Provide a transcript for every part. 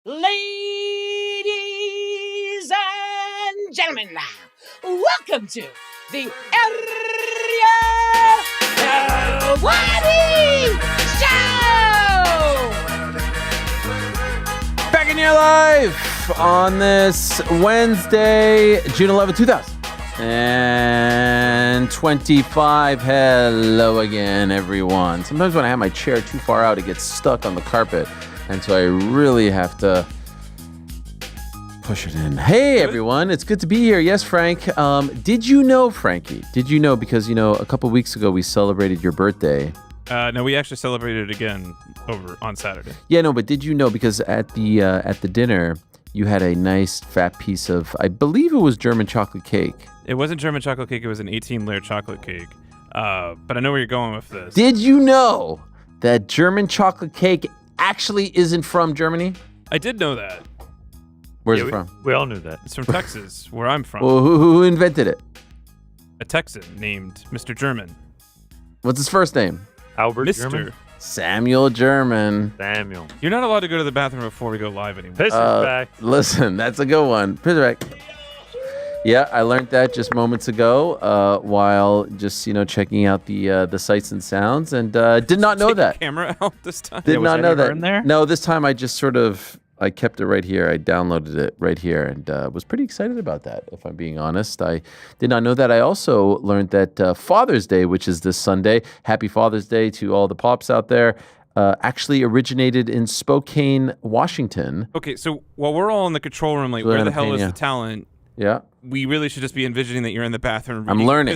Ladies and gentlemen, welcome to the Ariel Helwani Show! Back in your life on this Wednesday, June 11, 2025. Hello again, everyone. Sometimes when I have my chair too far out, it gets stuck on the carpet. And so I really have to push it in. Hey, everyone. It's good to be here. Yes, Frank. Did you know, Frankie? Did you know, because, a couple weeks ago we celebrated your birthday. No, we actually celebrated it again over on Saturday. Yeah, no, but did you know, because at the dinner, you had a nice fat piece of, I believe it was German chocolate cake. It wasn't German chocolate cake. It was an 18-layer chocolate cake. But I know where you're going with this. Did you know that German chocolate cake actually isn't from Germany? I did know that. Where's it from? We all knew that. It's from Texas, where I'm from. Well, who invented it? A Texan named Mr. German. What's his first name? Albert Mr. German? Samuel German. Samuel. You're not allowed to go to the bathroom before we go live anymore. Piss is back. Listen, that's a good one. Pizzaback. Yeah, I learned that just moments ago while just checking out the sights and sounds, and did not know Take that. the camera out this time. Did not know that. In there? No, this time I just I kept it right here. I downloaded it right here and was pretty excited about that, if I'm being honest. I did not know that. I also learned that Father's Day, which is this Sunday, happy Father's Day to all the pops out there, actually originated in Spokane, Washington. Okay, so while we're all in the control room, like, where the hell is the talent? Yeah. We really should just be envisioning that you're in the bathroom. I'm learning.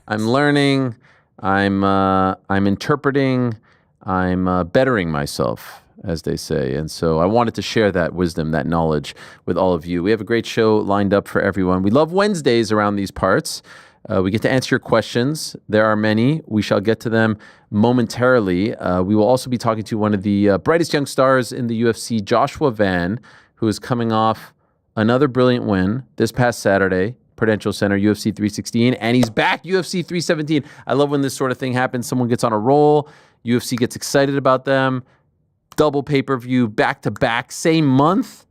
I'm learning. I'm interpreting. I'm bettering myself, as they say. And so I wanted to share that wisdom, that knowledge with all of you. We have a great show lined up for everyone. We love Wednesdays around these parts. We get to answer your questions. There are many. We shall get to them momentarily. We will also be talking to one of the brightest young stars in the UFC, Joshua Van, who is coming off another brilliant win this past Saturday, Prudential Center, UFC 316, and he's back, UFC 317. I love when this sort of thing happens. Someone gets on a roll, UFC gets excited about them, double pay-per-view, back-to-back, same month,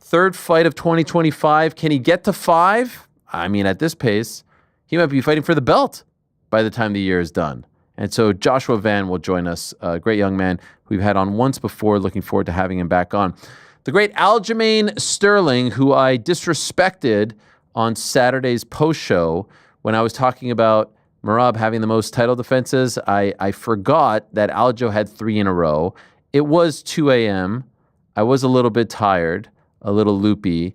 third fight of 2025. Can he get to 5? I mean, at this pace, he might be fighting for the belt by the time the year is done. And so Joshua Van will join us, a great young man who we've had on once before. Looking forward to having him back on. The great Aljamain Sterling, who I disrespected on Saturday's post-show when I was talking about Merab having the most title defenses. I forgot that Aljo had 3 in a row. It was 2 a.m. I was a little bit tired, a little loopy.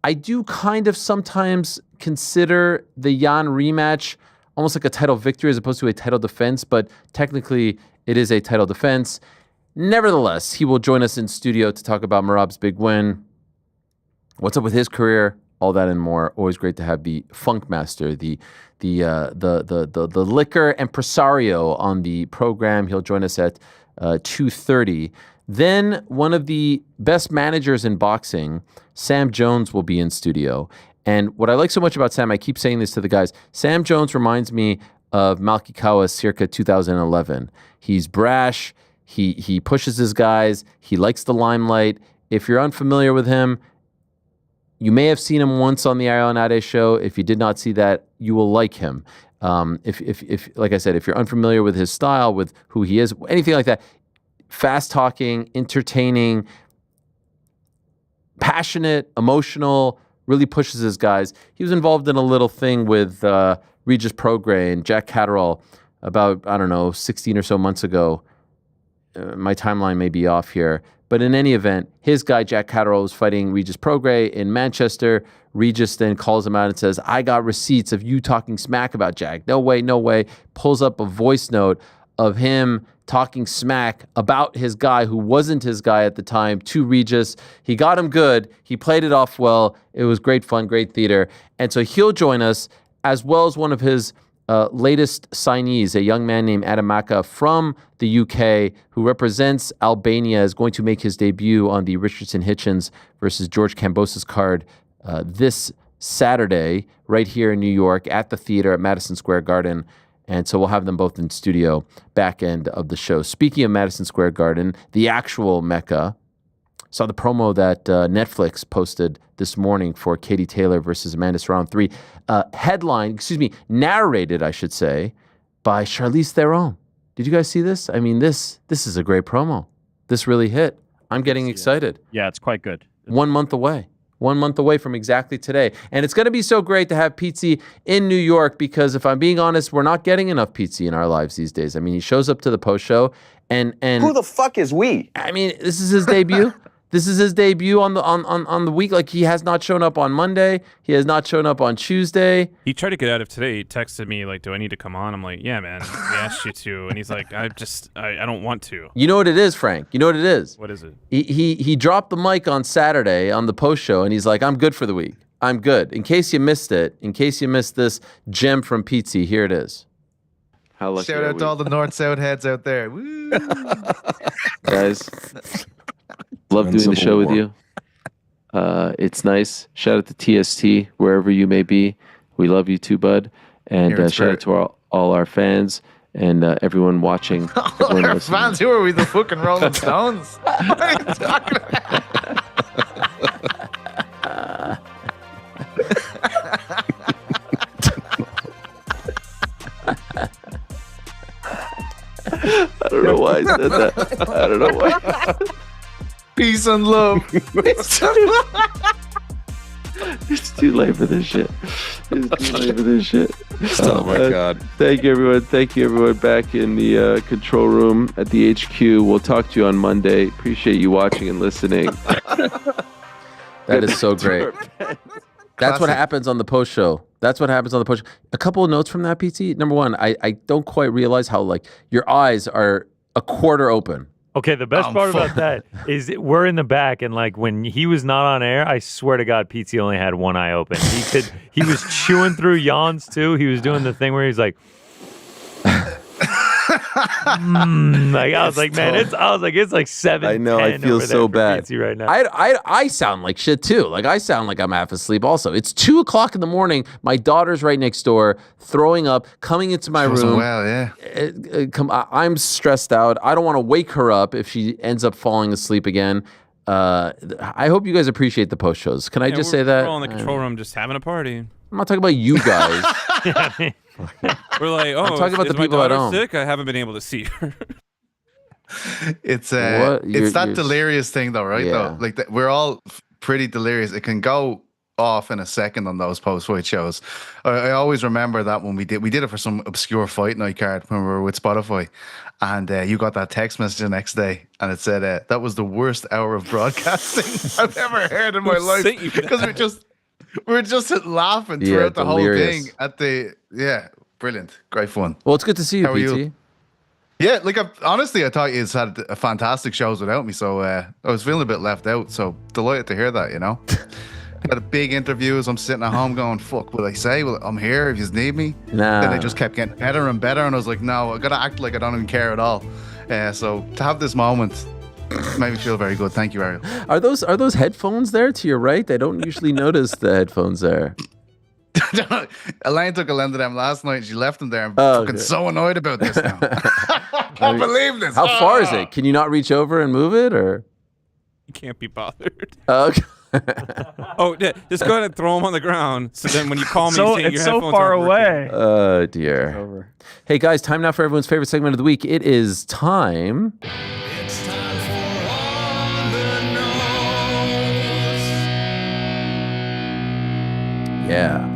I do kind of sometimes consider the Jan rematch almost like a title victory as opposed to a title defense, but technically it is a title defense. Nevertheless, he will join us in studio to talk about Merab's big win, what's up with his career, all that and more. Always great to have the funk master, the liquor impresario on the program. He'll join us at 2:30. Then one of the best managers in boxing, Sam Jones, will be in studio. And what I like so much about Sam, I keep saying this to the guys, Sam Jones reminds me of Malkikawa circa 2011. He's brash. He pushes his guys. He likes the limelight. If you're unfamiliar with him, you may have seen him once on the Ariel Helwani Show. If you did not see that, you will like him. If like I said, if you're unfamiliar with his style, with who he is, anything like that, fast talking, entertaining, passionate, emotional, really pushes his guys. He was involved in a little thing with Regis Prograis and Jack Catterall about, 16 or so months ago. My timeline may be off here. But in any event, his guy, Jack Catterall, was fighting Regis Prograis in Manchester. Regis then calls him out and says, I got receipts of you talking smack about Jack. No way, no way. Pulls up a voice note of him talking smack about his guy who wasn't his guy at the time to Regis. He got him good. He played it off well. It was great fun, great theater. And so he'll join us, as well as one of his latest signees, a young man named Adam Maca from the UK who represents Albania, is going to make his debut on the Richardson Hitchens versus George Kambosos card this Saturday right here in New York at the theater at Madison Square Garden. And so we'll have them both in studio back end of the show. Speaking of Madison Square Garden, the actual Mecca, Saw the promo that Netflix posted this morning for Katie Taylor versus Amanda Round 3. Narrated, I should say, by Charlize Theron. Did you guys see this? I mean, this is a great promo. This really hit. I'm getting excited. Yeah, it's quite good. 1 month away. 1 month away from exactly today. And it's going to be so great to have Pizzi in New York because if I'm being honest, we're not getting enough Pizzi in our lives these days. I mean, he shows up to the post show and who the fuck is we? I mean, this is his debut. This is his debut on the week. Like, he has not shown up on Monday. He has not shown up on Tuesday. He tried to get out of today. He texted me like, "Do I need to come on?" I'm like, "Yeah, man. We asked you to." And he's like, I don't want to." You know what it is, Frank? You know what it is? What is it? He dropped the mic on Saturday on the post show, and he's like, "I'm good for the week. I'm good." In case you missed it, in case you missed this gem from Pizzi, here it is. How lucky Shout are out we? to all the North-South heads out there. Woo. Guys. Love doing the show with you. It's nice. Shout out to TST, wherever you may be. We love you too, bud. And shout out to all our fans and everyone watching. All our fans, who are we, the fucking Rolling Stones? What are you talking about? I don't know why I said that. I don't know why. Peace and love. It's too late for this shit. It's too late for this shit. Oh my God. Thank you, everyone. Thank you, everyone, back in the control room at the HQ. We'll talk to you on Monday. Appreciate you watching and listening. That is so great. That's what happens on the post show. That's what happens on the post show. A couple of notes from that, PT. Number one, I don't quite realize how, like, your eyes are a quarter open. Okay, the best part about that is we're in the back, and like when he was not on air, I swear to God, Pizzi only had one eye open. He was chewing through yawns too. He was doing the thing where he's like, like I was like, man, it's like 7. I know, I feel so bad Pizzi right now. I sound like shit too. Like, I sound like I'm half asleep also. It's 2:00 in the morning. My daughter's right next door, throwing up, coming into my room. Well, yeah. I'm stressed out. I don't want to wake her up if she ends up falling asleep again. I hope you guys appreciate the post shows. Can I just say that? We're all in the control room just having a party. I'm not talking about you guys. We're like, oh, I'm talking about is the my people at daughter home. sick? I haven't been able to see her. It's What? it's that You're- delirious thing though, right? Yeah. Though, like we're all pretty delirious. It can go off in a second on those post-fight shows. I always remember that when we did it for some obscure fight night card when we were with Spotify, and you got that text message the next day, and it said that was the worst hour of broadcasting I've ever heard in my life, sent you that? because we were just laughing throughout the whole delirious. thing at the brilliant, great fun. Well, it's good to see you, How are you? PT. Yeah, like honestly, I thought you had a fantastic shows without me, so I was feeling a bit left out. So delighted to hear that. You know, had a big interviews. I'm sitting at home going, "Fuck, will I say? Well, I'm here if you need me." Nah. Then it just kept getting better and better, and I was like, "No, I gotta act like I don't even care at all." So to have this moment made me feel very good. Thank you, Ariel. Are those headphones there to your right? I don't usually notice the headphones there. Elaine took a lend of them last night. And she left them there. I'm Oh, fucking okay. so annoyed about this now. Can't believe this. How far is it? Can you not reach over and move it, or? You can't be bothered. Okay. Oh, yeah, just go ahead and throw them on the ground. So then when you call me, so saying your it's so headphones far aren't working. away. Oh dear. Hey guys, time now for everyone's favorite segment of the week. It is time. Yeah.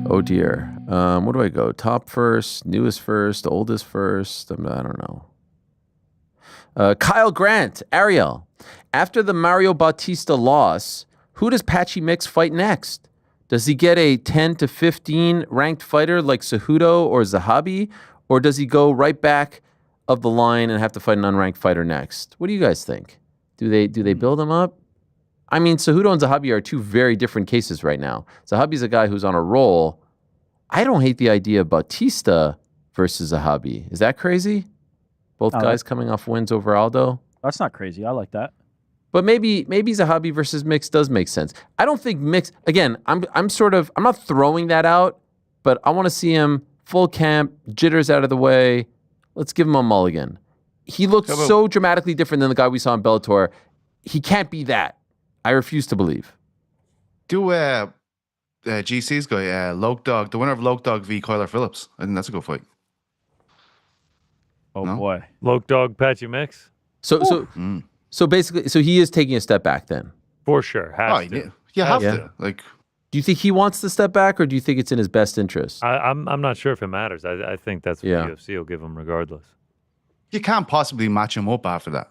Oh dear. Where do I go? Top first, newest first, oldest first? I don't know. Kyle Grant, Ariel. After the Mario Bautista loss, who does Patchy Mix fight next? Does he get a 10 to 15 ranked fighter like Cejudo or Zahabi? Or does he go right back of the line and have to fight an unranked fighter next? What do you guys think? Do they build him up? I mean, Cejudo and Zahabi are two very different cases right now. Zahabi's a guy who's on a roll. I don't hate the idea of Bautista versus Zahabi. Is that crazy? Both guys coming off wins over Aldo? That's not crazy. I like that. But maybe Zahabi versus Mix does make sense. I don't think Mix, again, I'm not throwing that out, but I want to see him full camp, jitters out of the way. Let's give him a mulligan. he looked so dramatically different than the guy we saw in Bellator. He can't be that. I refuse to believe. Do GC's guy, Loke Dog, the winner of Loke Dog v. Kyler Phillips. I think that's a good fight. Oh No? boy. Loke Dog, Patchy Mix? So basically, so he is taking a step back then. For sure. Has to. You have Yeah. to. Like, Do you think he wants to step back, or do you think it's in his best interest? I'm not sure if it matters. I think that's what Yeah. UFC will give him regardless. you can't possibly match him up after that.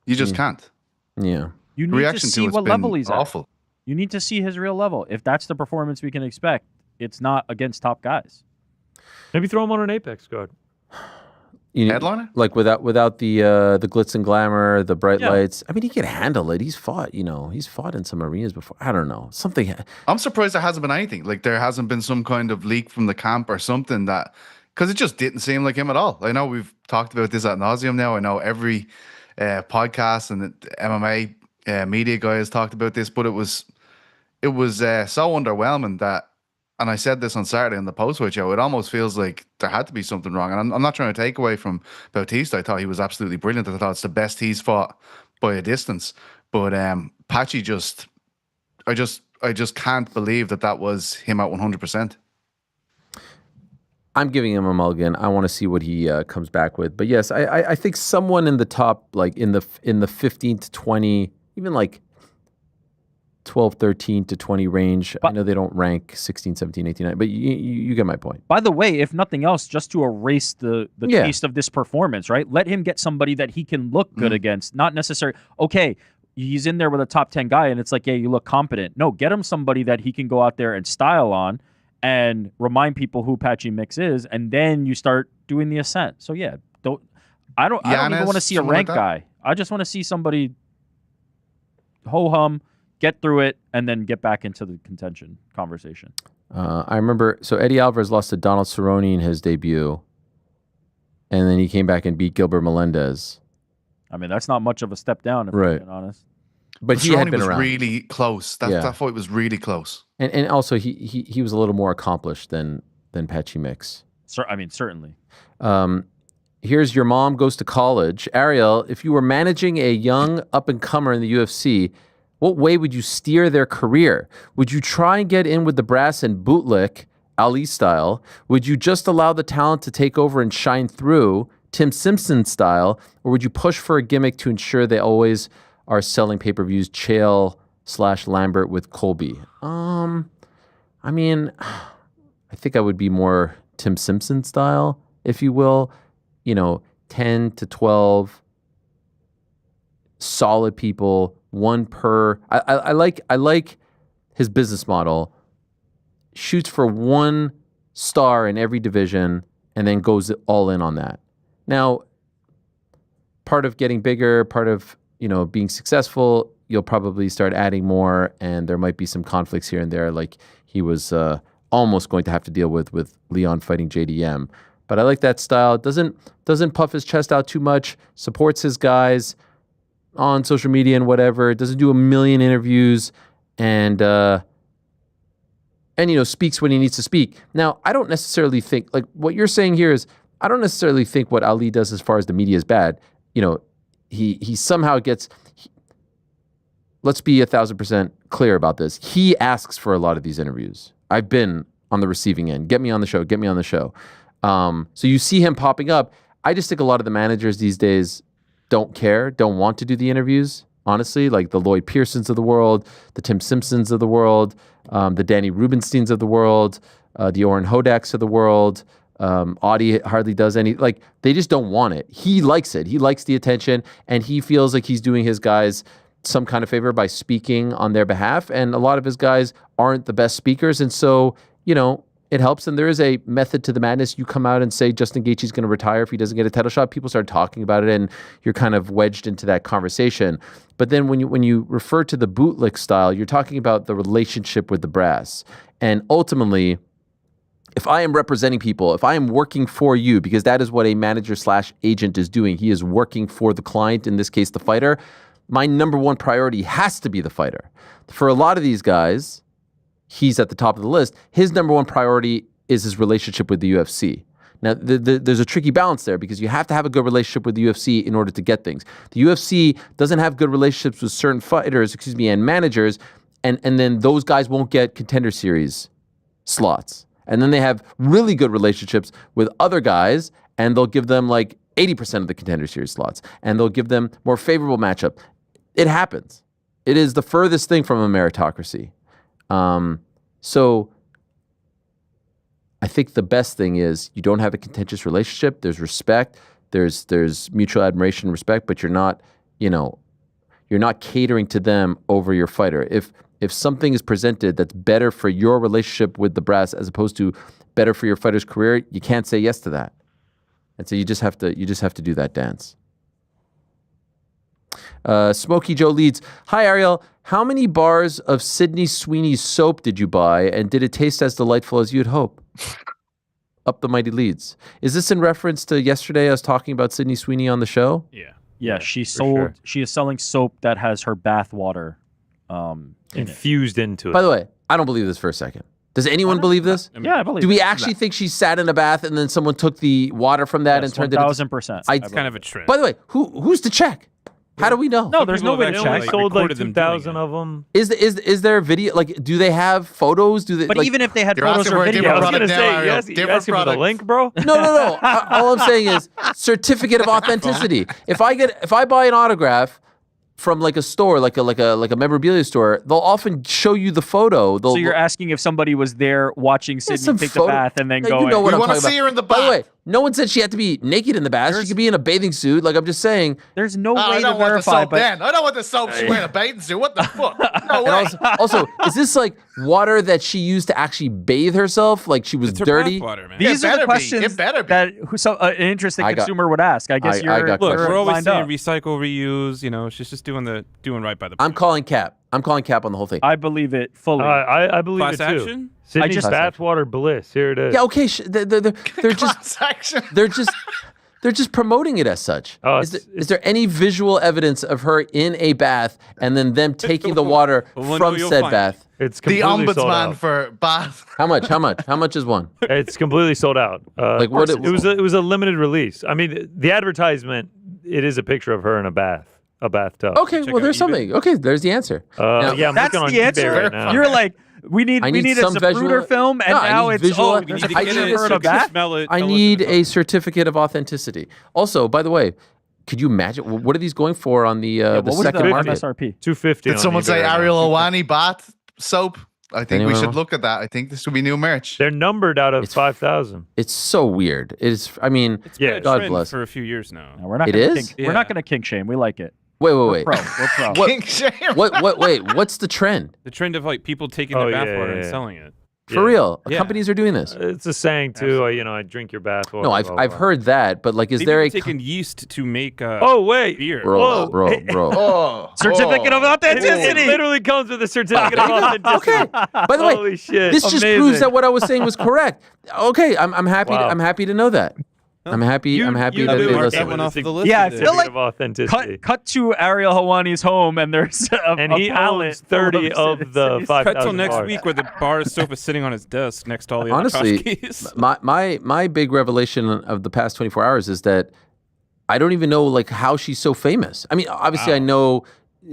You just can't. Yeah. You The need to reaction see to it's what been level he's awful. at. You need to see his real level. If that's the performance we can expect, it's not against top guys. Maybe throw him on an Apex card. You know, Headliner? like without the glitz and glamour, the bright Yeah. lights. I mean, he can handle it. He's fought in some arenas before. I don't know. Something. I'm surprised there hasn't been anything. Like, there hasn't been some kind of leak from the camp or something that, because it just didn't seem like him at all. I know we've talked about this ad nauseum now. I know every podcast and the MMA media guy has talked about this, but it was so underwhelming that, and I said this on Saturday on the post-fight show, it almost feels like there had to be something wrong. And I'm not trying to take away from Bautista. I thought he was absolutely brilliant. I thought it's the best he's fought by a distance. But Patchy I just can't believe that was him at 100%. I'm giving him a mulligan. I want to see what he comes back with. But yes, I think someone in the top, like in the 15 to 20, even like 12, 13 to 20 range. I know they don't rank 16, 17, 18, 19, but you get my point. By the way, if nothing else, just to erase the taste of this performance, right? Let him get somebody that he can look good against. Not necessarily, okay, he's in there with a top 10 guy and it's like, yeah, you look competent. No, get him somebody that he can go out there and style on and remind people who Patchy Mix is, and then you start doing the ascent. So yeah, I don't even want to see a rank guy. I just want to see somebody ho-hum, get through it, and then get back into the contention conversation. I remember, so Eddie Alvarez lost to Donald Cerrone in his debut, and then he came back and beat Gilbert Melendez. I mean, that's not much of a step down, if I'm being honest. But he had been was around. really close. That fight was really close. And also, he was a little more accomplished than Patchy Mix. Certainly. Here's Your Mom Goes to College. Ariel, if you were managing a young up-and-comer in the UFC, what way would you steer their career? Would you try and get in with the brass and bootlick, Ali style? Would you just allow the talent to take over and shine through, Tim Simpson style? Or would you push for a gimmick to ensure they always are selling pay-per-views, Chael/Lambert with Colby? I mean, I think I would be more Tim Simpson style, if you will. 10 to 12 solid people, one per. I like his business model. Shoots for one star in every division and then goes all in on that. Now, part of getting bigger, part of being successful, you'll probably start adding more, and there might be some conflicts here and there, like he was almost going to have to deal with Leon fighting JDM. But I like that style. Doesn't puff his chest out too much. Supports his guys on social media and whatever. Doesn't do a million interviews, and speaks when he needs to speak. Now, I don't necessarily think, like what you're saying here is, I don't necessarily think what Ali does as far as the media is bad. He somehow gets. Let's be 1,000% clear about this. He asks for a lot of these interviews. I've been on the receiving end. Get me on the show. Get me on the show. So you see him popping up. I just think a lot of the managers these days don't want to do the interviews, honestly, like the Lloyd Pearsons of the world, the Tim Simpsons of the world, the Danny Rubensteins of the world, the Oren Hodaks of the world. Audie hardly does any, like, they just don't want it. He likes it. He likes the attention, and he feels like he's doing his guys some kind of favor by speaking on their behalf. And a lot of his guys aren't the best speakers. And so, it helps. And there is a method to the madness. You come out and say Justin Gaethje's going to retire if he doesn't get a title shot. People start talking about it, and you're kind of wedged into that conversation. But then when you refer to the bootlick style, you're talking about the relationship with the brass. And ultimately, if I am representing people, if I am working for you, because that is what a manager/agent is doing, he is working for the client, in this case, the fighter, my number one priority has to be the fighter. For a lot of these guys, he's at the top of the list. His number one priority is his relationship with the UFC. Now, there's a tricky balance there because you have to have a good relationship with the UFC in order to get things. The UFC doesn't have good relationships with certain fighters, and managers, and then those guys won't get Contender Series slots. And then they have really good relationships with other guys, and they'll give them like 80% of the Contender Series slots, and they'll give them more favorable matchup. It happens. It is the furthest thing from a meritocracy. So I think the best thing is you don't have a contentious relationship. There's respect. There's mutual admiration and respect, but you're not catering to them over your fighter. If something is presented that's better for your relationship with the brass as opposed to better for your fighter's career, you can't say yes to that. And so you just have to do that dance. Smokey Joe leads. Hi, Ariel. How many bars of Sydney Sweeney's soap did you buy, and did it taste as delightful as you'd hope? Up the mighty leads. Is this in reference to yesterday I was talking about Sydney Sweeney on the show? Yeah. Yeah, she is selling soap that has her bath water infused into it. By the way, I don't believe this for a second. Does anyone believe this? Yeah, I believe Do we actually think she sat in a bath and then someone took the water from that and turned it into... 1,000%. It's kind of a trend. By the way, who's to check? How do we know? No, there's no way to People They have only check. sold like recorded them doing 2,000 it. of them. Is there a video? Like, do they have photos? Do they? But like, even if they had You're photos asking or for a video, different I was product gonna now, say, Ariel. you Different asking for the product. link, bro? no. All I'm saying is certificate of authenticity. If I buy an autograph from like a store, like a memorabilia store, they'll often show you the photo. so you're asking if somebody was there watching Sydney some take photo- the bath and then No, going, you know what We I'm want to talking see about. her in the By the bath. way, no one said she had to be naked in the bath. She could be in a bathing suit. Like, I'm just saying. there's no I way to don't want the verify, soap but then. I don't want the soap. She's wearing a bathing suit. What the fuck? No way. And also, is this like water that she used to actually bathe herself? Like she was It's her dirty? bathwater, man. these It are better the be. questions It better be. that an interesting I got- consumer would ask. I guess I you're got Look, questions. we're always lined saying up. recycle, reuse. You know, she's just doing right by the. I'm calling cap. I'm calling cap on the whole thing. I believe it fully. I believe Class it too. action? Sydney's just- bathwater bliss. Here it is. Yeah, okay. They're just Transaction. they're just promoting it as such. Oh, Is there any visual evidence of her in a bath and then them taking the water Well, from you'll said find bath? It's The completely sold ombudsman out. for bath. How much? How much is one? It's completely sold out. Like, what it was a limited release. I mean, the advertisement, it is a picture of her in a bathtub. Okay, Check well, out there's eBay. something. Okay, there's the answer. Now- Yeah, I'm That's looking on the eBay answer. right now. You're like, we I need needed some some visual- Zapruder film, and No, I now need it's visual- oh, we there's need a to picture get of her in a to bath. smell it. I to need listen a certificate of authenticity. Also, by the way, could you imagine what are these going for on the What was the second market? MSRP? 250. Did on someone eBay say right now. Ariel Helwani bath soap? I think Anyone we should else? look at that. I think this will be new merch. They're numbered out of 5,000. It's so weird. It's. I mean, It's Yeah, been a God trend bless. for a few years now. No, we're not It gonna is? We're not Yeah. going to kink shame. We like it. wait. We're pro. We're pro. What- King shame. Wait. What's the trend? The trend of like people taking Oh, their yeah, bathwater yeah, and yeah. selling it. For Yeah. real, Yeah. companies are doing this. It's a saying too. I drink your bathwater. No, I've blah, blah, I've blah. heard that, but like, is They've there a even taken yeast to make Oh wait, beer. bro? Whoa. Oh, Certificate of It authenticity. literally comes with a certificate of authenticity. Okay. By the way, Holy shit! this just Amazing. proves that what I was saying was correct. Okay, I'm happy. Wow. I'm happy to know that. I'm happy. You- I'm happy you that do they mark listen. that one off of the list. Yeah, I today. feel like of authenticity. Cut to Ariel Helwani's home, and there's And he owns 30 of the 5,000 Cut till next bars. week where the bar soap is sitting on his desk next to all the Honestly, other tchotchkes. my big revelation of the past 24 hours is that I don't even know like how she's so famous. I mean, obviously I know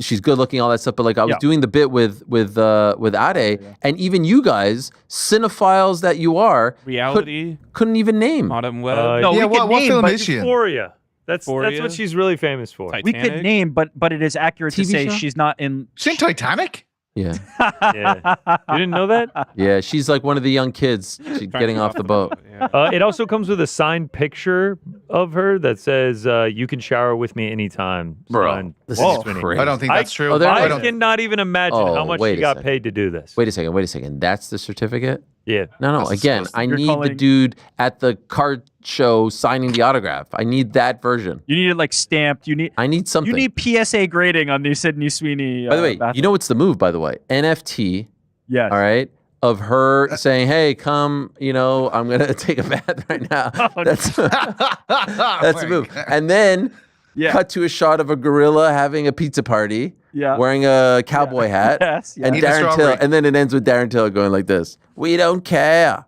she's good looking, all that stuff, but like I was Yeah. doing the bit with Ade, and even you guys, cinephiles that you are, Reality, couldn't even name. Modern Web, No, Yeah, we can what name, film but is she in? Euphoria. That's Euphoria? what she's really famous for. Titanic. we could name, but it is accurate to TV say show? she's not in. She's in Titanic. Yeah, Yeah. You didn't know that? yeah, she's like one of the young kids getting off the boat. Yeah. It also comes with a signed picture of her that says, "You can shower with me anytime." Bro, signed this Sydney is Sweeney. crazy. I don't think that's true. Oh, they're I I don't. cannot even imagine Oh, how much wait she a got second. paid to do this. Wait a second. That's the certificate? Yeah. No. That's Again, disgusting. I You're need the calling- dude at the card show signing the autograph. I need that version. You need it like stamped. You need something. You need PSA grading on the Sydney Sweeney. By the way, bathroom. you know what's the move? By the way, NFT. Yes. All right. Of her saying, "Hey, come, I'm gonna take a bath right now." That's that's the move. And then Yeah. cut to a shot of a gorilla having a pizza party, Yeah. wearing a cowboy hat, Yes. and Eat a Darren Till, strawberry. and then it ends with Darren Till going like this: "We don't care."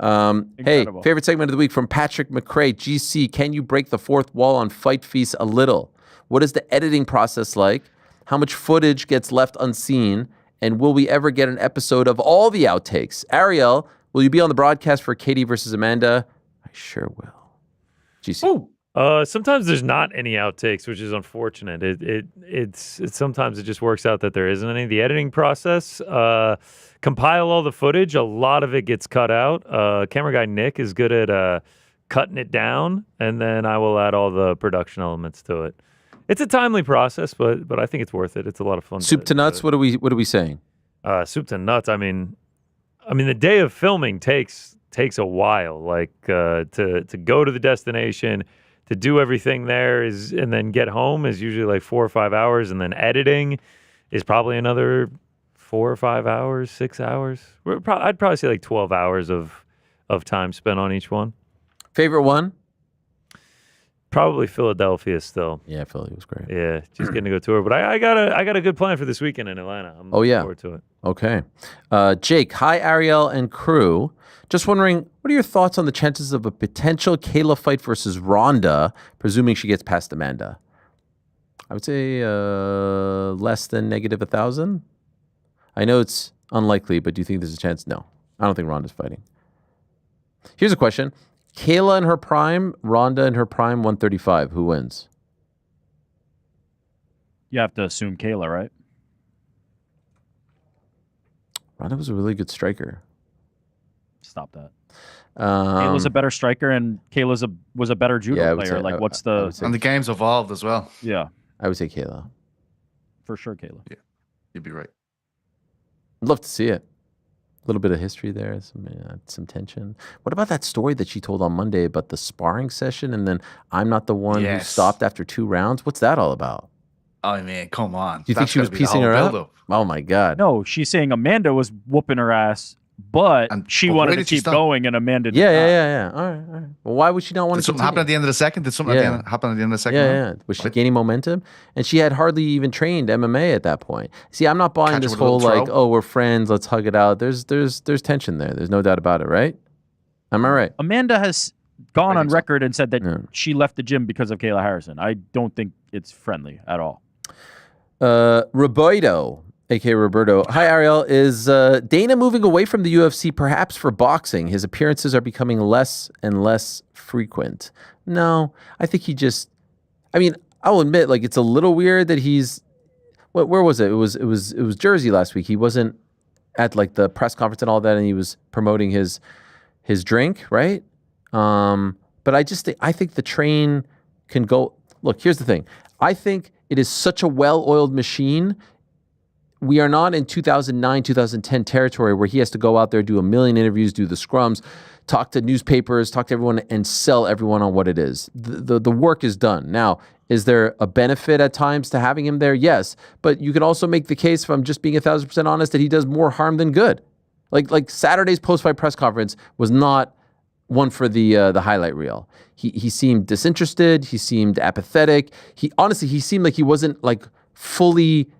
Hey, Incredible. favorite segment of the week from Patrick McCray. GC, can you break the fourth wall on Fight Feast a little? What is the editing process like? How much footage gets left unseen? And will we ever get an episode of all the outtakes? Ariel, will you be on the broadcast for Katie versus Amanda? I sure will. GC. Sometimes there's not any outtakes, which is unfortunate. It's sometimes it just works out that there isn't any. The editing process, compile all the footage. A lot of it gets cut out. Camera guy Nick is good at cutting it down, and then I will add all the production elements to it. It's a timely process, but I think it's worth it. It's a lot of fun. Soup to nuts. What are we saying? Soup to nuts. I mean, the day of filming takes a while. Like to go to the destination, to do everything there and then get home is usually like 4 or 5 hours, and then editing is probably another 4 or 5 hours, 6 hours. I'd probably say like 12 hours of time spent on each one. Favorite one? Probably Philadelphia still. Yeah, Philly was great. Yeah, just getting to go tour. But I got a good plan for this weekend in Atlanta. I'm looking forward to it. Okay. Jake, hi, Ariel and crew. Just wondering, what are your thoughts on the chances of a potential Kayla fight versus Ronda, presuming she gets past Amanda? I would say less than negative 1,000. I know it's unlikely, but do you think there's a chance? No. I don't think Ronda's fighting. Here's a question. Kayla in her prime, Ronda in her prime, 135. Who wins? You have to assume Kayla, right? Ronda was a really good striker. Stop that. Kayla's a better striker, and Kayla's was a better judo player. And the game's evolved as well. Yeah. I would say Kayla. For sure, Kayla. Yeah, you'd be right. I'd love to see it. A little bit of history there, some tension. What about that story that she told on Monday about the sparring session, and then I'm not the one who stopped after 2 rounds? What's that all about? I mean, come on. Do you think she was piecing her up? Oh, my God. No, she's saying Amanda was whooping her ass, but she wanted to keep going, and Amanda did not. Yeah. All right. Well, why would she not want to Did something happen at the end of the second? Did something happen at the end of the second round? Yeah. Was she gaining momentum? And she had hardly even trained MMA at that point. See, I'm not buying this whole like, oh, we're friends, let's hug it out. There's tension there. There's no doubt about it, right? Am I right? Amanda has gone on record and said that she left the gym because of Kayla Harrison. I don't think it's friendly at all. Roberto, a.k.a. Roberto. Hi, Ariel. Is Dana moving away from the UFC perhaps for boxing? His appearances are becoming less and less frequent. No, I think he just... I mean, I'll admit, like, it's a little weird that he's... Where was it? It was Jersey last week. He wasn't at, like, the press conference and all that, and he was promoting his drink, right? But I think the train can go... Look, here's the thing. I think it is such a well-oiled machine. We are not in 2009, 2010 territory where he has to go out there, do a million interviews, do the scrums, talk to newspapers, talk to everyone, and sell everyone on what it is. The work is done. Now, is there a benefit at times to having him there? Yes. But you can also make the case, if I'm just being 1,000% honest, that he does more harm than good. Like Saturday's post-fight press conference was not one for the highlight reel. He seemed disinterested. He seemed apathetic. He seemed like he wasn't like fully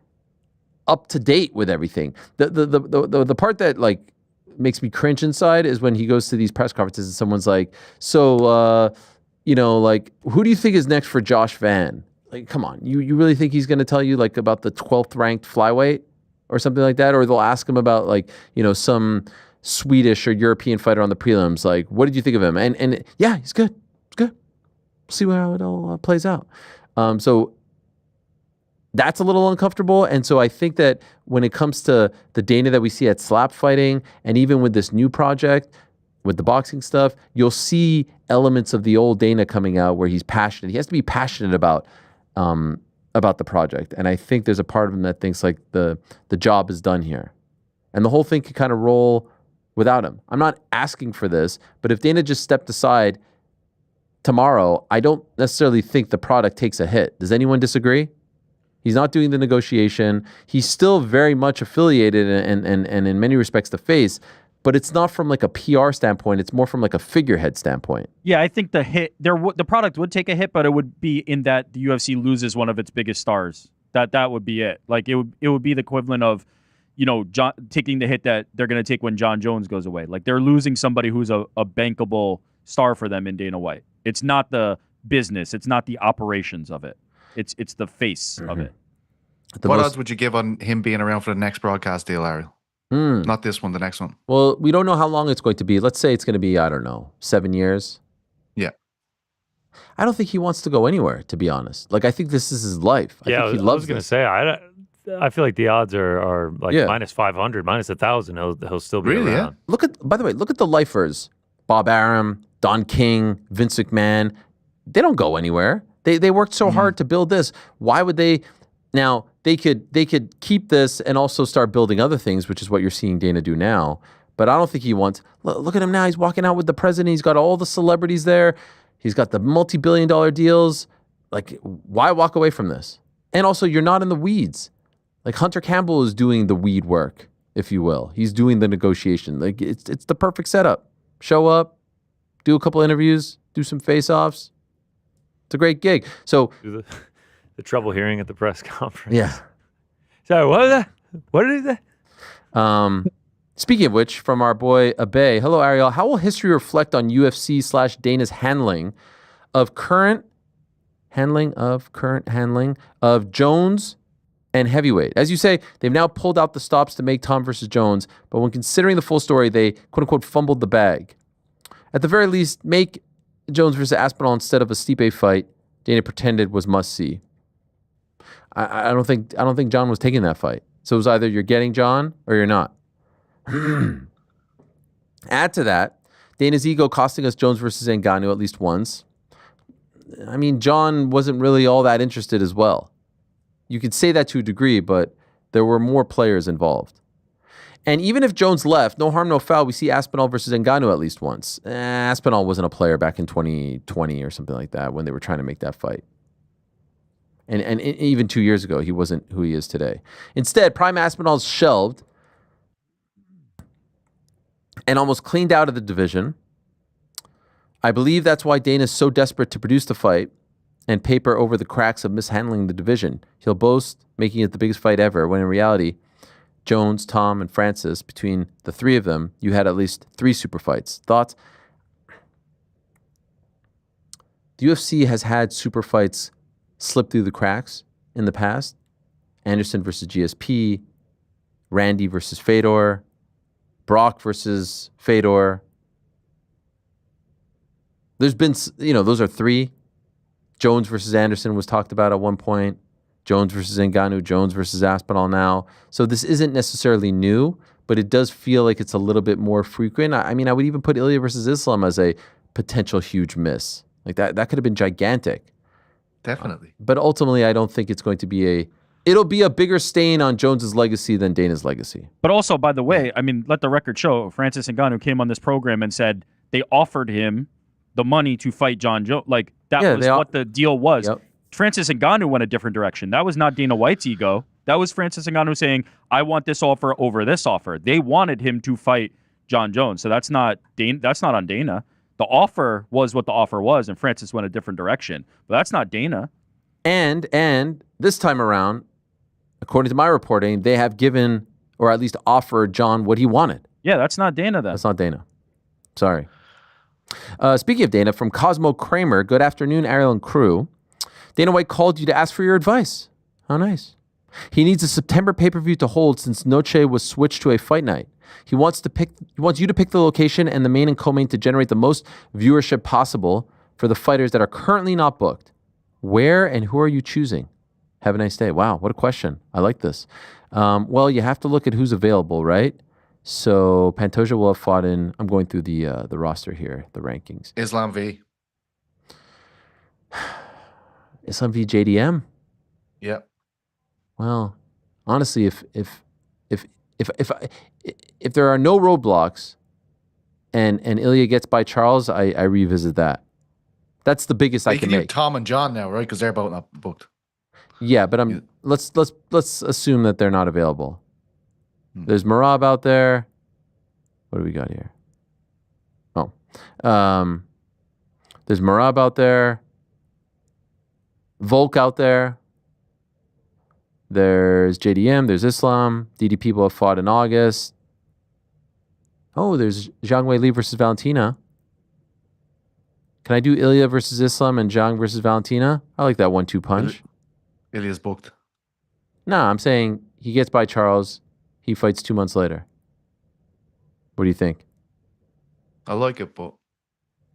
up to date with everything. The part that like makes me cringe inside is when he goes to these press conferences and someone's like, so like, who do you think is next for Josh Van? Like, come on, you really think he's going to tell you like about the 12th ranked flyweight or something like that? Or they'll ask him about like, some Swedish or European fighter on the prelims. Like, what did you think of him? And yeah, he's good. It's good. See how it all plays out. So that's a little uncomfortable. And so I think that when it comes to the Dana that we see at Slap Fighting, and even with this new project, with the boxing stuff, you'll see elements of the old Dana coming out where he's passionate. He has to be passionate about the project. And I think there's a part of him that thinks like the job is done here. And the whole thing could kind of roll without him. I'm not asking for this, but if Dana just stepped aside tomorrow, I don't necessarily think the product takes a hit. Does anyone disagree? He's not doing the negotiation. He's still very much affiliated and in many respects the face, but it's not from like a PR standpoint. It's more from like a figurehead standpoint. Yeah, I think the product would take a hit, but it would be in that the UFC loses one of its biggest stars. That would be it. Like it would be the equivalent of taking the hit that they're going to take when John Jones goes away. Like they're losing somebody who's a bankable star for them in Dana White. It's not the business. It's not the operations of it. It's the face of it. What odds would you give on him being around for the next broadcast deal, Ariel? Not this one, the next one. Well, we don't know how long it's going to be. Let's say it's going to be, I don't know, 7 years. Yeah. I don't think he wants to go anywhere, to be honest. Like, I think this is his life. I think he loves I was going to say, I feel like the odds are like minus 500, minus 1,000. He'll still be around. Yeah. By the way, look at the lifers. Bob Arum, Don King, Vince McMahon. They don't go anywhere. They worked so hard to build this. Why would they? Now, they could keep this and also start building other things, which is what you're seeing Dana do now. But I don't think he wants. Look at him now. He's walking out with the president. He's got all the celebrities there. He's got the multi-billion-dollar deals. Like, why walk away from this? And also, you're not in the weeds. Like, Hunter Campbell is doing the weed work, if you will. He's doing the negotiation. Like, it's the perfect setup. Show up, do a couple interviews, do some face-offs. It's a great gig. So the trouble hearing at the press conference. Yeah. Sorry, what was that? What did he say? Speaking of which, from our boy Abe, hello Ariel. How will history reflect on UFC/Dana's handling of current handling of Jones and heavyweight? As you say, they've now pulled out the stops to make Tom versus Jones, but when considering the full story, they quote unquote fumbled the bag. At the very least, make Jones versus Aspinall instead of a Stipe fight Dana pretended was must see. I don't think John was taking that fight. So it was either you're getting John or you're not. Add to that, Dana's ego costing us Jones versus Ngannou at least once. I mean, John wasn't really all that interested as well. You could say that to a degree, but there were more players involved. And even if Jones left, no harm, no foul, we see Aspinall versus Ngannou at least once. Aspinall wasn't a player back in 2020 or something like that when they were trying to make that fight. And even 2 years ago, he wasn't who he is today. Instead, Prime Aspinall's shelved and almost cleaned out of the division. I believe that's why Dana's so desperate to produce the fight and paper over the cracks of mishandling the division. He'll boast making it the biggest fight ever, when in reality, Jones, Tom, and Francis, between the three of them, you had at least 3 super fights. Thoughts? The UFC has had super fights slip through the cracks in the past. Anderson versus GSP, Randy versus Fedor, Brock versus Fedor. There's been, those are 3. Jones versus Anderson was talked about at one point. Jones versus Ngannou, Jones versus Aspinall now. So this isn't necessarily new, but it does feel like it's a little bit more frequent. I mean, I would even put Ilya versus Islam as a potential huge miss. Like that could have been gigantic. Definitely. But ultimately, I don't think it's going to be it'll be a bigger stain on Jones's legacy than Dana's legacy. But also, by the way, I mean, let the record show, Francis Ngannou came on this program and said they offered him the money to fight John Jones. Like, that was what the deal was. Yep. Francis Ngannou went a different direction. That was not Dana White's ego. That was Francis Ngannou saying, I want this offer over this offer. They wanted him to fight John Jones. So that's not on Dana. The offer was what the offer was, and Francis went a different direction. But that's not Dana. And this time around, according to my reporting, they have given, or at least offered John what he wanted. Yeah, that's not Dana then. That's not Dana. Sorry. Speaking of Dana, from Cosmo Kramer, good afternoon, Ariel and crew. Dana White called you to ask for your advice. How nice. He needs a September pay-per-view to hold since Noche was switched to a fight night. He wants you to pick the location and the main and co-main to generate the most viewership possible for the fighters that are currently not booked. Where and who are you choosing? Have a nice day. Wow, what a question. I like this. Well, you have to look at who's available, right? So Pantoja will have fought in. I'm going through the roster here, the rankings. Islam v. Islam v JDM. Yep. Well, honestly, if there are no roadblocks, and Ilya gets by Charles, I revisit that. That's the biggest I can do make. Tom and John now, right? Because they're both not booked. Yeah, but let's assume that they're not available. There's Marab out there. What do we got here? Oh, there's Marab out there. Volk out there. There's JDM. There's Islam. DDP both fought in August. Oh, there's Zhang Weili versus Valentina. Can I do Ilya versus Islam and Zhang versus Valentina? I like that 1-2 punch. Ilya's booked. No, I'm saying he gets by Charles. He fights 2 months later. What do you think? I like it, but I don't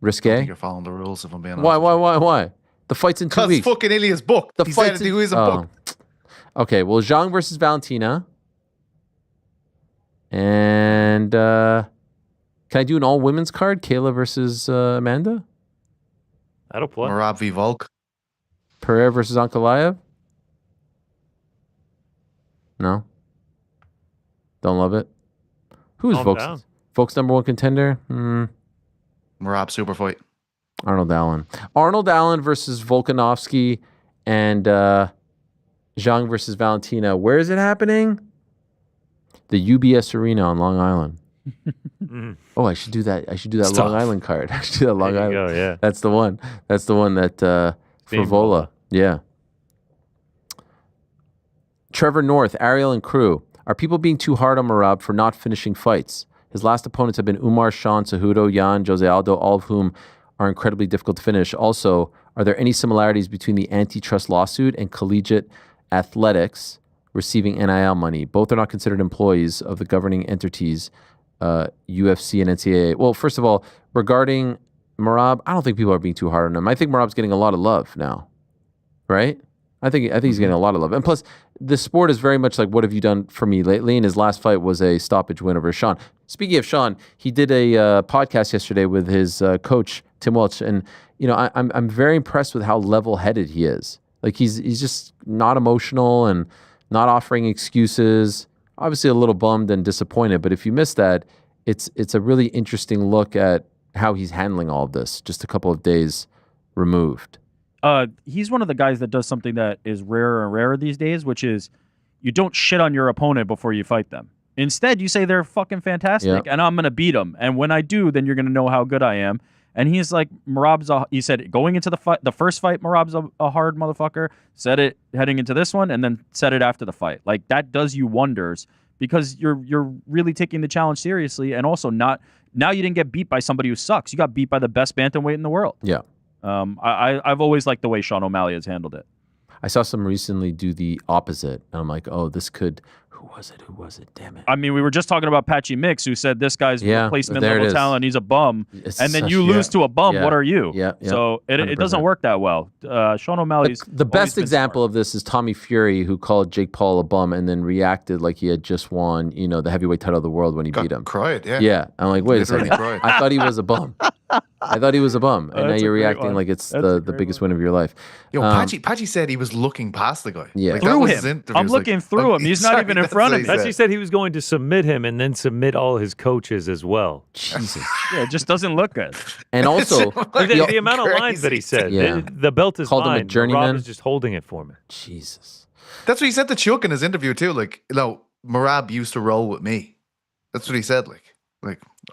Risque? think you're following the rules if I'm being honest. Why? The fight's in 2 Because weeks. fucking Ilya's booked. The He fight's said he isn't booked. Okay, well, Zhang versus Valentina. And can I do an all-women's card? Kayla versus Amanda? That'll play. Merab v. Volk. Pereira versus Ankalaev? No? Don't love it? Who's Calm Volk's? down. Volk's number 1 contender? Merab super fight. Arnold Allen. Arnold Allen versus Volkanovski and Zhang versus Valentina. Where is it happening? The UBS Arena on Long Island. Oh, I should do that. I should do that Stop. Long Island card. I should do that Long There you Island. go, yeah. That's the one. That's the one that for Being Vola. Vola. Yeah. Trevor North, Ariel and crew. Are people being too hard on Merab for not finishing fights? His last opponents have been Umar, Sean, Cejudo, Jan, Jose Aldo, all of whom are incredibly difficult to finish. Also, are there any similarities between the antitrust lawsuit and collegiate athletics receiving NIL money? Both are not considered employees of the governing entities, UFC and NCAA. Well, first of all, regarding Merab, I don't think people are being too hard on him. I think Merab's getting a lot of love now, right? I think he's getting a lot of love. And plus, the sport is very much like, what have you done for me lately? And his last fight was a stoppage win over Sean. Speaking of Sean, he did a podcast yesterday with his coach, Tim Welch. And, you know, I'm very impressed with how level-headed he is. Like, he's just not emotional and not offering excuses. Obviously a little bummed and disappointed, but if you missed that, it's a really interesting look at how he's handling all of this just a couple of days removed. He's one of the guys that does something that is rarer and rarer these days, which is you don't shit on your opponent before you fight them. Instead, you say they're fucking fantastic, and I'm going to beat them. And when I do, then you're going to know how good I am. And he's like, he said going into the first fight, Merab's a hard motherfucker. Said it heading into this one, and then said it after the fight. Like, that does you wonders because you're really taking the challenge seriously, and also now you didn't get beat by somebody who sucks. You got beat by the best bantamweight in the world. Yeah. I've always liked the way Sean O'Malley has handled it. I saw some recently do the opposite, and I'm like, oh, this could. Who was it? Damn it. I mean, we were just talking about Patchy Mix, who said this guy's replacement there it level is. talent. He's a bum, It's and then such- you lose to a bum. Yeah. What are you? Yeah. So it doesn't 100%. work that well. Sean O'Malley's The best example of this is Tommy Fury, who called Jake Paul a bum and then reacted like he had just won, the heavyweight title of the world when he beat him. Cried, yeah. Yeah, I'm like, wait a Literally second. cried. I thought he was a bum. And now that's you're a great reacting one. like it's That's a the great biggest win of your life. Yo, Patchy said he was looking past the guy. Yeah. Like, that Through was him. his interview. I'm He was looking through him. He's not even in that's front what of he me. said. He said he was going to submit him and then submit all his coaches as well. Jesus. Yeah, it just doesn't look good. And also, The amount of lines that he said. Yeah. The belt is Called him a mine. journeyman. Rob is just holding it for me. Jesus. That's what he said to Chuck in his interview too. Like, Merab used to roll with me. That's what he said. Like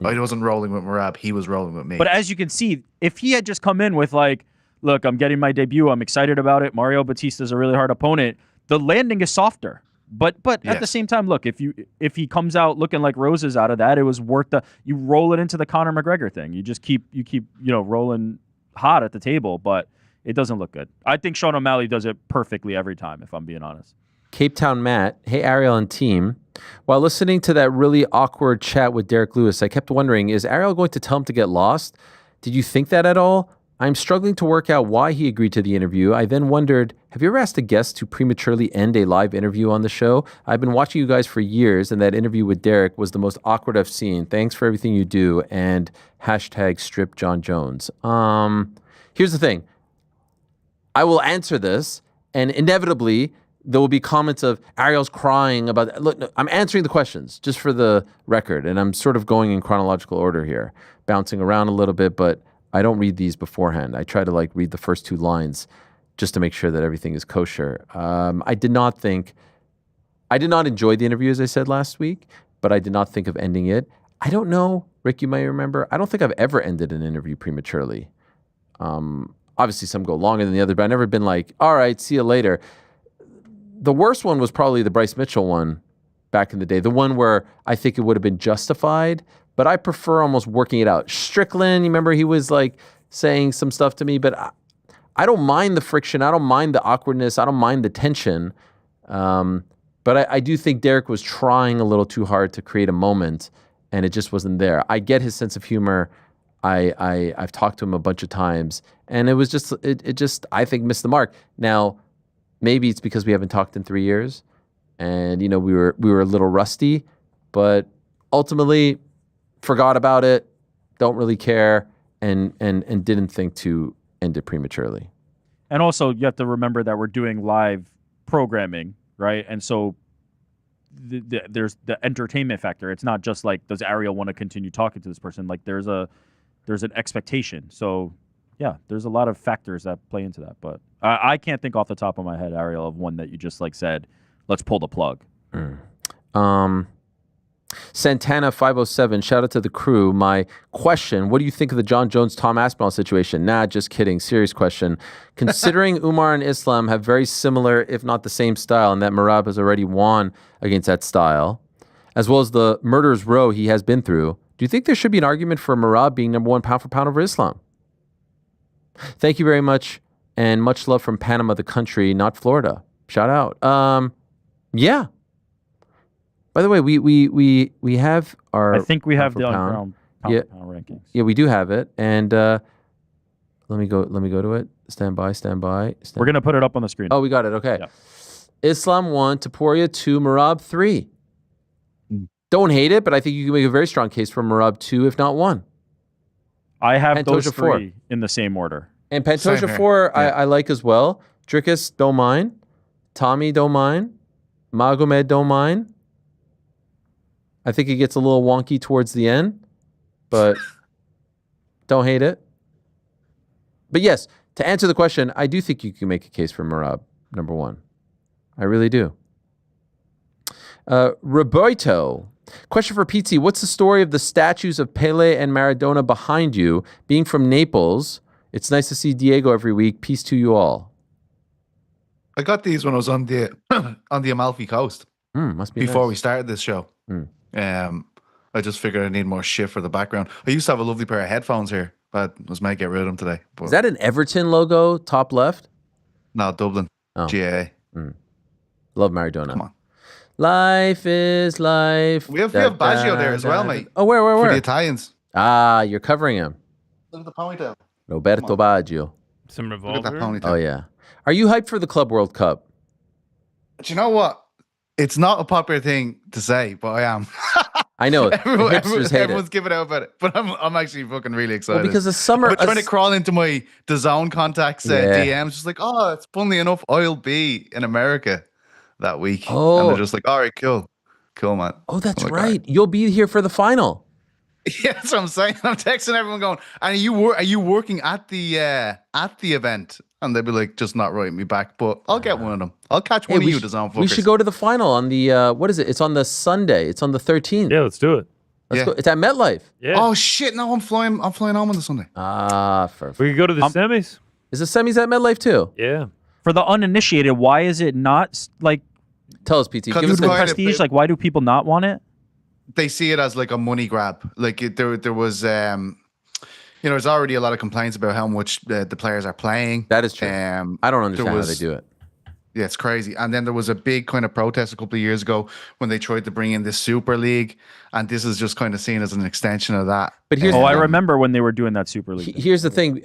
I wasn't rolling with Merab. He was rolling with me. But as you can see, if he had just come in with like, look, I'm getting my debut. I'm excited about it. Mario Batista's a really hard opponent. The landing is softer. But at the same time, look, if he comes out looking like roses out of that, it was worth you roll it into the Conor McGregor thing. You just keep rolling hot at the table, but it doesn't look good. I think Sean O'Malley does it perfectly every time, if I'm being honest. Cape Town Matt, hey Ariel and team. While listening to that really awkward chat with Derek Lewis, I kept wondering, is Ariel going to tell him to get lost? Did you think that at all? I'm struggling to work out why he agreed to the interview. I then wondered, have you ever asked a guest to prematurely end a live interview on the show? I've been watching you guys for years, and that interview with Derek was the most awkward I've seen. Thanks for everything you do, and hashtag strip John Jones. Here's the thing. I will answer this, and inevitably, there will be comments of Ariel's crying about. Look, no, I'm answering the questions just for the record, and I'm sort of going in chronological order here, bouncing around a little bit, but I don't read these beforehand. I try to read the first two lines just to make sure that everything is kosher. I did not enjoy the interview, as I said last week, but I did not think of ending it. I don't know, Rick, you may remember, I don't think I've ever ended an interview prematurely. Obviously, some go longer than the other, but I've never been like, all right, see you later. the worst one was probably the Bryce Mitchell one back in the day. The one where I think it would have been justified, but I prefer almost working it out. Strickland, you remember he was like saying some stuff to me, but I don't mind the friction. I don't mind the awkwardness. I don't mind the tension. But I do think Derek was trying a little too hard to create a moment, and it just wasn't there. I get his sense of humor. I've talked to him a bunch of times, and it was just it just I think missed the mark. Now, maybe it's because we haven't talked in 3 years, and we were a little rusty, but ultimately forgot about it, don't really care, and didn't think to end it prematurely. And also, you have to remember that we're doing live programming, right? And so there's the entertainment factor. It's not just like, does Ariel want to continue talking to this person? Like, there's an expectation. So, yeah, there's a lot of factors that play into that. But I can't think off the top of my head, Ariel, of one that you just like said, let's pull the plug. Santana 507, shout out to the crew. My question, what do you think of the John Jones Tom Aspinall situation? Nah, just kidding. Serious question. Considering Umar and Islam have very similar, if not the same style, and that Merab has already won against that style, as well as the murderer's row he has been through, do you think there should be an argument for Merab being number 1 pound for pound over Islam? Thank you very much, and much love from Panama, the country, not Florida. Shout out. Yeah. By the way, we have our. I think we have the pound pound rankings. Yeah, we do have it, and let me go to it. Stand by. We're gonna put it up on the screen. Oh, we got it. Okay. Yeah. Islam 1, Taporia 2, Merab 3. Don't hate it, but I think you can make a very strong case for Merab 2, if not 1. I have Pantoja those 4. 3 in the same order. And Pantoja 4, I like as well. Drickus, don't mind. Tommy, don't mind. Magomed, don't mind. I think it gets a little wonky towards the end, but don't hate it. But yes, to answer the question, I do think you can make a case for Merab, number 1. I really do. Roberto, question for Pizzi. What's the story of the statues of Pele and Maradona behind you? Being from Naples, it's nice to see Diego every week. Peace to you all. I got these when I was on the Amalfi Coast. Must be before nice. we started this show. I just figured I need more shit for the background. I used to have a lovely pair of headphones here, but I was might get rid of them today. But Is that an Everton logo, top left? no, Dublin. Oh. GAA. Love Maradona. Come on. Life is life. We have Baggio there as well, mate. Oh, where? For the Italians. Ah, you're covering him. Look at the ponytail. Roberto Baggio. Some Look at that revolver. ponytail. Oh, yeah. Are you hyped for the Club World Cup? But you know what? It's not a popular thing to say, but I am. I know. Hipsters hate everyone's it. giving out about it, but I'm actually fucking really excited. Well, because the summer... I'm trying to crawl into my DAZN contacts Yeah. DMs, just like, oh, it's funnily enough, I'll be in America that week. Oh. And they're just like, all right, cool, man. Oh, that's I'm like, right. You'll be here for the final. Yeah, that's what I'm saying. I'm texting everyone going, and are you working at the event? And they'd be like, just not writing me back, but I'll get one of them. I'll catch one of you, DAZN fuckers. We should go to the final on the, what is it? It's on the Sunday. It's on the 13th. Yeah, let's do it. Let's go. It's at MetLife. Yeah. Oh shit! No, I'm flying home on the Sunday. Ah, We could go to the semis. Is the semis at MetLife too? Yeah. For the uninitiated, why is it not like Tell us, PT. Give us it's the kind of- prestige? Like, why do people not want it? They see it as like a money grab. Like there was, there's already a lot of complaints about how much the players are playing. That is true. I don't understand how they was- do it. Yeah, it's crazy. And then there was a big kind of protest a couple of years ago when they tried to bring in this Super League, and this is just kind of seen as an extension of that. But here's I remember when they were doing that Super League. Here's the thing,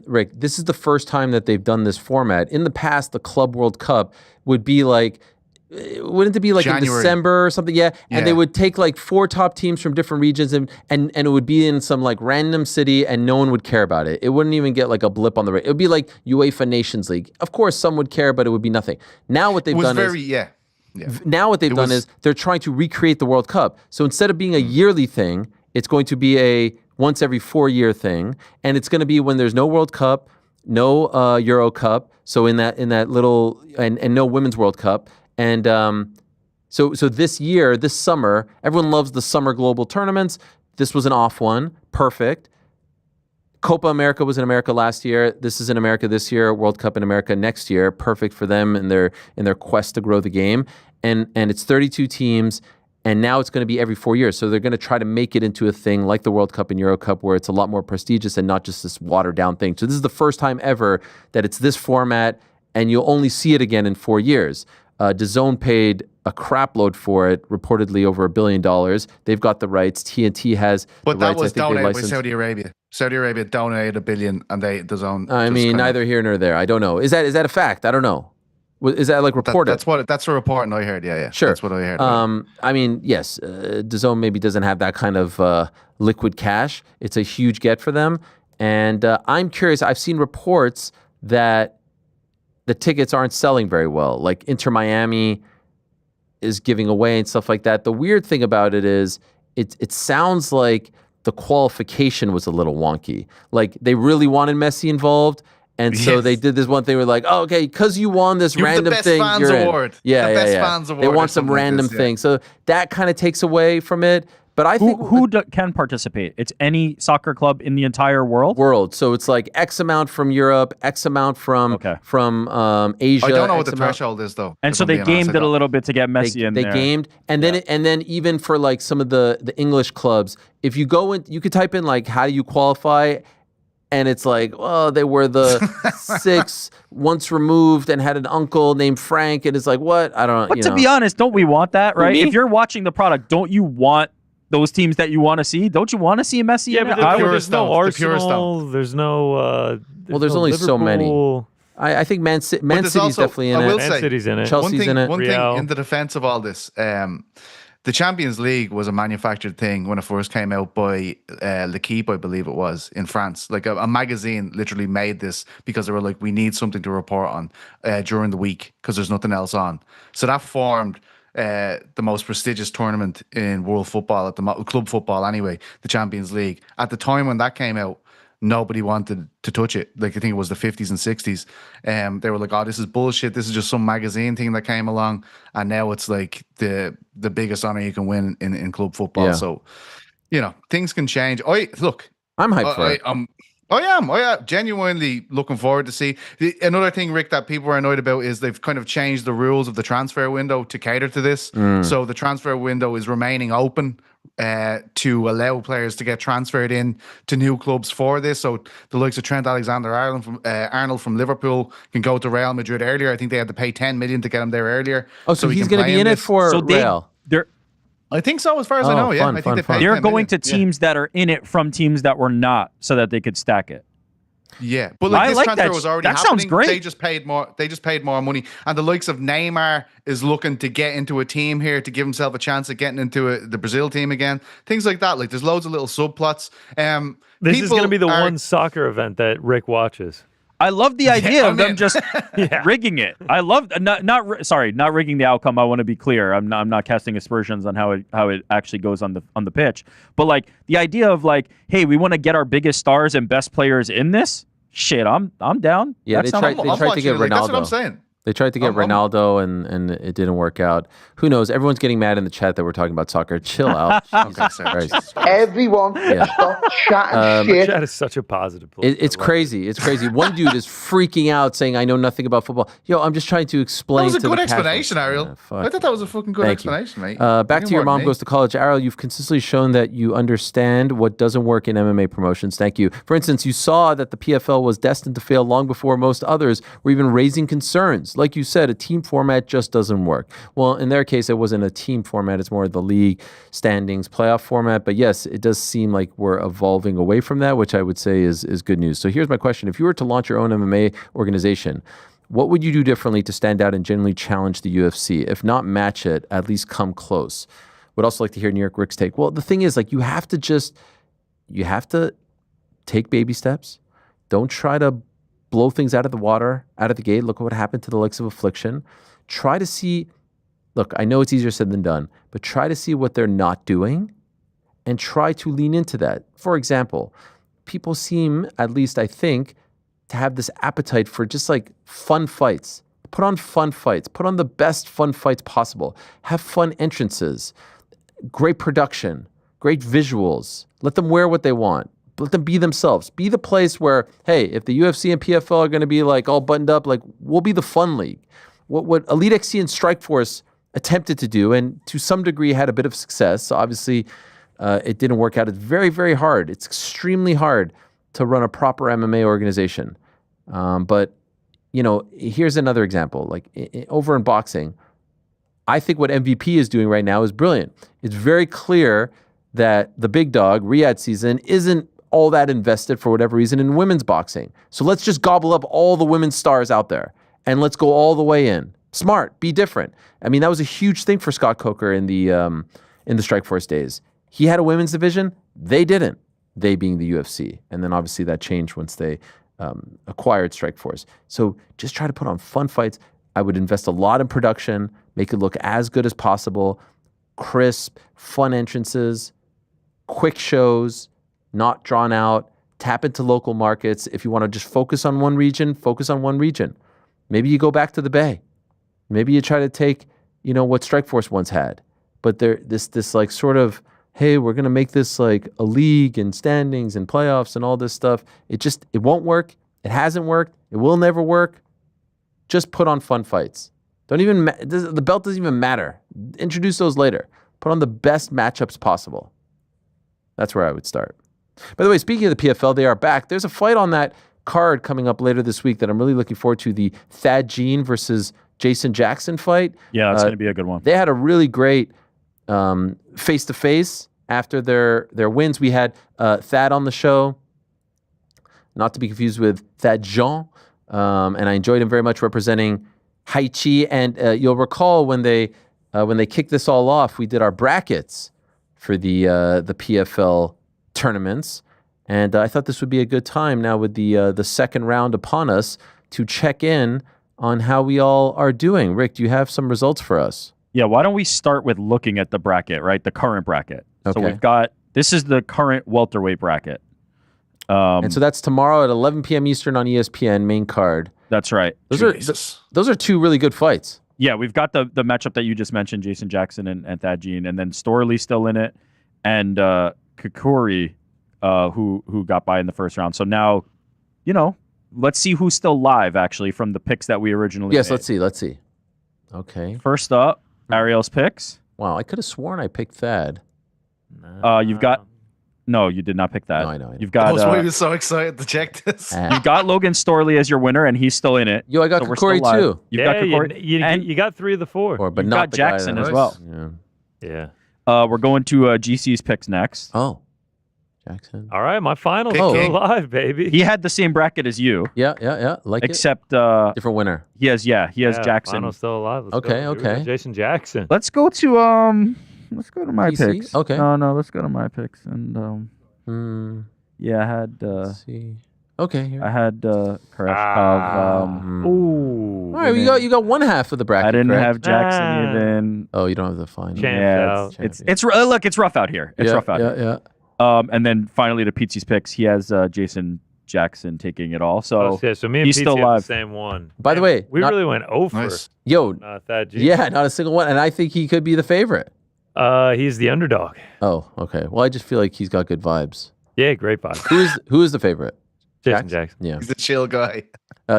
Rick. This is the first time that they've done this format. In the past, the Club World Cup would be like, wouldn't it be like in January. December or something? Yeah. And they would take like 4 top teams from different regions and it would be in some like random city and no one would care about it. It wouldn't even get like a blip on the radar. It would be like UEFA Nations League. Of course, some would care, but it would be nothing. Now what they've done is now what they've done is they're trying to recreate the World Cup. So instead of being a yearly thing, it's going to be a once every 4-year thing, and it's going to be when there's no World Cup, no Euro Cup. So in that little and no Women's World Cup. And so this year, this summer, everyone loves the summer global tournaments. This was an off one. Perfect. Copa America was in America last year. This is in America this year. World Cup in America next year. Perfect for them in their quest to grow the game. And it's 32 teams, and now it's going to be every 4 years. So they're going to try to make it into a thing like the World Cup and Euro Cup, where it's a lot more prestigious and not just this watered down thing. So this is the first time ever that it's this format, and you'll only see it again in 4 years. DAZN paid a crap load for it, reportedly over $1 billion. They've got the rights. TNT has but the that rights. was donated by Saudi Arabia. Saudi Arabia donated $1 billion, and DAZN. I mean, neither here nor there. I don't know. Is that a fact? I don't know. Is that like reported? That's a report I heard. Yeah. Sure. That's what I heard. I mean, yes, DAZN maybe doesn't have that kind of liquid cash. It's a huge get for them. And I'm curious. I've seen reports that the tickets aren't selling very well. Like Inter Miami is giving away and stuff like that. The weird thing about it is it sounds like the qualification was a little wonky. Like they really wanted Messi involved. And so they did this one thing where like, oh, okay, because you won this random thing, you're in. Yeah, the best fans award. They want some random thing. So that kind of takes away from it. But I think who can participate? It's any soccer club in the entire world. So it's like X amount from Europe, X amount from Asia. I don't know what the threshold is though. And so they gamed it a little bit to get Messi in there. They gamed, and then even for like some of the English clubs, if you go in, you could type in like how do you qualify. And it's like, oh, they were the 6 once removed and had an uncle named Frank. And it's like, what? I don't know. But to be honest, don't we want that, right? If you're watching the product, don't you want those teams that you want to see? Don't you want to see Messi? Yeah, but there's no Arsenal. There's no. There's only so many. I think Man City's definitely in it. Man City's in it. Chelsea's in it. One thing in the defense of all this, the Champions League was a manufactured thing when it first came out by L'Equipe, I believe it was, in France. Like a magazine literally made this because they were like, we need something to report on during the week because there's nothing else on. So that formed the most prestigious tournament in world football, club football anyway, the Champions League. At the time when that came out, nobody wanted to touch it. Like I think it was the 50s and 60s. They were like, oh, this is bullshit. This is just some magazine thing that came along. And now it's like the biggest honor you can win in club football. Yeah. So, things can change. I'm hyped for it. I am genuinely looking forward to see. Another thing, Rick, that people are annoyed about is they've kind of changed the rules of the transfer window to cater to this. So the transfer window is remaining open to allow players to get transferred in to new clubs for this. So the likes of Trent Alexander-Arnold from Liverpool can go to Real Madrid earlier. I think they had to pay 10 million to get him there earlier. Oh, so he's going to be in it for Real. I think so, as far as I know. Yeah, I think they're going to teams that are in it from teams that were not, so that they could stack it. Yeah, but this transfer was already happening. Sounds great. They just paid more money, and the likes of Neymar is looking to get into a team here to give himself a chance at getting into the Brazil team again. Things like that. Like there's loads of little subplots. This is going to be the one soccer event that Rick watches. I love the idea of them just rigging it. I love not rigging the outcome. I want to be clear. I'm not casting aspersions on how it actually goes on the pitch. But like the idea of like, hey, we want to get our biggest stars and best players in this. Shit, I'm down. Yeah, they tried to get Ronaldo. That's what I'm saying. They tried to get Ronaldo and it didn't work out. Who knows? Everyone's getting mad in the chat that we're talking about soccer. Chill out. Everyone stop chatting shit. Chat is such a positive place. It's crazy. It's crazy. One dude is freaking out saying, I know nothing about football. Yo, I'm just trying to explain. That was a good explanation, Ariel. I thought that was a fucking good explanation, mate. Back to your mom goes to college. Ariel, you've consistently shown that you understand what doesn't work in MMA promotions. Thank you. For instance, you saw that the PFL was destined to fail long before most others were even raising concerns. Like you said, a team format just doesn't work. Well, in their case, it wasn't a team format. It's more the league standings playoff format. But yes, it does seem like we're evolving away from that, which I would say is good news. So here's my question. If you were to launch your own MMA organization, what would you do differently to stand out and genuinely challenge the UFC? If not match it, at least come close. Would also like to hear New York Rick's take. Well, the thing is, like, you have to take baby steps. Don't try to blow things out of the water, out of the gate. Look at what happened to the likes of Affliction. Try to see, look, I know it's easier said than done, but try to see what they're not doing and try to lean into that. For example, people seem, at least I think, to have this appetite for just like fun fights. Put on fun fights. Put on the best fun fights possible. Have fun entrances. Great production. Great visuals. Let them wear what they want. Let them be themselves. Be the place where, hey, if the UFC and PFL are going to be like all buttoned up, like we'll be the fun league. What Elite XC and Strikeforce attempted to do, and to some degree had a bit of success. So obviously, it didn't work out. It's very, very hard. It's extremely hard to run a proper MMA organization. But here's another example. Like over in boxing, I think what MVP is doing right now is brilliant. It's very clear that the big dog, Riyadh season, isn't all that invested for whatever reason in women's boxing. So let's just gobble up all the women's stars out there and let's go all the way in. Smart, be different. I mean, that was a huge thing for Scott Coker in the Strikeforce days. He had a women's division. They didn't. They being the UFC. And then obviously that changed once they acquired Strikeforce. So just try to put on fun fights. I would invest a lot in production, make it look as good as possible, crisp, fun entrances, quick shows, not drawn out, tap into local markets. If you want to just focus on one region, focus on one region. Maybe you go back to the Bay. Maybe you try to take, what Strikeforce once had. But this like sort of, hey, we're going to make this like a league and standings and playoffs and all this stuff. It won't work. It hasn't worked. It will never work. Just put on fun fights. The belt doesn't even matter. Introduce those later. Put on the best matchups possible. That's where I would start. By the way, speaking of the PFL, they are back. There's a fight on that card coming up later this week that I'm really looking forward to, the Thad Jean versus Jason Jackson fight. Yeah, that's going to be a good one. They had a really great face-to-face after their wins. We had Thad on the show, not to be confused with Thad Jean, and I enjoyed him very much representing Haiti. And you'll recall when they kicked this all off, we did our brackets for the PFL tournaments, and I thought this would be a good time now with the second round upon us to check in on how we all are doing. Rick, do you have some results for us? Yeah, why don't we start with looking at the bracket, right? The current bracket. Okay. So we've got, this is the current welterweight bracket. And so that's tomorrow at 11 p.m. Eastern on ESPN, main card. That's right. Those are two really good fights. Yeah, we've got the matchup that you just mentioned, Jason Jackson and Thad Jean, and then Storley still in it, and Kukuri, who got by in the first round. So now, let's see who's still live, actually, from the picks that we originally made. Let's see. Okay. First up, Ariel's picks. Wow, I could have sworn I picked Thad. You've got... No, you did not pick that. No, I know. You've got... I was so excited to check this. You got Logan Storley as your winner, and he's still in it. Yo, I got Kukuri too. You've got Kukuri. And you got 3 of the 4. But you've not got the Jackson guy as well. Yeah. We're going to GC's picks next. Oh. Jackson. All right, my finals still alive, baby. He had the same bracket as you. Yeah. Except different winner. He has Jackson. Finals still alive. Let's okay. go. Jason Jackson. Let's go to my GC? picks. Okay. No, let's go to my picks. And yeah, I had Let's see. Okay. Here. I had Koreshkov. All right, you got one half of the bracket. I didn't correct? have Jackson even. Oh, you don't have the final. It's look, it's rough out here. It's rough out here. And then finally to Pete's picks, he has Jason Jackson taking it all. So, so me and he's Pete still have alive. the same one. By the way, we really went over. Nice. Yo, Thad Jean. yeah, not a single one, and I think he could be the favorite. He's the underdog. Oh, okay. Well, I just feel like he's got good vibes. Yeah, great vibe. Who is the favorite? Jason Jackson. Yeah, He's a chill guy.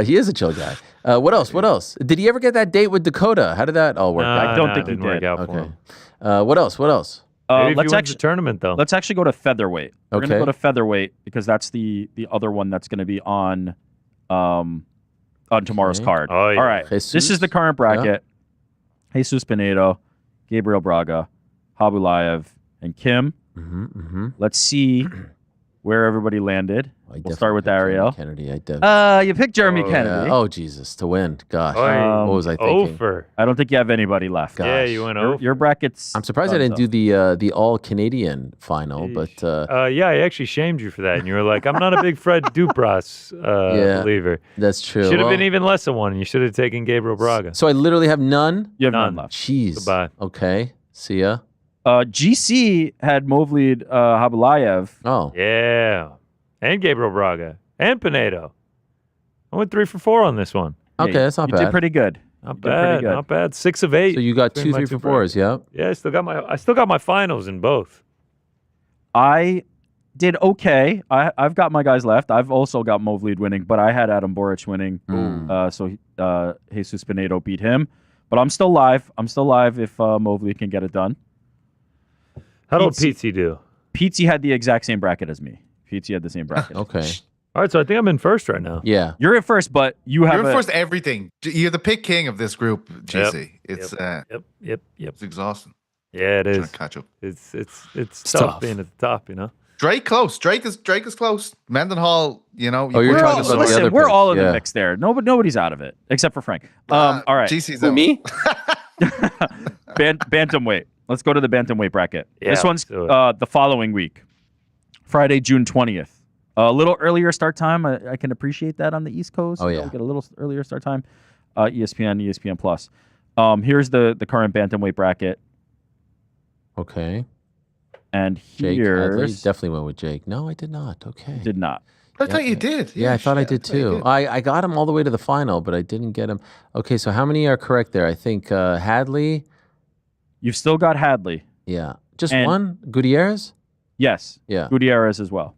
he is a chill guy. What else? Did he ever get that date with Dakota? How did that all work out? I don't think he didn't work did. out for Okay. him. What else? Maybe if let's he wins actually the tournament though. Let's actually go to featherweight. We're Okay. gonna go to featherweight because that's the other one that's gonna be on tomorrow's card. Oh, yeah. All right. Jesus. This is the current bracket. Jesus Pinedo, Gabriel Braga, Habulaev, and Kim. Let's see where everybody landed. We'll start with Ariel. Kennedy. You picked Jeremy Kennedy. Oh Jesus, to win. Gosh, Oh, what was I thinking? Over. I don't think you have anybody left. God. Yeah, you went over. Your brackets. I'm surprised I didn't do the all Canadian final, but yeah, I actually shamed you for that, and you were like, "I'm not a big Fred Dupras believer." That's true. Should have been even less than one. You should have taken Gabriel Braga. So I literally have none. You have none None. left. Jeez. Goodbye. Okay. See ya. GC had Movlid Habulaev. Oh. Yeah, and Gabriel Braga and Pinedo. I went 3 for 4 on this one. Okay, that's not you bad. did pretty good. Not did pretty bad. good. Not bad. 6 of 8. So you got between 2, my 3 for 4s. Yeah. Yeah, I still got my finals in both. I did okay. I've got my guys left. I've also got Movlid winning, but I had Adam Boric winning. So Jesus Pinedo beat him. But I'm still live. I'm still live if Movlid can get it done. How did Pizzi do? Pizzi had the exact same bracket as me. Pizzi had the same bracket. Okay. All right, so I think I'm in first right now. Yeah. You're at first, but you're in first everything. You're the pick king of this group, GC. Yep. It's exhausting. Yeah, it is. Trying to catch up. It's tough being at the top, you know. Drake close. Drake is close. Mendenhall, you know. We're all in the mix there. Nobody's out of it except for Frank. All right. GC's me? Bantamweight. Let's go to the bantamweight bracket. Yeah, this one's the following week, Friday, June 20th. A little earlier start time. I can appreciate that on the East Coast. Oh, yeah. Get a little earlier start time. ESPN Plus. Here's the current bantamweight bracket. Okay. And Jake Hadley here's... definitely went with Jake. No, I did not. Okay. Did not. I thought you did. Yeah, I thought I did too. I got him all the way to the final, but I didn't get him. Okay, so how many are correct there? I think Hadley. You've still got Hadley. Yeah. Just one? Gutierrez? Yes. Yeah. Gutierrez as well.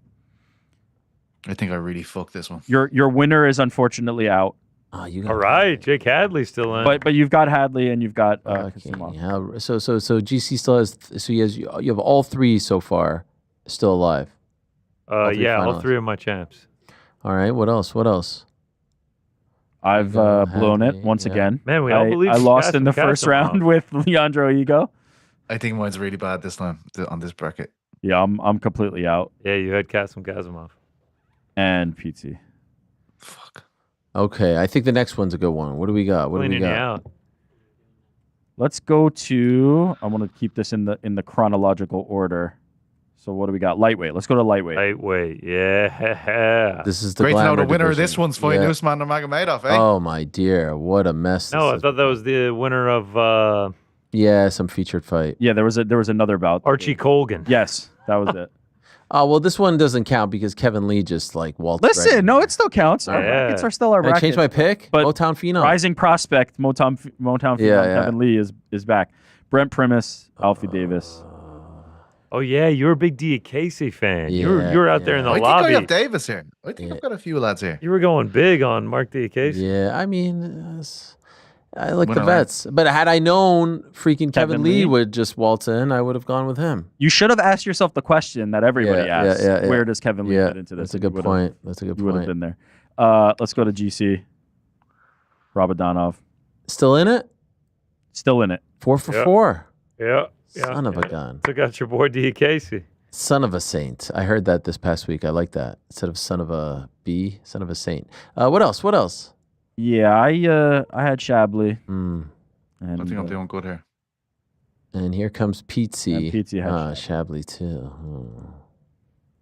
I think I really fucked this one. Your winner is unfortunately out. Oh, you got all right, Jake Hadley's still in. But you've got Hadley and you've got so GC still has you have all three so far still alive. All three of my champs. All right, what else? I've blown it once again. Man, we all believe I lost in the first round with Leandro Ego. I think mine's really bad this time on this bracket. Yeah, I'm completely out. Yeah, you had Kasim Kazimov. And Pizzi. Fuck. Okay, I think the next one's a good one. What do we got? Let's go to. I want to keep this in the chronological order. So what do we got? Lightweight. Let's go to lightweight. Lightweight. Yeah. This is the great to know the glamour winner of division. this one's fighting Usman Nurmagomedov. Eh? Oh my dear, what a mess! No, I thought that was the winner of. Some featured fight. Yeah, there was another bout. Archie Colgan. Yes, that was it. Oh, well, this one doesn't count because Kevin Lee just waltzed. Listen, no, it still counts. Our brackets are still our brackets. I changed my pick. But Motown Phenom. Rising prospect, Motown Phenom, Kevin Lee is back. Brent Primus, Alfie Davis. Oh yeah, you're a big Diakese fan. You were out there in the lobby. I think I have Davis here. I think I've got a few lads here. You were going big on Mark Diakese. Yeah, I mean, I like the vets. But had I known freaking Kevin Lee would just waltz in, I would have gone with him. You should have asked yourself the question that everybody asks. Where does Kevin Lee fit into this? That's a good point. You would have been there. Let's go to GC. Rabadanov. Still in it? Still in it. 4 for 4. Yeah. Son of a gun. Took out your boy Diakese. Son of a saint. I heard that this past week. I like that. Instead of son of a bee, son of a saint. What else? Yeah, I had Shabley. And I think I'm doing good here. And here comes Pizzi. Pizzi had Shabley too.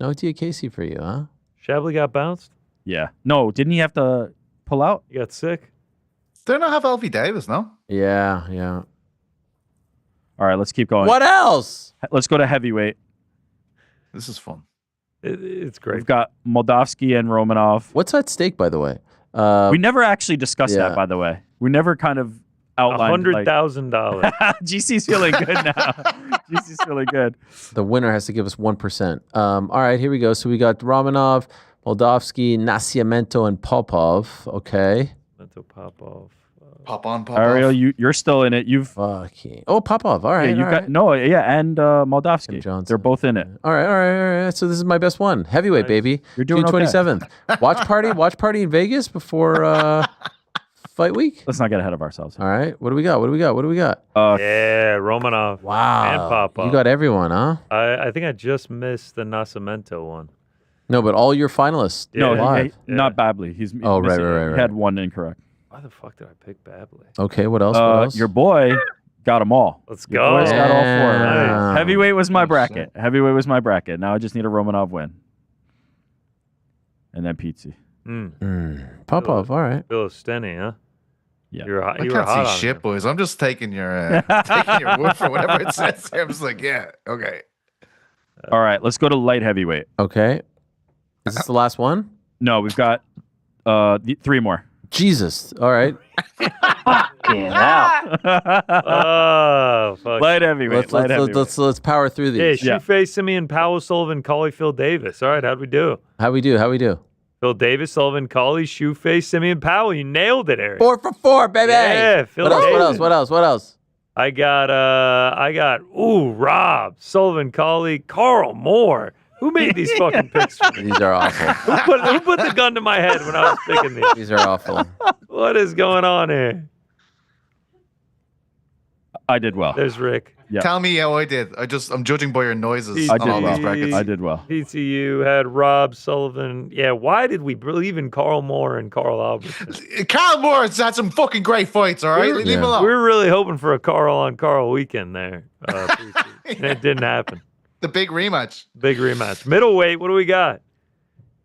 No Diakese for you, huh? Shabley got bounced? Yeah. No, didn't he have to pull out? He got sick? They don't have Alfie Davis, no? Yeah. All right, let's keep going. What else? Let's go to heavyweight. This is fun. It's great. We've got Moldavsky and Romanov. What's at stake, by the way? We never actually discussed that, by the way. We never kind of outlined $100,000. GC's feeling good now. GC's feeling good. The winner has to give us 1%. All right, here we go. So we got Romanov, Moldavsky, Nascimento, and Popov. Okay. Popov. Pop on. Ariel, you're still in it. You've fucking Popov. All right, and Moldavsky. They're both in it. All right. So this is my best one, heavyweight, baby. You're doing June 27th. Watch party in Vegas before fight week. Let's not get ahead of ourselves. All right, what do we got? Yeah, Romanov. Wow, and Popov. You got everyone, huh? I think I just missed the Nascimento one. No, but all your finalists. No, not Babley. He's right. He had one incorrect. Why the fuck did I pick Babley? Okay, what else? Your boy got them all. Let's go. Boys got all 4. Nice. Heavyweight was my bracket. Now I just need a Romanov win. And then Pizzi. Popov, all right. Bill Stenny, huh? Yeah. I can't see shit, boys. I'm just taking your word for whatever it says there. I'm just like, yeah, okay. All right, let's go to light heavyweight. Okay. Is this the last one? No, we've got 3 more. Jesus. All right. Fucking hell. Oh, fuck. Light heavyweight. Let's power through these. Yeah, Shoeface, Simeon, Powell, Sullivan, Cauley, Phil Davis. All right, how'd we do? How we do? Phil Davis, Sullivan, Cauley, Shoeface, Simeon, Powell. You nailed it, Eric. 4 for 4, baby. Yeah, Phil Davis. What else? I got Rob, Sullivan, Cauley, Carl Moore. Who made these fucking picks for me? These are awful. Who put the gun to my head when I was picking these? These are awful. What is going on here? I did well. There's Rick. Yeah. Tell me how I did. I'm judging by your noises I on did all well. these brackets. I did well. PTU had Rob, Sullivan. Yeah, why did we believe in Carl Moore and Carl Albertson? Carl Moore's had some fucking great fights, all right? Leave him alone. We were really hoping for a Carl on Carl weekend there. And it didn't happen. The big rematch. Big rematch. Middleweight, what do we got?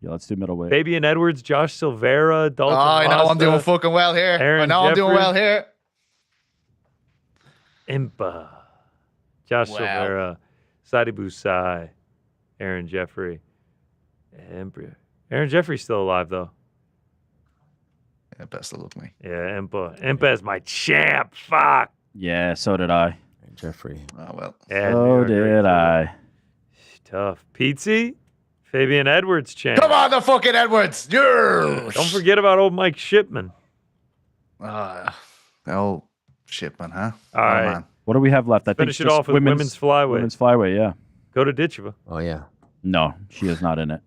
Yeah, let's do middleweight. Fabian Edwards, Josh Silveira, Dalton I know Rasta, I'm doing fucking well here. Aaron I'm doing Jeffrey. well here. Impa, Josh Wow. Silveira, Sadi Busai, Aaron Jeffrey. Aaron Jeffrey's still alive, though. Yeah, best of luck, me. Yeah, Impa. Impa is my champ. Fuck. Yeah, so did I. Jeffrey. Oh, well. Yeah, So did I. Tough. Pizzi, Fabian Edwards champ. Come on, the fucking Edwards. Yes. Don't forget about old Mike Shipman. Oh, Shipman, huh? All right. Man. What do we have left? I Finish think it just off with women's flyweight. Women's flyweight, yeah. Go to Ditcheva. Oh yeah. No, she is not in it.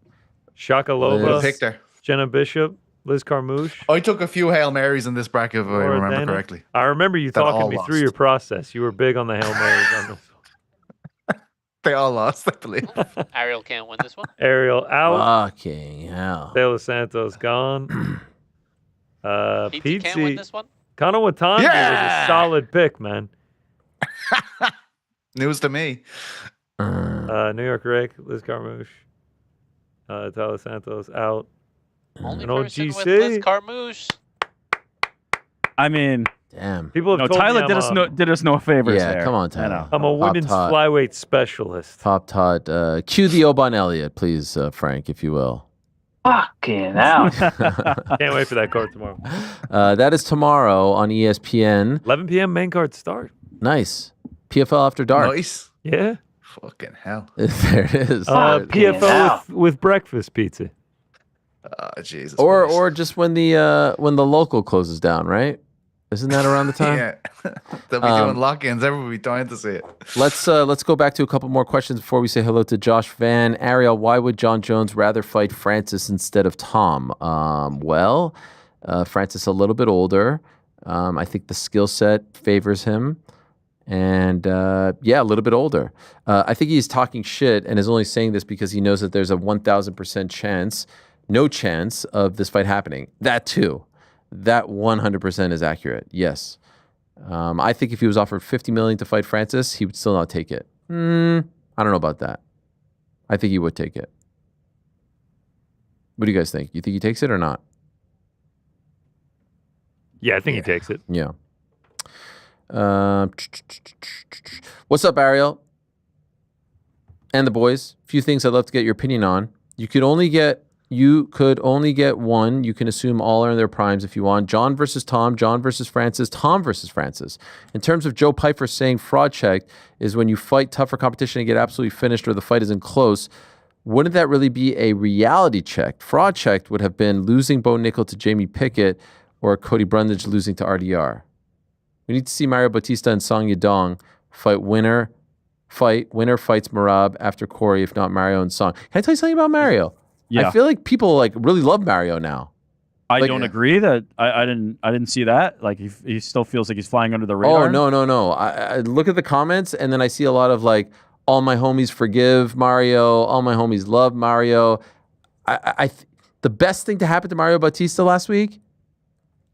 Shaka I Lova, picked her. Jenna Bishop, Liz Carmouche. I took a few Hail Marys in this bracket, if I Laura remember Dana. correctly. I remember you That talking all me lost. through your process. You were big on the Hail Marys on this one. They all lost, I believe. Ariel can't win this one. Ariel out. Fucking hell. De Los Santos gone. Pizzi can't win Pizzi. this one. Kanawatani was a solid pick, man. News to me. New York Rick, Liz Carmouche. Tyler Santos out. Only An old person with GC. Liz Carmouche. I mean, Damn. People have no, told Tyler me did us no favors Yeah, there. come on, I Tyler. know. I'm a women's Top flyweight specialist. Top tot. Cue the Oban Elliott, please, Frank, if you will. Fucking hell. Can't wait for that card tomorrow. That is tomorrow on ESPN. 11 p.m. main card start. Nice. PFL After Dark. Nice. Yeah. Fucking hell. There it is. PFL with breakfast pizza. Oh, Jesus. Or Christ. or just when the local closes down, right? Isn't that around the time? Yeah. They'll be doing lock-ins. Everyone will be dying to see it. Let's go back to a couple more questions before we say hello to Josh Van. Ariel, why would John Jones rather fight Francis instead of Tom? Francis a little bit older. I think the skill set favors him. And a little bit older. I think he's talking shit and is only saying this because he knows that there's a 1,000% chance, no chance of this fight happening. That too. That 100% is accurate. Yes. I think if he was offered $50 million to fight Francis, he would still not take it. I don't know about that. I think he would take it. What do you guys think? You think he takes it or not? Yeah, I think he takes it. Yeah. What's up, Ariel? And the boys. A few things I'd love to get your opinion on. You could only get one. You can assume all are in their primes if you want. John versus Tom, John versus Francis, Tom versus Francis. In terms of Joe Pyfer saying fraud checked is when you fight tougher competition and get absolutely finished or the fight isn't close, wouldn't that really be a reality check? Fraud checked would have been losing Bo Nickel to Jamie Pickett or Cody Brundage losing to RDR. We need to see Mario Bautista and Song Yadong fight. Winner fights Marab after Corey, if not Mario and Song. Can I tell you something about Mario? Yeah. I feel like people really love Mario now. I don't agree that I didn't see that. Like he still feels like he's flying under the radar. Oh no. I look at the comments and then I see a lot of all my homies forgive Mario, all my homies love Mario. The best thing to happen to Mario Bautista last week,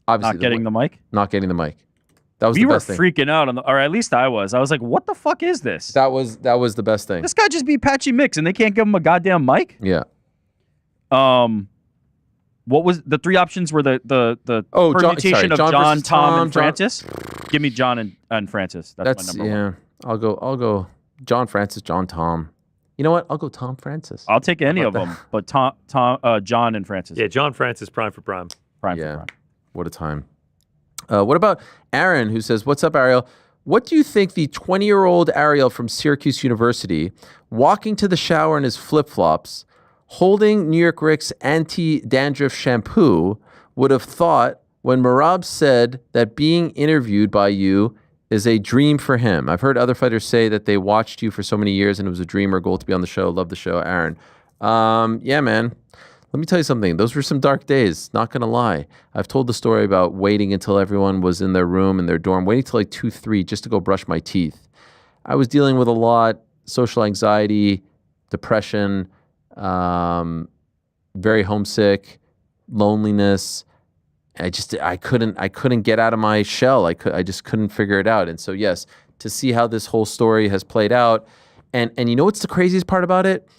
obviously Not getting the mic. Not getting the mic. That was We the were best thing. freaking out or at least I was. I was like, "What the fuck is this?" That was the best thing. This guy just beat Patchy Mix and they can't give him a goddamn mic. Yeah. What was the three options? Were the permutation of John John, versus Tom, Tom, and Francis? Give me John and Francis. That's my number one. I'll go John Francis, John Tom. You know what? I'll go Tom Francis. I'll take any of them, but John and Francis. Yeah, John Francis prime for prime. Prime Yeah. for prime. What a time. What about Aaron, who says, "What's up, Ariel? What do you think the 20-year-old Ariel from Syracuse University, walking to the shower in his flip-flops, holding New York Rick's anti-dandruff shampoo, would have thought when Merab said that being interviewed by you is a dream for him? I've heard other fighters say that they watched you for so many years and it was a dream or goal to be on the show. Love the show, Aaron." Yeah, man. Let me tell you something. Those were some dark days, not going to lie. I've told the story about waiting until everyone was in their room, in their dorm, waiting till like 2, 3 just to go brush my teeth. I was dealing with a lot, social anxiety, depression, very homesick, loneliness. I couldn't get out of my shell. I just couldn't figure it out. And so, yes, to see how this whole story has played out. And you know what's the craziest part about it?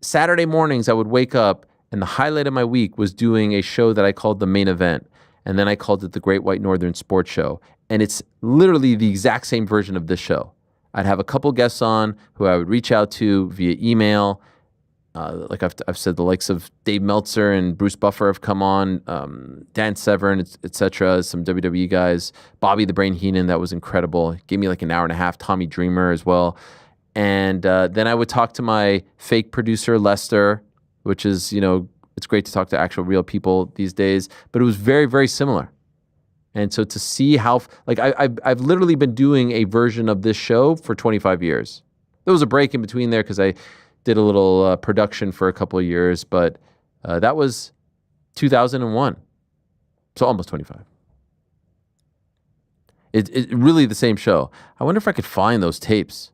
Saturday mornings, I would wake up and the highlight of my week was doing a show that I called The Main Event. And then I called it the Great White Northern Sports Show. And it's literally the exact same version of this show. I'd have a couple guests on who I would reach out to via email. Like I've said, the likes of Dave Meltzer and Bruce Buffer have come on, Dan Severn, etc. Some WWE guys, Bobby the Brain Heenan, that was incredible. Gave me like an hour and a half. Tommy Dreamer as well. And then I would talk to my fake producer, Lester, which is, it's great to talk to actual real people these days, but it was very, very similar. And so to see how, I've literally been doing a version of this show for 25 years. There was a break in between there because I did a little production for a couple of years, but that was 2001. So almost 25. It really the same show. I wonder if I could find those tapes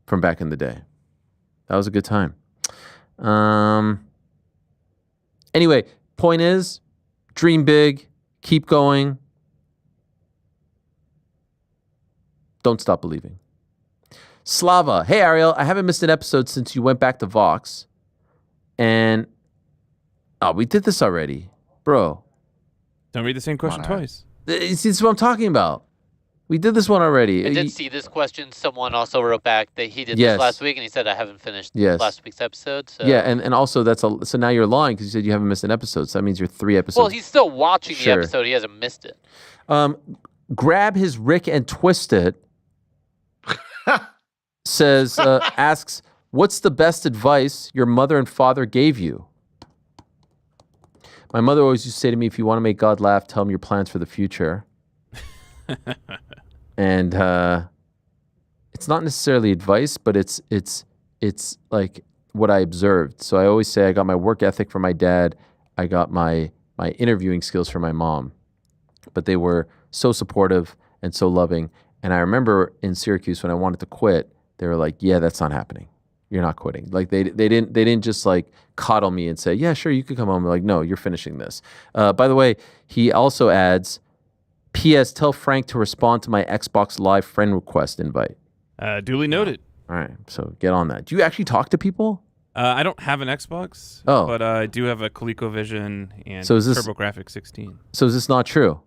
from back in the day. That was a good time. Anyway, point is, dream big, keep going. Don't stop believing. Slava, hey Ariel, I haven't missed an episode since you went back to Vox. And, we did this already. Bro. Don't read the same question twice. This is what I'm talking about. We did this one already. I did see this question. Someone also wrote back that he did this last week, and he said, I haven't finished last week's episode. So. Yeah, and also so now you're lying because you said you haven't missed an episode, so that means you're 3 episodes. Well, he's still watching the episode. He hasn't missed it. Grab his Rick and twist it. Says, asks, what's the best advice your mother and father gave you? My mother always used to say to me, if you want to make God laugh, tell him your plans for the future. And it's not necessarily advice, but it's like what I observed. So I always say I got my work ethic from my dad. I got my interviewing skills from my mom. But they were so supportive and so loving. And I remember in Syracuse when I wanted to quit, they were like, yeah, that's not happening. You're not quitting. Like they didn't just like coddle me and say, yeah, sure, you could come home. They're like, no, you're finishing this. By the way, he also adds, P.S. Tell Frank to respond to my Xbox Live friend request invite. Duly noted. All right, so get on that. Do you actually talk to people? I don't have an Xbox, but I do have a ColecoVision and TurboGrafx 16. So is this not true?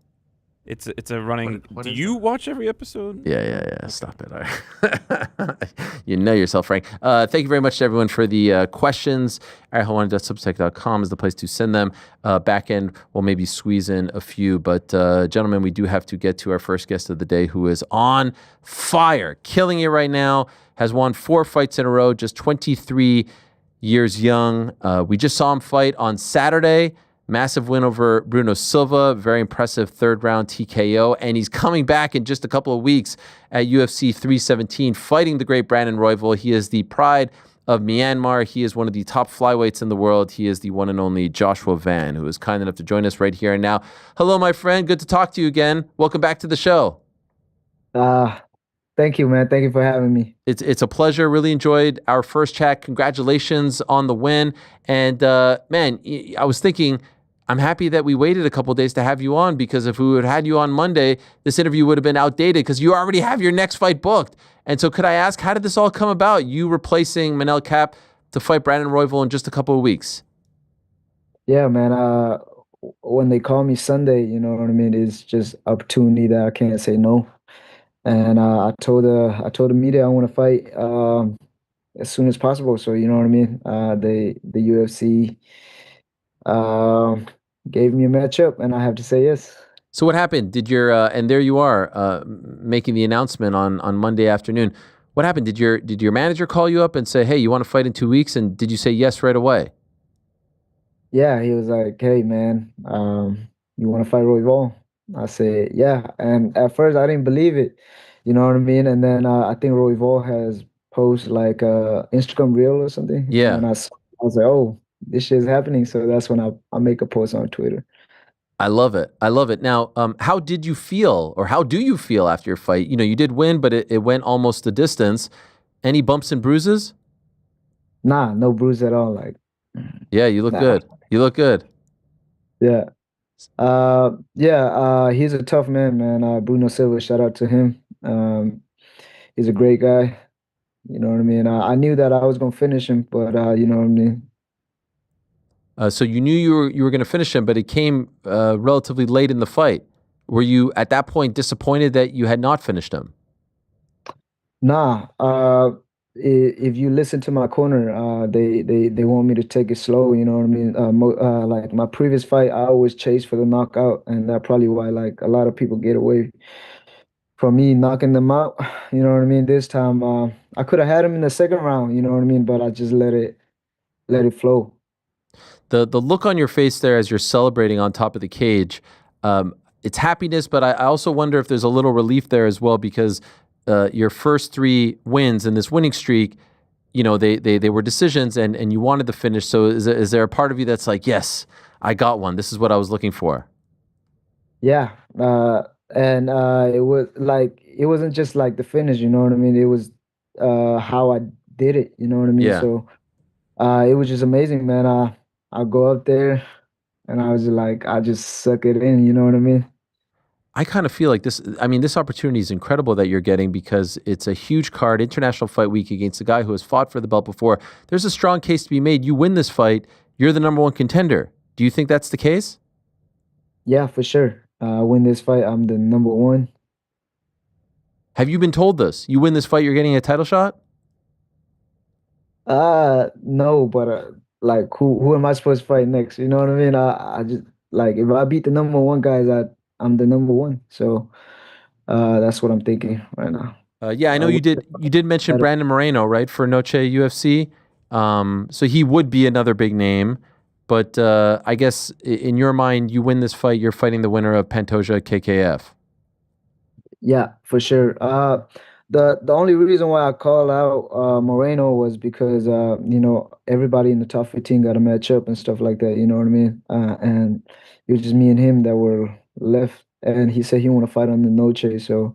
It's a running. Do you watch every episode? Yeah. Stop it. All right. You know yourself, Frank. Thank you very much to everyone for the questions. arielhelwani.substack.com is the place to send them. Back end, we'll maybe squeeze in a few. But gentlemen, we do have to get to our first guest of the day, who is on fire, killing it right now, has won 4 fights in a row, just 23 years young. We just saw him fight on Saturday. Massive win over Bruno Silva, very impressive 3rd round TKO, and he's coming back in just a couple of weeks at UFC 317, fighting the great Brandon Royval. He is the pride of Myanmar. He is one of the top flyweights in the world. He is the one and only Joshua Van, who is kind enough to join us right here and now. Hello, my friend. Good to talk to you again. Welcome back to the show. Thank you, man. Thank you for having me. It's a pleasure. Really enjoyed our first chat. Congratulations on the win. And man, I was thinking, I'm happy that we waited a couple of days to have you on, because if we would have had you on Monday, this interview would have been outdated because you already have your next fight booked. And so could I ask, how did this all come about? You replacing Manel Kape to fight Brandon Royval in just a couple of weeks. Yeah, man. When they call me Sunday, you know what I mean? It's just opportunity that I can't say no. And I told the media I want to fight as soon as possible. So you know what I mean? The UFC gave me a matchup, and I have to say yes. So what happened? Did your and there you are making the announcement on Monday afternoon. What happened? Did your manager call you up and say, "Hey, you want to fight in 2 weeks?" And did you say yes right away? Yeah, he was like, "Hey, man, you want to fight Royval?" I said, "Yeah." And at first, I didn't believe it. You know what I mean? And then I think Royval has posted like a Instagram reel or something. Yeah. And I was like, "Oh, this shit's happening." So that's when I make a post on Twitter. I love it. I love it. Now, how did you feel, or how do you feel after your fight? You know, you did win, but it went almost the distance. Any bumps and bruises? Nah, no bruise at all. Like, yeah, you look good. You look good. Yeah. He's a tough man, man. Bruno Silva, shout out to him. He's a great guy. You know what I mean? I knew that I was gonna finish him, but you know what I mean? So you knew you were going to finish him, but it came relatively late in the fight. Were you at that point disappointed that you had not finished him? Nah. If you listen to my corner, they want me to take it slow. You know what I mean? Like my previous fight, I always chase for the knockout, and that's probably why like a lot of people get away from me knocking them out. You know what I mean? This time, I could have had him in the second round. You know what I mean? But I just let it flow. The look on your face there as you're celebrating on top of the cage, it's happiness, but I also wonder if there's a little relief there as well, because your first 3 wins in this winning streak, you know, they were decisions, and you wanted the finish. So is there a part of you that's like, yes, I got one. This is what I was looking for. Yeah. And it was like, it wasn't just like the finish, you know what I mean? It was how I did it, you know what I mean? Yeah. So it was just amazing, man. I go up there and I was like, I just suck it in, you know what I mean? I kind of feel like this, I mean, this opportunity is incredible that you're getting, because it's a huge card, International Fight Week, against a guy who has fought for the belt before. There's a strong case to be made. You win this fight, you're the #1 contender. Do you think that's the case? Yeah, for sure. Win this fight, I'm the #1. Have you been told this? You win this fight, you're getting a title shot? No, but like who am I supposed to fight next? You know what I mean? I just like, if I beat the #1 guys, I'm the #1. So that's what I'm thinking right now. Yeah, I know you did mention Brandon Moreno, right, for Noche UFC. So he would be another big name, but I guess in your mind, you win this fight, you're fighting the winner of Pantoja KKF. Yeah, for sure. The only reason why I call out Moreno was because you know, everybody in the top 15 got a matchup and stuff like that. You know what I mean? And it was just me and him that were left, and he said he want to fight on the Noche, so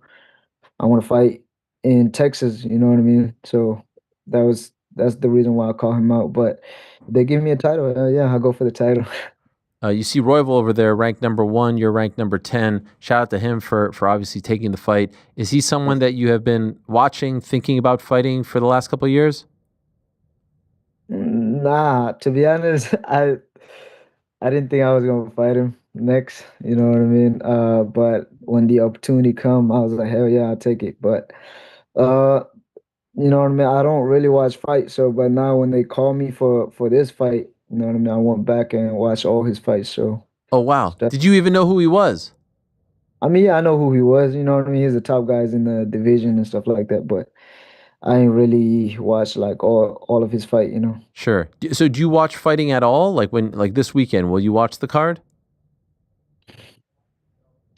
I want to fight in Texas. You know what I mean? So that's the reason why I call him out. But if they give me a title, yeah, I'll go for the title. You see Royval over there, ranked #1. You're ranked #10. Shout out to him for obviously taking the fight. Is he someone that you have been watching, thinking about fighting for the last couple of years? Nah, to be honest, I didn't think I was gonna fight him next. You know what I mean? But when the opportunity come, I was like, hell yeah, I'll take it. But you know what I mean? I don't really watch fights, so but now when they call me for this fight, you know what I mean? I went back and watched all his fights. So. Oh wow! Did you even know who he was? I mean, yeah, I know who he was. You know what I mean? He's the top guys in the division and stuff like that. But I ain't really watched like all of his fight. You know. Sure. So do you watch fighting at all? Like this weekend, will you watch the card?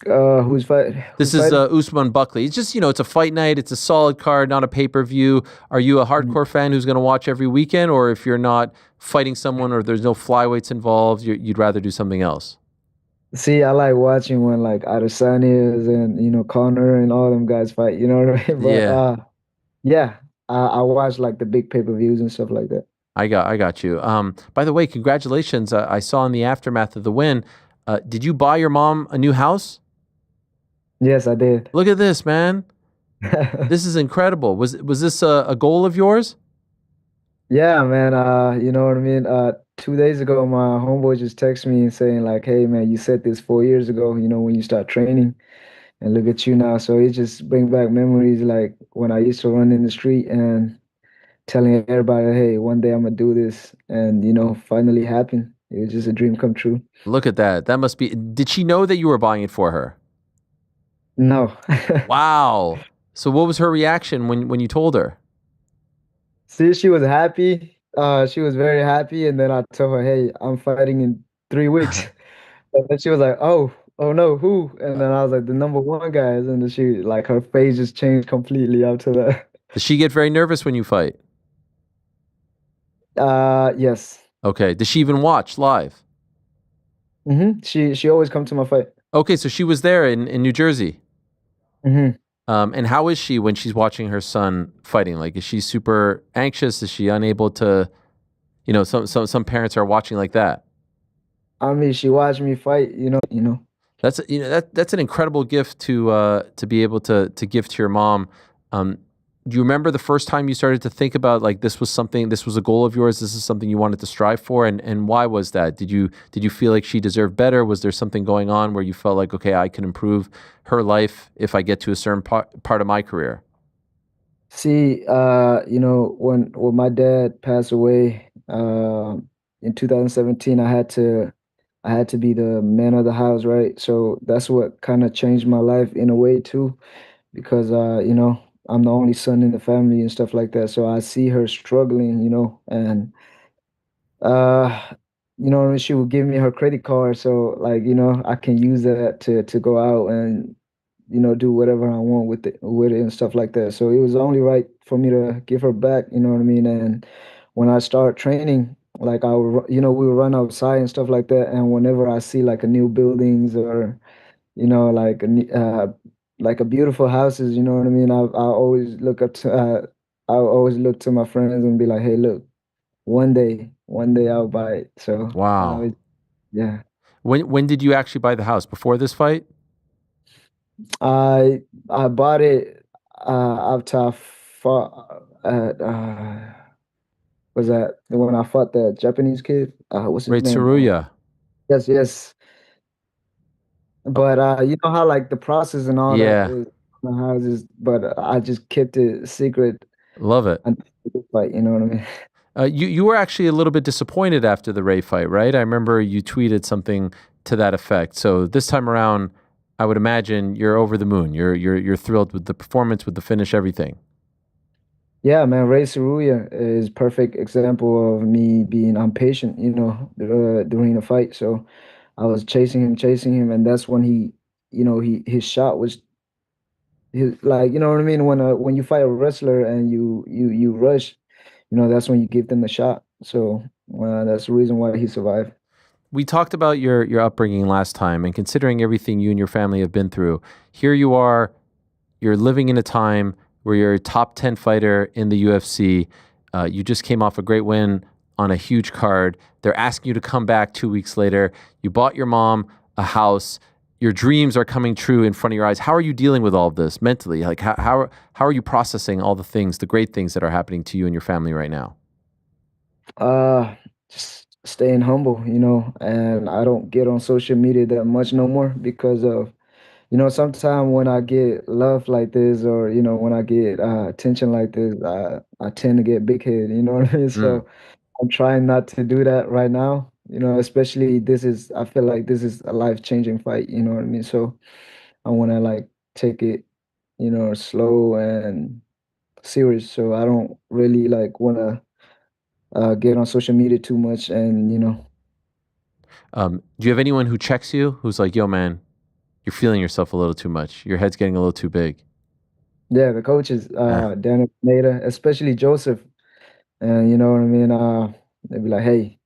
Who's fighting? This is Usman Buckley. It's just, you know, it's a fight night. It's a solid card, not a pay-per-view. Are you a hardcore fan who's going to watch every weekend, or if you're not fighting someone or there's no flyweights involved, you'd rather do something else? See, I like watching when like Adesanya and, you know, Connor and all them guys fight. You know what I mean? But yeah, I watch like the big pay-per-views and stuff like that. I got you. By the way, congratulations. I saw in the aftermath of the win. Did you buy your mom a new house? Yes, I did. Look at this, man. This is incredible. Was this a goal of yours? Yeah, man. You know what I mean? 2 days ago, my homeboy just texted me and saying like, hey, man, you said this 4 years ago, you know, when you start training, and look at you now. So it just brings back memories like when I used to run in the street and telling everybody, hey, one day I'm going to do this, and, you know, finally happened. It was just a dream come true. Look at that. That must be. Did she know that you were buying it for her? No. Wow. So what was her reaction when you told her? See, she was happy. She was very happy, and then I told her, "Hey, I'm fighting in 3 weeks." And then she was like, "Oh no, who?" And then I was like, "The number one guys." And then she, like, her face just changed completely after that. Does she get very nervous when you fight? Yes. Okay. Does she even watch live? She always come to my fight. Okay, so she was there in New Jersey. Mm-hmm. And how is she when she's watching her son fighting? Like, is she super anxious? Is she unable to? You know, some parents are watching like that. I mean, she watched me fight. That's that's an incredible gift to be able to give to your mom. Do you remember the first time you started to think about, like, this was a goal of yours, this is something you wanted to strive for, and why was that? Did you feel like she deserved better? Was there something going on where you felt like, okay, I can improve her life if I get to a certain part of my career? See, when my dad passed away in 2017, I had to be the man of the house, right? So that's what kind of changed my life in a way too, because I'm the only son in the family and stuff like that. So I see her struggling, and she would give me her credit card, so, like, I can use that to go out and do whatever I want with it and stuff like that. So it was only right for me to give her back, you know what I mean? And when I start training, like, we would run outside and stuff like that. And whenever I see, like, a new buildings or, like a beautiful houses, you know what I mean? I always look up to, I always look to my friends and be like, hey, look, one day I'll buy it. So, wow. Yeah. When did you actually buy the house? Before this fight? I bought it after I fought at was that when I fought the Japanese kid? What's his name? Tsuruya. Yes. But you know how, like, the process and all that is in the houses, but I just kept it secret. Love it. Until the fight, you know what I mean? You were actually a little bit disappointed after the Ray fight, right? I remember you tweeted something to that effect. So this time around, I would imagine you're over the moon. You're thrilled with the performance, with the finish, everything. Yeah, man. Ray Tsuruya is perfect example of me being impatient, during the fight. So I was chasing him, and that's when his shot was like, you know what I mean? When you fight a wrestler and you rush, that's when you give them the shot. So that's the reason why he survived. We talked about your upbringing last time, and considering everything you and your family have been through, here you are, you're living in a time where you're a top 10 fighter in the UFC. You just came off a great win on a huge card. They're asking you to come back 2 weeks later. You bought your mom a house. Your dreams are coming true in front of your eyes. How are you dealing with all of this mentally? Like, how are you processing all the things, the great things that are happening to you and your family right now? Just staying humble, and I don't get on social media that much no more because of, sometimes when I get love like this, or, when I get attention like this, I tend to get big head, you know what I mean? So I'm trying not to do that right now, especially I feel like this is a life-changing fight, you know what I mean? So I want to, like, take it, slow and serious. So I don't really, like, want to get on social media too much, and, Do you have anyone who checks you, who's like, yo, man, you're feeling yourself a little too much. Your head's getting a little too big. Yeah, the coaches, Daniel Pineda, especially Joseph, and you know what I mean. They'd be like, "Hey,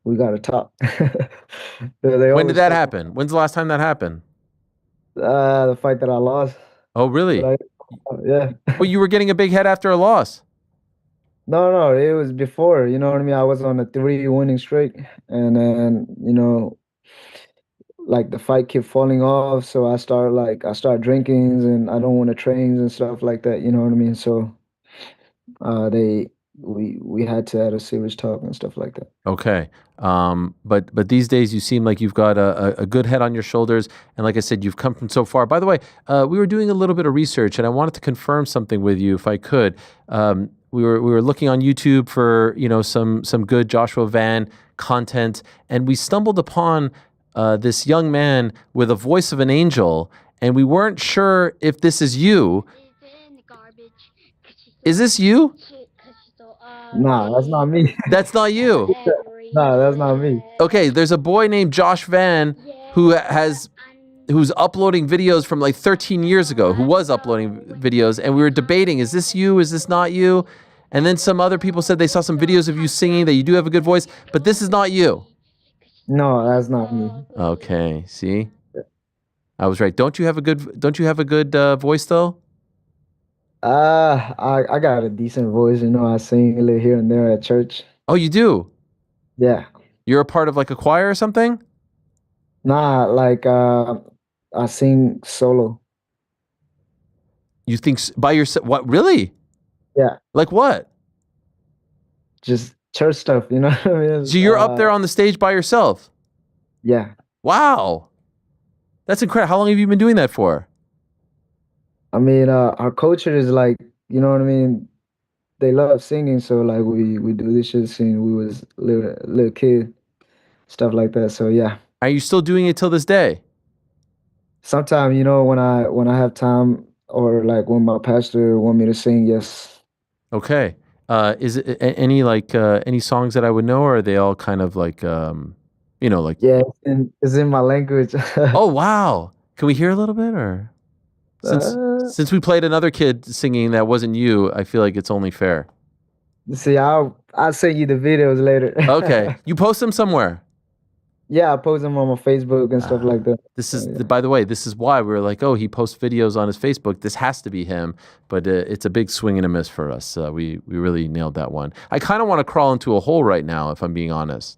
we got to talk." When did that happen? When's the last time that happened? The fight that I lost. Oh, really? Yeah. Well, you were getting a big head after a loss. No, it was before. You know what I mean. I was on a 3 winning streak, and then like, the fight kept falling off, so I started drinking, and I don't want to train and stuff like that, you know what I mean? So we had to have a serious talk and stuff like that. Okay. But these days you seem like you've got a good head on your shoulders, and like I said, you've come from so far. By the way, we were doing a little bit of research, and I wanted to confirm something with you if I could. We were looking on YouTube for some good Joshua Van content, and we stumbled upon this young man with a voice of an angel, and we weren't sure if this is you. Is this you? Nah, that's not me. That's not you. Nah, that's not me. Okay, there's a boy named Josh Van who's uploading videos from like 13 years ago, who was uploading videos, and we were debating, is this you? Is this not you? And then some other people said they saw some videos of you singing, that you do have a good voice, but this is not you. No, that's not me. Okay, see? I was right. Don't you have a good voice though? I got a decent voice, you know. I sing a little here and there at church. Oh, you do? Yeah. You're a part of like a choir or something? Nah, like I sing solo. You think by yourself? What, really? Yeah. Like what? Just church stuff, you know what I mean? So you're up there on the stage by yourself? Yeah. Wow. That's incredible. How long have you been doing that for? I mean, our culture is like, you know what I mean? They love singing, so like we do this shit since we was little kid, stuff like that. So yeah. Are you still doing it till this day? Sometimes, you know, when I have time, or like when my pastor want me to sing, yes. Okay. Is it any songs that I would know, or are they all kind of like like? Yeah, it's in my language. Oh wow! Can we hear a little bit, or since we played another kid singing that wasn't you, I feel like it's only fair. See, I'll send you the videos later. Okay, you post them somewhere. Yeah, I post them on my Facebook and stuff like that. This is, by the way, this is why we were like, oh, he posts videos on his Facebook. This has to be him. But it's a big swing and a miss for us. We really nailed that one. I kind of want to crawl into a hole right now, if I'm being honest.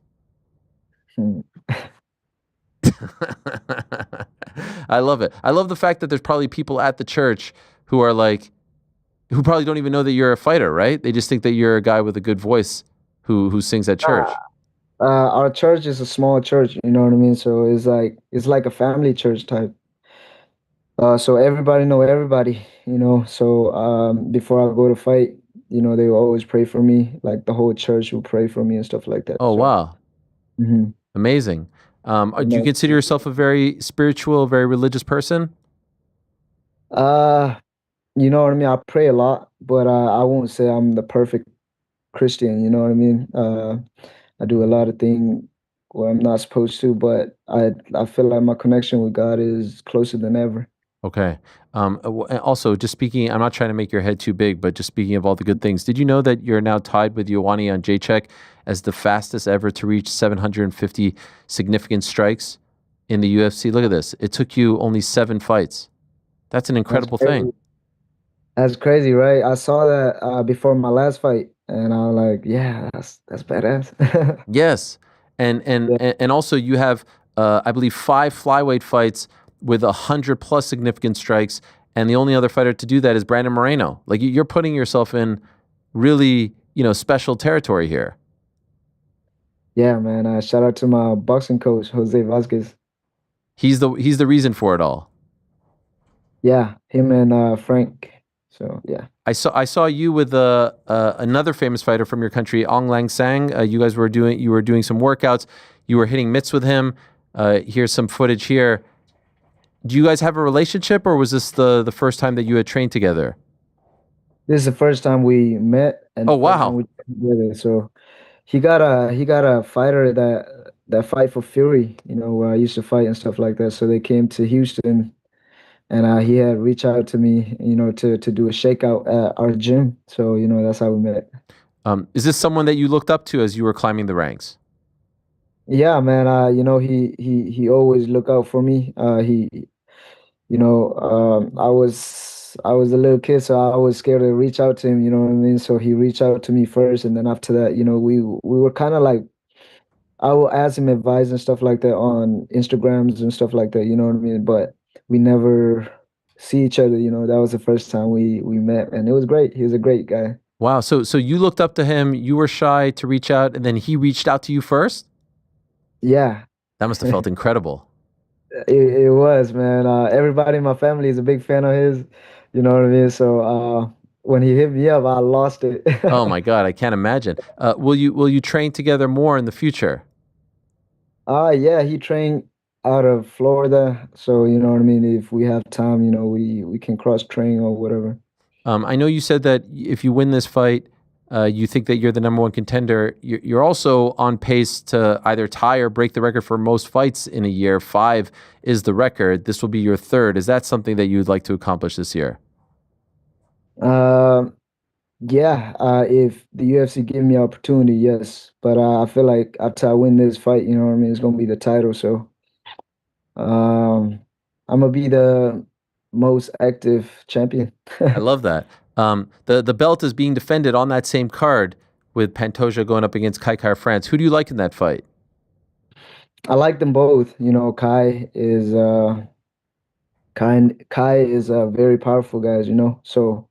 I love it. I love the fact that there's probably people at the church who are like, who probably don't even know that you're a fighter, right? They just think that you're a guy with a good voice who sings at church. Our church is a small church, you know what I mean? So it's like a family church type. So everybody know everybody, you know. So before I go to fight, you know, they will always pray for me. Like the whole church will pray for me and stuff like that. Oh, so, wow. Mm-hmm. Amazing. Do you consider yourself a very spiritual, very religious person? You know what I mean? I pray a lot, but I won't say I'm the perfect Christian, you know what I mean? I do a lot of things where I'm not supposed to, but I feel like my connection with God is closer than ever. Okay. Also, just speaking, I'm not trying to make your head too big, but just speaking of all the good things, did you know that you're now tied with Helwani Sterling as the fastest ever to reach 750 significant strikes in the UFC? Look at this. It took you only 7 fights. That's an incredible thing. That's crazy, right? I saw that before my last fight, and I was like, yeah, that's badass. Yes. And also you have, I believe, 5 flyweight fights with 100+ significant strikes, and the only other fighter to do that is Brandon Moreno. Like, you're putting yourself in really, special territory here. Yeah, man. Shout out to my boxing coach, Jose Vasquez. He's the reason for it all. Yeah, him and Frank. So yeah. I saw you with another famous fighter from your country, Ong Lang Sang. You guys were doing some workouts. You were hitting mitts with him. Here's some footage here. Do you guys have a relationship, or was this the first time that you had trained together? This is the first time we met. And oh wow! We together. So he got a fighter that fight for Fury, where I used to fight and stuff like that. So they came to Houston, and he had reached out to me, to do a shakeout at our gym. So that's how we met. Is this someone that you looked up to as you were climbing the ranks? Yeah, man. He always look out for me. I was a little kid, so I was scared to reach out to him. You know what I mean? So he reached out to me first, and then after that, we were kind of like, I will ask him advice and stuff like that on Instagrams and stuff like that. You know what I mean? But we never see each other. That was the first time we met, and it was great. He was a great guy. Wow. So you looked up to him. You were shy to reach out, and then he reached out to you first? Yeah. That must have felt incredible. It was, man. Everybody in my family is a big fan of his. You know what I mean? So when he hit me up, I lost it. Oh my God, I can't imagine. Will you train together more in the future? Yeah, he trained out of Florida, so you know what I mean. If we have time, you know, we can cross train or whatever. I know you said that if you win this fight, you think that you're the number one contender. You're also on pace to either tie or break the record for most fights in a year. 5 is the record. This will be your 3rd. Is that something that you'd like to accomplish this year? Yeah, if the UFC give me opportunity, yes. But I feel like after I win this fight, you know what I mean, it's gonna be the title. So I'm gonna be the most active champion. I love that. The belt is being defended on that same card with Pantoja going up against Kai France. Who do you like in that fight? I like them both. You know, Kai is very powerful guys, you know. So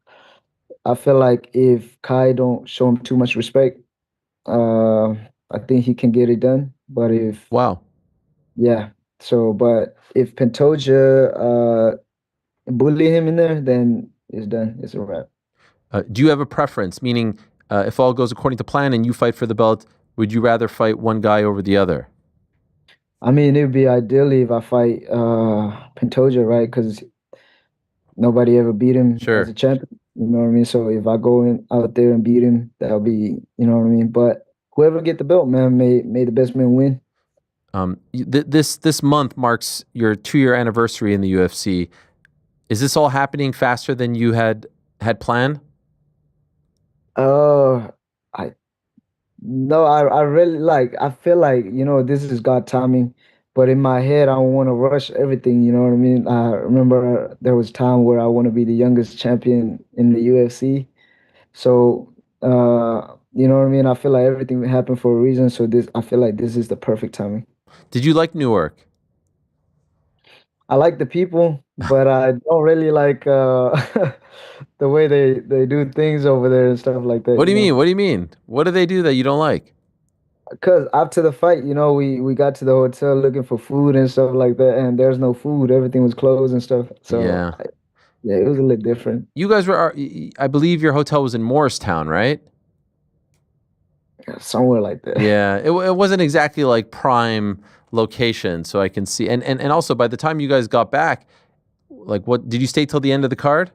I feel like if Kai don't show him too much respect, I think he can get it done. But if yeah. So, but if Pantoja bully him in there, then it's done. It's a wrap. Do you have a preference? Meaning, if all goes according to plan and you fight for the belt, would you rather fight one guy over the other? I mean, it would be ideally if I fight Pantoja, right? Because nobody ever beat him as a champion. You know what I mean? So if I go out there and beat him, that'll be, you know what I mean? But whoever get the belt, man, may the best man win. This month marks your 2-year anniversary in the UFC. Is this all happening faster than you had planned? I really I feel like, you know, this is God timing, but in my head, I don't want to rush everything. You know what I mean? I remember there was time where I want to be the youngest champion in the UFC. So, you know what I mean? I feel like everything happened for a reason. So I feel like this is the perfect timing. Did you like Newark? I like the people, but I don't really like the way they do things over there and stuff like that. What do you mean? What do you mean? What do they do that you don't like? Because after the fight, you know, we got to the hotel looking for food and stuff like that, and there's no food. Everything was closed and stuff. So yeah, it was a little different. You guys were, I believe your hotel was in Morristown, right? Somewhere like that. Yeah, it wasn't exactly like prime location, so I can see. And also, by the time you guys got back, like, what did you stay till the end of the card?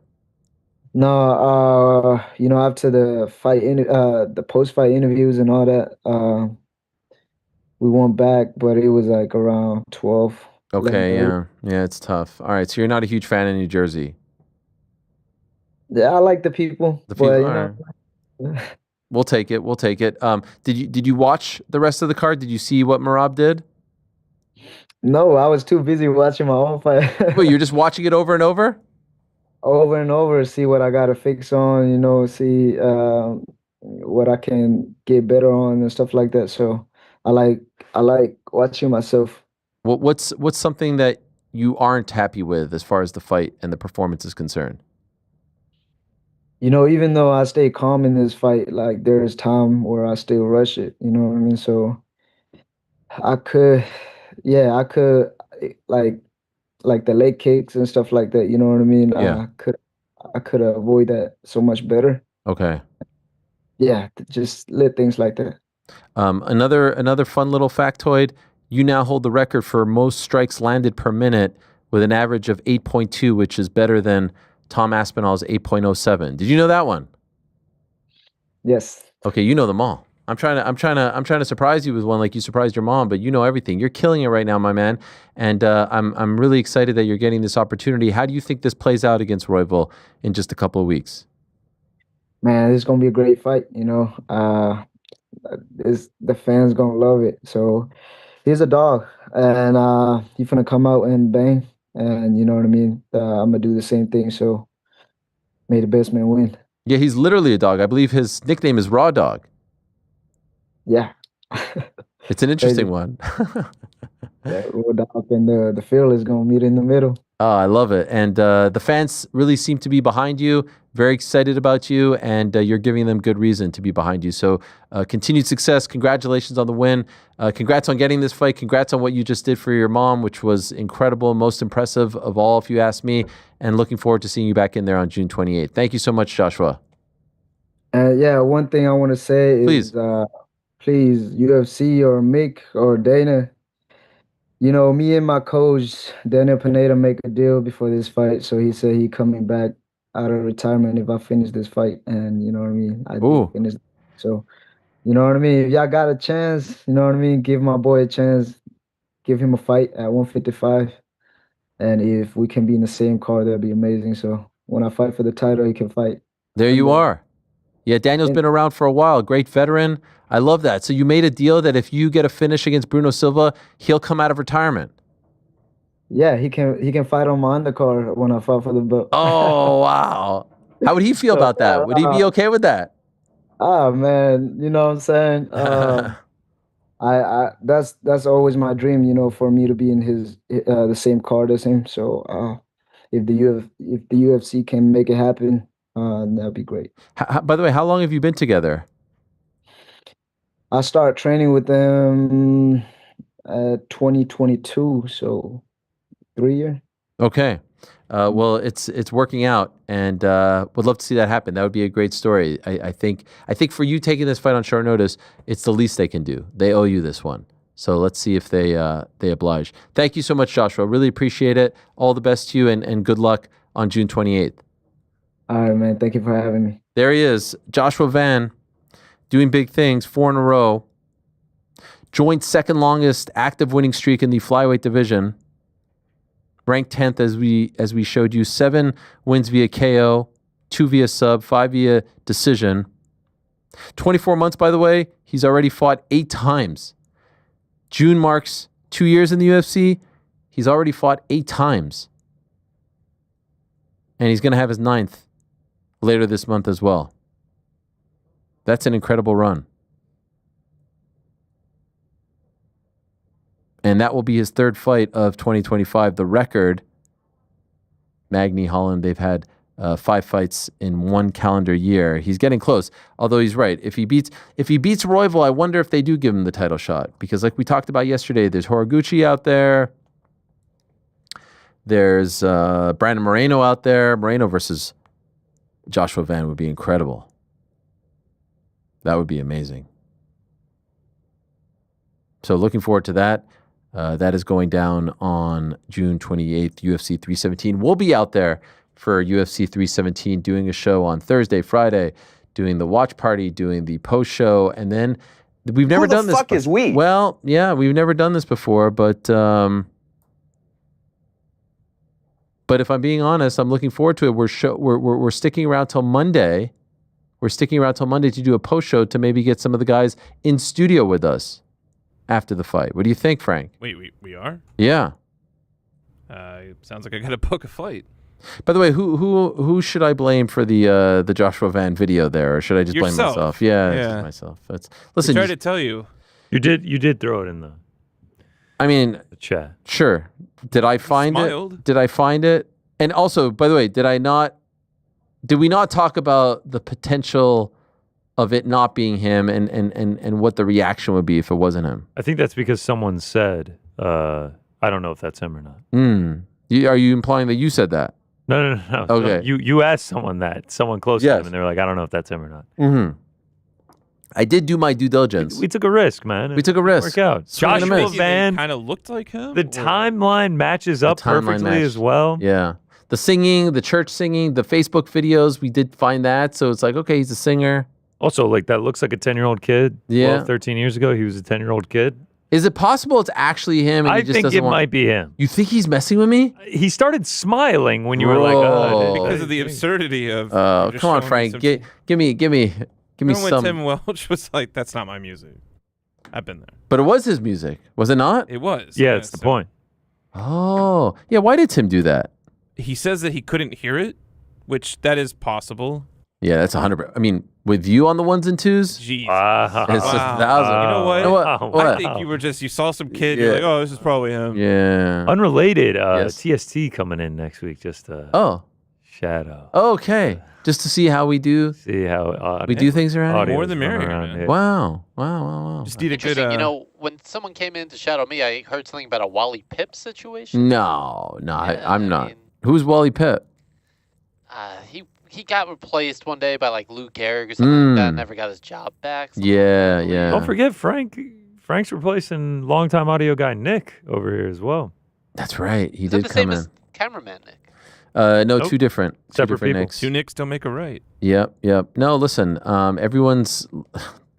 No, you know, after the fight, the post-fight interviews and all that, we went back, but it was like around 12. Okay, yeah, it's tough. All right, so you're not a huge fan of New Jersey. Yeah, I like the people. The people, but, you know, We'll take it. We'll take it. Did you watch the rest of the card? Did you see what Merab did? No, I was too busy watching my own fight. Wait, you're just watching it over and over? Over and over, see what I got to fix on, you know, see what I can get better on and stuff like that. So I like watching myself. What's something that you aren't happy with as far as the fight and the performance is concerned? You know, even though I stay calm in this fight, like there's time where I still rush it. You know what I mean? So I could like the leg kicks and stuff like that. You know what I mean? Yeah. I could avoid that so much better. Okay. Yeah, just little things like that. Another fun little factoid. You now hold the record for most strikes landed per minute with an average of 8.2, which is better than Tom Aspinall's 8.07. Did you know that one? Yes. Okay, you know them all. I'm trying to surprise you with one like you surprised your mom, but you know everything. You're killing it right now, my man. And I'm really excited that you're getting this opportunity. How do you think this plays out against Royval in just a couple of weeks? Man, this is gonna be a great fight. You know, the fans gonna love it. So he's a dog, and he's gonna come out and bang. And you know what I mean? I'm gonna do the same thing. So may the best man win. Yeah, he's literally a dog. I believe his nickname is Raw Dog. Yeah. It's an interesting one. Yeah, Raw Dog and the Fearless gonna meet in the middle. Oh, I love it. And the fans really seem to be behind you, very excited about you, and you're giving them good reason to be behind you. So continued success. Congratulations on the win. Congrats on getting this fight. Congrats on what you just did for your mom, which was incredible, most impressive of all, if you ask me. And looking forward to seeing you back in there on June 28th. Thank you so much, Joshua. Yeah, one thing I want to say is, please, UFC or Mick or Dana, me and my coach, Daniel Pineda, make a deal before this fight. So he said he coming back out of retirement if I finish this fight. And you know what I mean? I did finish. So, you know what I mean? If y'all got a chance, you know what I mean? Give my boy a chance. Give him a fight at 155. And if we can be in the same card, that'd be amazing. So when I fight for the title, he can fight. There you are. Yeah, Daniel's been around for a while. Great veteran. I love that. So you made a deal that if you get a finish against Bruno Silva, he'll come out of retirement. Yeah, he can fight on my undercard when I fight for the belt. Oh, wow. How would he feel about that? Would he be okay with that? Oh, man. You know what I'm saying? I that's always my dream, for me to be in his the same card as him. So if the UFC can make it happen, that'd be great. By the way, how long have you been together? I started training with them 2022, so 3 years. Okay. Well, it's working out, and would love to see that happen. That would be a great story. I think for you taking this fight on short notice, it's the least they can do. They owe you this one. So let's see if they oblige. Thank you so much, Joshua. Really appreciate it. All the best to you, and good luck on June 28th. All right, man. Thank you for having me. There he is, Joshua Van, doing big things, 4 in a row. Joint second longest active winning streak in the flyweight division. Ranked 10th as we showed you. 7 wins via KO, 2 via sub, 5 via decision. 24 months, by the way, he's already fought 8 times. June marks 2 years in the UFC. He's already fought 8 times. And he's going to have his 9th later this month as well. That's an incredible run. And that will be his 3rd fight of 2025. The record, Magny Holland, they've had 5 fights in 1 calendar year. He's getting close, although he's right. If he beats Royval, I wonder if they do give him the title shot. Because like we talked about yesterday, there's Horiguchi out there. There's Brandon Moreno out there. Moreno versus Joshua Van would be incredible. That would be amazing. So looking forward to that. That is going down on June 28th, UFC 317. We'll be out there for UFC 317 doing a show on Thursday, Friday, doing the watch party, doing the post show, and then we've never done this. Who the fuck is we? Well, yeah, we've never done this before, but if I'm being honest, I'm looking forward to it. We're sticking around till Monday. We're sticking around till Monday to do a post show to maybe get some of the guys in studio with us after the fight. What do you think, Frank? Wait, we are? Yeah. Sounds like I got to book a flight. By the way, who should I blame for the Joshua Van video there, or should I just blame myself? Yeah, it's just myself. Listen. I tried to tell you. You did throw it in the. I mean, the chat. Sure. Did I find it? Did I find it? And also, by the way, did we not talk about the potential of it not being him and what the reaction would be if it wasn't him? I think that's because someone said, I don't know if that's him or not. Are you implying that you said that? No. Okay. So you asked someone close to him, and they were like, I don't know if that's him or not. Mm-hmm. I did do my due diligence. We took a risk, man. We took a risk. Work out. Joshua Van kind of looked like him. The timeline matches up perfectly as well. Yeah. The singing, the church singing, the Facebook videos, we did find that. So it's like, okay, he's a singer. Also, like that looks like a 10-year-old kid. Yeah. 12, 13 years ago, he was a 10-year-old kid. Is it possible it's actually him? And I think it might be him. You think he's messing with me? He started smiling when you were like, because of the absurdity of. Come on, Frank. Give me some. When Tim Welch was like, "That's not my music." I've been there. But it was his music, was it not? It was. Yeah, it's the point. Oh, yeah. Why did Tim do that? He says that he couldn't hear it, which that is possible. Yeah, that's 100%. I mean, with you on the ones and twos, jeez, it's 1,000. You know what? I think you saw some kid. Yeah. You're like, oh, this is probably him. Yeah. Unrelated. TST coming in next week. Just shadow. Okay. Just to see how we do. See how we do things around. More the merrier, man. Wow. Just need a good. When someone came in to shadow me, I heard something about a Wally Pipp situation. No, I'm not. Who's Wally Pipp? He got replaced one day by like Lou Gehrig or something like that. Never got his job back. Yeah. Don't forget Frank Frank's replacing longtime audio guy Nick over here as well. That's right. He Is that did the come same in. as cameraman Nick? No, Nope. two different Separate people. Nicks. Two Nicks don't make a right. Yep. No, listen.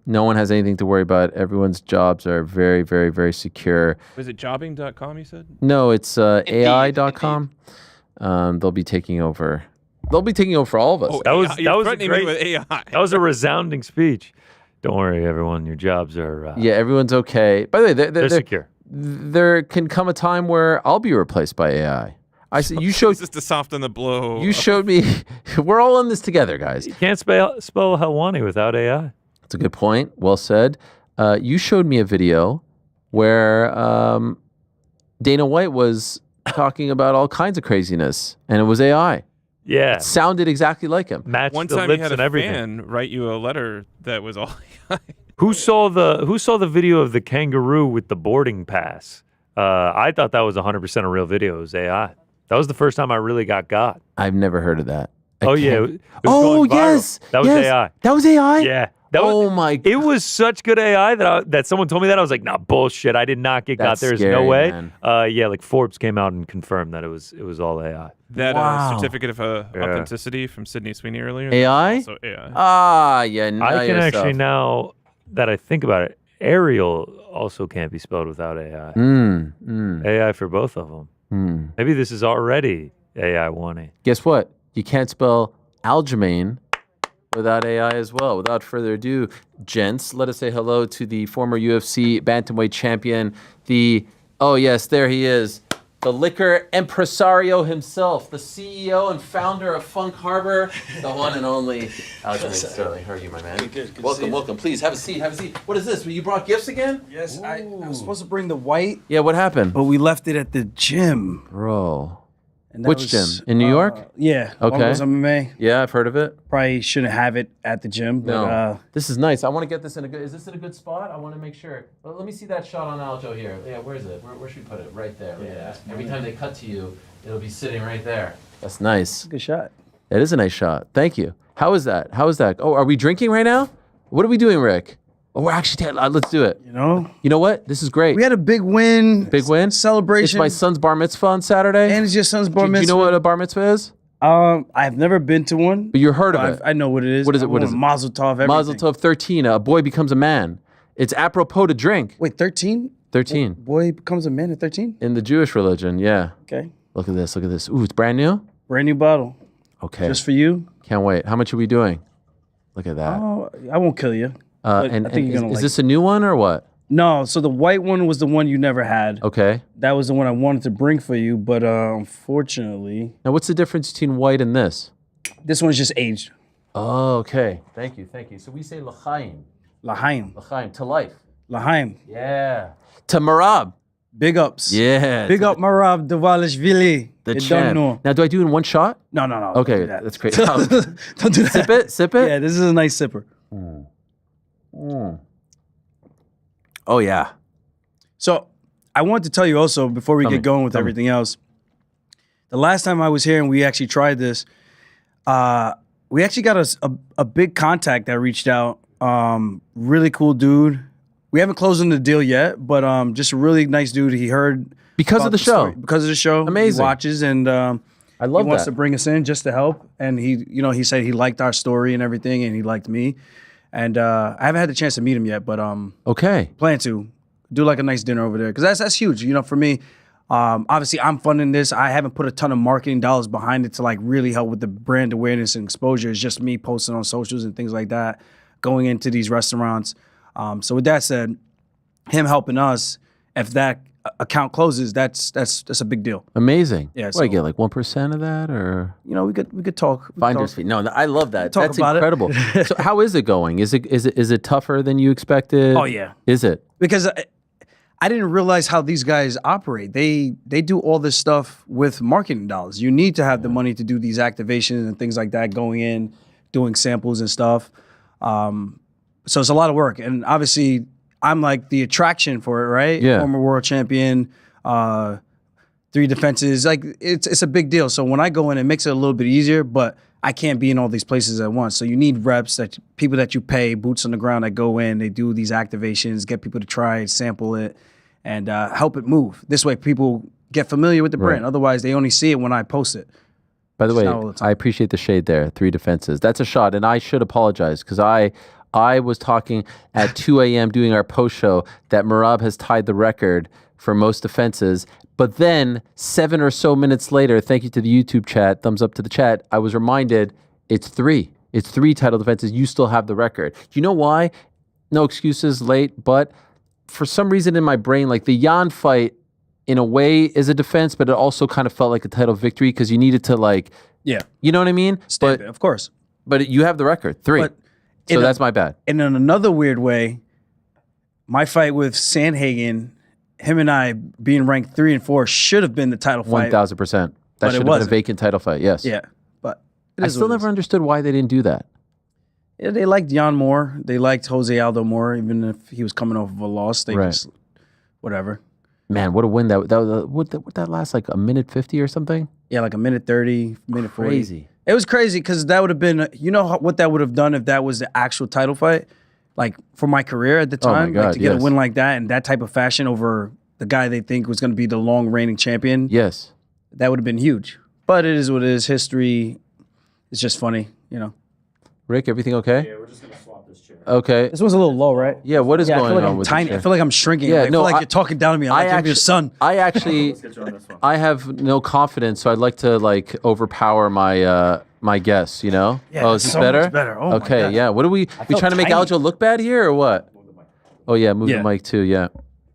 No one has anything to worry about. Everyone's jobs are very, very, very secure. Was it jobbing.com, you said? No, it's AI.com. They'll be taking over. They'll be taking over for all of us. Oh, That was you're a threatening great, me with AI. That was a resounding speech. Don't worry, everyone. Your jobs are Yeah, everyone's okay. By the way, they're secure. There can come a time where I'll be replaced by AI. I said you showed. This is to soften the blow. You showed me. We're all in this together, guys. You can't spell Helwani without AI. That's a good point. Well said. You showed me a video where Dana White was talking about all kinds of craziness, and it was AI. Yeah. It sounded exactly like him. Matched One the time lips you had and a everything. fan write you a letter that was all AI. Who saw the video of the kangaroo with the boarding pass? I thought that was 100% a real video. It was AI. That was the first time I really got. I've never heard of that. Oh yeah. It was going viral. Yes. That was yes. AI. That was AI. Yeah. Oh my! It was such good AI that someone told me that I was like, nah, bullshit. I did not get That's got. There's scary, no way. man. Yeah, like Forbes came out and confirmed that it was all AI. That Wow. certificate of authenticity from Sydney Sweeney earlier. AI? Also AI. Ah, yeah. Know I can yourself. actually now that I think about it, Ariel also can't be spelled without AI. AI for both of them. Maybe this is already AI wanting. Guess what? You can't spell Aljamain without AI as well. Without further ado, gents, let us say hello to the former UFC bantamweight champion, oh yes, there he is, the liquor impresario himself, the CEO and founder of Funk Harbor, the one and only Aljamain Sterling. How are you, my man? Good. Welcome. Please, have a seat. What is this? You brought gifts again? Yes, I was supposed to bring the white. Yeah, what happened? But we left it at the gym. Bro. And that Which gym? In New York? Yeah. Okay. One was MMA. Yeah, I've heard of it. Probably shouldn't have it at the gym. But, No. This is nice. I want to get this in a good... Is this in a good spot? I want to make sure. Well, let me see that shot on Aljo here. Yeah, where is it? Where should we put it? Right there. Yeah. Every time they cut to you, it'll be sitting right there. That's nice. Good shot. That is a nice shot. Thank you. How is that? Oh, are we drinking right now? What are we doing, Rick? Oh, we're actually... let's do it. You know what? This is great. We had a big win. Big win? Celebration. It's my son's bar mitzvah on Saturday. And it's your son's bar mitzvah. Do you know what a bar mitzvah is? I've never been to one. But you heard of it. I know what it is. What is it? What is it? Mazel tov, everything. Mazel tov 13. A boy becomes a man. It's apropos to drink. Wait, 13? 13. Boy becomes a man at 13? In the Jewish religion, yeah. Okay. Look at this. Ooh, it's brand new? Brand new bottle. Okay. Just for you. Can't wait. How much are we doing? Look at that. Oh, I won't kill you. And I think you're gonna is like this a new one or what? No, so the white one was the one you never had. Okay. That was the one I wanted to bring for you, but unfortunately... Now, what's the difference between white and this? This one's just aged. Oh, okay. Thank you. So we say l'chaim. L'chaim. To life. L'chaim. Yeah. To Marab. Big ups. Yeah. Big up Marab Davalishvili. The You champ. don't know. Now, do I do it in one shot? No. Okay, Don't do that. that's great. Don't do that. Sip it? Yeah, this is a nice sipper. Oh, yeah. So I wanted to tell you also, before we get going with everything else, the last time I was here and we actually tried this, we actually got a big contact that reached out. Really cool dude. We haven't closed on the deal yet, but just a really nice dude. He heard because of the show. Story. Because of the show. Amazing. He watches and I love he wants that. to bring us in just to help. And he said he liked our story and everything, and he liked me. And I haven't had the chance to meet him yet, but okay, plan to do like a nice dinner over there because that's huge. For me, obviously I'm funding this. I haven't put a ton of marketing dollars behind it to like really help with the brand awareness and exposure. It's just me posting on socials and things like that, going into these restaurants. So with that said, him helping us, if that account closes, that's a big deal. Amazing. Yeah. What, I get like 1% of that, or we could talk. Finder's fee. No, I love that. Talk That's about incredible. So how is it going? Is it tougher than you expected? Oh yeah. Is it? Because I didn't realize how these guys operate. They do all this stuff with marketing dollars. You need to have the money to do these activations and things like that, going in, doing samples and stuff. So it's a lot of work. And obviously I'm like the attraction for it, right? Yeah. Former world champion, 3 defenses. Like it's a big deal. So when I go in, it makes it a little bit easier, but I can't be in all these places at once. So you need reps, that people that you pay, boots on the ground that go in, they do these activations, get people to try it, sample it, and help it move. This way people get familiar with the brand. Otherwise, they only see it when I post it. By the way, I appreciate the shade there. 3 defenses. That's a shot, and I should apologize because I was talking at 2 a.m. doing our post show that Merab has tied the record for most defenses. But then 7 or so minutes later, thank you to the YouTube chat, thumbs up to the chat, I was reminded it's 3. It's 3 title defenses. You still have the record. Do you know why? No excuses, late, but for some reason in my brain, like the Jan fight in a way is a defense, but it also kind of felt like a title victory because you needed to like, you know what I mean? But of course. But you have the record, 3. So that's my bad. And in another weird way, my fight with Sandhagen, him and I being ranked 3 and 4 should have been the title fight. 1,000%. That should have been a vacant title fight, yes. Yeah, but I still never understood why they didn't do that. Yeah, they liked Jan more. They liked Jose Aldo more, even if he was coming off of a loss. They just, whatever. Man, what a win. Would that last like a minute 50 or something? Yeah, like a minute 30, minute 40. Crazy. It was crazy because that would have been, you know what that would have done if that was the actual title fight? Like for my career at the time, like to get a win like that in that type of fashion over the guy they think was going to be the long reigning champion. Yes. That would have been huge. But it is what it is. History is just funny, you know. Rick, everything okay? Yeah, we're just going to swap this chair. Okay. This one's a little low, right? Yeah, what is going I feel like on I'm with tiny. the chair? I feel like I'm shrinking. Yeah, I feel like you're talking down to me. I'm like your son. I actually, I have no confidence, so I'd like to like overpower my my guess, you know? Yeah, oh, is this so better? much better. Oh okay, my God. yeah. What are we trying to make tiny. Aljo look bad here or what? Oh yeah, move the mic too, yeah.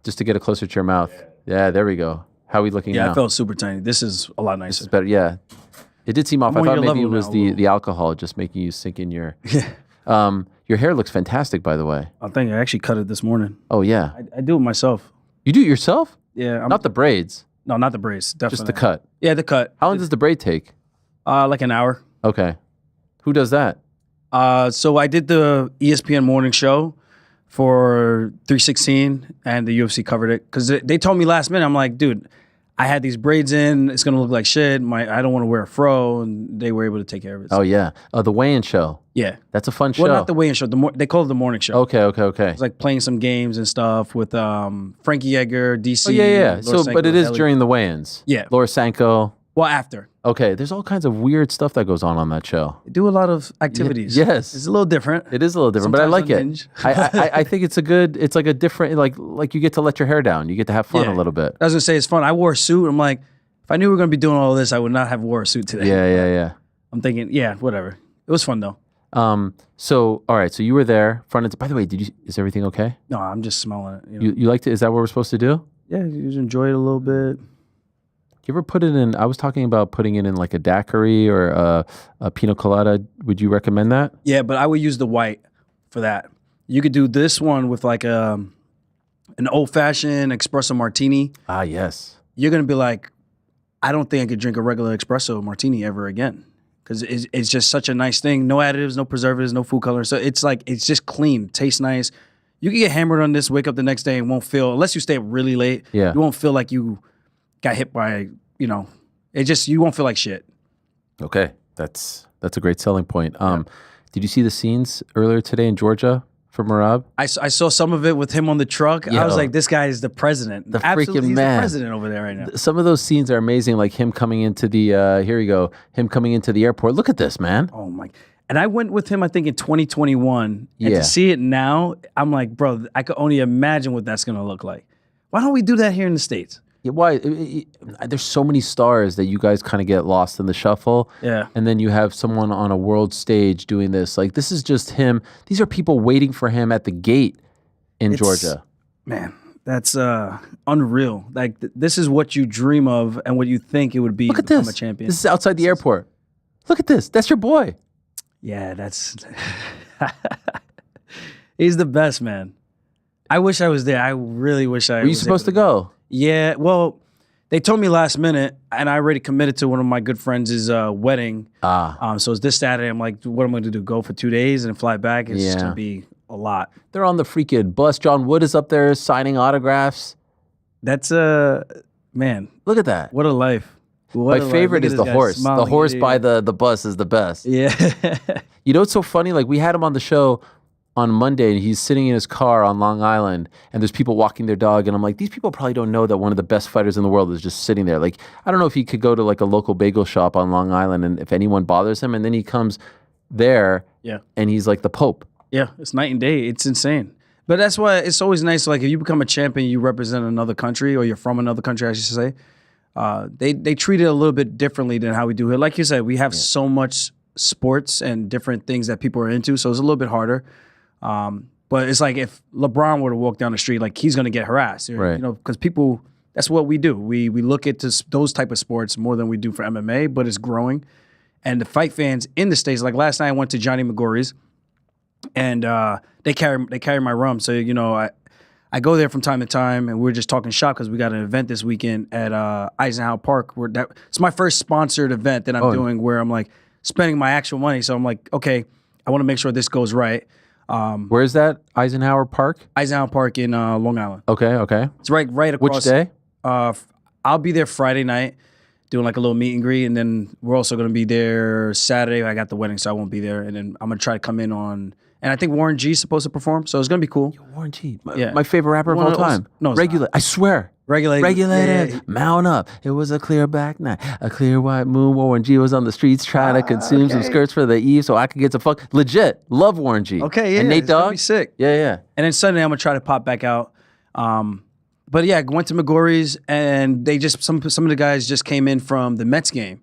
Just to get it closer to your mouth. Yeah, there we go. How are we looking now? Yeah, I felt super tiny. This is a lot nicer. This is better, yeah. It did seem off. I I'm on thought your maybe it level was now, the alcohol just making you sink in your... your hair looks fantastic, by the way. I think I actually cut it this morning. Oh, yeah. I do it myself. You do it yourself? Yeah. Not the braids. No, not the braids. Definitely. Just the cut. Yeah, the cut. How long does the braid take? Like an hour. Okay. Who does that? So I did the ESPN morning show for 316, and the UFC covered it because they told me last minute. I'm like, dude, I had these braids in. It's gonna look like shit. I don't want to wear a fro, and they were able to take care of it. Oh yeah. The weigh-in show. Yeah. That's a fun show. Well, not the weigh-in show. They call it the morning show. Okay. It's like playing some games and stuff with Frankie Edgar, DC. Oh yeah. Laura So, Sanko, but it is Ellie. during the weigh-ins. Yeah. Laura Sanko. Well, after. Okay. There's all kinds of weird stuff that goes on that show. They do a lot of activities. Yes. It's a little different. It is a little different, but I like it. I think it's it's like a different, like you get to let your hair down. You get to have fun a little bit. I was gonna say it's fun. I wore a suit. I'm like, if I knew we were gonna be doing all this, I would not have wore a suit today. Yeah. I'm thinking, yeah, whatever. It was fun though. So all right. So you were there. By the way, is everything okay? No, I'm just smelling it. You know? You liked it? Is that what we're supposed to do? Yeah, you just enjoy it a little bit. You ever put it in? I was talking about putting it in like a daiquiri or a pina colada. Would you recommend that? Yeah, but I would use the white for that. You could do this one with like an old fashioned espresso martini. Ah, yes. You're gonna be like, I don't think I could drink a regular espresso martini ever again because it's just such a nice thing. No additives, no preservatives, no food color. So it's just clean, tastes nice. You can get hammered on this, wake up the next day and won't feel, unless you stay up really late. Yeah. You won't feel like you got hit by, you won't feel like shit. Okay, that's a great selling point. Did you see the scenes earlier today in Georgia for Merab? I saw some of it with him on the truck. I was like, this guy is the president. The Absolutely, freaking he's man. the president over there right now. Some of those scenes are amazing, like him coming into the him coming into the airport. Look at this, man. Oh my. And I went with him, I think, in 2021. And Yeah. to see it now, I'm like, bro, I could only imagine what that's going to look like. Why don't we do that here in the States? Yeah, why? There's so many stars that you guys kind of get lost in the shuffle. Yeah. And then you have someone on a world stage doing this. Like, this is just him. These are people waiting for him at the gate in Georgia. Man, that's unreal. Like, this is what you dream of and what you think it would be to become a champion. This is outside the airport. Look at this. That's your boy. Yeah, that's... He's the best, man. I wish I was there. I really wish I was. Were you supposed to go? Yeah, well, they told me last minute, and I already committed to one of my good friends' wedding. So it's this Saturday. I'm like, what am I going to do? Go for 2 days and fly back? It's going to be a lot. They're on the freaking bus. John Wood is up there signing autographs. That's Man, look at that. What a life. My favorite is the horse. The horse by the bus is the best. Yeah. You know what's so funny? Like, we had him on the show on Monday, and he's sitting in his car on Long Island, and there's people walking their dog, and I'm like, these people probably don't know that one of the best fighters in the world is just sitting there. Like, I don't know if he could go to like a local bagel shop on Long Island, and if anyone bothers him, and then he comes there, and he's like the Pope. Yeah, it's night and day. It's insane. But that's why it's always nice. Like, if you become a champion, you represent another country, or you're from another country, I should say. They treat it a little bit differently than how we do here. Like you said, we have so much sports and different things that people are into, so it's a little bit harder. But it's like if LeBron were to walk down the street, like, he's going to get harassed, right? You know, because people, that's what we do. We look at those type of sports more than we do for MMA, but it's growing. And the fight fans in the States, like last night I went to Johnny McGorry's, and they carry my rum. So, you know, I go there from time to time, and we're just talking shop because we got an event this weekend at Eisenhower Park. It's my first sponsored event that I'm doing, where I'm like spending my actual money. So I'm like, okay, I want to make sure this goes right. Where is that? Eisenhower Park? Eisenhower Park in Long Island. Okay. It's right across. Which day? I'll be there Friday night doing like a little meet and greet, and then we're also going to be there Saturday. I got the wedding, so I won't be there. And then I'm going to try to come in on, and I think Warren G is supposed to perform, so it's going to be cool. Warren G, my favorite rapper of all time. No, Regulate. I swear. Regulated. Yeah. Mount up. It was a clear back night. A clear white moon. Warren G was on the streets trying to consume some skirts for the eve so I could get some fuck. Legit. Love Warren G. Okay, yeah. And Nate Dogg. Be sick. Yeah. And then Sunday I'm going to try to pop back out. But yeah, I went to McGorry's, and they just some of the guys just came in from the Mets game,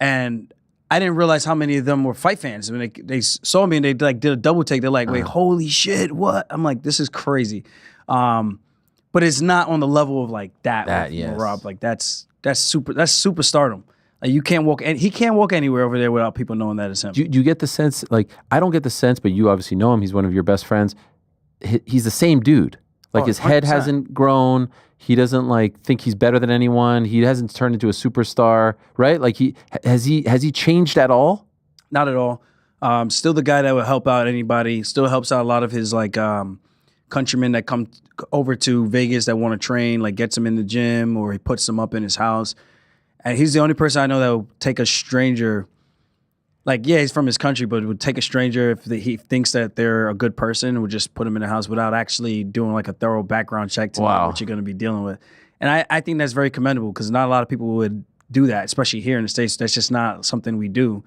and I didn't realize how many of them were fight fans. I mean, they saw me and they like did a double take. They're like, "Wait, holy shit, what?" I'm like, "This is crazy," but it's not on the level of like that. Yes. Rob, like that's superstardom. Like, you can't walk, and he can't walk anywhere over there without people knowing that it's him. Do you get the sense? Like, I don't get the sense, but you obviously know him. He's one of your best friends. He's the same dude. Like, his head 100%. Hasn't grown. He doesn't like think he's better than anyone. He hasn't turned into a superstar, right? Like, has he changed at all? Not at all. Still the guy that would help out anybody. Still helps out a lot of his like countrymen that come over to Vegas that want to train. Like, gets them in the gym, or he puts them up in his house. And he's the only person I know that will take a stranger. Like, yeah, he's from his country, but would take a stranger if he thinks that they're a good person, and would just put them in the house without actually doing like a thorough background check to know what you're going to be dealing with. And I think that's very commendable, because not a lot of people would do that, especially here in the States. That's just not something we do.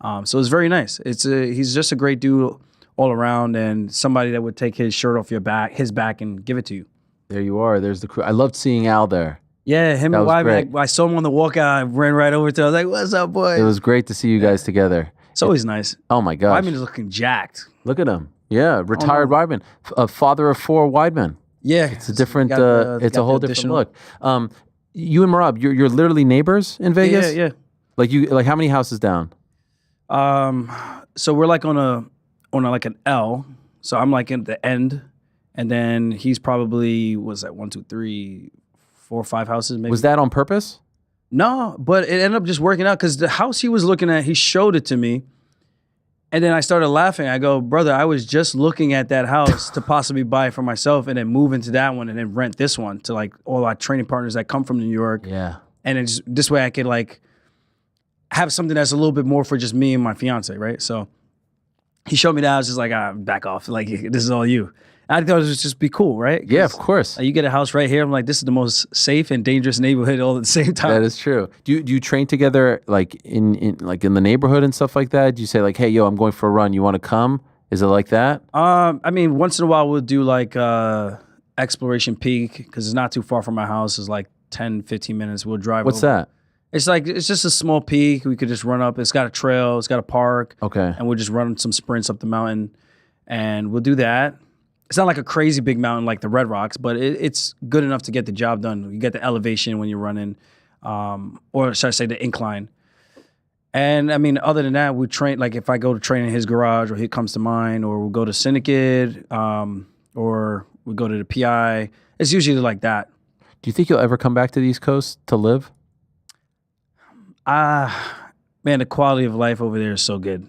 So it's very nice. He's just a great dude all around, and somebody that would take his shirt off his back and give it to you. There you are. There's the crew. I loved seeing Al there. Yeah, him and Wyman. I saw him on the walkout. I ran right over to him. I was like, "What's up, boy?" It was great to see you guys together. It's always nice. Oh my gosh. Wyman is looking jacked. Look at him. Yeah, retired Weidman. A father of 4 Weidman. Yeah. It's a different, it's a whole different look. You and Marab, you're literally neighbors in Vegas? Yeah. Like how many houses down? So we're like on like an L. So I'm like at the end, and then he's probably, 1, 2, 3, 4, 5 houses maybe. Was that on purpose? No, but it ended up just working out, because the house he was looking at, he showed it to me. And then I started laughing. I go, "Brother, I was just looking at that house to possibly buy it for myself, and then move into that one, and then rent this one to like all our training partners that come from New York." Yeah. And it's this way I could like have something that's a little bit more for just me and my fiance, right? So he showed me that. I was just like, back off. Like, this is all you. I thought it would just be cool, right? Yeah, of course. You get a house right here. I'm like, this is the most safe and dangerous neighborhood all at the same time. That is true. Do you train together like in the neighborhood and stuff like that? Do you say like, "Hey, yo, I'm going for a run. You want to come?" Is it like that? I mean, once in a while we'll do like Exploration Peak, because it's not too far from my house. It's like 10, 15 minutes. We'll drive. What's over. that? It's just a small peak. We could just run up. It's got a trail. It's got a park. Okay. And we'll just run some sprints up the mountain, and we'll do that. It's not like a crazy big mountain like the Red Rocks, but it's good enough to get the job done. You get the elevation when you're running, or should I say the incline. And I mean, other than that, we train, like if I go to train in his garage, or he comes to mine, or we'll go to Syndicate, or we go to the PI. It's usually like that. Do you think you'll ever come back to the East Coast to live? Man, the quality of life over there is so good.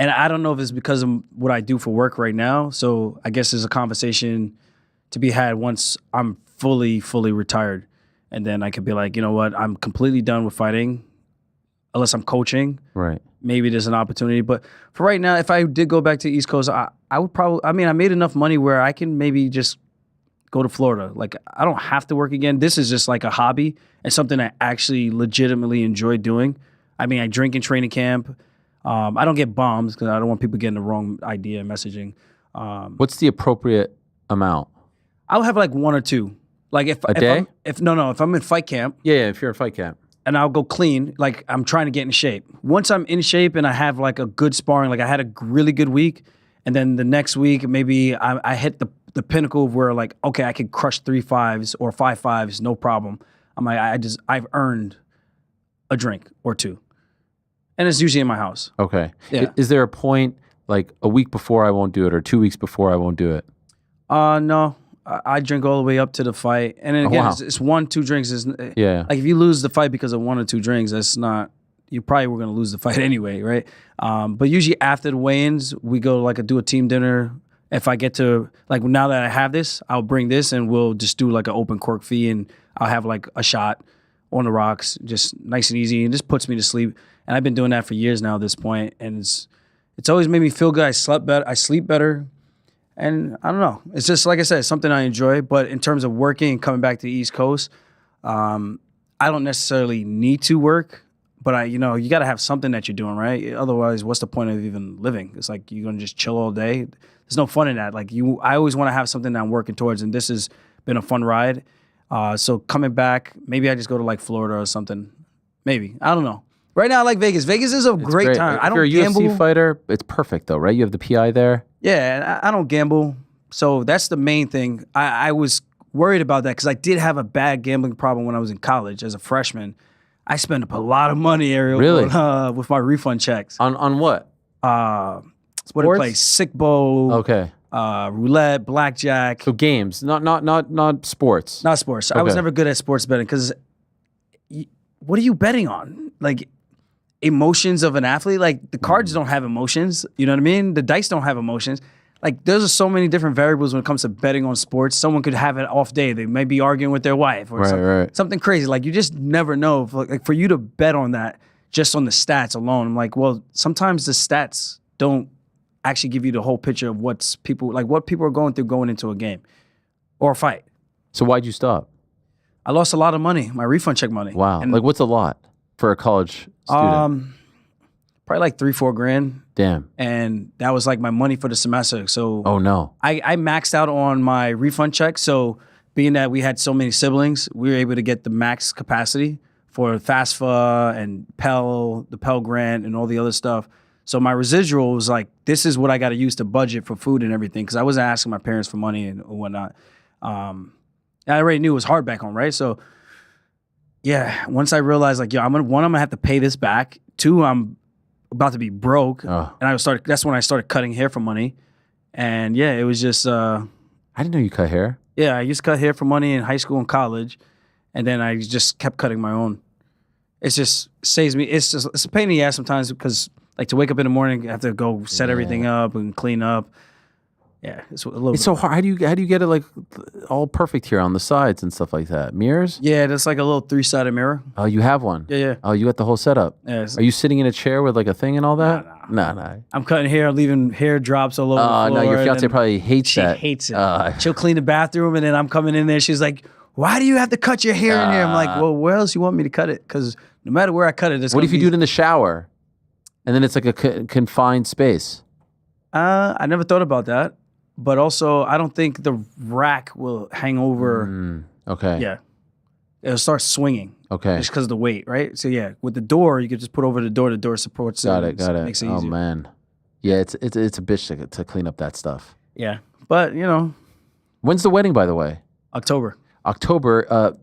And I don't know if it's because of what I do for work right now. So I guess there's a conversation to be had once I'm fully retired. and then I could be like, you know what, I'm completely done with fighting, unless I'm coaching. Right. Maybe there's an opportunity, but for right now, if I did go back to the East Coast, I would probably. I mean, I made enough money where I can maybe just go to Florida. Like, I don't have to work again. This is just like a hobby and something I actually legitimately enjoy doing. I mean, I drink in training camp. I don't get bombs because I don't want people getting the wrong idea messaging. What's the appropriate amount? I'll have like 1 or 2. Like if day? If I'm in fight camp. Yeah, if you're in fight camp. And I'll go clean. Like, I'm trying to get in shape. Once I'm in shape and I have like a good sparring, like I had a really good week, and then the next week maybe I hit the pinnacle of where like, okay, I could crush 3 5s or 5 5s, no problem. I'm like, I've earned a drink or 2. And it's usually in my house. Okay. Yeah. Is there a point like a week before I won't do it or 2 weeks before I won't do it? No. I drink all the way up to the fight. And then again, it's 1, 2 drinks. Yeah. Like if you lose the fight because of 1 or 2 drinks, that's not, you probably were going to lose the fight anyway, right? But usually after the weigh-ins, we go like do a team dinner. If I get to, like now that I have this, I'll bring this and we'll just do like an open cork fee and I'll have like a shot on the rocks, just nice and easy, and just puts me to sleep. And I've been doing that for years now at this point, and it's always made me feel good. I sleep better, and I don't know. It's just like I said, something I enjoy. But in terms of working and coming back to the East Coast, I don't necessarily need to work, but you got to have something that you're doing, right? Otherwise, what's the point of even living? It's like you're gonna just chill all day. There's no fun in that. Like I always want to have something that I'm working towards, and this has been a fun ride. So coming back, maybe I just go to like Florida or something. Maybe, I don't know. Right now, I like Vegas. Vegas is a great time. If I don't you're a gamble. UFC fighter, it's perfect though, right? You have the PI there. Yeah, and I don't gamble. So that's the main thing. I was worried about that because I did have a bad gambling problem when I was in college as a freshman. I spent up a lot of money, Ariel, really? With my refund checks. On what? What do you play? Sick bowl. Okay. Roulette, blackjack. So games, not sports. Not sports. Okay. I was never good at sports betting because what are you betting on? Like emotions of an athlete? Like the cards don't have emotions. You know what I mean? The dice don't have emotions. Like there's so many different variables when it comes to betting on sports. Someone could have an off day. They may be arguing with their wife or something crazy. Like you just never know. Like for you to bet on that just on the stats alone, I'm like, well, sometimes the stats don't actually give you the whole picture of what people are going through going into a game or a fight. So why'd you stop? I lost a lot of money, my refund check money. Wow. And like what's a lot for a college student? Probably like $3-4 grand. Damn. And that was like my money for the semester. So oh no. I maxed out on my refund check. So being that we had so many siblings, we were able to get the max capacity for FAFSA and Pell, the Pell Grant and all the other stuff. So my residual was like, this is what I got to use to budget for food and everything. Cause I wasn't asking my parents for money and whatnot. I already knew it was hard back home, right? So yeah, once I realized like, yo, I'm gonna have to pay this back. 2, I'm about to be broke. And that's when I started cutting hair for money. And yeah, it was just I didn't know you cut hair. Yeah, I used to cut hair for money in high school and college. And then I just kept cutting my own. It just saves me. It's a pain in the ass sometimes because like to wake up in the morning, I have to go set everything up and clean up. Yeah, it's a little. It's so hard. How do you get it like all perfect here on the sides and stuff like that? Mirrors? Yeah, that's like a little 3-sided mirror. Oh, you have one? Yeah. Oh, you got the whole setup. Yeah. Are you sitting in a chair with like a thing and all that? No. I'm cutting hair, leaving hair drops all over the floor. No, your fiance probably hates that. She hates it. She'll clean the bathroom, and then I'm coming in there. She's like, "Why do you have to cut your hair in here?" I'm like, "Well, where else you want me to cut it? Because no matter where I cut it, it's what if you do it in the shower, and then it's like a confined space?" I never thought about that. But also, I don't think the rack will hang over. Okay. Yeah. It'll start swinging. Okay. Just because of the weight, right? So yeah, with the door, you could just put over the door. The door supports it. Got it. Makes it easier. Oh man. Yeah, it's a bitch to clean up that stuff. Yeah, but when's the wedding, by the way? October.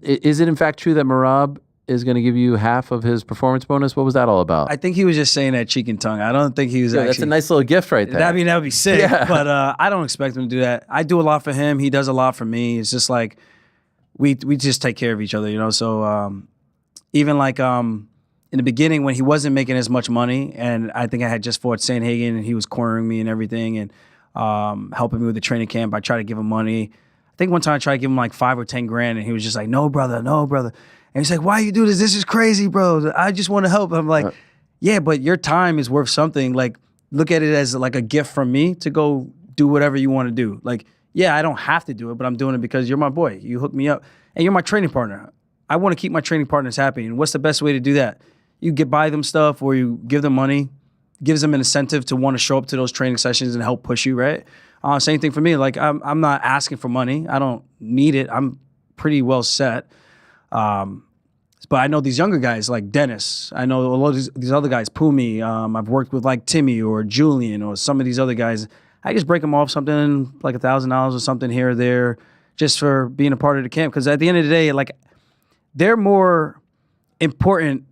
Is it in fact true that Merab is going to give you half of his performance bonus? What was that all about? I think he was just saying that cheek and tongue. I don't think he was actually. That's a nice little gift right there. That would be sick. Yeah. But I don't expect him to do that. I do a lot for him. He does a lot for me. It's just like we just take care of each other, So even like in the beginning when he wasn't making as much money, and I think I had just fought Sandhagen and he was cornering me and everything and helping me with the training camp. I tried to give him money. think one time I tried to give him like 5 or 10 grand, and he was just like, no, brother. And he's like, why you do this? This is crazy, bro. I just want to help. I'm like, yeah, but your time is worth something. Like, look at it as like a gift from me to go do whatever you want to do. Like, yeah, I don't have to do it, but I'm doing it because you're my boy. You hooked me up, and you're my training partner. I want to keep my training partners happy. And what's the best way to do that? You buy them stuff, or you give them money, gives them an incentive to want to show up to those training sessions and help push you, right? Same thing for me. Like, I'm not asking for money. I don't need it. I'm pretty well set. But I know these younger guys like Dennis. I know a lot of these other guys, Pumi. I've worked with like Timmy or Julian or some of these other guys. I just break them off something like $1,000 or something here or there just for being a part of the camp. Because at the end of the day, like, they're more important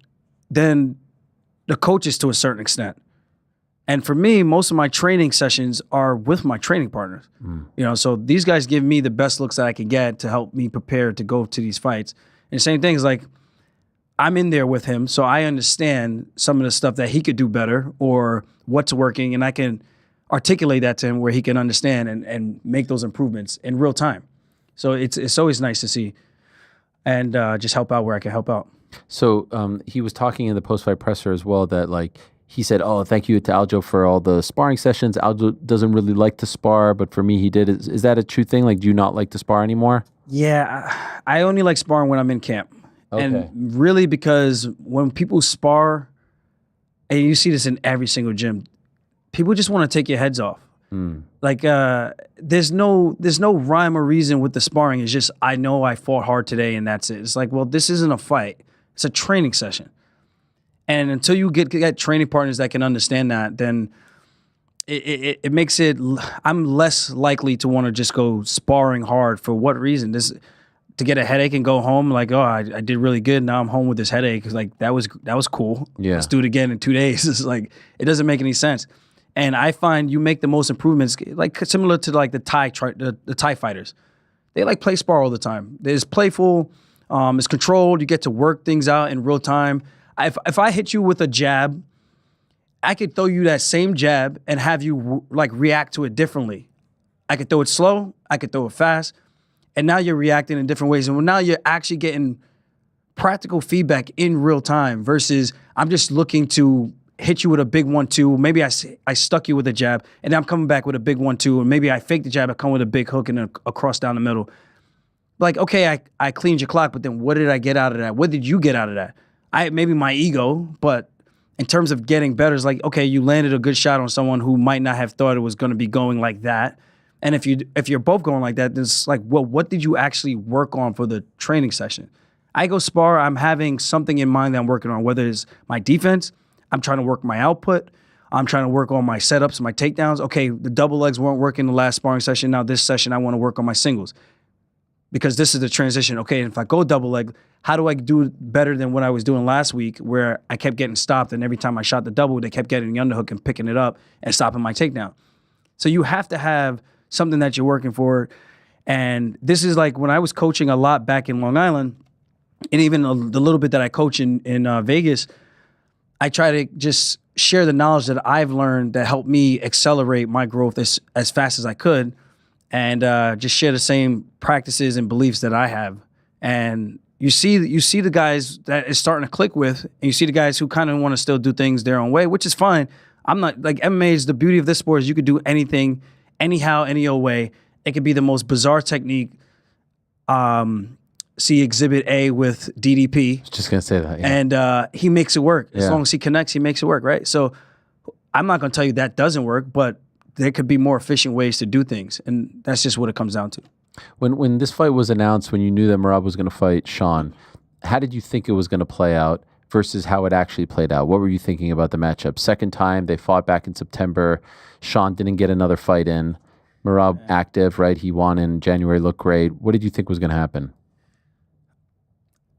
than the coaches to a certain extent. And for me, most of my training sessions are with my training partners. You know, so these guys give me the best looks that I can get to help me prepare to go to these fights. And the same thing is like, I'm in there with him, so I understand some of the stuff that he could do better or what's working, and I can articulate that to him where he can understand and make those improvements in real time. So it's always nice to see and just help out where I can help out. So he was talking in the post-fight presser as well that, like, he said, oh, thank you to Aljo for all the sparring sessions. Aljo doesn't really like to spar, but for me, he did. Is that a true thing? Like, do you not like to spar anymore? Yeah, I only like sparring when I'm in camp. Okay. And really, because when people spar, and you see this in every single gym, people just want to take your heads off. Like, there's no rhyme or reason with the sparring. It's just, I know I fought hard today and that's it. It's like, well, this isn't a fight. It's a training session. And until you get training partners that can understand that, then it makes it, I'm less likely to want to just go sparring hard. For what reason? To get a headache and go home like, oh, I did really good. Now I'm home with this headache. Like, that was cool. Yeah. Let's do it again in 2 days. It's like, it doesn't make any sense. And I find you make the most improvements, like similar to like the Thai fighters. They like play spar all the time. It's playful, it's controlled. You get to work things out in real time. If I hit you with a jab, I could throw you that same jab and have you like react to it differently. I could throw it slow. I could throw it fast. And now you're reacting in different ways. And now you're actually getting practical feedback in real time versus I'm just looking to hit you with a big 1-2. Maybe I stuck you with a jab, and then I'm coming back with a big 1-2, and maybe I fake the jab, I come with a big hook and a cross down the middle. Like, okay, I cleaned your clock, but then what did I get out of that? What did you get out of that? Maybe my ego, but in terms of getting better, it's like, okay, you landed a good shot on someone who might not have thought it was going to be going like that. And if you're both going like that, it's like, well, what did you actually work on for the training session? I go spar, I'm having something in mind that I'm working on, whether it's my defense, I'm trying to work my output, I'm trying to work on my setups, my takedowns. Okay, the double legs weren't working the last sparring session. Now this session, I want to work on my singles because this is the transition. Okay, and if I go double leg, how do I do better than what I was doing last week where I kept getting stopped and every time I shot the double, they kept getting the underhook and picking it up and stopping my takedown. So you have to have something that you're working for. And this is like when I was coaching a lot back in Long Island, and even the little bit that I coach in Vegas, I try to just share the knowledge that I've learned that helped me accelerate my growth as fast as I could, and just share the same practices and beliefs that I have. And you see the guys that is starting to click with, and you see the guys who kind of want to still do things their own way, which is fine. I'm not like MMA is the beauty of this sport is you could do anything, anyhow, any old way. It could be the most bizarre technique. See Exhibit A with DDP. I was just gonna say that. Yeah. And he makes it work. As long as he connects, he makes it work, right? So I'm not gonna tell you that doesn't work, but there could be more efficient ways to do things, and that's just what it comes down to. When this fight was announced, when you knew that Merab was gonna fight Sean, how did you think it was gonna play out versus how it actually played out? What were you thinking about the matchup? Second time they fought back in September. Sean didn't get another fight in. Merab active, right? He won in January, looked great. What did you think was gonna happen?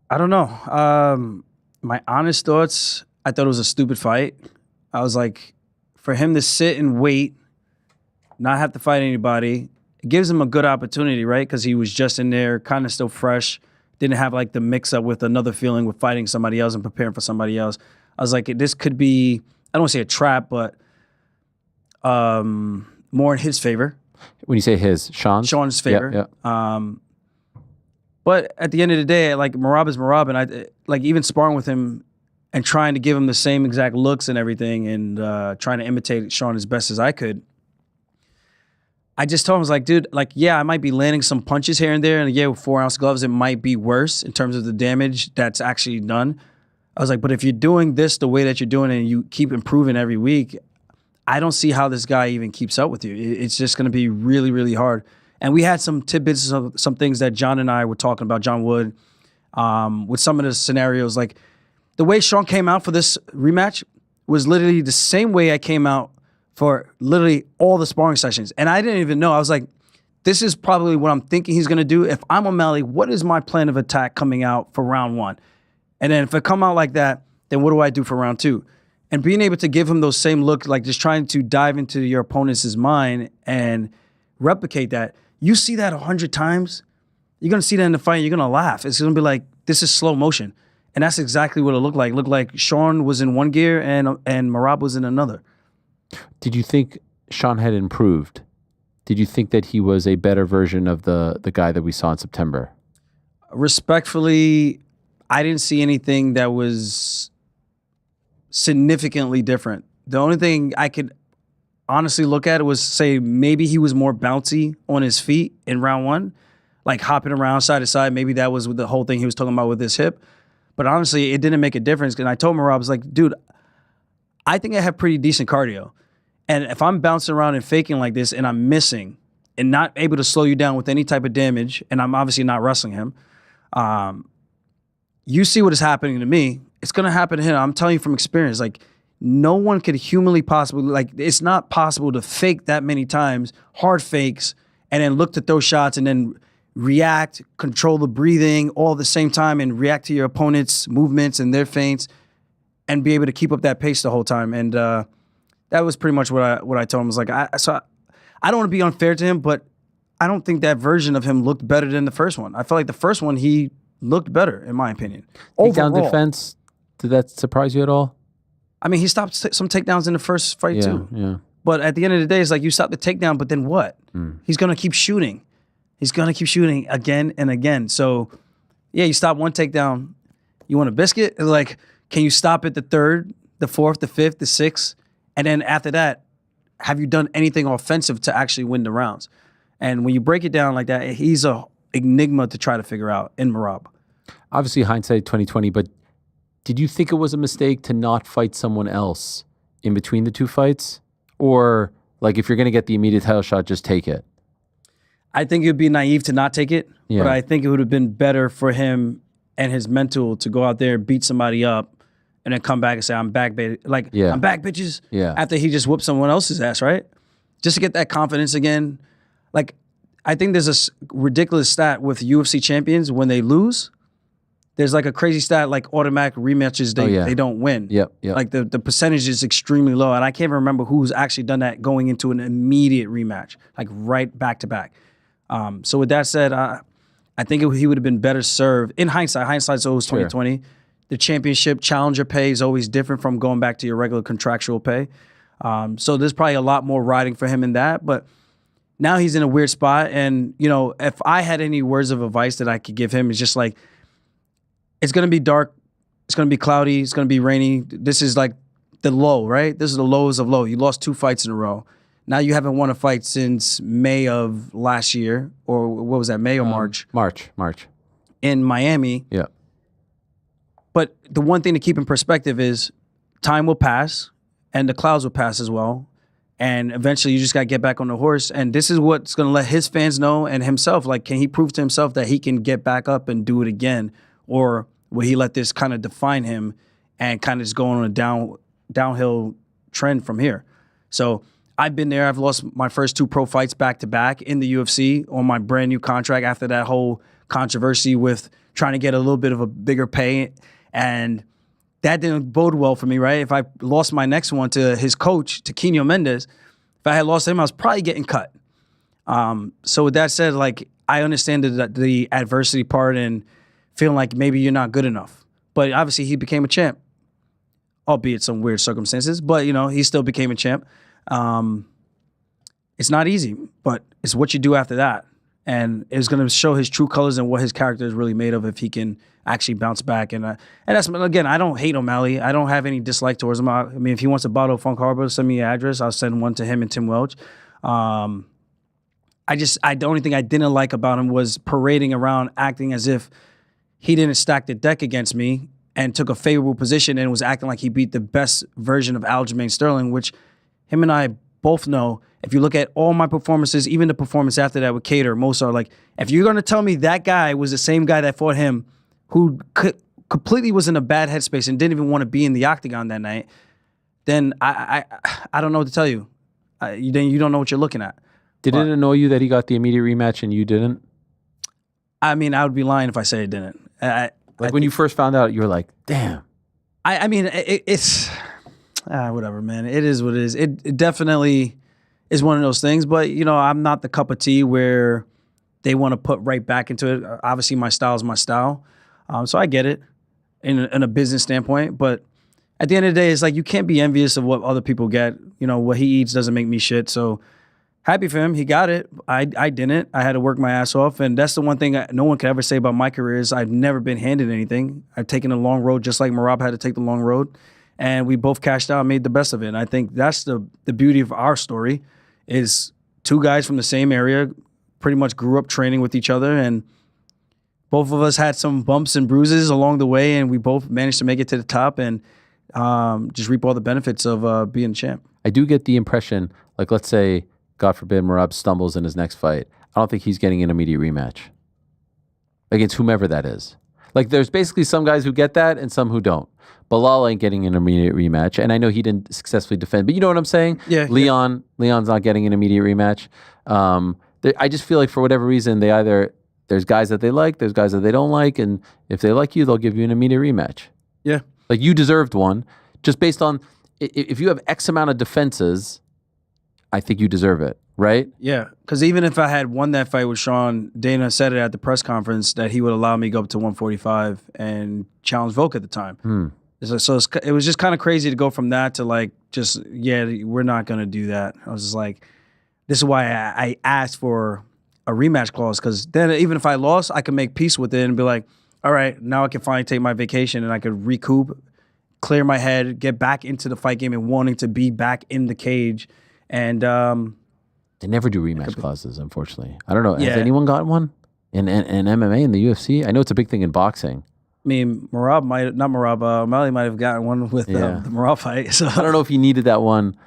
I don't know. My honest thoughts, I thought it was a stupid fight. I was like, for him to sit and wait, not have to fight anybody, it gives him a good opportunity, right? Because he was just in there, kind of still fresh, didn't have like the mix up with another feeling with fighting somebody else and preparing for somebody else. I was like, this could be, I don't want to say a trap, but more in his favor. When you say his, Sean's favor. Yeah. But at the end of the day, like Merab is Merab, and I like even sparring with him and trying to give him the same exact looks and everything, and trying to imitate Sean as best as I could. I just told him, I was like, dude, like, yeah, I might be landing some punches here and there, and yeah, with 4-ounce gloves, it might be worse in terms of the damage that's actually done. I was like, but if you're doing this the way that you're doing it and you keep improving every week, I don't see how this guy even keeps up with you. It's just going to be really, really hard. And we had some tidbits of some things that John and I were talking about, John Wood, with some of the scenarios. Like the way Sean came out for this rematch was literally the same way I came out for literally all the sparring sessions. And I didn't even know. I was like, this is probably what I'm thinking he's going to do. If I'm O'Malley, what is my plan of attack coming out for round 1? And then if I come out like that, then what do I do for round 2? And being able to give him those same looks, like just trying to dive into your opponent's mind and replicate that. You see that 100 times, you're going to see that in the fight, you're going to laugh. It's going to be like, this is slow motion. And that's exactly what it looked like. It looked like Sean was in one gear and Merab was in another. Did you think Sean had improved? Did you think that he was a better version of the guy that we saw in September? Respectfully, I didn't see anything that was significantly different. The only thing I could honestly look at it was say maybe he was more bouncy on his feet in round 1, like hopping around side to side. Maybe that was the whole thing he was talking about with his hip. But honestly, it didn't make a difference. And I told Merab, I was like, dude, I think I have pretty decent cardio. And if I'm bouncing around and faking like this and I'm missing and not able to slow you down with any type of damage, and I'm obviously not wrestling him, you see what is happening to me. It's going to happen to him. I'm telling you from experience, like no one could humanly possibly, like it's not possible to fake that many times, hard fakes, and then look to throw shots and then react, control the breathing all at the same time and react to your opponent's movements and their feints and be able to keep up that pace the whole time. And that was pretty much what I told him. I was like, I don't want to be unfair to him, but I don't think that version of him looked better than the first one. I felt like the first one, he looked better, in my opinion. Takedown defense, did that surprise you at all? I mean, he stopped some takedowns in the first fight too. Yeah. But at the end of the day, it's like you stop the takedown, but then what? He's going to keep shooting. He's going to keep shooting again and again. So, yeah, you stop one takedown. You want a biscuit? Like, can you stop at the 3rd, the 4th, the 5th, the 6th? And then after that, have you done anything offensive to actually win the rounds? And when you break it down like that, he's a enigma to try to figure out in Merab. Obviously, hindsight 2020, but did you think it was a mistake to not fight someone else in between the two fights? Or, like, if you're going to get the immediate title shot, just take it? I think it would be naive to not take it, but I think it would have been better for him and his mental to go out there, beat somebody up, and then come back and say, I'm back, baby. Like, I'm back, bitches. Yeah. After he just whooped someone else's ass, right? Just to get that confidence again. Like, I think there's a ridiculous stat with UFC champions when they lose. There's like a crazy stat, like automatic rematches, they don't win. Yep. Like the percentage is extremely low. And I can't remember who's actually done that going into an immediate rematch, like right back to back. So with that said, I think he would have been better served. In hindsight, hindsight's always 2020. The championship challenger pay is always different from going back to your regular contractual pay. So there's probably a lot more riding for him in that. But now he's in a weird spot. And, you know, if I had any words of advice that I could give him, it's just like, it's going to be dark. It's going to be cloudy. It's going to be rainy. This is like the low, right? This is the lowest of low. You lost 2 fights in a row. Now you haven't won a fight since May of last year, or what was that, May or March? March. In Miami. Yeah. But the one thing to keep in perspective is time will pass and the clouds will pass as well. And eventually you just got to get back on the horse. And this is what's going to let his fans know and himself, like, can he prove to himself that he can get back up and do it again? Or will he let this kind of define him and kind of just go on a downhill trend from here? So I've been there. I've lost my first 2 pro fights back to back in the UFC on my brand new contract after that whole controversy with trying to get a little bit of a bigger pay. And that didn't bode well for me, right? If I lost my next one to his coach, to Quino Mendes, if I had lost him, I was probably getting cut. So with that said, like, I understand the adversity part and feeling like maybe you're not good enough. But obviously he became a champ, albeit some weird circumstances. But, you know, he still became a champ. it's not easy, but it's what you do after that. And it's going to show his true colors and what his character is really made of if he can actually bounce back. And that's, again, I don't hate O'Malley. I don't have any dislike towards him. I mean, if he wants a bottle of Funk Harbor, send me your address. I'll send one to him and Tim Welch. The only thing I didn't like about him was parading around, acting as if he didn't stack the deck against me and took a favorable position and was acting like he beat the best version of Aljamain Sterling, which him and I both know. If you look at all my performances, even the performance after that with Cater, Mosar, like, if you're going to tell me that guy was the same guy that fought him, who completely was in a bad headspace and didn't even want to be in the octagon that night, then I don't know what to tell you. Then you don't know what you're looking at. Did it annoy you that he got the immediate rematch and you didn't? I mean, I would be lying if I say it didn't. When you first found out, you were like, damn. I mean, it's whatever, man. It is what it is. It definitely is one of those things, but, you know, I'm not the cup of tea where they want to put right back into it. Obviously, my style is my style. So I get it in a business standpoint, but at the end of the day, it's like you can't be envious of what other people get. You know, what he eats doesn't make me shit. So happy for him. He got it. I didn't. I had to work my ass off. And that's the one thing no one could ever say about my career is I've never been handed anything. I've taken a long road just like Merab had to take the long road. And we both cashed out and made the best of it. And I think that's the beauty of our story is two guys from the same area, pretty much grew up training with each other. And both of us had some bumps and bruises along the way. And we both managed to make it to the top and just reap all the benefits of being champ. I do get the impression, like, let's say, God forbid, Merab stumbles in his next fight. I don't think he's getting an immediate rematch against whomever that is. Like, there's basically some guys who get that and some who don't. Bilal ain't getting an immediate rematch, and I know he didn't successfully defend, but you know what I'm saying? Yeah. Leon's not getting an immediate rematch. I just feel like for whatever reason, there's guys that they like, there's guys that they don't like, and if they like you, they'll give you an immediate rematch. Yeah. Like, you deserved one, just based on, if you have X amount of defenses, I think you deserve it, right? Yeah, because even if I had won that fight with Sean, Dana said it at the press conference that he would allow me to go up to 145 and challenge Volk at the time. So it was just kind of crazy to go from that to like, just, yeah, we're not going to do that. I was just like, this is why I asked for a rematch clause, because then even if I lost, I could make peace with it and be like, all right, now I can finally take my vacation and I could recoup, clear my head, get back into the fight game and wanting to be back in the cage. And they never do rematch clauses, unfortunately. I don't know. Has anyone got one in MMA in the UFC? I know it's a big thing in boxing. I mean, O'Malley might have gotten one with the Merab fight. So I don't know if he needed that one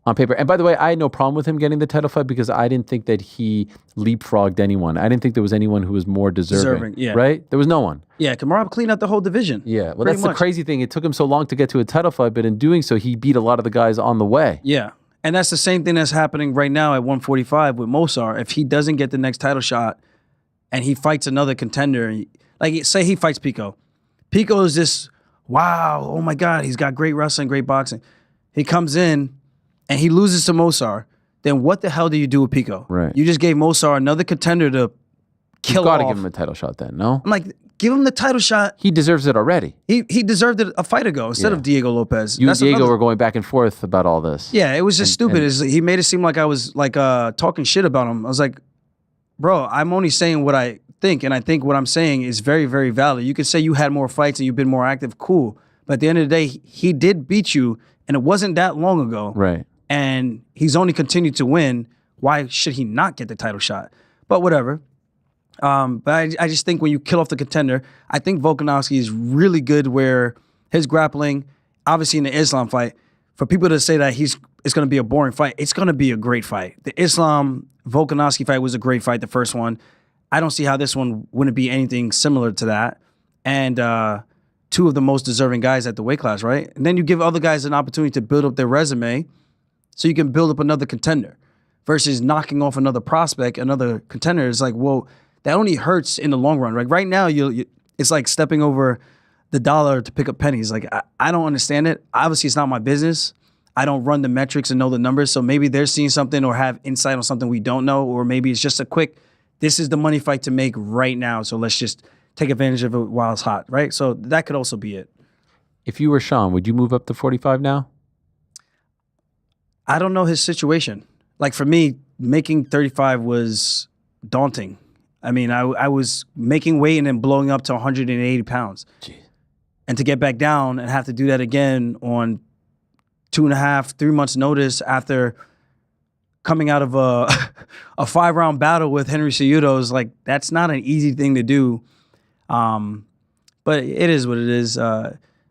on paper. And by the way, I had no problem with him getting the title fight because I didn't think that he leapfrogged anyone. I didn't think there was anyone who was more deserving. Yeah. Right? There was no one. Yeah, because Merab cleaned out the whole division. Yeah, well, that's the crazy thing. It took him so long to get to a title fight, but in doing so, he beat a lot of the guys on the way. Yeah. And that's the same thing that's happening right now at 145 with Mosar. If he doesn't get the next title shot and he fights another contender, like say he fights Pico. Pico is this, wow, oh my God, he's got great wrestling, great boxing. He comes in and he loses to Mosar. Then what the hell do you do with Pico? Right. You just gave Mosar another contender to kill off. You've got to give him a title shot then, no? I'm like, give him the title shot. He deserves it already. He deserved it a fight ago instead of Diego Lopez. You and Diego were going back and forth about all this. Yeah, it was just stupid. He made it seem like I was like talking shit about him. I was like, bro, I'm only saying what I think, and I think what I'm saying is very, very valid. You could say you had more fights and you've been more active, cool. But at the end of the day, he did beat you, and it wasn't that long ago. Right. And he's only continued to win. Why should he not get the title shot? But whatever. But I just think when you kill off the contender, I think Volkanovski is really good where his grappling, obviously in the Islam fight, for people to say that it's going to be a boring fight, it's going to be a great fight. The Islam-Volkanovski fight was a great fight, the first one. I don't see how this one wouldn't be anything similar to that. And two of the most deserving guys at the weight class, right? And then you give other guys an opportunity to build up their resume so you can build up another contender versus knocking off another prospect, another contender. It's like, well, that only hurts in the long run. Like right now, it's like stepping over the dollar to pick up pennies. Like I don't understand it. Obviously, it's not my business. I don't run the metrics and know the numbers. So maybe they're seeing something or have insight on something we don't know, or maybe it's just a quick, this is the money fight to make right now. So let's just take advantage of it while it's hot, right? So that could also be it. If you were Sean, would you move up to 45 now? I don't know his situation. Like for me, making 35 was daunting. I mean, I was making weight and then blowing up to 180 pounds. Jeez. And to get back down and have to do that again on 2.5, 3 months notice after coming out of a 5-round battle with Henry Cejudo is like, that's not an easy thing to do. But it is what it is.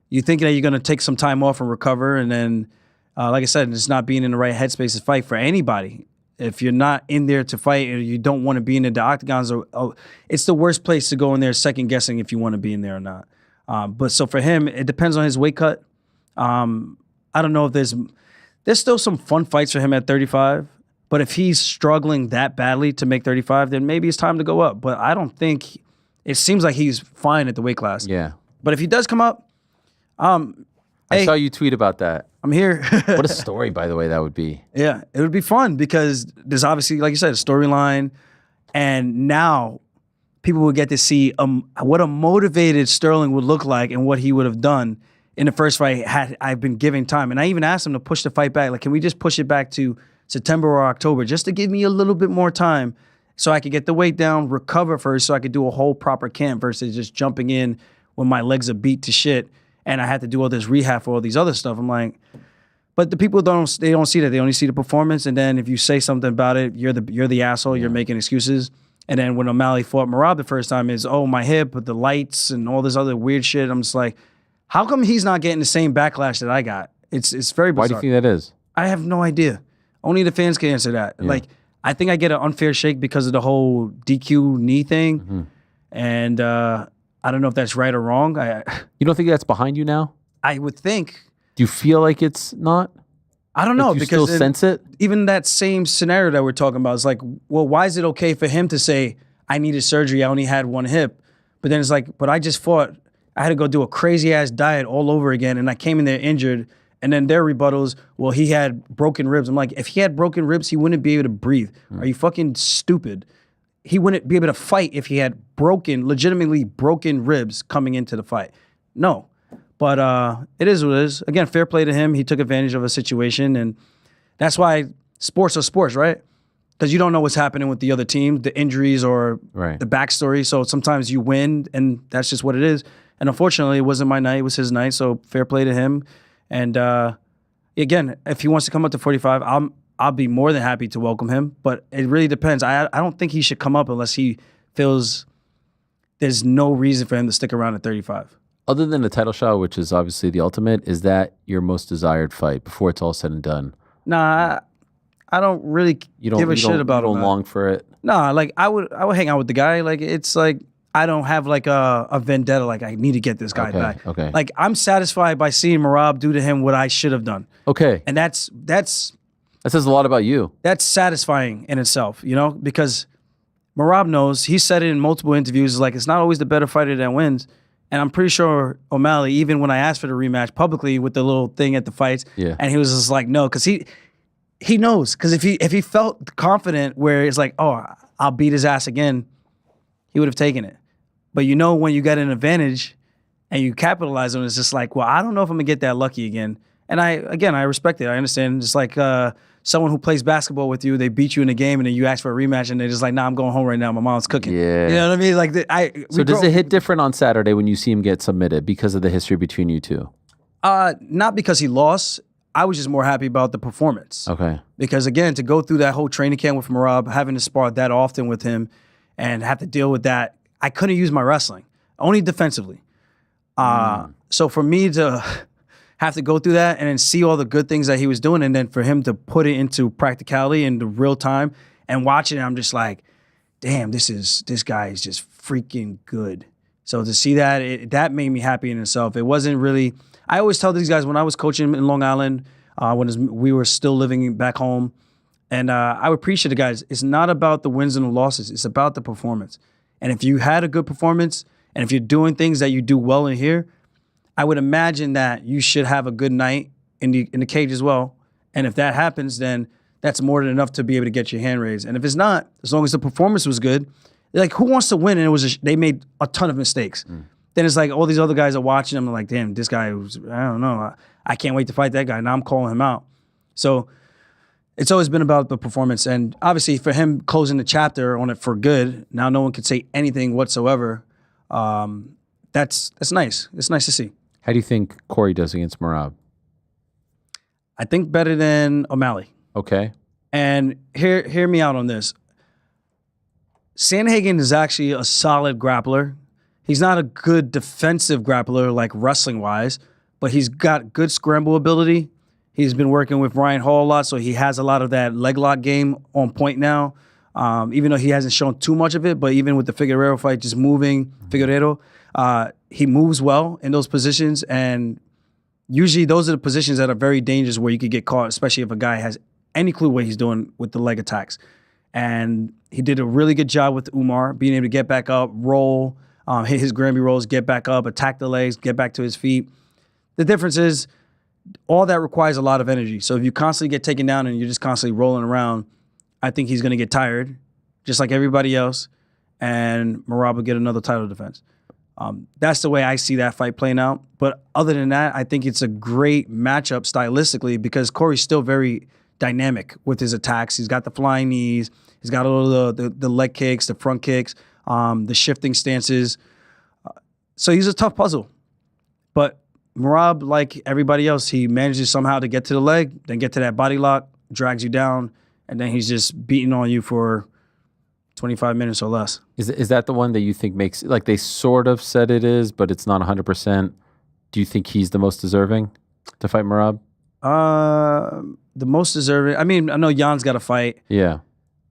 You think that you're going to take some time off and recover, and then, like I said, it's not being in the right headspace to fight for anybody. If you're not in there to fight or you don't want to be in the octagons, it's the worst place to go in there second guessing if you want to be in there or not. But so for him, it depends on his weight cut. I don't know if there's still some fun fights for him at 35. But if he's struggling that badly to make 35, then maybe it's time to go up. But I don't think it seems like he's fine at the weight class. Yeah. But if he does come up, I saw you tweet about that. I'm here. What a story, by the way, that would be. Yeah, it would be fun because there's obviously, like you said, a storyline. And now people will get to see what a motivated Sterling would look like and what he would have done in the first fight had I been giving time. And I even asked him to push the fight back. Like, can we just push it back to September or October just to give me a little bit more time so I could get the weight down, recover first so I could do a whole proper camp versus just jumping in when my legs are beat to shit and I had to do all this rehab for all these other stuff. I'm like, but the people don't see that. They only see the performance, and then if you say something about it, you're the asshole, you're making excuses. And then when O'Malley fought Merab the first time, is my hip with the lights and all this other weird shit. I'm just like, how come he's not getting the same backlash that I got? It's very bizarre. Why do you think that is? I have no idea. Only the fans can answer that. Yeah. Like, I think I get an unfair shake because of the whole DQ knee thing. Mm-hmm. And I don't know if that's right or wrong. You don't think that's behind you now? I would think. Do you feel like it's not? I don't know. Like you still sense it? Even that same scenario that we're talking about is like, well, why is it okay for him to say, I needed surgery, I only had one hip? But then it's like, but I just fought. I had to go do a crazy-ass diet all over again, and I came in there injured. And then their rebuttals, well, he had broken ribs. I'm like, if he had broken ribs, he wouldn't be able to breathe. Are you fucking stupid? He wouldn't be able to fight if he had legitimately broken ribs coming into the fight. No. But it is what it is. Again, fair play to him. He took advantage of a situation. And that's why sports are sports, right? Because you don't know what's happening with the other team, the injuries or the backstory. So sometimes you win, and that's just what it is. And unfortunately, it wasn't my night. It was his night. So fair play to him. And again, if he wants to come up to 45, I'll be more than happy to welcome him. But it really depends. I don't think he should come up unless he feels there's no reason for him to stick around at 35. Other than the title shot, which is obviously the ultimate, is that your most desired fight before it's all said and done? Nah, I don't really give a shit about it. You don't long for it? Nah, like I would hang out with the guy. Like it's like I don't have like a vendetta. Like I need to get this guy back. Okay. Like I'm satisfied by seeing Merab do to him what I should have done. Okay. And that says a lot about you. That's satisfying in itself, because Merab knows, he said it in multiple interviews, like it's not always the better fighter that wins. And I'm pretty sure O'Malley, even when I asked for the rematch publicly with the little thing at the fights, and he was just like, no, because he knows. Because if he felt confident where it's like, oh, I'll beat his ass again, he would have taken it. But when you get an advantage and you capitalize on it, it's just like, well, I don't know if I'm going to get that lucky again. And I respect it. I understand. It's like someone who plays basketball with you, they beat you in a game, and then you ask for a rematch, and they're just like, nah, I'm going home right now. My mom's cooking. Yeah. You know what I mean? Like, so does it hit different on Saturday when you see him get submitted because of the history between you two? Not because he lost. I was just more happy about the performance. Okay. Because, again, to go through that whole training camp with Merab, having to spar that often with him and have to deal with that, I couldn't use my wrestling, only defensively. So for me to have to go through that and then see all the good things that he was doing, and then for him to put it into practicality and the real time and watching it, I'm just like, damn, this guy is just freaking good. So to see that, that made me happy in itself. It wasn't really, I always tell these guys when I was coaching in Long Island, when we were still living back home, and I would preach to the guys, it's not about the wins and the losses, it's about the performance. And if you had a good performance, and if you're doing things that you do well in here, I would imagine that you should have a good night in the cage as well. And if that happens, then that's more than enough to be able to get your hand raised. And if it's not, as long as the performance was good, like who wants to win? And they made a ton of mistakes. Then it's like all these other guys are watching them. I'm like, damn, this guy was, I don't know. I can't wait to fight that guy. Now I'm calling him out. So it's always been about the performance. And obviously for him closing the chapter on it for good, now no one can say anything whatsoever. That's nice. It's nice to see. How do you think Corey does against Merab? I think better than O'Malley. Okay. And hear me out on this. Sandhagen is actually a solid grappler. He's not a good defensive grappler like wrestling-wise, but he's got good scramble ability. He's been working with Ryan Hall a lot, so he has a lot of that leg lock game on point now. Even though he hasn't shown too much of it, but even with the Figueiredo fight, just moving Figueiredo, he moves well in those positions, and usually those are the positions that are very dangerous where you could get caught, especially if a guy has any clue what he's doing with the leg attacks. And he did a really good job with Umar, being able to get back up, roll, hit his Granby rolls, get back up, attack the legs, get back to his feet. The difference is all that requires a lot of energy. So if you constantly get taken down and you're just constantly rolling around, I think he's going to get tired, just like everybody else, and Merab will get another title defense. That's the way I see that fight playing out. But other than that, I think it's a great matchup stylistically because Corey's still very dynamic with his attacks. He's got the flying knees. He's got all the leg kicks, the front kicks, the shifting stances. So he's a tough puzzle. But Merab, like everybody else, he manages somehow to get to the leg, then get to that body lock, drags you down, and then he's just beating on you for 25 minutes or less. Is that the one that you think makes, like they sort of said it is, but it's not 100%? Do you think he's the most deserving to fight Merab? The most deserving. I mean, I know Jan's got to fight. Yeah.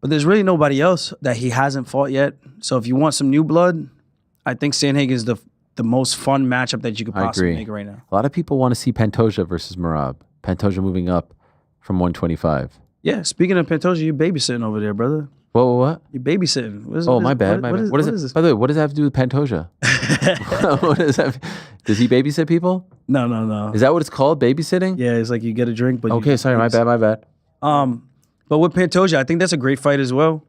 But there's really nobody else that he hasn't fought yet. So if you want some new blood, I think Sandhagen is the most fun matchup that you could possibly make right now. A lot of people want to see Pantoja versus Merab. Pantoja moving up from 125. Yeah, speaking of Pantoja, you babysitting over there, brother. What? You babysitting. My bad. What is this? By the way, what does that have to do with Pantoja? What does that? Does he babysit people? No. Is that what it's called? Babysitting? Yeah, it's like you get a drink, but okay, sorry, my bad. But with Pantoja, I think that's a great fight as well.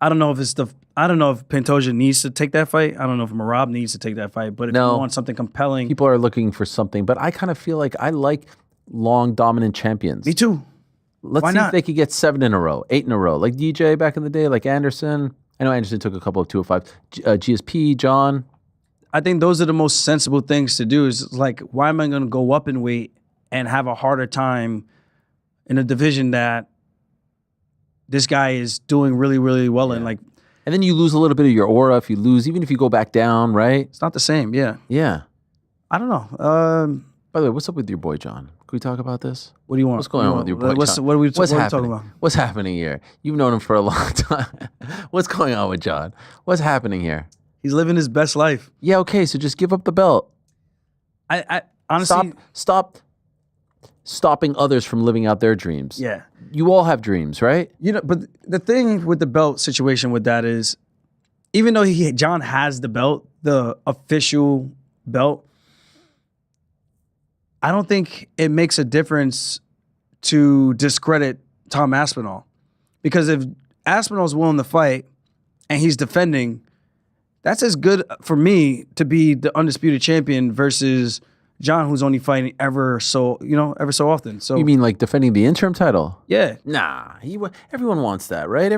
I don't know if Pantoja needs to take that fight. I don't know if Merab needs to take that fight. But if you want something compelling, people are looking for something. But I kind of feel like I like long dominant champions. Me too. Let's see if they could get 7 in a row, 8 in a row, like DJ back in the day, like Anderson. I know Anderson took a couple of 205. GSP, John. I think those are the most sensible things to do. Is like, why am I going to go up in weight and have a harder time in a division that this guy is doing really, really well in? Like, and then you lose a little bit of your aura if you lose, even if you go back down, right? It's not the same. Yeah. Yeah. I don't know. By the way, what's up with your boy John? Can we talk about this? What do you want? What's going on with your boy John? What are we talking about? What's happening here? You've known him for a long time. What's going on with John? What's happening here? He's living his best life. Yeah, okay, so just give up the belt. I honestly... Stop stopping others from living out their dreams. Yeah. You all have dreams, right? You know, but the thing with the belt situation with that is, even though John has the belt, the official belt, I don't think it makes a difference to discredit Tom Aspinall. Because if Aspinall's willing to fight and he's defending, that's as good for me to be the undisputed champion versus John, who's only fighting ever so often. So you mean like defending the interim title? Yeah. Nah, everyone wants that, right?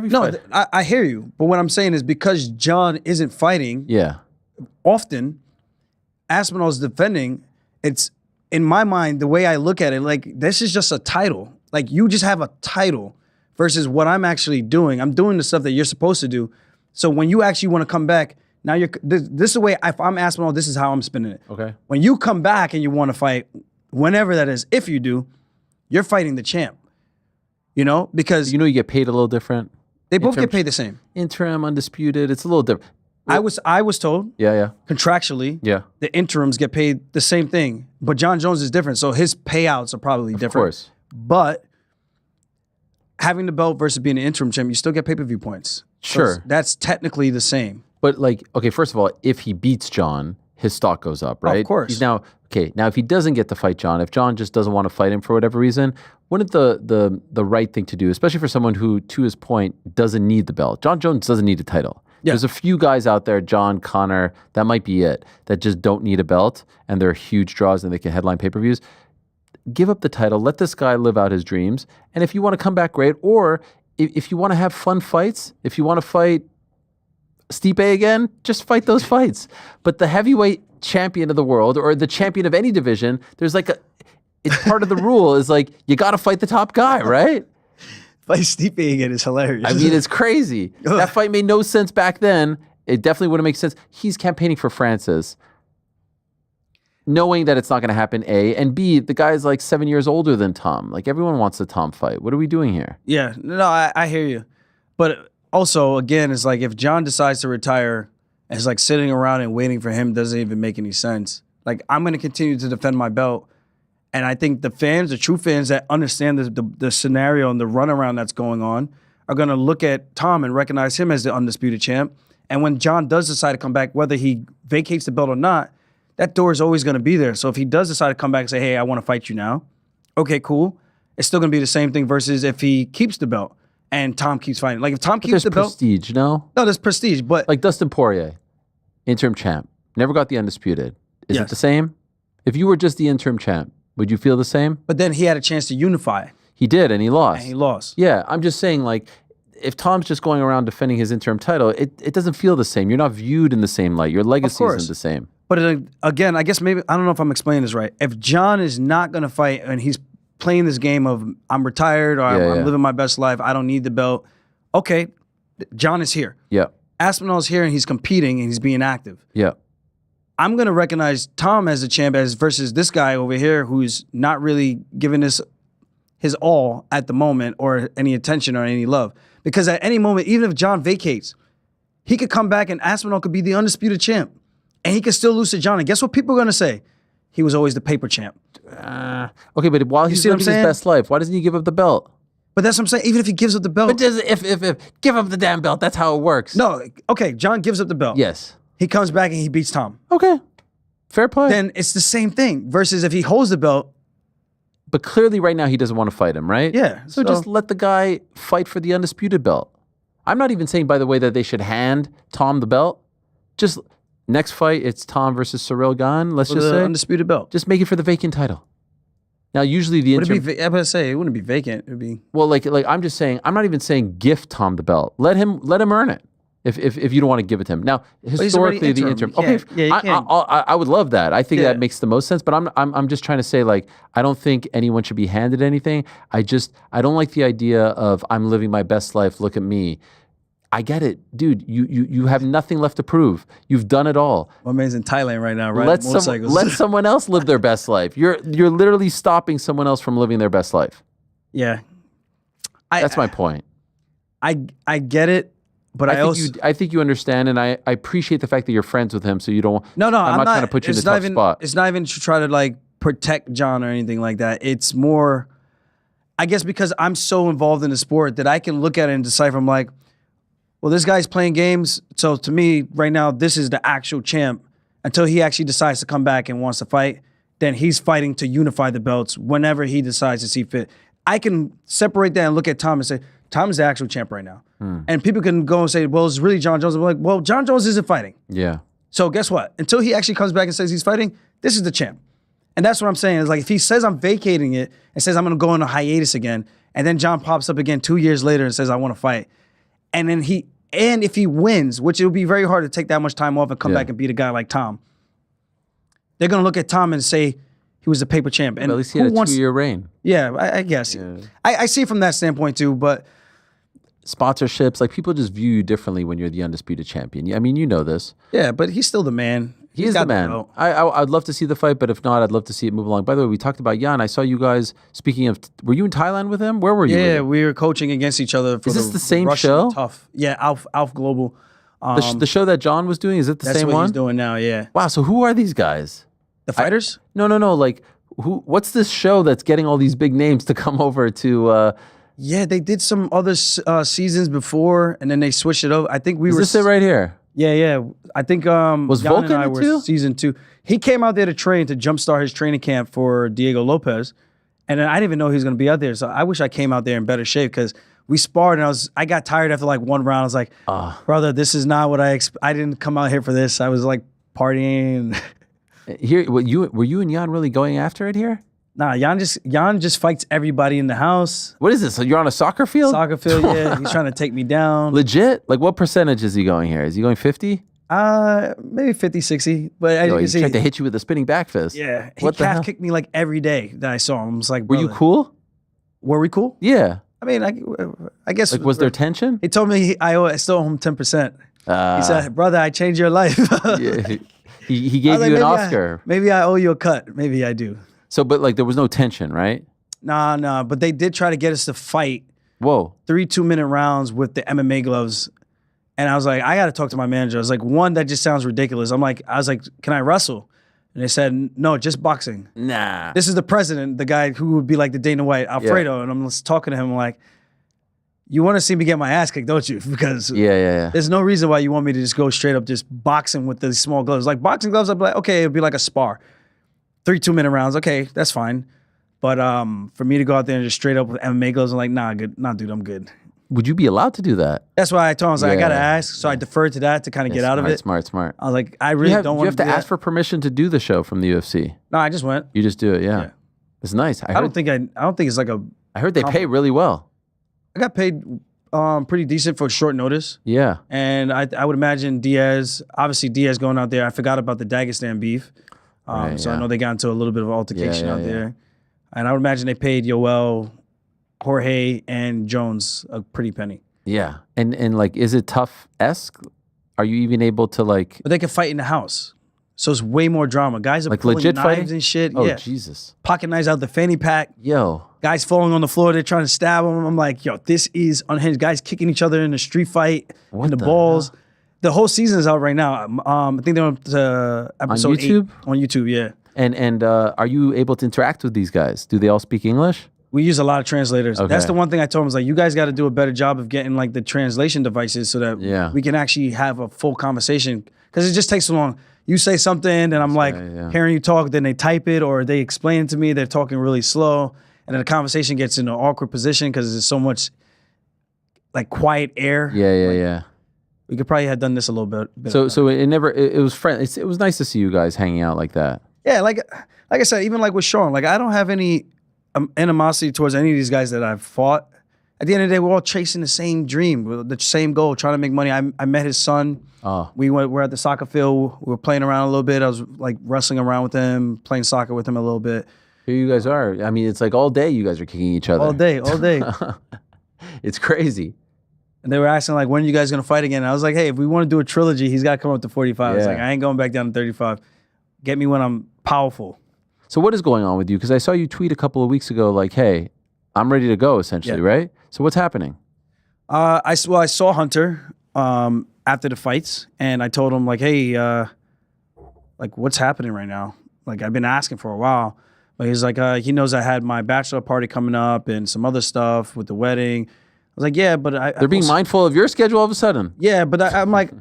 I hear you. But what I'm saying is because John isn't fighting often, Aspinall's defending, it's, in my mind, the way I look at it, like, this is just a title. Like, you just have a title versus what I'm actually doing. I'm doing the stuff that you're supposed to do. So when you actually want to come back, now this is the way, if I'm Aspinall, this is how I'm spinning it. Okay. When you come back and you want to fight, whenever that is, if you do, you're fighting the champ. You know, because... You know you get paid a little different? They both get paid the same. Interim, undisputed, it's a little different. I was told, contractually, the interims get paid the same thing, but John Jones is different, so his payouts are probably different. Of course. But having the belt versus being an interim champ, you still get pay-per-view points. Sure. So that's technically the same. But like, okay, first of all, if he beats John, his stock goes up, right? Of course. He's now if he doesn't get to fight John, if John just doesn't want to fight him for whatever reason, wouldn't the right thing to do, especially for someone who, to his point, doesn't need the belt? John Jones doesn't need a title. Yeah. There's a few guys out there, John, Connor, that might be it, that just don't need a belt, and they're huge draws and they can headline pay-per-views. give up the title, let this guy live out his dreams. And if you want to come back, great. Or if you want to have fun fights, if you want to fight Stipe again, just fight those fights. But the heavyweight champion of the world or the champion of any division, there's like it's part of the rule is like, you got to fight the top guy, right? Fight Stipe again is hilarious. I mean, it's crazy. That fight made no sense back then. It definitely wouldn't make sense. He's campaigning for Francis, knowing that it's not going to happen, A. And B, the guy's like 7 years older than Tom. Like, everyone wants the Tom fight. What are we doing here? Yeah, no, I hear you. But also, again, it's like if John decides to retire, it's like sitting around and waiting for him doesn't even make any sense. Like, I'm going to continue to defend my belt. And I think the fans, the true fans that understand the scenario and the runaround that's going on are going to look at Tom and recognize him as the undisputed champ. And when John does decide to come back, whether he vacates the belt or not, that door is always going to be there. So if he does decide to come back and say, hey, I want to fight you now, okay, cool. It's still going to be the same thing versus if he keeps the belt and Tom keeps fighting. Like if Tom keeps the belt. There's prestige, no? No, there's prestige. But like Dustin Poirier, interim champ, never got the undisputed. Is it the same? If you were just the interim champ, would you feel the same? But then he had a chance to unify. He did, and he lost. And he lost. Yeah, I'm just saying, like, if Tom's just going around defending his interim title, it doesn't feel the same. You're not viewed in the same light. Your legacy isn't the same. But again, I guess maybe, I don't know if I'm explaining this right. If John is not going to fight and he's playing this game of I'm retired or I'm living my best life, I don't need the belt. Okay, John is here. Yeah. Aspinall's here and he's competing and he's being active. Yeah. I'm going to recognize Tom as the champ versus this guy over here who's not really giving this his all at the moment or any attention or any love. Because at any moment, even if John vacates, he could come back and Aspinall could be the undisputed champ. And he could still lose to John. And guess what people are going to say? He was always the paper champ. Okay, but while he's living his best life, why doesn't he give up the belt? But that's what I'm saying. Even if he gives up the belt. But if give up the damn belt, that's how it works. No, okay, John gives up the belt. Yes. He comes back and he beats Tom. Okay. Fair play. Then it's the same thing versus if he holds the belt. But clearly right now he doesn't want to fight him, right? Yeah. So just let the guy fight for the undisputed belt. I'm not even saying, by the way, that they should hand Tom the belt. Just next fight, it's Tom versus Ciryl Gane. Let's just say undisputed belt. Just make it for the vacant title. Now, usually the I'm going to say it wouldn't be vacant. It'd be like I'm just saying. I'm not even saying gift Tom the belt. Let him earn it. If you don't want to give it to him. Now, historically, the interim. Okay, I would love that. I think that makes the most sense. But I'm just trying to say, like, I don't think anyone should be handed anything. I don't like the idea of I'm living my best life. Look at me. I get it, dude. You have nothing left to prove. You've done it all. My man's in Thailand right now, right? Let someone else live their best life. You're literally stopping someone else from living their best life. Yeah, that's my point. I get it. But I think you understand, and I appreciate the fact that you're friends with him. So you don't. No, I'm not trying to put you in a tough spot. It's not even to try to like protect John or anything like that. It's more, I guess, because I'm so involved in the sport that I can look at it and decipher. I'm like, well, this guy's playing games. So to me, right now, this is the actual champ. Until he actually decides to come back and wants to fight, then he's fighting to unify the belts whenever he decides to see fit. I can separate that and look at Tom and say, Tom's the actual champ right now. And people can go and say, well, it's really John Jones. I'm like, well, John Jones isn't fighting. Yeah. So guess what? Until he actually comes back and says he's fighting, this is the champ. And that's what I'm saying. Is like if he says I'm vacating it and says I'm going to go on a hiatus again, and then John pops up again 2 years later and says I want to fight, and then if he wins, which it would be very hard to take that much time off and come back and beat a guy like Tom, they're going to look at Tom and say he was a paper champ. And at least he had a 2-year reign. Yeah, I guess. Yeah. I see it from that standpoint too, but sponsorships, like people just view you differently when you're the undisputed champion. I mean, you know this. Yeah, but he's still the man. He is the man. I'd love to see the fight, but if not, I'd love to see it move along. By the way, we talked about Jan. I saw you guys, speaking of, were you in Thailand with him? Where were you? Yeah, we were coaching against each other. Is this the same Russian show? Tough. Yeah, Alf Global. The show that John was doing, is it the same one? That's what he's doing now, yeah. Wow, so who are these guys? The fighters? No. Like, what's this show that's getting all these big names to come over to... Yeah, they did some other seasons before, and then they switched it over. I think Is this it right here? Yeah. I think was Jan Volkan and I were too? season 2. He came out there to train to jumpstart his training camp for Diego Lopez, and then I didn't even know he was going to be out there. So I wish I came out there in better shape because we sparred, and I got tired after like one round. I was like, brother, this is not what I didn't come out here for this. I was like partying. Here, were you and Jan really going after it here? Nah, Jan just fights everybody in the house. What is this? So you're on a soccer field? Soccer field, yeah. He's trying to take me down. Legit? Like what percentage is he going here? Is he going 50? Maybe 50, 60. But as you can see, he tried to hit you with a spinning back fist. Yeah. He calf kicked me like every day that I saw him. I was like, were you cool? Were we cool? Yeah. I mean, I guess. Like, was there tension? He told me I still owe him 10%. He said, brother, I changed your life. Yeah, he gave you an Oscar. Maybe I owe you a cut. Maybe I do. So, but like there was no tension, right? Nah. But they did try to get us to fight. Whoa. 3 2-minute rounds with the MMA gloves. And I was like, I got to talk to my manager. I was like, one, that just sounds ridiculous. I was like, can I wrestle? And they said, no, just boxing. Nah. This is the president, the guy who would be like the Dana White, Alfredo. Yeah. And I'm just talking to him like, you want to see me get my ass kicked, don't you? Because there's no reason why you want me to just go straight up just boxing with these small gloves. Like boxing gloves, I'd be like, okay, it'd be like a spar. 3 2-minute rounds, okay, that's fine. But for me to go out there and just straight up with MMA gloves, I'm like, nah, dude, I'm good. Would you be allowed to do that? That's why I told him, I was like, I got to ask. So I deferred to that to kind of get out of it. Smart. I was like, I really don't want to do you have to ask for permission to do the show from the UFC? No, I just went. You just do it, yeah. It's nice. I don't think it's like a... I heard they pay really well. I got paid pretty decent for short notice. Yeah. And I would imagine Diaz going out there. I forgot about the Dagestan beef. I know they got into a little bit of altercation out there. And I would imagine they paid Yoel, Jorge, and Jones a pretty penny. Yeah. And like, is it tough-esque? Are you even able to like... But they can fight in the house. So it's way more drama. Guys are like pulling legit knives fighting? And shit. Oh, yeah. Jesus. Pocket knives out the fanny pack. Yo. Guys falling on the floor. They're trying to stab them. I'm like, yo, this is unhinged. Guys kicking each other in a street fight. What in the balls. Hell? The whole season is out right now. I think they're on episode 8 on YouTube, yeah. And are you able to interact with these guys? Do they all speak English? We use a lot of translators. Okay. That's the one thing I told them, was like, you guys got to do a better job of getting like the translation devices so that we can actually have a full conversation. Because it just takes so long. You say something and I'm like hearing you talk, then they type it or they explain it to me. They're talking really slow. And then the conversation gets in an awkward position because there's so much like quiet air. Yeah. We could probably have done this a little bit. So it was friendly. It was nice to see you guys hanging out like that. Yeah, like I said, even like with Sean, like I don't have any animosity towards any of these guys that I've fought. At the end of the day, we're all chasing the same dream, the same goal, trying to make money. I met his son. Oh. We're at the soccer field. We were playing around a little bit. I was like wrestling around with him, playing soccer with him a little bit. Here you guys are. I mean, it's like all day you guys are kicking each other. All day. It's crazy. And they were asking like, when are you guys gonna fight again? And I was like, hey, if we want to do a trilogy, he's got to come up to 45. I was like, I ain't going back down to 35. Get me when I'm powerful. So what is going on with you? Because I saw you tweet a couple of weeks ago, like, hey, I'm ready to go, essentially, right? So what's happening? I saw Hunter after the fights, and I told him, like, hey, like, what's happening right now? Like, I've been asking for a while. But he's like, he knows I had my bachelor party coming up and some other stuff with the wedding. I was like, yeah, but They're being mindful of your schedule all of a sudden. Yeah, but I'm like,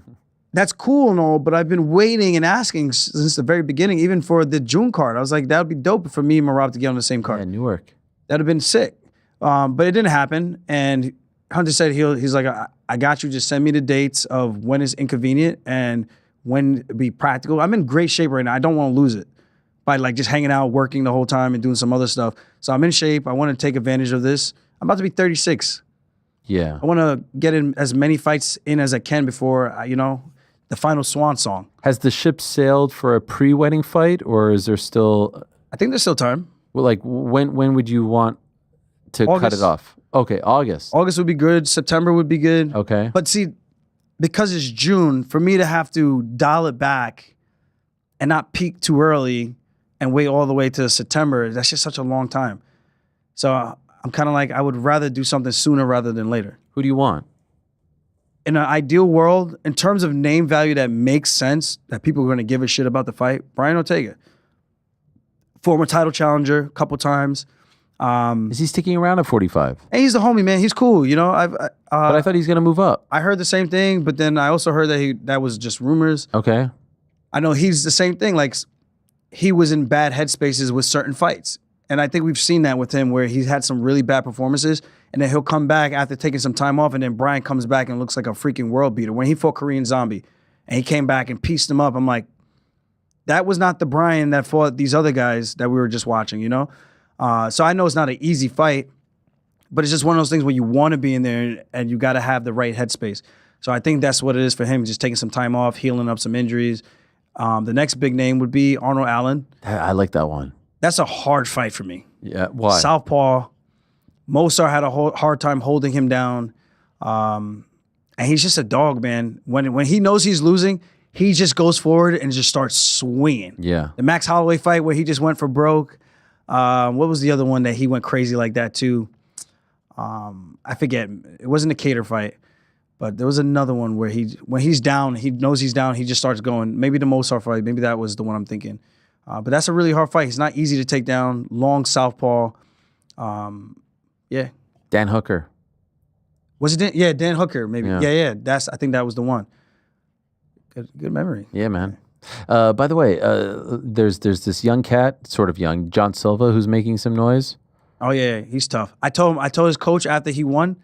that's cool and all, but I've been waiting and asking since the very beginning, even for the June card. I was like, that would be dope for me and Marab to get on the same card. Yeah, Newark. That would have been sick. But it didn't happen. And Hunter said he's like, I got you. Just send me the dates of when it's inconvenient and when it'd be practical. I'm in great shape right now. I don't want to lose it by like just hanging out, working the whole time and doing some other stuff. So I'm in shape. I want to take advantage of this. I'm about to be 36. Yeah. I want to get in as many fights in as I can before, the final swan song. Has the ship sailed for a pre-wedding fight, or is there still... I think there's still time. Well, like, when would you want to cut it off? Okay, August. August would be good. September would be good. Okay. But see, because it's June, for me to have to dial it back and not peak too early and wait all the way to September, that's just such a long time. So I'm kind of like, I would rather do something sooner rather than later. Who do you want? In an ideal world, in terms of name value that makes sense, that people are going to give a shit about the fight, Brian Ortega. Former title challenger a couple times. Is he sticking around at 45? And he's the homie, man. He's cool, but I thought he's going to move up. I heard the same thing, but then I also heard that that was just rumors. Okay. I know he's the same thing. Like, he was in bad headspaces with certain fights. And I think we've seen that with him where he's had some really bad performances and then he'll come back after taking some time off and then Brian comes back and looks like a freaking world beater. When he fought Korean Zombie and he came back and pieced him up, I'm like, that was not the Brian that fought these other guys that we were just watching, So I know it's not an easy fight, but it's just one of those things where you want to be in there and you got to have the right headspace. So I think that's what it is for him, just taking some time off, healing up some injuries. The next big name would be Arnold Allen. I like that one. That's a hard fight for me. Yeah, why? Southpaw. Mosar had a hard time holding him down. And he's just a dog, man. When he knows he's losing, he just goes forward and just starts swinging. Yeah. The Max Holloway fight where he just went for broke. What was the other one that he went crazy like that too? I forget. It wasn't a Cater fight, but there was another one where when he's down, he knows he's down, he just starts going. Maybe the Mosar fight. Maybe that was the one I'm thinking. But that's a really hard fight. He's not easy to take down. Long southpaw. Yeah. Dan Hooker. Was it Dan? Yeah, Dan Hooker, maybe. Yeah. Yeah. I think that was the one. Good memory. Yeah, man. By the way, there's this young cat, sort of young, John Silva, who's making some noise. Oh yeah, he's tough. I told his coach after he won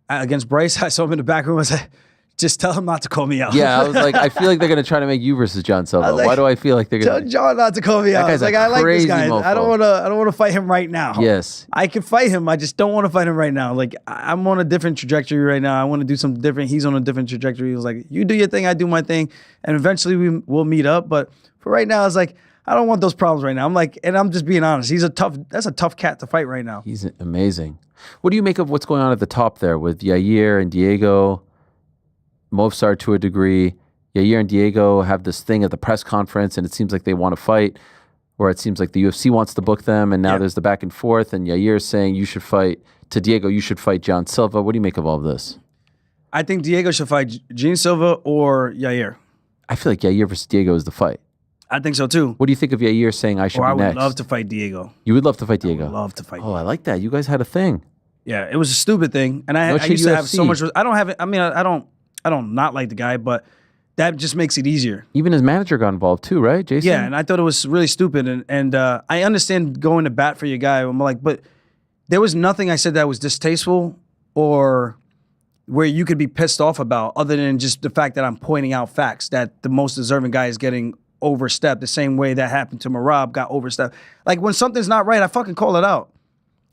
against Bryce, I saw him in the back room. I said, just tell him not to call me out. Yeah, I was like, I feel like they're gonna try to make you versus John Silva. Why do I feel like they're gonna tell John not to call me out? Guy's like, I like this guy. mofo. I don't want to fight him right now. Yes, I can fight him. I just don't want to fight him right now. Like, I'm on a different trajectory right now. I want to do something different. He's on a different trajectory. He was like, you do your thing, I do my thing, and eventually we'll meet up. But for right now, it's like, I don't want those problems right now. I'm like, and I'm just being honest. That's a tough cat to fight right now. he's amazing. What do you make of what's going on at the top there with Yair and Diego? Movsar to a degree. Yair and Diego have this thing at the press conference, and it seems like they want to fight, or it seems like the UFC wants to book them, and now there's the back and forth, and Yair is saying you should fight, to Diego, you should fight John Silva. What do you make of all of this? I think Diego should fight Gene Silva or Yair. I feel like Yair versus Diego is the fight. I think so too. What do you think of Yair saying I should be next? I would love to fight Diego. You would love to fight Diego? I would love to fight Diego. I like that. You guys had a thing. Yeah, it was a stupid thing. And I used to have so much. I don't have it. I mean, I don't not like the guy, but that just makes it easier. Even his manager got involved too, right, Jason? Yeah, and I thought it was really stupid. And I understand going to bat for your guy. I'm like, but there was nothing I said that was distasteful or where you could be pissed off about other than just the fact that I'm pointing out facts that the most deserving guy is getting overstepped the same way that happened to Marab got overstepped. Like when something's not right, I fucking call it out,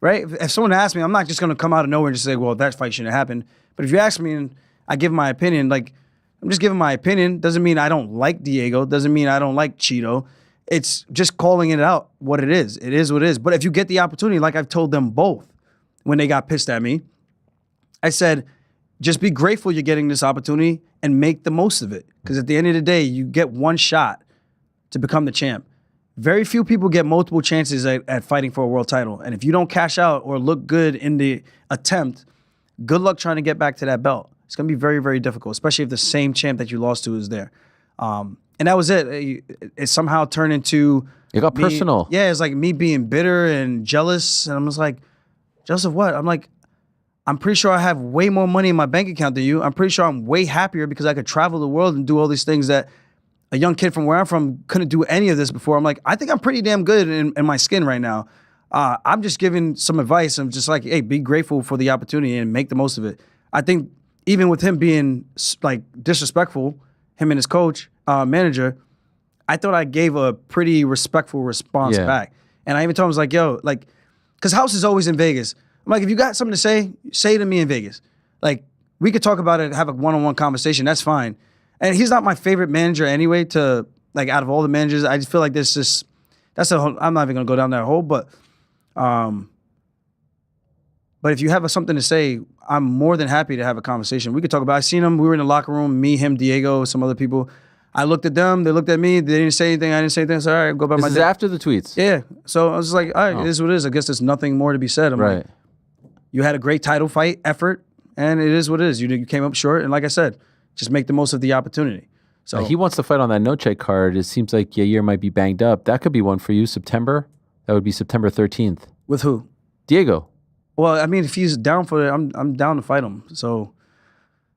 right? If someone asks me, I'm not just going to come out of nowhere and just say, well, that fight shouldn't have happened. But if you ask me and I give my opinion, like I'm just giving my opinion. Doesn't mean I don't like Diego. Doesn't mean I don't like Cheeto. It's just calling it out what it is. It is what it is. But if you get the opportunity, like I've told them both when they got pissed at me, I said, just be grateful you're getting this opportunity and make the most of it. Because at the end of the day, you get one shot to become the champ. Very few people get multiple chances at fighting for a world title. And if you don't cash out or look good in the attempt, good luck trying to get back to that belt. It's going to be very, very difficult, especially if the same champ that you lost to is there. And that was it. It somehow turned into... It got personal. Yeah, it's like me being bitter and jealous. And I'm just like, jealous of what? I'm like, I'm pretty sure I have way more money in my bank account than you. I'm pretty sure I'm way happier because I could travel the world and do all these things that a young kid from where I'm from couldn't do any of this before. I'm like, I think I'm pretty damn good in my skin right now. I'm just giving some advice. I'm just like, hey, be grateful for the opportunity and make the most of it. I think even with him being like disrespectful, him and his coach, manager, I thought I gave a pretty respectful response back. And I even told him, I was like, yo, like, because House is always in Vegas. I'm like, if you got something to say to me in Vegas. Like, we could talk about it, have a one-on-one conversation. That's fine. And he's not my favorite manager anyway, to like out of all the managers. I just feel like this is, I'm not even going to go down that hole, but if you have something to say, I'm more than happy to have a conversation. We could talk about it. I seen him. We were in the locker room, me, him, Diego, some other people. I looked at them. They looked at me. They didn't say anything. I didn't say anything. So, all right, go about my day. This is after the tweets. Yeah. So I was like, all right, it is what it is. I guess there's nothing more to be said. I'm like, you had a great title fight effort, and it is what it is. You came up short, and like I said, just make the most of the opportunity. So he wants to fight on that no-check card. It seems like Yair might be banged up. That could be one for you, September. That would be September 13th. With who? Diego. Well, I mean, if he's down for it, I'm down to fight him. So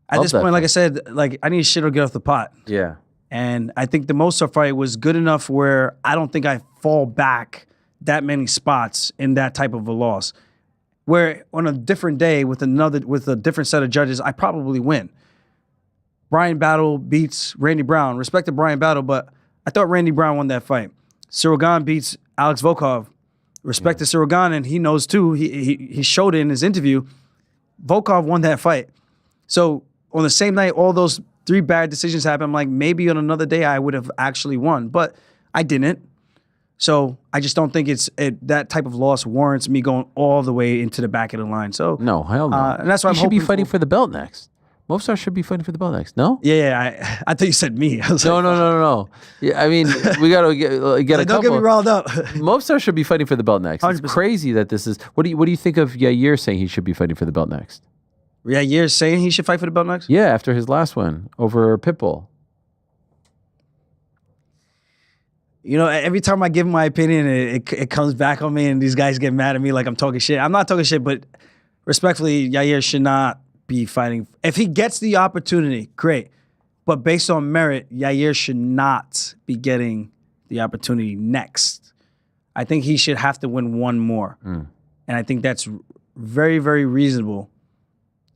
at this point, like I said, like I need shit to get off the pot. Yeah. And I think the Mosar fight was good enough where I don't think I fall back that many spots in that type of a loss. Where on a different day with a different set of judges, I probably win. Brian Battle beats Randy Brown. Respect to Brian Battle, but I thought Randy Brown won that fight. Cyril Gane beats Alex Volkov. Respect to Cyril Gane, and he knows too. He showed it in his interview. Volkov won that fight. So on the same night, all those 3 bad decisions happened. I'm like, maybe on another day I would have actually won, but I didn't. So I just don't think that type of loss warrants me going all the way into the back of the line. So no, hell no. And that's why I'm should be fighting for the belt next. Movsar should be fighting for the belt next. No? Yeah. I thought you said me. I was no. Yeah, I mean, we got to get a couple. Don't get me riled up. Movsar should be fighting for the belt next. 100%. It's crazy that this is. What do you think of Yair saying he should be fighting for the belt next? Yair saying he should fight for the belt next? Yeah, after his last win over Pitbull. You know, every time I give my opinion, it comes back on me, and these guys get mad at me like I'm talking shit. I'm not talking shit, but respectfully, Yair should not be fighting. If he gets the opportunity, great. But based on merit, Yair should not be getting the opportunity next. I think he should have to win one more. And I think that's very, very reasonable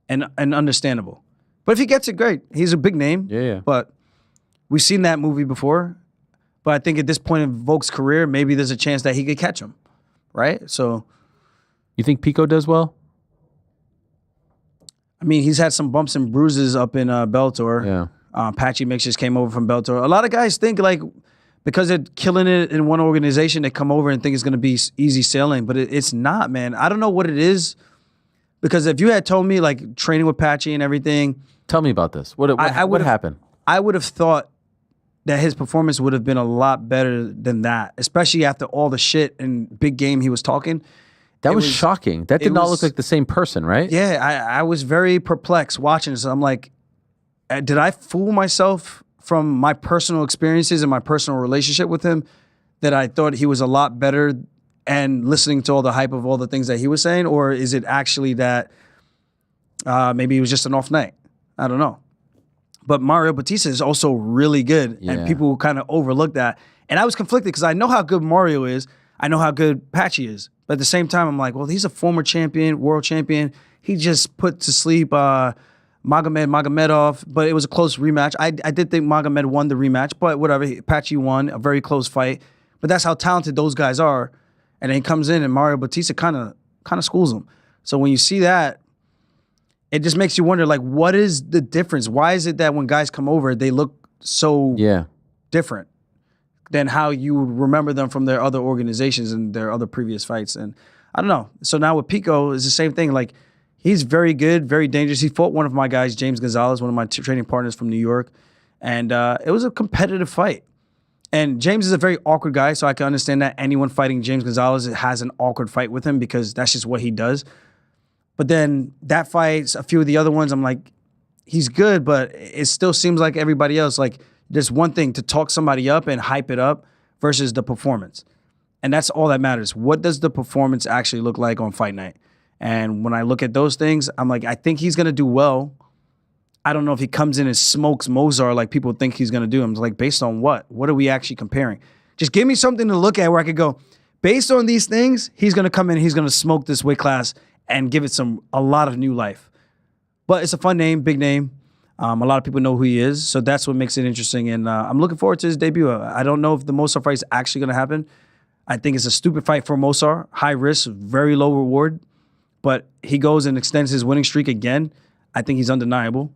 and understandable. But if he gets it, great. He's a big name. Yeah. But we've seen that movie before. But I think at this point in Volk's career, maybe there's a chance that he could catch him, right? So, you think Pico does well? I mean, he's had some bumps and bruises up in Bellator. Yeah. Patchy Mix just came over from Bellator. A lot of guys think like because they're killing it in one organization, they come over and think it's going to be easy sailing, but it's not, man. I don't know what it is. Because if you had told me like training with Patchy and everything, tell me about this. What happened? I would have thought that his performance would have been a lot better than that, especially after all the shit and big game he was talking. That was shocking. That did not look like the same person, right? Yeah, I was very perplexed watching this. I'm like, did I fool myself from my personal experiences and my personal relationship with him that I thought he was a lot better and listening to all the hype of all the things that he was saying? Or is it actually that maybe it was just an off night? I don't know. But Mario Batista is also really good, and people kind of overlook that. And I was conflicted because I know how good Mario is. I know how good Patchy is. But at the same time, I'm like, well, he's a former champion, world champion. He just put to sleep Magomedov, but it was a close rematch. I did think Magomed won the rematch, but whatever. Patchy won a very close fight. But that's how talented those guys are. And then he comes in, and Mario Batista kind of schools him. So when you see that, it just makes you wonder, like, what is the difference? Why is it that when guys come over, they look so different than how you would remember them from their other organizations and their other previous fights? And I don't know. So now with Pico, it's the same thing. Like, he's very good, very dangerous. He fought one of my guys, James Gonzalez, one of my training partners from New York. And it was a competitive fight. And James is a very awkward guy, so I can understand that anyone fighting James Gonzalez has an awkward fight with him because that's just what he does. But then that fight, a few of the other ones, I'm like, he's good, but it still seems like everybody else. Like, there's one thing to talk somebody up and hype it up versus the performance. And that's all that matters. What does the performance actually look like on fight night? And when I look at those things, I'm like, I think he's going to do well. I don't know if he comes in and smokes Mozart like people think he's going to do. I'm like, based on what? What are we actually comparing? Just give me something to look at where I could go, based on these things, he's going to come in, he's going to smoke this weight class and give it a lot of new life. But it's a fun name, big name. A lot of people know who he is, so that's what makes it interesting. And I'm looking forward to his debut. I don't know if the Mozart fight is actually going to happen. I think it's a stupid fight for Mozart. High risk, very low reward. But he goes and extends his winning streak again. I think he's undeniable.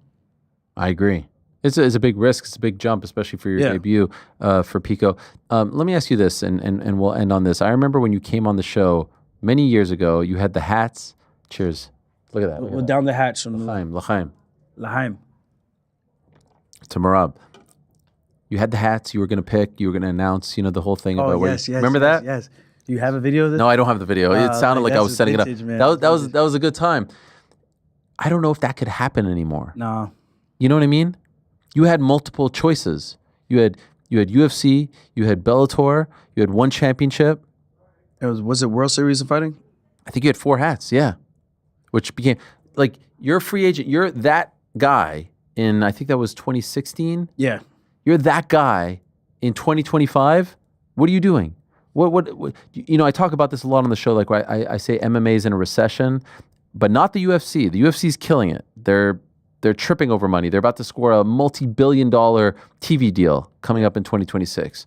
I agree. It's a big risk. It's a big jump, especially for your debut for Pico. Let me ask you this, and we'll end on this. I remember when you came on the show many years ago, you had the hats. Cheers. Look at that. We're down the hatch from L'chaim. To Marab. You had the hats you were going to pick. You were going to announce, the whole thing about yes. Remember that? Yes. Do you have a video of this? No, I don't have the video. It sounded like I was setting vintage, it up. Man. That was a good time. I don't know if that could happen anymore. No. You know what I mean? You had multiple choices. You had UFC, you had Bellator, you had one championship. Was it World Series of Fighting? I think you had 4 hats, yeah. Which became, like, you're a free agent. You're that guy in, I think that was 2016. Yeah. You're that guy in 2025. What are you doing? What I talk about this a lot on the show. Like, I say MMA is in a recession, but not the UFC. The UFC's killing it. They're tripping over money. They're about to score a multi-billion-dollar TV deal coming up in 2026.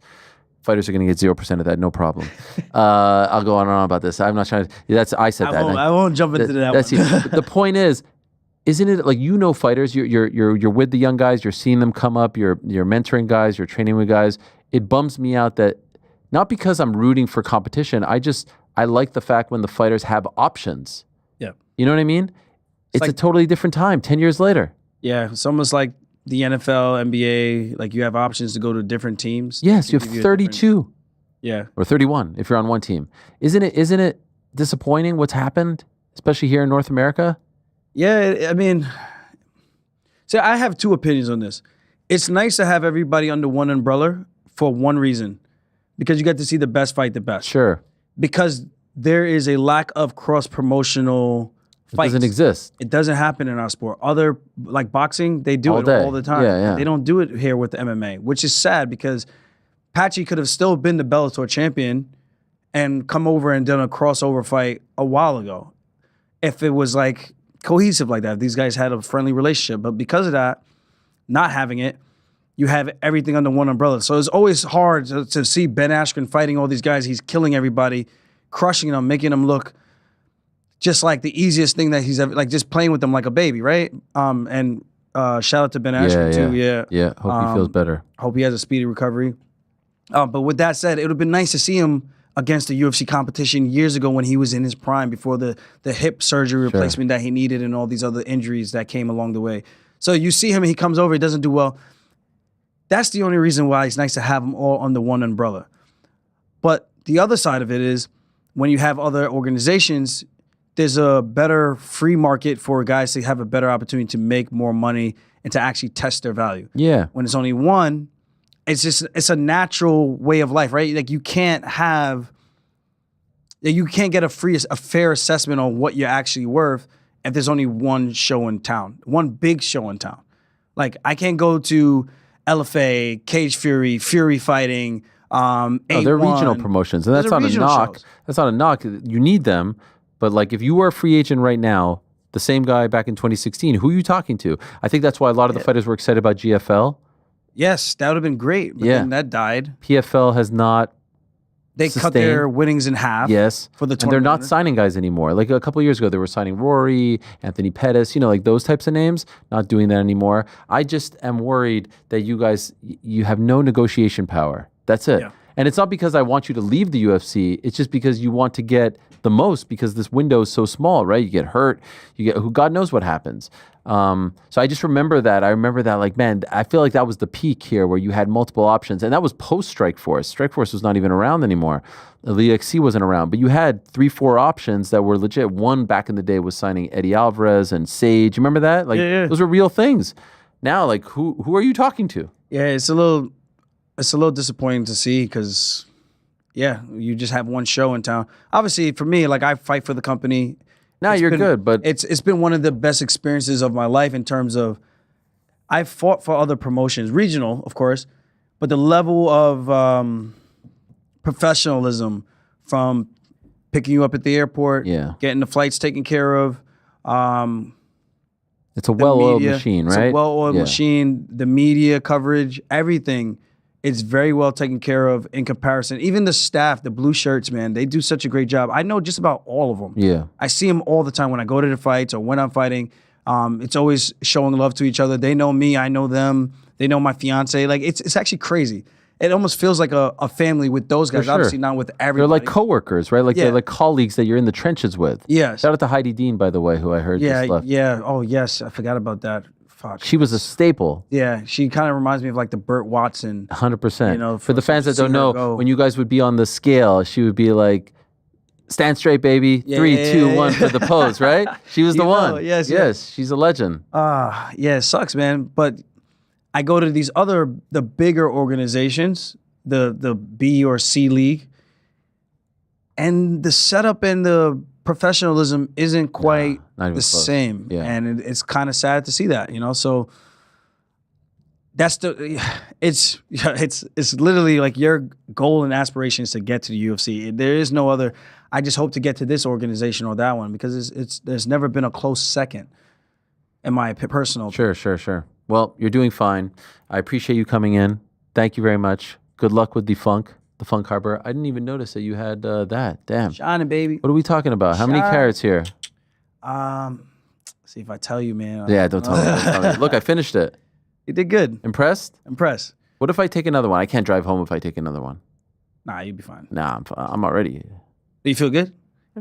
Fighters are going to get 0% of that, no problem. I'll go on and on about this. I'm not trying to. I said that. I won't jump into that one. The point is, isn't it like fighters? You're with the young guys. You're seeing them come up. You're mentoring guys. You're training with guys. It bums me out that not because I'm rooting for competition. I like the fact when the fighters have options. Yeah. You know what I mean? It's like, a totally different time. 10 years later. Yeah, it's almost like the NFL, NBA. Like you have options to go to different teams. Yes, you have 32. Yeah, or 31 if you're on one team. Isn't it disappointing what's happened, especially here in North America? Yeah, I mean, so I have two opinions on this. It's nice to have everybody under one umbrella for one reason, because you get to see the best fight the best. Sure. Because there is a lack of cross-promotional fights. It doesn't exist. It doesn't happen in our sport. Other, like boxing, they do all it day. all the time. Yeah. They don't do it here with the MMA, which is sad because Patchy could have still been the Bellator champion and come over and done a crossover fight a while ago if it was like cohesive like that, if these guys had a friendly relationship. But because of that, not having it, you have everything under one umbrella. So it's always hard to see Ben Askren fighting all these guys. He's killing everybody, crushing them, making them look just like the easiest thing that he's ever, like just playing with them like a baby, right? And shout out to Ben Askren too. Yeah. Hope he feels better. Hope he has a speedy recovery. But with that said, it would have been nice to see him against the UFC competition years ago when he was in his prime, before the hip surgery replacement that he needed and all these other injuries that came along the way. So you see him and he comes over, he doesn't do well. That's the only reason why it's nice to have them all under one umbrella. But the other side of it is when you have other organizations, there's a better free market for guys to have a better opportunity to make more money and to actually test their value. Yeah. When it's only one, it's a natural way of life, right? Like you can't get a fair assessment on what you're actually worth if there's only one show in town, one big show in town. Like I can't go to LFA, Cage Fury, Fury Fighting, they're regional promotions, and that's not a knock. Shows. That's not a knock. You need them, but like if you were a free agent right now, the same guy back in 2016, who are you talking to? I think that's why a lot of the fighters were excited about GFL. Yes, that would have been great, but then that died. PFL has not. They cut their winnings in half. Yes, for the and they're not signing guys anymore. Like a couple of years ago, they were signing Rory, Anthony Pettis, like those types of names. Not doing that anymore. I just am worried that you guys, you have no negotiation power. That's it. Yeah. And it's not because I want you to leave the UFC. It's just because you want to get the most, because this window is so small, right? You get hurt, who God knows what happens. So I just remember that. I remember that, like, man, I feel like that was the peak here where you had multiple options. And that was post Strikeforce. Strikeforce was not even around anymore. The XC wasn't around. But you had 3-4 options that were legit. One back in the day was signing Eddie Alvarez and Sage. You remember that? Like, those were real things. Now, like, who are you talking to? Yeah, it's a little disappointing to see because, you just have one show in town. Obviously, for me, like, I fight for the company. Now you're good, but it's been one of the best experiences of my life in terms of I've fought for other promotions, regional, of course, but the level of professionalism from picking you up at the airport, getting the flights taken care of. It's a well-oiled machine, right? It's a well-oiled machine. The media coverage, everything. It's very well taken care of in comparison. Even the staff, the blue shirts, man, they do such a great job. I know just about all of them. Yeah. I see them all the time when I go to the fights or when I'm fighting. It's always showing love to each other. They know me. I know them. They know my fiance. Like, it's actually crazy. It almost feels like a family with those guys. Obviously not with everybody. They're like coworkers, right? Like they're like colleagues that you're in the trenches with. Yes. Shout out to Heidi Dean, by the way, who I heard just left. Yeah. Oh, yes. I forgot about that. Fuck. She was a staple. Yeah, she kind of reminds me of like the Burt Watson. 100%. For the fans that don't know, when you guys would be on the scale, she would be like, "Stand straight, baby. 3, 2, 1 for the pose," right? She was the one. Yes, she's a legend. It sucks, man. But I go to the bigger organizations, the B or C league, and the setup and the professionalism isn't quite the same. Yeah. And it's kind of sad to see that, so that's it's literally like your goal and aspiration is to get to the UFC. There is no other. I just hope to get to this organization or that one because there's never been a close second in my personal. Sure. Well, you're doing fine. I appreciate you coming in. Thank you very much. Good luck with the funk. the Funk Harbor. I didn't even notice that you had that. Damn. Shining, baby. What are we talking about? How many carats here? See if I tell you, man. Yeah, don't tell me. Don't tell me. Look, I finished it. You did good. Impressed? Impressed. What if I take another one? I can't drive home if I take another one. Nah, you'll be fine. Nah, I'm already. Do you feel good?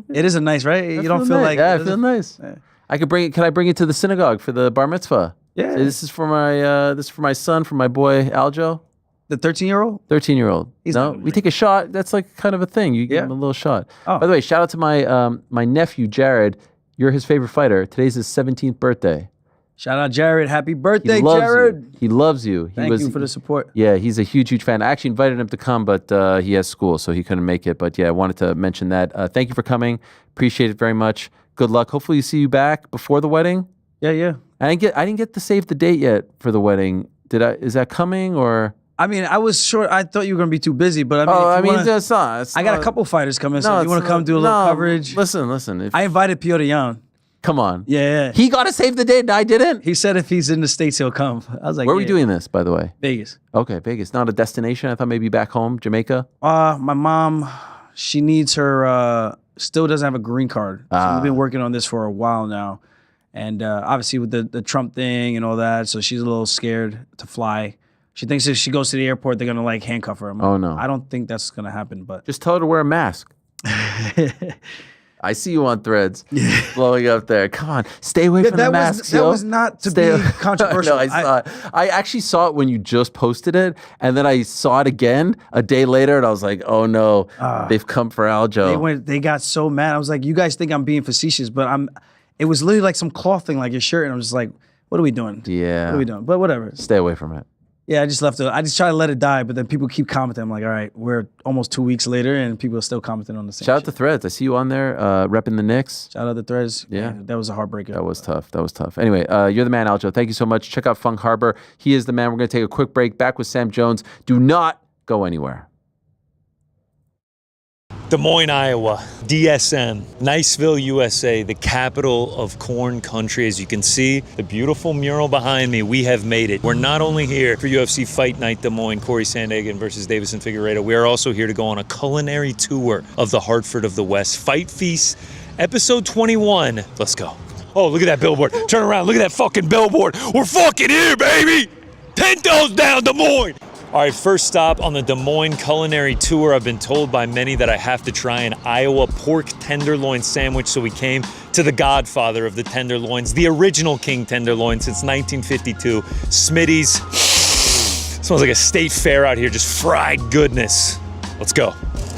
It is a nice, right? You don't feel nice. like I feel nice. Yeah. I could bring it. Can I bring it to the synagogue for the bar mitzvah? Yeah. Say, this is for my son, for my boy Aljo. The 13-year-old? 13-year-old. No, we take a shot. That's like kind of a thing. You give him a little shot. Oh. By the way, shout out to my nephew Jared. You're his favorite fighter. Today's his 17th birthday. Shout out Jared. Happy birthday, He loves Jared. you. He loves you. Thank you for the support. Yeah, he's a huge fan. I actually invited him to come, but he has school, so he couldn't make it. But yeah, I wanted to mention that. Thank you for coming. Appreciate it very much. Good luck. Hopefully you see you back before the wedding. Yeah. I didn't get to save the date yet for the wedding. Did I? Is that coming or? I mean, I was sure. I thought you were gonna be too busy, but that's not. I got a couple fighters coming, so if you want to come do a little coverage. Listen. I invited Piotr Jan. Come on. Yeah. He got to save the date and I didn't. He said if he's in the States, he'll come. I was like, where are we doing this, by the way? Vegas. Okay, Vegas. Not a destination. I thought maybe back home, Jamaica. My mom, she needs her. Still doesn't have a green card. So we've been working on this for a while now, and obviously with the Trump thing and all that, so she's a little scared to fly. She thinks if she goes to the airport, they're gonna like handcuff her. Oh no! I don't think that's gonna happen. But just tell her to wear a mask. I see you on Threads, blowing up there. Come on, stay away from the masks. That was not to be controversial. No, I saw it. I actually saw it when you just posted it, and then I saw it again a day later, and I was like, "Oh no, they've come for Aljo." They got so mad. I was like, "You guys think I'm being facetious, but I'm." It was literally like some cloth thing, like your shirt, and I'm just like, "What are we doing? Yeah, what are we doing?" But whatever. Stay away from it. Yeah, I just try to let it die, but then people keep commenting. I'm like, all right, we're almost 2 weeks later, and people are still commenting on the same Shout out to Threads. I see you on there, repping the Knicks. Shout out to Threads. Yeah. Man, that was a heartbreaker. That was tough. Anyway, you're the man, Aljo. Thank you so much. Check out Funk Harbor. He is the man. We're going to take a quick break. Back with Sam Jones. Do not go anywhere. Des Moines, Iowa, DSM, Niceville, USA, the capital of corn country. As you can see, the beautiful mural behind me, we have made it. We're not only here for UFC Fight Night Des Moines, Corey Sandhagen versus Davison Figueiredo, we are also here to go on a culinary tour of the Hartford of the West. Fight Feast, episode 21. Let's go. Oh, look at that billboard. Turn around, look at that fucking billboard. We're fucking here, baby. 10 toes down, Des Moines. All right, first stop on the Des Moines culinary tour. I've been told by many that I have to try an Iowa pork tenderloin sandwich, so we came to the godfather of the tenderloins, the original King Tenderloin since 1952, Smitty's. Smells like a state fair out here, just fried goodness. Let's go.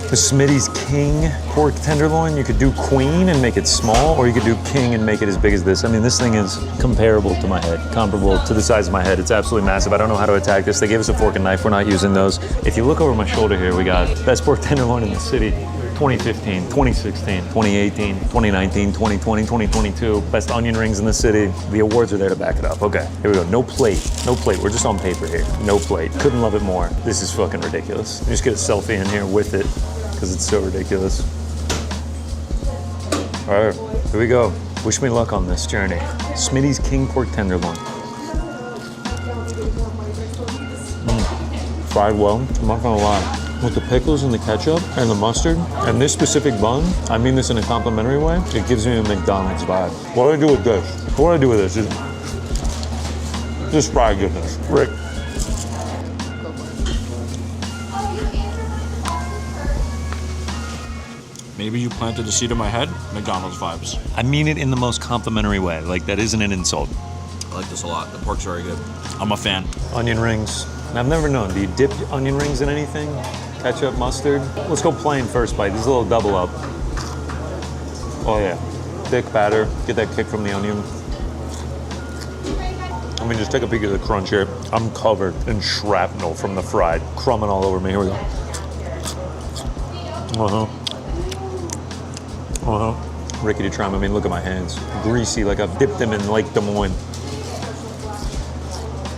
The Smitty's King pork tenderloin, you could do queen and make it small, or you could do king and make it as big as this. I mean, this thing is comparable to my head, comparable to the size of my head. It's absolutely massive. I don't know how to attack this. They gave us a fork and knife. We're not using those. If you look over my shoulder here, we got best pork tenderloin in the city, 2015, 2016, 2018, 2019, 2020, 2022. Best onion rings in the city. The awards are there to back it up. Okay, here we go. No plate. We're just on paper here. No plate. Couldn't love it more. This is fucking ridiculous. You just get a selfie in here with it, because it's so ridiculous. All right, here we go. Wish me luck on this journey. Smitty's King Pork Tenderloin. Fried well, I'm not gonna lie. With the pickles and the ketchup and the mustard and this specific bun, I mean this in a complimentary way, it gives me a McDonald's vibe. What do I do with this? What do I do with this? Just fried goodness. Rick. Maybe you planted the seed in my head, McDonald's vibes. I mean it in the most complimentary way. Like, that isn't an insult. I like this a lot. The pork's very good. I'm a fan. Onion rings. I've never known. Do you dip onion rings in anything? Ketchup, mustard? Let's go plain first bite. This is a little double up. Oh yeah. Thick batter. Get that kick from the onion. I mean, just take a peek at the crunch here. I'm covered in shrapnel from the fried. Crumbing all over me. Here we go. Rickety trim. I mean, look at my hands. Greasy, like I've dipped them in Lake Des Moines.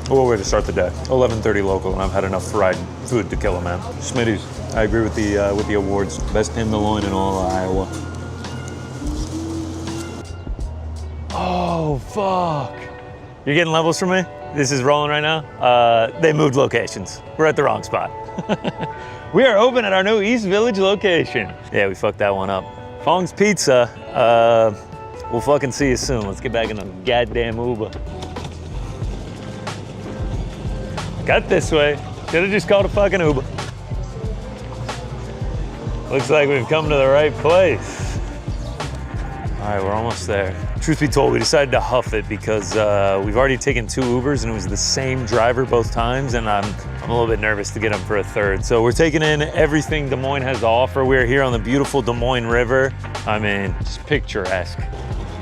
What way to start the day? 11:30 local, and I've had enough fried food to kill a man. Smitty's. I agree with the awards. Best tenderloin in all of Iowa. Oh fuck! You're getting levels from me? This is rolling right now. They moved locations. We're at the wrong spot. We are open at our new East Village location. Yeah, we fucked that one up. Fong's Pizza. We'll fucking see you soon. Let's get back in the goddamn Uber. Got this way. Should have just called a fucking Uber. Looks like we've come to the right place. All right, we're almost there. Truth be told, we decided to huff it because we've already taken 2 Ubers and it was the same driver both times, and I'm a little bit nervous to get him for a third. So we're taking in everything Des Moines has to offer. We're here on the beautiful Des Moines River. I mean, just picturesque.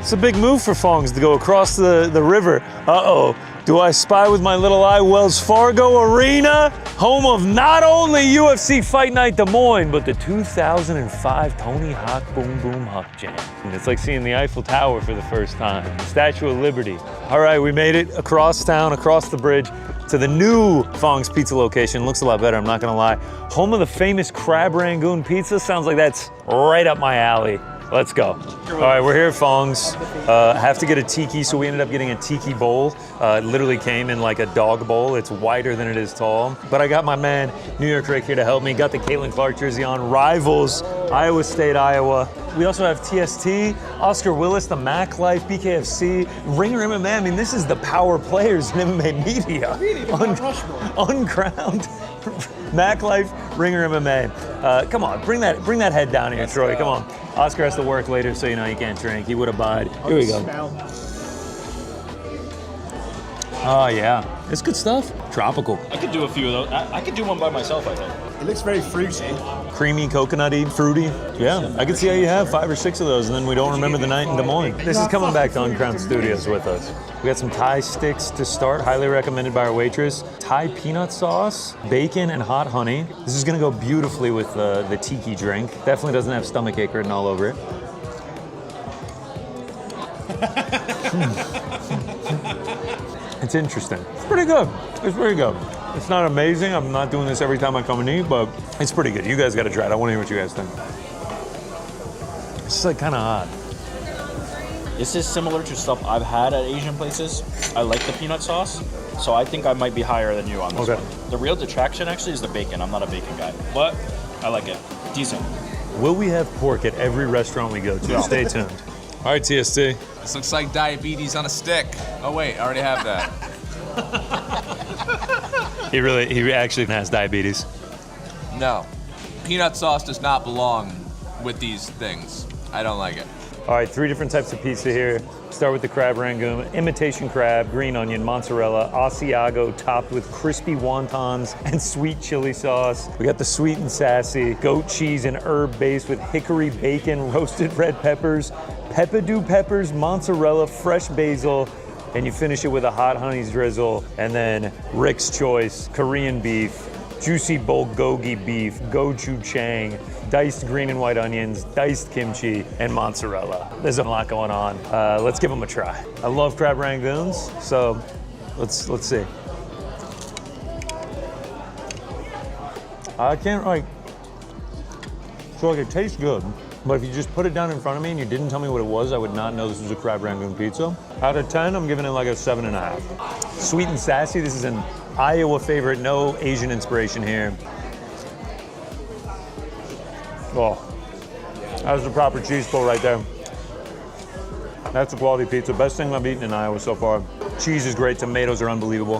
It's a big move for Fongs to go across the river. Uh-oh. Do I spy with my little eye Wells Fargo Arena? Home of not only UFC Fight Night Des Moines, but the 2005 Tony Hawk Boom Boom Hawk Jam. And it's like seeing the Eiffel Tower for the first time. The Statue of Liberty. All right, we made it across town, across the bridge, to the new Fong's Pizza location. Looks a lot better, I'm not gonna lie. Home of the famous Crab Rangoon Pizza. Sounds like that's right up my alley. Let's go. All right, we're here at Fong's. Have to get a tiki, so we ended up getting a tiki bowl. It literally came in like a dog bowl. It's wider than it is tall. But I got my man, New York Rick, here to help me. Got the Caitlin Clark jersey on. Rivals, Iowa State, Iowa. We also have TST, Oscar Willis, the Mac Life, BKFC, Ringer MMA. I mean, this is the power players in MMA media. Uncrowned. Mac Life, Ringer MMA. Come on, bring that head down here, Troy. Come on. Oscar has to work later, so you know he can't drink. He would abide. Here we go. Oh yeah, it's good stuff. Tropical. I could do a few of those. I could do one by myself, I think. It looks very fruity. Creamy, coconutty, fruity. Yeah, I could see how you have 5 or 6 of those, and then we don't remember the night in Des Moines. This is coming back to Uncrowned Studios with us. We got some Thai sticks to start, highly recommended by our waitress. Thai peanut sauce, bacon, and hot honey. This is gonna go beautifully with the tiki drink. Definitely doesn't have stomachache written all over it. It's interesting. It's pretty good. It's pretty good. It's not amazing. I'm not doing this every time I come and eat, but it's pretty good. You guys got to try it. I want to hear what you guys think. It's just like kind of odd. This is similar to stuff I've had at Asian places. I like the peanut sauce, so I think I might be higher than you on this one. The real detraction actually is the bacon. I'm not a bacon guy, but I like it. Decent. Will we have pork at every restaurant we go to? No. Stay tuned. All right, TST. This looks like diabetes on a stick. Oh wait, I already have that. He actually has diabetes. No. Peanut sauce does not belong with these things. I don't like it. All right, 3 different types of pizza here. Start with the crab rangoon, imitation crab, green onion, mozzarella, Asiago topped with crispy wontons and sweet chili sauce. We got the sweet and sassy, goat cheese and herb base with hickory bacon, roasted red peppers, peppadew peppers, mozzarella, fresh basil, and you finish it with a hot honey drizzle, and then Rick's Choice, Korean beef, juicy bulgogi beef, gochujang, diced green and white onions, diced kimchi, and mozzarella. There's a lot going on. Let's give them a try. I love crab rangoons, so let's see. I can't so it tastes good, but if you just put it down in front of me and you didn't tell me what it was, I would not know this was a crab rangoon pizza. Out of 10, I'm giving it like a 7.5. Sweet and sassy, this is an Iowa favorite, no Asian inspiration here. Oh, that was the proper cheese pull right there. That's a quality pizza. Best thing I've eaten in Iowa so far. Cheese is great, tomatoes are unbelievable.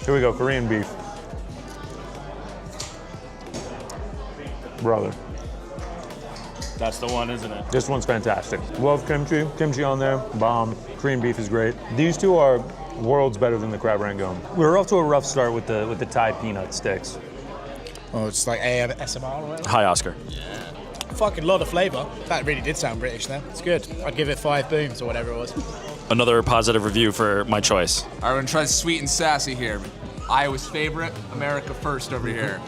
Here we go, Korean beef. Brother. That's the one, isn't it? This one's fantastic. Love kimchi. Kimchi on there, bomb. Korean beef is great. These two are worlds better than the crab rangoon. We're off to a rough start with the Thai peanut sticks. Oh, it's like ASMR or whatever. Hi, Oscar. Yeah. Fucking lot of flavour. That really did sound British then. It's good. I'd give it 5 booms or whatever it was. Another positive review for my choice. All right, we're gonna try sweet and sassy here. Iowa's favorite, America first over here.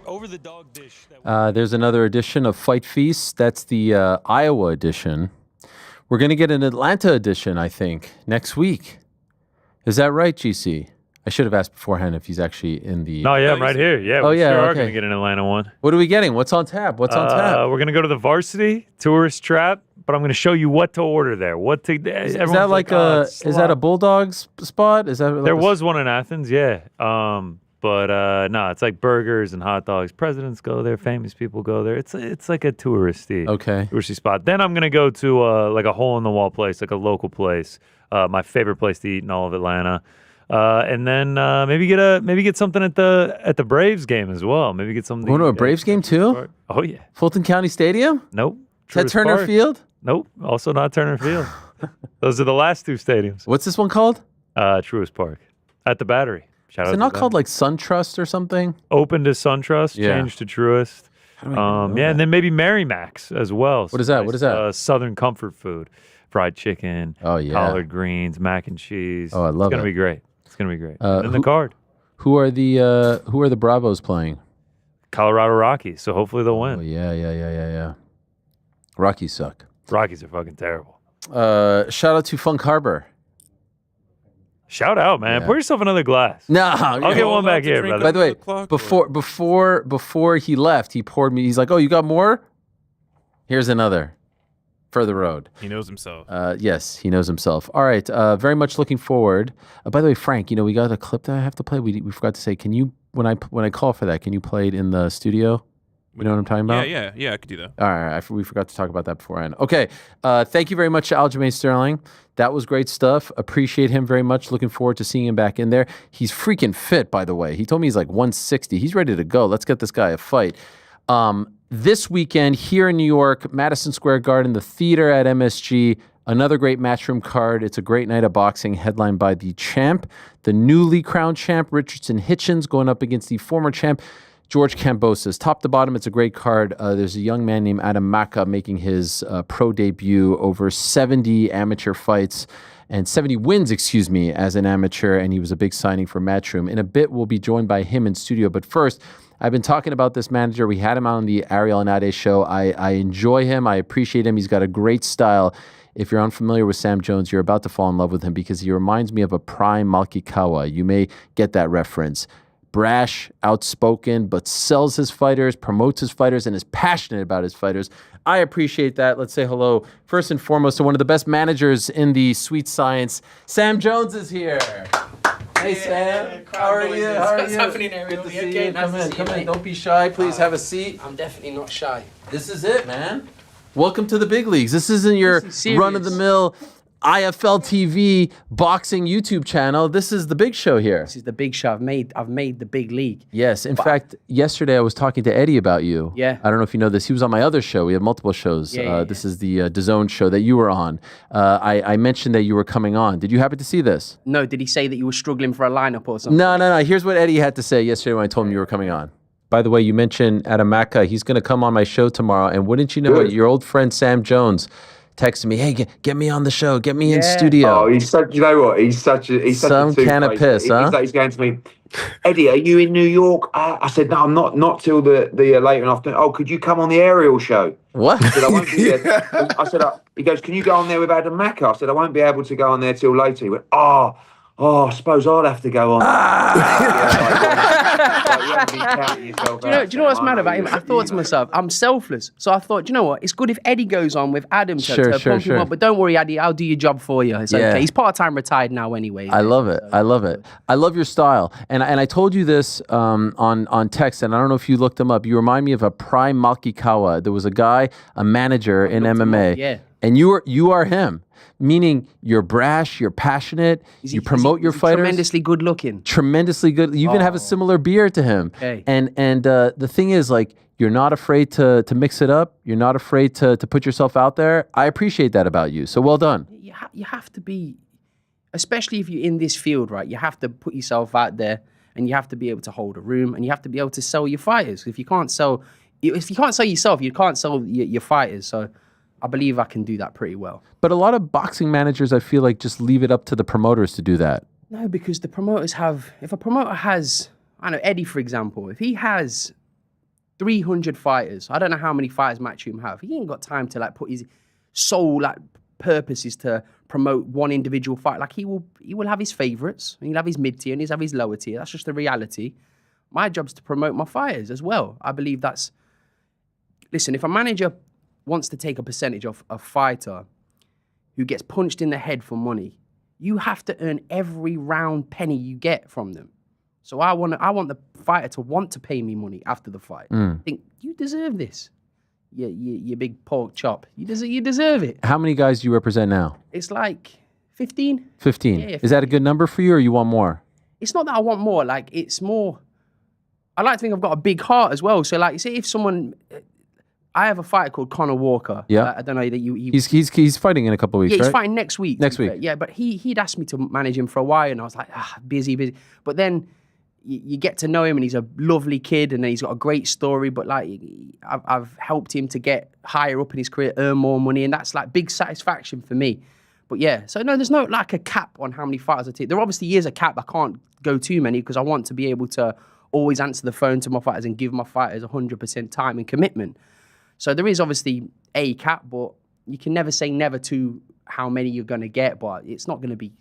Over the dog dish. There's another edition of Fight Feast. That's the Iowa edition. We're going to get an Atlanta edition, I think, next week. Is that right, GC? I should have asked beforehand if he's actually in the... No, yeah, I'm right here. Yeah, we sure are going to okay. get an Atlanta one. What are we getting? What's on tap? What's on tap? We're going to go to the Varsity Tourist Trap, but I'm going to show you what to order there. What to? Is that like is that a Bulldogs spot? Is that like there was one in Athens? Yeah. But no, it's like burgers and hot dogs. Presidents go there. Famous people go there. It's like a touristy spot. Then I'm gonna go to like a hole in the wall place, like a local place. My favorite place to eat in all of Atlanta. And then maybe get something at the Braves game as well. Maybe get something. Going to a Braves game too? Oh yeah. Fulton County Stadium? Nope. Is that Turner Park. Field? Nope. Also not Turner Field. Those are the last two stadiums. What's this one called? Truist Park at the Battery. Is it not called like SunTrust or something? Open to SunTrust, Yeah. changed to Truist. And then maybe Mary Mac's as well. What is that? What is that? Southern comfort food, fried chicken. Oh yeah. Collard greens, mac and cheese. Oh, I love It's gonna it. be great. It's gonna be great. And then the card. Who are the Bravos playing? Colorado Rockies. So hopefully they'll win. Oh yeah. Rockies suck. Rockies are fucking terrible. Shout out to Funk Harbor. Shout out, man. Yeah. Pour yourself another glass. No, I'll get one back here, brother. By the way, before he left, he poured me. He's like, "Oh, you got more? Here's another." For the road. He knows himself. Yes, he knows himself. All right. Very much looking forward. By the way, Frank, we got a clip that I have to play. We forgot to say. Can you when I call for that? Can you play it in the studio? You know what I'm talking about? Yeah. I could do that. All right. We forgot to talk about that beforehand. Okay. Thank you very much to Aljamain Sterling. That was great stuff. Appreciate him very much. Looking forward to seeing him back in there. He's freaking fit, by the way. He told me he's like 160. He's ready to go. Let's get this guy a fight. This weekend here in New York, Madison Square Garden, the theater at MSG, another great matchroom card. It's a great night of boxing headlined by the champ, the newly crowned champ, Richardson Hitchens, going up against the former champ, George Kambosos. Top to bottom, it's a great card. There's a young man named Adam Maca making his pro debut, over 70 amateur fights and 70 wins, as an amateur, and he was a big signing for Matchroom. In a bit, we'll be joined by him in studio, but first, I've been talking about this manager. We had him out on the Ariel Helwani Show. I enjoy him. I appreciate him. He's got a great style. If you're unfamiliar with Sam Jones, you're about to fall in love with him because he reminds me of a prime Malkikawa. You may get that reference. Brash, outspoken, but sells his fighters, promotes his fighters, and is passionate about his fighters. I appreciate that. Let's say hello, first and foremost, to one of the best managers in the sweet science. Sam Jones is here. Hey, Sam. How are you? What's happening, Ariel? Good to see you. Come in. Don't be shy. Please have a seat. I'm definitely not shy. This is it, man. Welcome to the big leagues. This isn't your run-of-the-mill IFL TV boxing YouTube channel. This is the big show here. This is the big show. I've made the big league. Yes. In fact, yesterday I was talking to Eddie about you. Yeah. I don't know if you know this. He was on my other show. We have multiple shows. This is the DAZN show that you were on. I mentioned that you were coming on. Did you happen to see this? No. Did he say that you were struggling for a lineup or something? No. Here's what Eddie had to say yesterday when I told him you were coming on. By the way, you mentioned Adam Maca. He's going to come on my show tomorrow. And wouldn't you know it, your old friend Sam Jones texted me, "Hey, get me on the show. Get me in studio." Oh, he's such. You know what? He's such some can of piss, huh? He's going to me, Eddie. Are you in New York? I said, no, I'm not. Not till the later afternoon. Oh, could you come on the Ariel show? What? I said, I won't be there. I said, he goes, can you go on there with Adam Maca? I said, I won't be able to go on there till later. He went, oh, I suppose I'll have to go on. Do you know what's mad about him? I thought to myself, I'm selfless. So I thought, you know what? It's good if Eddie goes on with Adam to pump him up. But don't worry, Eddie, I'll do your job for you. It's okay. He's part-time retired now anyway. I love it. I love it. I love your style. And I told you this on text, and I don't know if you looked him up. You remind me of a prime Malkikawa. There was a guy, a manager in MMA. And you are him. Meaning you're brash, you're passionate, you promote your fighters. Tremendously good looking. Tremendously good. You even have a similar beard to him. Okay. And the thing is, like, you're not afraid to mix it up. You're not afraid to put yourself out there. I appreciate that about you. So well done. You have to be, especially if you're in this field, right? You have to put yourself out there, and you have to be able to hold a room, and you have to be able to sell your fighters. If you can't sell yourself, you can't sell your fighters. So I believe I can do that pretty well. But a lot of boxing managers, I feel like, just leave it up to the promoters to do that. No, because the promoters if a promoter has, I know, Eddie, for example, if he has 300 fighters, I don't know how many fighters Matchroom have, he ain't got time to put his sole purpose is to promote one individual fight. He will have his favorites, and he'll have his mid-tier, and he'll have his lower tier. That's just the reality. My job's to promote my fighters as well. I believe listen, if a manager wants to take a percentage of a fighter who gets punched in the head for money, you have to earn every round penny you get from them. So I want the fighter to want to pay me money after the fight. Think, you deserve this. You big pork chop. You deserve it. How many guys do you represent now? It's like 15. 15. Yeah, 15. Is that a good number for you, or you want more? It's not that I want more. Like, it's more... I like to think I've got a big heart as well. So, like, say if someone... I have a fighter called Conor Walker. Yeah. I don't know that you... He's fighting in a couple of weeks, yeah, he's right? fighting next week. Next week. Yeah, but he'd asked me to manage him for a while, and I was like, busy. But then you get to know him, and he's a lovely kid, and he's got a great story. But like, I've helped him to get higher up in his career, earn more money, and that's like big satisfaction for me. But yeah, so no, there's no like a cap on how many fighters I take. There obviously is a cap. I can't go too many because I want to be able to always answer the phone to my fighters and give my fighters 100% time and commitment. So there is obviously a cap, but you can never say never to how many you're going to get, but it's not going to be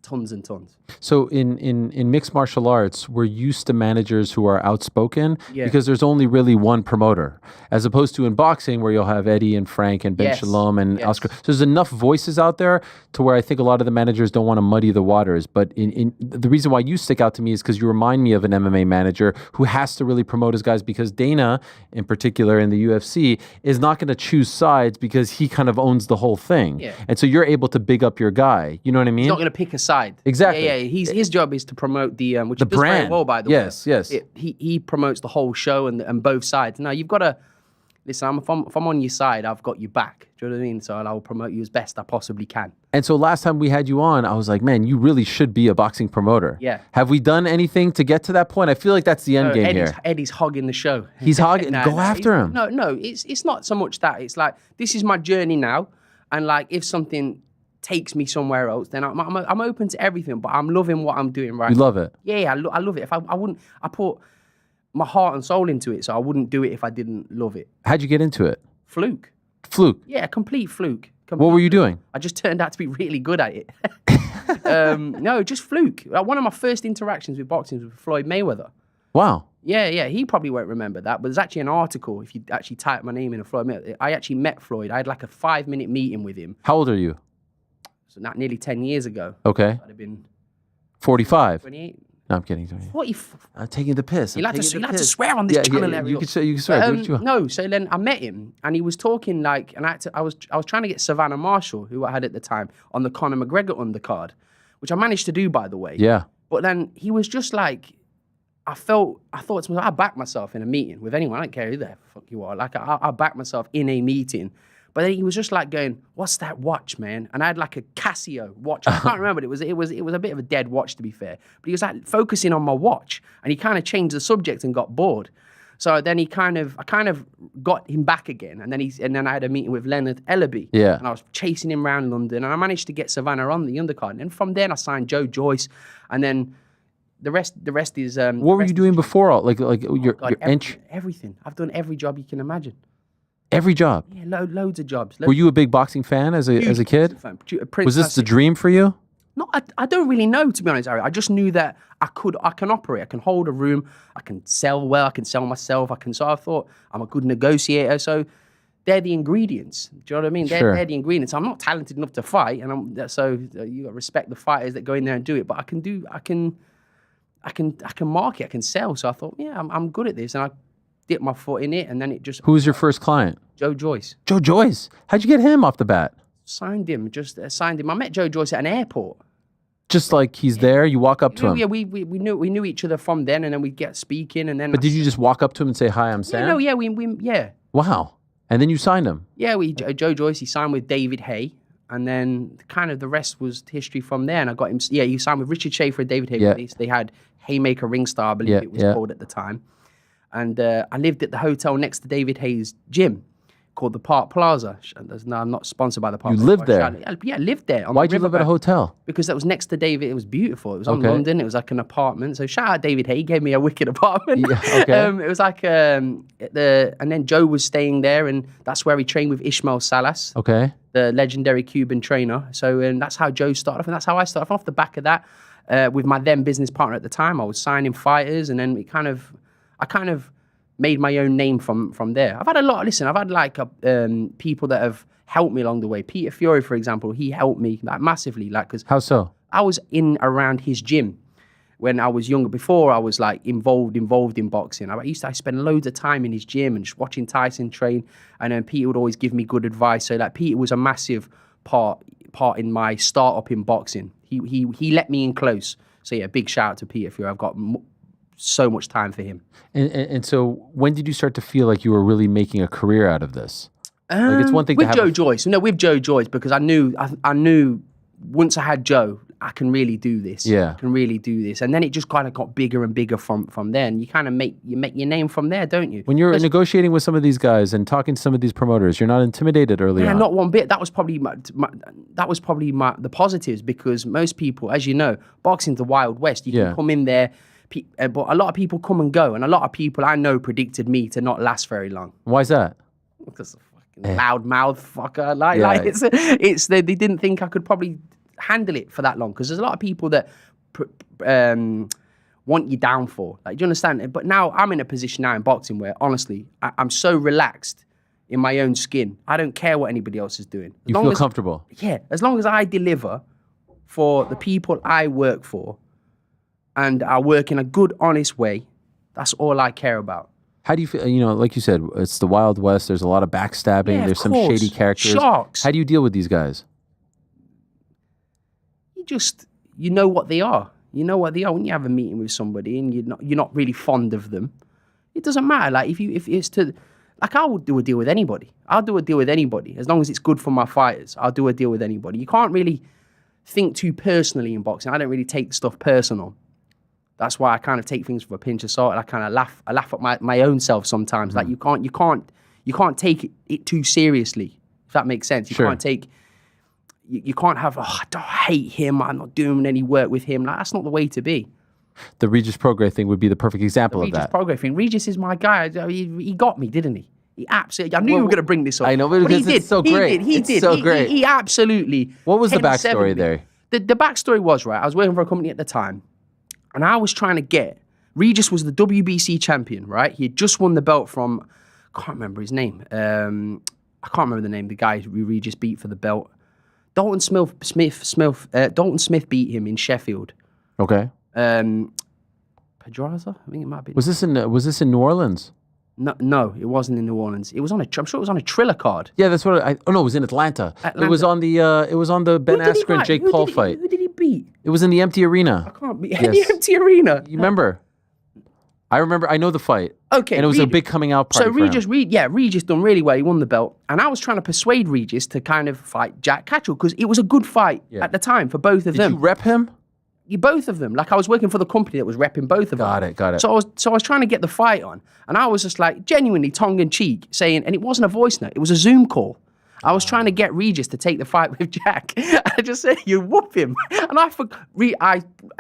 tons and tons. So in mixed martial arts, we're used to managers who are outspoken because there's only really one promoter, as opposed to in boxing where you'll have Eddie and Frank and Ben Shalom and Oscar. So there's enough voices out there to where I think a lot of the managers don't want to muddy the waters. But in the reason why you stick out to me is because you remind me of an MMA manager who has to really promote his guys, because Dana, in particular in the UFC, is not going to choose sides because he kind of owns the whole thing. Yeah. And so you're able to big up your guy. You know what I mean? He's not going to pick a side. Exactly. Yeah. His job is to promote the which the he does brand. very well, by the way. Yes. He promotes the whole show and both sides. Now you've got to listen. If I'm on your side, I've got your back. Do you know what I mean? So I'll promote you as best I possibly can. And so last time we had you on, I was like, man, you really should be a boxing promoter. Yeah. Have we done anything to get to that point? I feel like that's the end game here. Eddie's hogging the show. He's hogging. Go after him. No. It's not so much that. It's like, this is my journey now, and like if something takes me somewhere else, then I'm open to everything. But I'm loving what I'm doing right now. You love it. Yeah, I love it. If I wouldn't, I put my heart and soul into it, so I wouldn't do it if I didn't love it. How'd you get into it? Fluke. Yeah, complete fluke. What were you doing? I just turned out to be really good at it. No, just fluke. One of my first interactions with boxing was with Floyd Mayweather. Wow. Yeah. He probably won't remember that, but there's actually an article, if you actually type my name in, Floyd Mayweather. I actually met Floyd. I had like a 5-minute meeting with him. How old are you? So not nearly 10 years ago. Okay. I'd have been 45. 28. No, I'm kidding. I'm taking the piss. You like to swear on this channel. Yeah, you can swear. No, so then I met him, and he was talking like, and I was trying to get Savannah Marshall, who I had at the time, on the Conor McGregor undercard, which I managed to do, by the way. Yeah. But then he was just like, I thought to myself, I back myself in a meeting with anyone. I don't care who the fuck you are. Like, I back myself in a meeting. But then he was just like going, "What's that watch, man?" And I had like a Casio watch. I can't remember. It was a bit of a dead watch, to be fair. But he was like focusing on my watch, and he kind of changed the subject and got bored. So then I kind of got him back again, and then I had a meeting with Leonard Ellaby. Yeah. And I was chasing him around London, and I managed to get Savannah on the undercard. And from then I signed Joe Joyce, and then the rest is. What were you doing before? Your entry? Everything. I've done every job you can imagine. Every job? Yeah, loads of jobs. Were you a big boxing fan as a kid? Was this the dream for you? No, I don't really know, to be honest, Ari. I just knew that I can operate. I can hold a room. I can sell well. I can sell myself. So I thought I'm a good negotiator. So they're the ingredients. Do you know what I mean? They're the ingredients. I'm not talented enough to fight, and so you got to respect the fighters that go in there and do it. But I can market. I can sell. So I thought, yeah, I'm good at this, and I dipped my foot in it, and then it just... Who was your first client? Joe Joyce. Joe Joyce? How'd you get him off the bat? Signed him. I met Joe Joyce at an airport. Just like he's there, you walk up to him? Yeah, we knew each other from then, and then we'd get speaking, and then... But did you just walk up to him and say, "Hi, I'm Sam"? Yeah, yeah. Wow. And then you signed him? Yeah, Joe Joyce, he signed with David Hay, and then kind of the rest was history from there, and I got him... Yeah, he signed with Richard Schaefer and David Hay. Yeah. They had Haymaker Ringstar, I believe it was called at the time. And I lived at the hotel next to David Hay's gym called the Park Plaza. No, I'm not sponsored by the Park Plaza. You lived there? Yeah, I lived there. Why'd you live at a hotel? Because that was next to David. It was beautiful. It was on London. It was like an apartment. So shout out David Hay. He gave me a wicked apartment. Yeah, okay. It was like, and then Joe was staying there, and that's where he trained with Ismael Salas. Okay. The legendary Cuban trainer. So that's how Joe started off, and that's how I started off the back of that. With my then business partner at the time, I was signing fighters, and then I kind of made my own name from there. I've had a lot. Listen, I've had like people that have helped me along the way. Peter Fiore, for example, he helped me like massively. Like, because how so? I was in around his gym when I was younger. Before I was like involved in boxing. I spend loads of time in his gym and just watching Tyson train. And then Peter would always give me good advice. So like Peter was a massive part in my start up in boxing. He let me in close. So yeah, big shout out to Peter Fiore. I've got so much time for him. And so when did you start to feel like you were really making a career out of this? Like it's one thing with Joe Joyce. No, with Joe Joyce, because I knew once I had Joe, I can really do this. Yeah. I can really do this. And then it just kind of got bigger and bigger from there. And you kind of make your name from there, don't you? When you're negotiating with some of these guys and talking to some of these promoters, you're not intimidated early on? Not one bit. That was probably the positives, because most people, as you know, boxing's the Wild West. You can come in there, but a lot of people come and go. And a lot of people I know predicted me to not last very long. Why is that? Because loud mouth fucker. They didn't think I could probably handle it for that long, because there's a lot of people that want you down for. Like, do you understand? But now I'm in a position now in boxing where honestly I'm so relaxed in my own skin. I don't care what anybody else is doing. You feel comfortable. Yeah, as long as I deliver for the people I work for and I work in a good, honest way, that's all I care about. How do you feel? You know, like you said, it's the Wild West. There's a lot of backstabbing. Yeah, there's some shady characters. Sharks. How do you deal with these guys? You know what they are. You know what they are. When you have a meeting with somebody and you're not really fond of them, it doesn't matter. Like if it's to, like, I would do a deal with anybody. I'll do a deal with anybody as long as it's good for my fighters. I'll do a deal with anybody. You can't really think too personally in boxing. I don't really take stuff personal. That's why I kind of take things with a pinch of salt, and I kind of laugh. I laugh at my own self sometimes. Like you can't take it too seriously. If that makes sense. You can't have, I hate him, I'm not doing any work with him. Like, that's not the way to be. The Regis Prograis thing would be the perfect example of that. The Regis Prograis thing. Regis is my guy. He got me, didn't he? He absolutely. I knew you were going to bring this up. I know, but because it's so great. He did. So great. He absolutely. What was the backstory there? The backstory was, right, I was working for a company at the time, and I was trying to get, Regis was the WBC champion, right? He had just won the belt from, I can't remember his name. I can't remember the name. The guy who Regis beat for the belt. Dalton Smith beat him in Sheffield. Okay. Pedraza, I think it might be. Was this in New Orleans? No, it wasn't in New Orleans. It was on I'm sure it was on a Triller card. Yeah, that's what it was in Atlanta. It was on the Ben Askren Jake Paul fight. Who did he beat? It was in the empty arena. I can't be in the empty arena. You remember? I remember. I know the fight. Okay, and it was a big coming out party. So Regis done really well. He won the belt, and I was trying to persuade Regis to kind of fight Jack Catchell because it was a good fight at the time for both of them. Did you rep him? Both of them. Like, I was working for the company that was repping both of them. Got it. So I was trying to get the fight on, and I was just like genuinely tongue in cheek saying, and it wasn't a voice note, it was a Zoom call. I was trying to get Regis to take the fight with Jack. I just said, you whoop him. And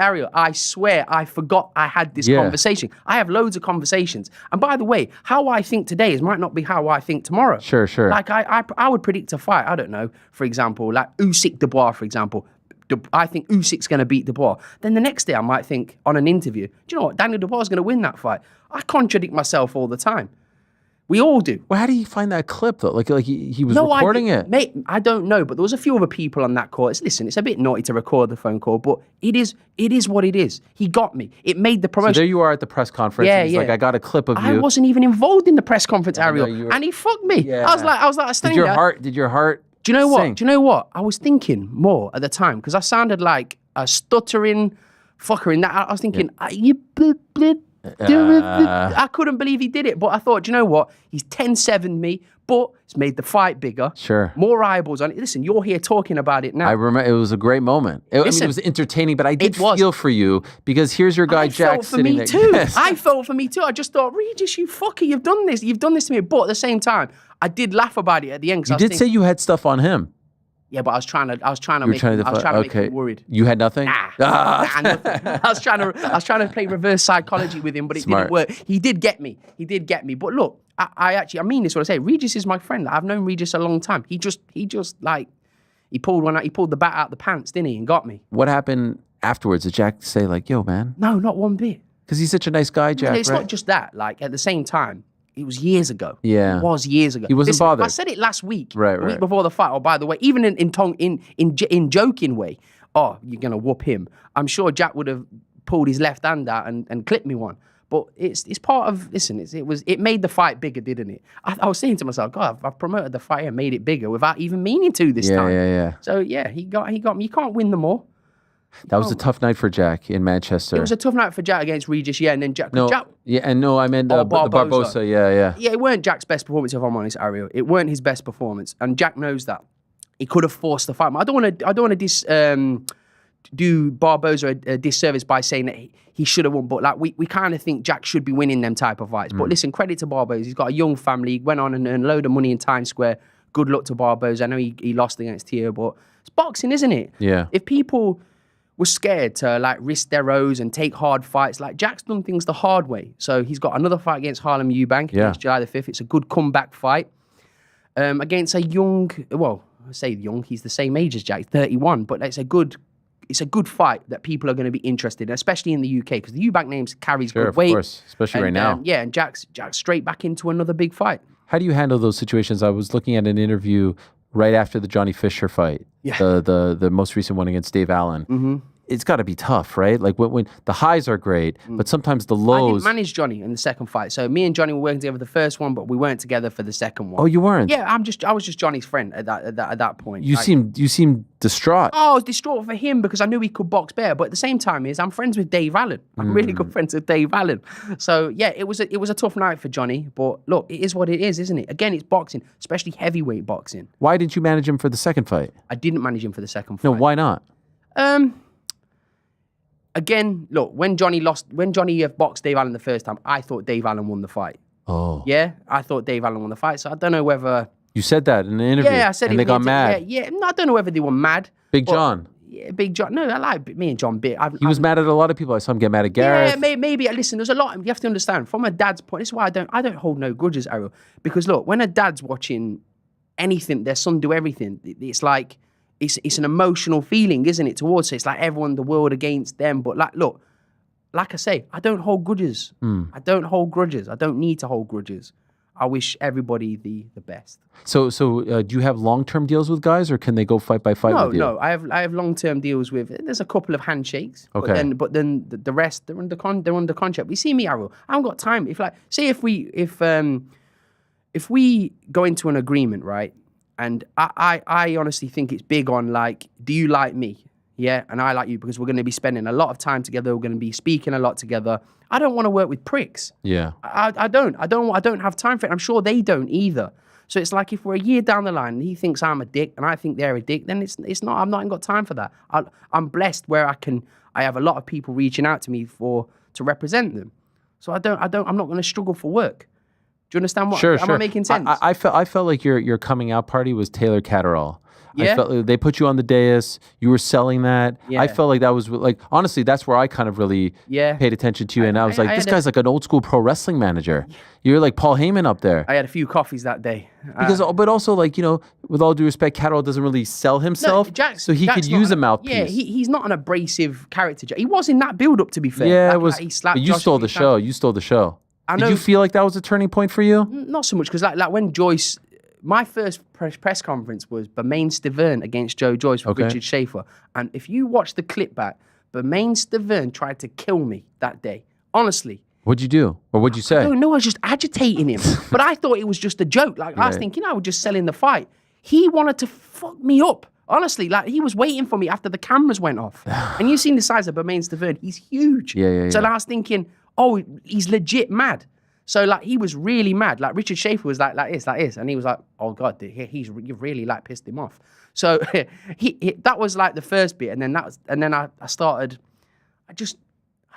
Ariel, I swear I forgot I had this conversation. I have loads of conversations. And by the way, how I think today might not be how I think tomorrow. Sure. Like, I would predict a fight, I don't know, for example, like Usyk Dubois, for example. I think Usyk's going to beat Dubois. Then the next day I might think on an interview, do you know what, Daniel Dubois is going to win that fight. I contradict myself all the time. We all do. Well, how do you find that clip though? Like he was recording it? Mate, I don't know, but there was a few other people on that call. Listen, it's a bit naughty to record the phone call, but it is what it is. He got me. It made the promotion. So there you are at the press conference. Yeah, and he's like, I got a clip of you. I wasn't even involved in the press conference, Ariel, and he fucked me. Yeah. I was like, Did your heart? Do you know what? Sing? Do you know what? I was thinking more at the time because I sounded like a stuttering fucker in that. I was thinking, I couldn't believe he did it. But I thought, do you know what? He's 10-7'd me, but it's made the fight bigger. Sure. More eyeballs on it. Listen, you're here talking about it now. I remember it was a great moment. It was entertaining, but I did feel for you because here's your guy Jack sitting there. I felt for me too. I just thought, Regis, you fucker, you've done this. You've done this to me. But at the same time, I did laugh about it at the end. You did say you had stuff on him. Yeah, but I was trying to make him worried. You had nothing? Nothing. I was trying to play reverse psychology with him, but it didn't work. He did get me. But look, I mean this when I say Regis is my friend. I've known Regis a long time. He just like he pulled the bat out the pants, didn't he, and got me. What happened afterwards? Did Jack say like, "Yo, man"? No, not one bit. Because he's such a nice guy, Jack. It's not just that. Like at the same time, it was years ago. Yeah. It was years ago. He wasn't bothered. I said it last week. Right, the week before the fight. Oh, by the way, even in joking way, oh, you're gonna whoop him. I'm sure Jack would have pulled his left hand out and clipped me one. But it's part of, listen, it made the fight bigger, didn't it? I was saying to myself, God, I've promoted the fight and made it bigger without even meaning to this time. Yeah. So yeah, he got me. You can't win them all. That was a tough night for Jack in Manchester. It was a tough night for Jack against Regis, yeah, and then Jack. No, Jack, I meant the Barbosa, yeah. Yeah, it weren't Jack's best performance, if I'm honest, Ariel. It weren't his best performance, and Jack knows that. He could have forced the fight. I don't want to do Barbosa a disservice by saying that he should have won, but like we kind of think Jack should be winning them type of fights. But listen, credit to Barbosa. He's got a young family. He went on and earned a load of money in Times Square. Good luck to Barbosa. I know he lost against Tio, but it's boxing, isn't it? Yeah. If people were scared to like risk their O's and take hard fights, like Jack's done things the hard way. So he's got another fight against Harlem Eubank against July the 5th. It's a good comeback fight against a young, well, I say young, he's the same age as Jack, 31, but it's a good fight that people are going to be interested in, especially in the UK, because the Eubank names carries good weight. Of course, especially right now. And Jack's straight back into another big fight. How do you handle those situations? I was looking at an interview right after the Johnny Fisher fight, the most recent one against Dave Allen. Mm-hmm. It's got to be tough, right? Like when the highs are great, but sometimes the lows. I didn't manage Johnny in the second fight. So me and Johnny were working together the first one, but we weren't together for the second one. Oh, you weren't? Yeah, I was just Johnny's friend at that point. You seemed distraught. Oh, I was distraught for him because I knew he could box better. But at the same time, I'm friends with Dave Allen. I'm really good friends with Dave Allen. So yeah, it was a tough night for Johnny. But look, it is what it is, isn't it? Again, it's boxing, especially heavyweight boxing. Why didn't you manage him for the second fight? I didn't manage him for the second fight. No, why not? Again, look, when Johnny boxed Dave Allen the first time, I thought Dave Allen won the fight. Oh. Yeah, I thought Dave Allen won the fight. So I don't know whether... You said that in the interview. Yeah, I said it. And they got mad. Yeah. No, I don't know whether they were mad. Big John. Yeah, Big John. No, I like me and John bit. He was mad at a lot of people. I saw him get mad at Gareth. Yeah, maybe. Listen, there's a lot. You have to understand, from a dad's point, this is why I don't hold no grudges, Ariel. Because look, when a dad's watching anything, their son do everything, it's like, it's an emotional feeling, isn't it, towards it? It's like everyone in the world against them. But like, look, like I say, I don't hold grudges. I don't hold grudges. I don't need to hold grudges. I wish everybody the best. So do you have long-term deals with guys, or can they go fight by fight with you? No. I have long-term deals with. There's a couple of handshakes. Okay. But then the rest they're under contract. We see me, Ariel. I haven't got time. If we go into an agreement, right? And I honestly think it's big on like, do you like me? Yeah, and I like you because we're going to be spending a lot of time together. We're going to be speaking a lot together. I don't want to work with pricks. Yeah. I don't have time for it. I'm sure they don't either. So it's like if we're a year down the line and he thinks I'm a dick and I think they're a dick, then it's not. I'm not got time for that. I'm blessed where I have a lot of people reaching out to me to represent them. So I'm not going to struggle for work. Do you understand what? Sure. Am I making sense? I felt like your coming out party was Taylor Catterall. Yeah. I felt like they put you on the dais. You were selling that. Yeah. I felt like that was like, honestly, that's where I kind of really paid attention to you. And I was like, this guy's like an old school pro wrestling manager. You're like Paul Heyman up there. I had a few coffees that day. But also, like, you know, with all due respect, Catterall doesn't really sell himself. So he could use a mouthpiece. Yeah, he's not an abrasive character. He was in that build up, to be fair. Yeah, like, it was. he slapped But you Josh stole the show. You stole the show. Did you feel like that was a turning point for you? Not so much, because like when Joyce, my first press conference was Bermain Stavern against Joe Joyce with Richard Schaefer. And if you watch the clip back, Bermain Stavern tried to kill me that day. Honestly. What'd you do? Or what'd you say? I don't know. I was just agitating him. But I thought it was just a joke. Like, I was thinking I was just selling the fight. He wanted to fuck me up. Honestly, like, he was waiting for me after the cameras went off. And you've seen the size of Bermain Stavern. He's huge. So I was thinking, oh, he's legit mad. So like he was really mad. Like Richard Schaefer was like this, and he was like, "Oh God, you've really like pissed him off." So that was like the first bit, and then I started. I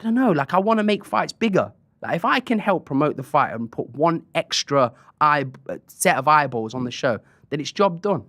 don't know. Like I want to make fights bigger. Like if I can help promote the fight and put one extra set of eyeballs on the show, then it's job done.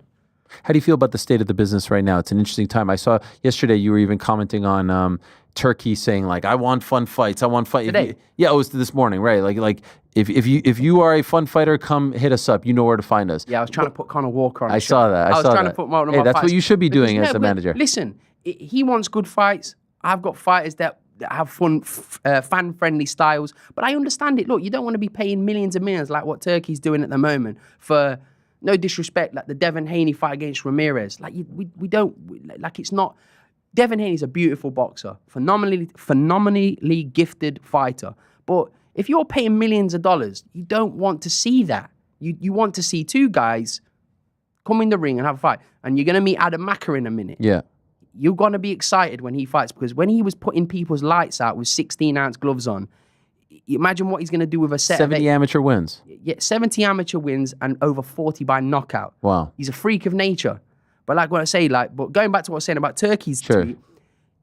How do you feel about the state of the business right now? It's an interesting time. I saw yesterday you were even commenting on Turkey saying like, I want fun fights. I want fight. Today? Yeah, it was this morning, right? Like if you are a fun fighter, come hit us up. You know where to find us. Yeah, I was trying to put Conor Walker on. I saw that. I was trying to put one of my that's fights. what you should be doing as a manager. Listen, he wants good fights. I've got fighters that have fun, fan-friendly styles. But I understand it. Look, you don't want to be paying millions and millions like what Turkey's doing at the moment for, no disrespect, like the Devin Haney fight against Ramirez. Like, we don't, like, it's not. Devin Haney's a beautiful boxer, phenomenally gifted fighter. But if you're paying millions of dollars, you don't want to see that. You want to see two guys come in the ring and have a fight. And you're going to meet Adam Maca in a minute. Yeah. You're going to be excited when he fights, because when he was putting people's lights out with 16-ounce gloves on, imagine what he's going to do with a set 70 amateur wins. Yeah, 70 amateur wins and over 40 by knockout. Wow. He's a freak of nature. But like what I say, but going back to what I was saying about Turkey's tweet,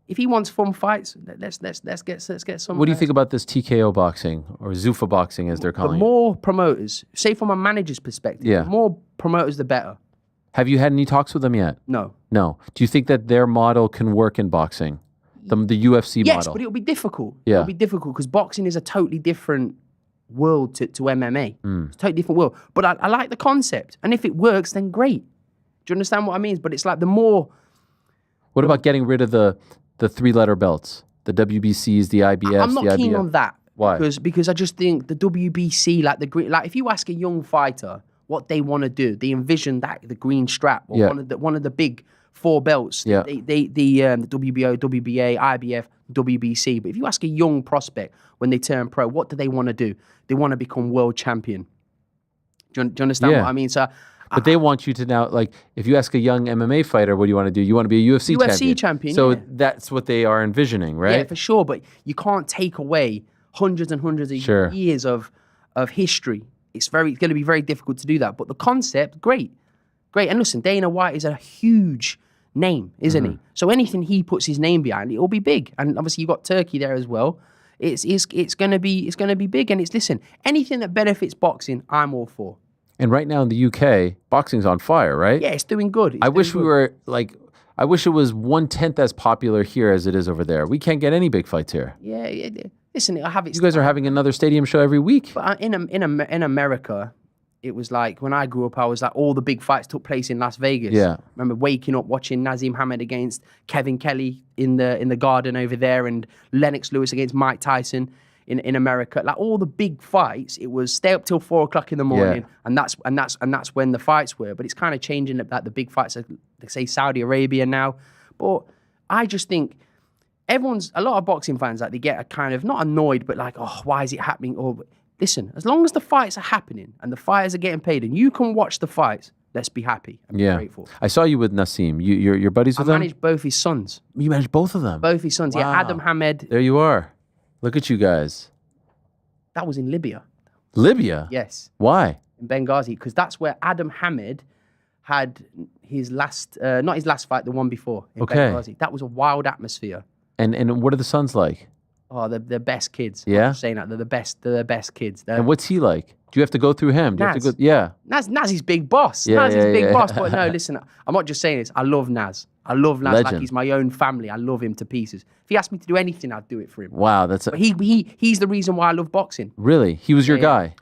if he wants fun fights, let's get some. What do you think about this TKO boxing or Zuffa boxing, as they're calling it? The more promoters, say from a manager's perspective, the more promoters, the better. Have you had any talks with them yet? No. No. Do you think that their model can work in boxing? The UFC model? Yes, but it'll be difficult. Yeah. It'll be difficult because boxing is a totally different world to MMA. It's a totally different world. But I like the concept. And if it works, then great. Do you understand what I mean? But it's like the more... What about getting rid of the 3-letter belts? The WBCs, the IBFs, I'm not keen on that. Why? Because I just think the WBC, like the green... Like if you ask a young fighter what they want to do, they envision that, the green strap, or one of the big 4 belts. Yeah. The WBO, WBA, IBF, WBC. But if you ask a young prospect when they turn pro, what do they want to do? They want to become world champion. Do you understand what I mean? So... But they want you to now, like, if you ask a young MMA fighter, what do you want to do? You want to be a UFC champion. So that's what they are envisioning, right? Yeah, for sure. But you can't take away hundreds and hundreds of years of history. It's going to be very difficult to do that. But the concept, great. And listen, Dana White is a huge name, isn't he? So anything he puts his name behind, it will be big. And obviously, you've got Turkey there as well. It's going to be big. And listen, anything that benefits boxing, I'm all for. And right now in the UK, boxing's on fire, right? Yeah, it's doing good. I wish we were I wish it was 1/10 as popular here as it is over there. We can't get any big fights here. Yeah. Listen, I have it. You guys are having another stadium show every week. But in America, it was like when I grew up, I was like all the big fights took place in Las Vegas. Yeah. I remember waking up watching Nazim Hamed against Kevin Kelly in the Garden over there, and Lennox Lewis against Mike Tyson. In America, like all the big fights, it was stay up till 4 o'clock in the morning, and that's when the fights were. But it's kind of changing. Like the big fights, like they say Saudi Arabia now. But I just think a lot of boxing fans, like they get a kind of not annoyed, but like, oh, why is it happening? Or listen, as long as the fights are happening and the fighters are getting paid, and you can watch the fights, let's be happy and be grateful. I saw you with Nassim. You're buddies with him? I managed both his sons. You managed both of them? Both his sons. Wow. Yeah, Adam Hamed. There you are. Look at you guys. That was in Libya. Libya? Yes. Why? In Benghazi, because that's where Adam Hamed had his last, not his last fight, the one before in Benghazi. That was a wild atmosphere. And what are the sons like? Oh, they're best kids. Yeah? I'm just saying that. They're the best kids. And what's he like? Do you have to go through him? Do you have to go? Yeah. Naz is big boss. Naz is big boss. But no, listen, I'm not just saying this. I love Naz. I love Naz like he's my own family. I love him to pieces. If he asked me to do anything, I'd do it for him. Wow, But he's the reason why I love boxing. Really? He was your guy?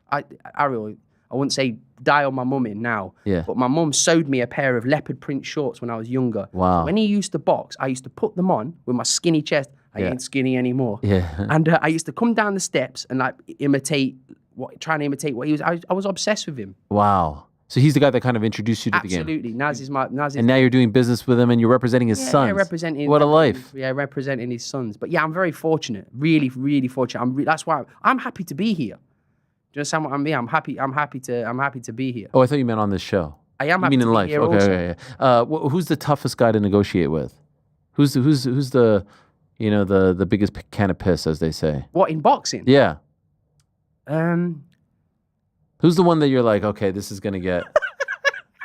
Ariel, I wouldn't say die on my mum in now. Yeah. But my mum sewed me a pair of leopard print shorts when I was younger. Wow. When he used to box, I used to put them on with my skinny chest. I ain't skinny anymore. Yeah. And I used to come down the steps and like trying to imitate what he was. I was obsessed with him. Wow. So he's the guy that kind of introduced you to the game. Absolutely. Naz is and now you're doing business with him and you're representing his sons. Yeah, representing. What a life. Yeah, representing his sons. But yeah, I'm very fortunate. Really, really fortunate. That's why I'm happy to be here. Do you understand what I mean? I'm happy to be here. Oh, I thought you meant on this show. I am You happy mean to in be life? here Okay. Who's the toughest guy to negotiate with? Who's the the biggest can of piss, as they say? What, in boxing? Yeah. Who's the one that you're like, okay, this is gonna get?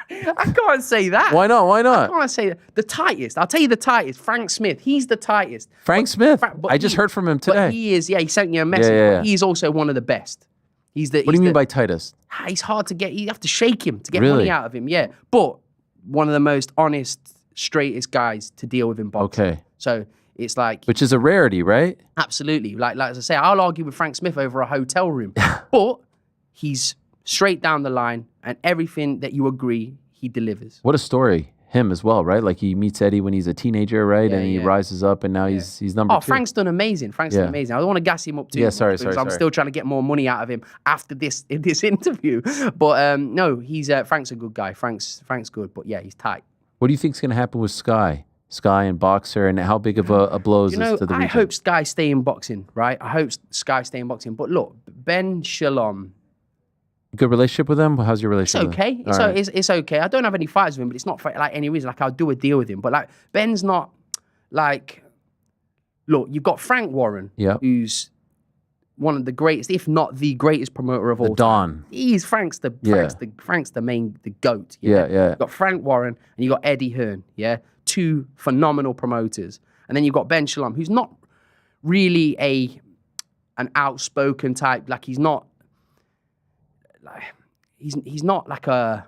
I can't say that. Why not? Why not? I can't say that. The tightest. I'll tell you the tightest. Frank Smith. He's the tightest. Frank Smith. I just heard from him today. But he is. Yeah, he sent you a message. Yeah. But he's also one of the best. What do you mean by tightest? He's hard to get. You have to shake him to get money out of him. Yeah, but one of the most honest, straightest guys to deal with in boxing. Okay. So it's like, which is a rarity, right? Absolutely. Like as I say, I'll argue with Frank Smith over a hotel room, but he's straight down the line, and everything that you agree, he delivers. What a story. him as well, right? Like he meets Eddie when he's a teenager, right? And he rises up, and now he's number 2. Frank's done amazing. Frank's done amazing. I don't want to gas him up too much because I'm still trying to get more money out of him after this interview. But no, he's Frank's a good guy. Frank's good, but yeah, he's tight. What do you think's going to happen with Sky and Boxer, and how big of a blow is this to the region? I hope Sky stay in boxing, right? I hope Sky stay in boxing. But look, Ben Shalom. Good relationship with him? How's your relationship? It's okay. With him? It's okay. I don't have any fights with him, but it's not for like any reason. Like I'll do a deal with him, but like Ben's not like. Look, you've got Frank Warren, who's one of the greatest, if not the greatest promoter of all time. He's Frank's the GOAT. Yeah. You've got Frank Warren and you got Eddie Hearn. Yeah, 2 phenomenal promoters, and then you've got Ben Shalom, who's not really an outspoken type. Like he's not. He's not like an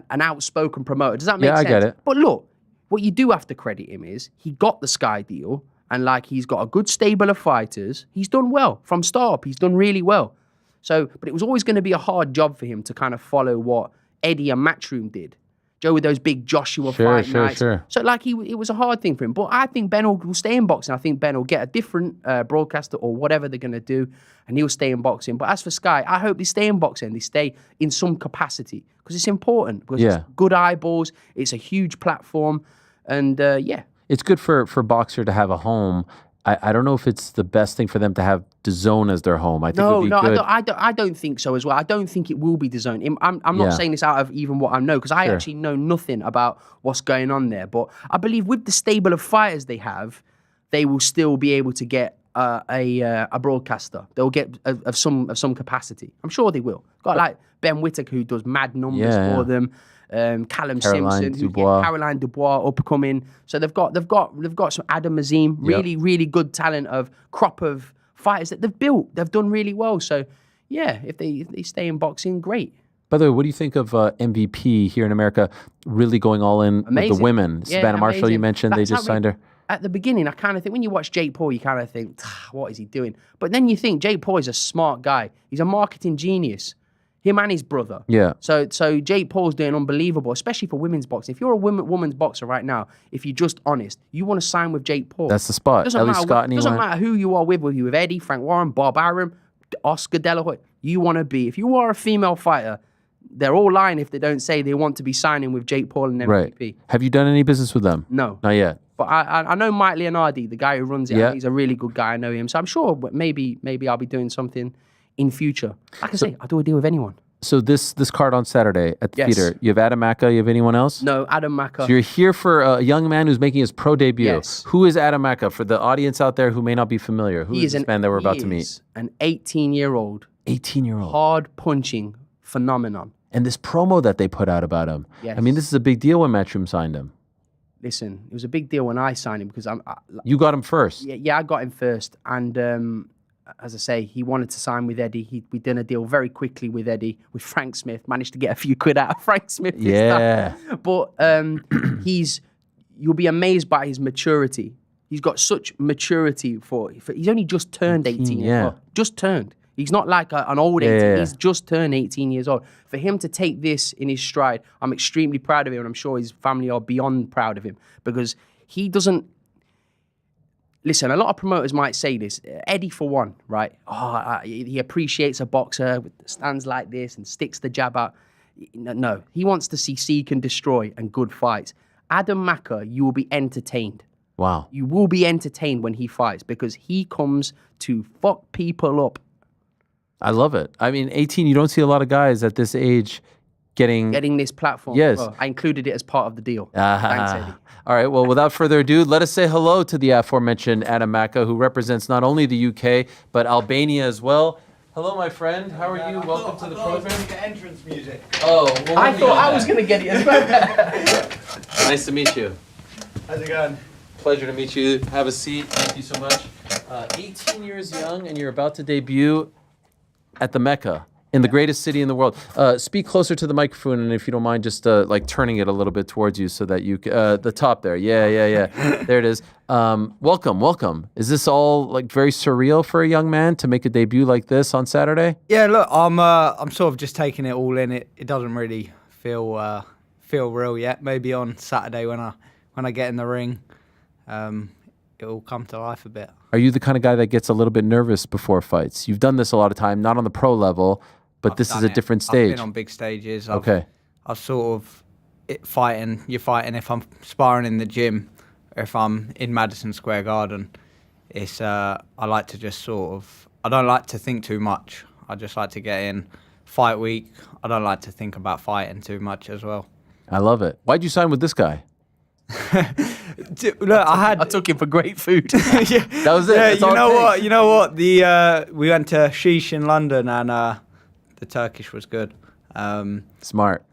outspoken promoter. Does that make sense? Yeah, I get it. But look, what you do have to credit him is he got the Sky deal, and like he's got a good stable of fighters. He's done well from start up. He's done really well. So, but it was always going to be a hard job for him to kind of follow what Eddie and Matchroom did. Joe with those big Joshua fight nights. Sure. So like it was a hard thing for him. But I think Ben will stay in boxing. I think Ben will get a different broadcaster or whatever they're going to do, and he'll stay in boxing. But as for Sky, I hope they stay in boxing. They stay in some capacity because it's important. Because it's good eyeballs. It's a huge platform. And It's good for Boxer to have a home. I don't know if it's the best thing for them to have DAZN as their home. I think it would be good. I don't think so as well. I don't think it will be DAZN. I'm not saying this out of even what I know, because I actually know nothing about what's going on there. But I believe with the stable of fighters they have, they will still be able to get a broadcaster. They'll get of some capacity. I'm sure they will. Got like Ben Whittaker, who does mad numbers for them. Caroline Simpson, Caroline Dubois upcoming. So they've got some Adam Azim, really good talent of crop of fighters that they've built. They've done really well. So yeah, if they stay in boxing, great. By the way, what do you think of MVP here in America really going all in with the women? Savannah Marshall, you mentioned, they just signed her. At the beginning, I kind of think, when you watch Jake Paul, you kind of think, what is he doing? But then you think Jake Paul is a smart guy. He's a marketing genius. Him and his brother. Yeah. So Jake Paul's doing unbelievable, especially for women's boxing. If you're a woman's boxer right now, if you're just honest, you want to sign with Jake Paul. That's the spot. Doesn't matter who you are with Eddie, Frank Warren, Bob Arum, Oscar De La Hoya. You want to be. If you are a female fighter, they're all lying if they don't say they want to be signing with Jake Paul and MVP. Right. Have you done any business with them? No. Not yet. But I know Mike Leonardi, the guy who runs it. He's a really good guy. I know him. So I'm sure maybe I'll be doing something in future. Like I say, I'll do a deal with anyone. So this card on Saturday at the theater, you have Adam Maca, you have anyone else? No, Adam Maca. So you're here for a young man who's making his pro debut. Yes. Who is Adam Maca for the audience out there who may not be familiar? Who is this man that we're about to meet? An 18-year-old. 18-year-old. Hard-punching phenomenon. And this promo that they put out about him. Yes. I mean, this is a big deal when Matchroom signed him. Listen, it was a big deal when I signed him because you got him first. Yeah, I got him first. And as I say, he wanted to sign with Eddie. We did a deal very quickly with Eddie, with Frank Smith. Managed to get a few quid out of Frank Smith. But you'll be amazed by his maturity. He's got such maturity for he's only just turned 18 years old. Just turned. He's not like an old 18. He's just turned 18 years old. For him to take this in his stride, I'm extremely proud of him, and I'm sure his family are beyond proud of him, because he doesn't. Listen, a lot of promoters might say this. Eddie, for one, right? He appreciates a boxer with stands like this and sticks the jab out. No, he wants to see seek and destroy and good fights. Adam Maca, you will be entertained. Wow. You will be entertained when he fights, because he comes to fuck people up. I love it. I mean, 18, you don't see a lot of guys at this age getting this platform. Yes. Well, I included it as part of the deal. Thanks, Eddie. All right. Well, without further ado, let us say hello to the aforementioned Adam Maca, who represents not only the UK, but Albania as well. Hello, my friend. How are you? Welcome to the program. The entrance music. Oh, well, I thought I was going to get it as well. Nice to meet you. How's it going? Pleasure to meet you. Have a seat. Thank you so much. 18 years young, and you're about to debut at the Mecca, in the greatest city in the world. Speak closer to the microphone, and if you don't mind, just like turning it a little bit towards you so that you the top there. Yeah. There it is. Welcome. Is this all like very surreal for a young man to make a debut like this on Saturday? Yeah, look, I'm sort of just taking it all in. It doesn't really feel feel real yet. Maybe on Saturday when I get in the ring, it will come to life a bit. Are you the kind of guy that gets a little bit nervous before fights? You've done this a lot of time, not on the pro level, but this is a different stage. I've been on big stages. Okay. I've sort of fighting. You're fighting if I'm sparring in the gym, or if I'm in Madison Square Garden. It's I like to just sort of. I don't like to think too much. I just like to get in. Fight week. I don't like to think about fighting too much as well. I love it. Why'd you sign with this guy? Look, I took him for great food. Yeah, that was it. Yeah, That's all it takes. You know what? We went to Sheesh in London, and the Turkish was good. Smart.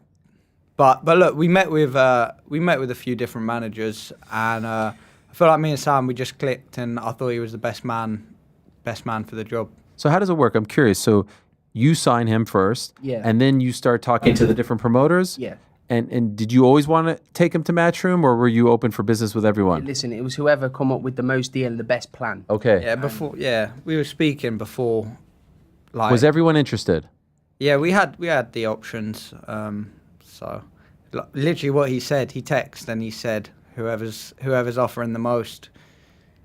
But look, we met with a few different managers, and I feel like me and Sam, we just clicked, and I thought he was the best man for the job. So how does it work? I'm curious. So you sign him first, Yeah. and then you start talking to the different promoters. Yeah. And did you always want to take him to Matchroom, or were you open for business with everyone? Listen, it was whoever come up with the most deal and the best plan. Okay. Yeah, we were speaking before. Like, Was everyone interested? Yeah, we had the options. So, literally, what he said, he texted and he said, "Whoever's offering the most."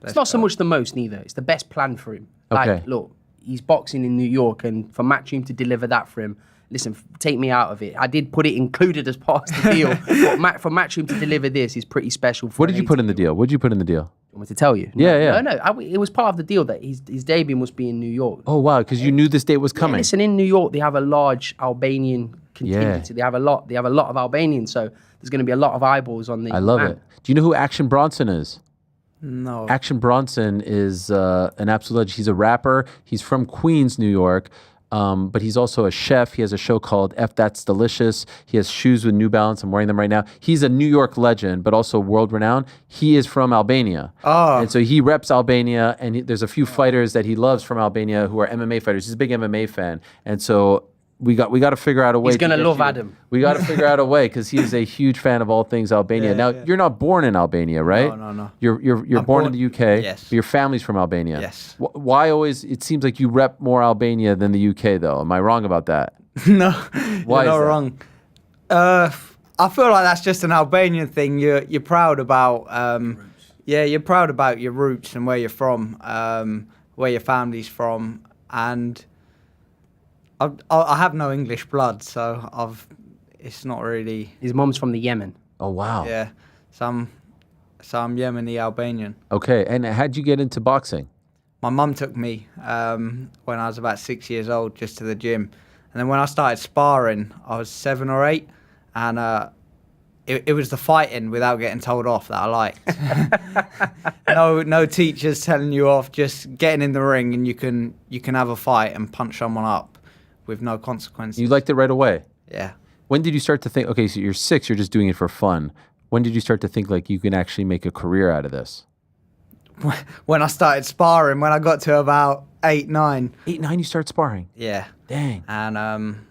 It's not so much the most neither. It's the best plan for him. Okay. Like, look, he's boxing in New York, and for Matchroom to deliver that for him, listen, take me out of it. I did put it included as part of the deal. But for Matchroom to deliver this is pretty special. For What did you put in the deal? What did you put in the deal? You want me to tell you? Yeah. No, it was part of the deal that his debut must be in New York. Oh, wow, because you knew this date was coming. Yeah, listen, in New York, they have a large Albanian contingency. They have a lot of Albanians, so there's going to be a lot of eyeballs on the I love man. it. Do you know who Action Bronson is? No. Action Bronson is an absolute legend. He's a rapper. He's from Queens, New York. But he's also a chef. He has a show called F That's Delicious. He has shoes with New Balance. I'm wearing them right now. He's a New York legend, but also world renowned. He is from Albania. Oh. And so he reps Albania, and there's a few fighters that he loves from Albania who are MMA fighters. He's a big MMA fan. And so we got to figure out a way. He's going to love you. Adam. We got to figure out a way because he is a huge fan of all things Albania. Now, you're not born in Albania, right? No. You're born in the UK. Yes. But your family's from Albania. Yes. Why always? It seems like you rep more Albania than the UK, though. Am I wrong about that? No, Why you're not is that? wrong. I feel like that's just an Albanian thing. You're proud about. You're proud about your roots and where you're from, where your family's from, and I have no English blood, so it's not really. His mum's from the Yemen. Oh wow. Yeah, so I'm Yemeni Albanian. Okay, and how'd you get into boxing? My mum took me when I was about 6 years old just to the gym, and then when I started sparring, I was 7 or 8, and it was the fighting without getting told off that I liked. No teachers telling you off, just getting in the ring and you can have a fight and punch someone up with no consequences. You liked it right away. Yeah. When did you start to think? Okay, so you're 6. You're just doing it for fun. When did you start to think like you can actually make a career out of this? When I started sparring, when I got to about 8, 9. 8, 9, you start sparring. Yeah. Dang. And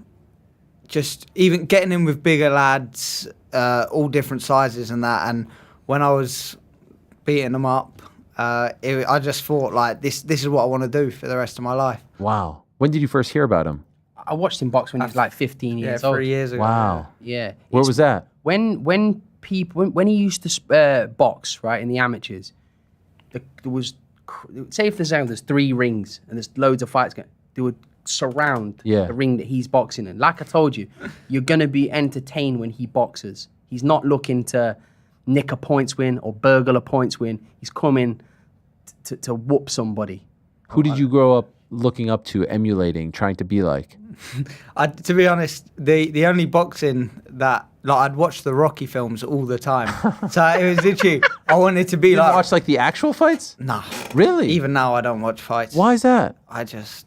just even getting in with bigger lads, all different sizes and that. And when I was beating them up, I just thought like this is what I want to do for the rest of my life. Wow. When did you first hear about him? I watched him box when he was like 15 years old. 3 years ago. Wow. Yeah. Where was that? When he used to box, right, in the amateurs, there was, say if there's 3 rings and there's loads of fights going, they would surround the ring that he's boxing in. Like I told you, you're going to be entertained when he boxes. He's not looking to nick a points win or burgle a points win. He's coming to whoop somebody. Who did you grow up looking up to, emulating, trying to be like? To be honest, the only boxing that I'd watch the Rocky films all the time. So it was literally I wanted to be You like. watch like the actual fights? Nah. Really? Even now I don't watch fights. Why is that?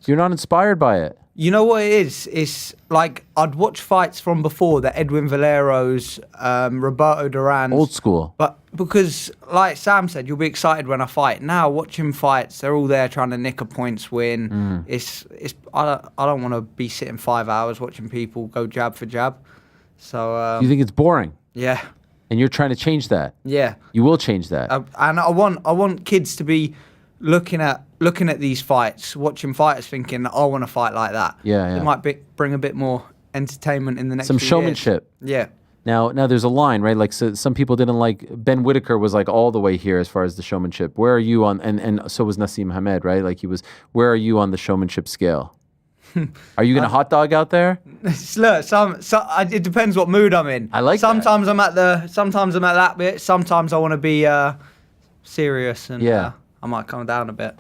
You're not inspired by it. You know what it is? It's like I'd watch fights from before, the Edwin Valeros, Roberto Duran. Old school. But because, like Sam said, you'll be excited when I fight. Now, watching fights, they're all there trying to nick a points win. I don't want to be sitting 5 hours watching people go jab for jab. So You think it's boring? Yeah. And you're trying to change that? Yeah. You will change that. And I want kids to be looking at these fights, watching fighters, thinking, I want to fight like that. Yeah. It might bring a bit more entertainment in the next Some few showmanship. years. Yeah. Now there's a line, right? Like some people didn't like Ben Whitaker was like all the way here as far as the showmanship. Where are you on? And so was Nassim Hamed, right? Like he was. Where are you on the showmanship scale? Are you gonna hot dog out there? Look, it depends what mood I'm in. I like. Sometimes I'm at that bit. Sometimes I want to be serious, and I might come down a bit.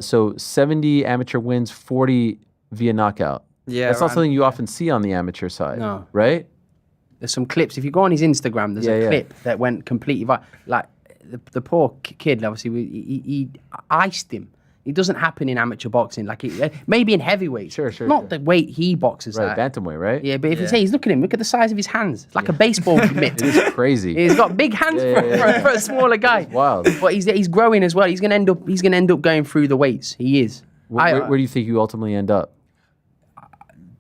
So 70 amateur wins, 40 via knockout. Yeah, that's not something you often see on the amateur side. No. Right? There's some clips. If you go on his Instagram, there's a clip that went completely viral. Like the poor kid, obviously, he iced him. It doesn't happen in amateur boxing. Like maybe in heavyweight. Sure. Not the weight he boxes at. Right, bantamweight, right? Yeah, but if you say, look at him, look at the size of his hands. It's like a baseball mitt. It is crazy. He's got big hands for a smaller guy. It's wild. But he's growing as well. He's gonna end up going through the weights. He is. Where do you think you ultimately end up?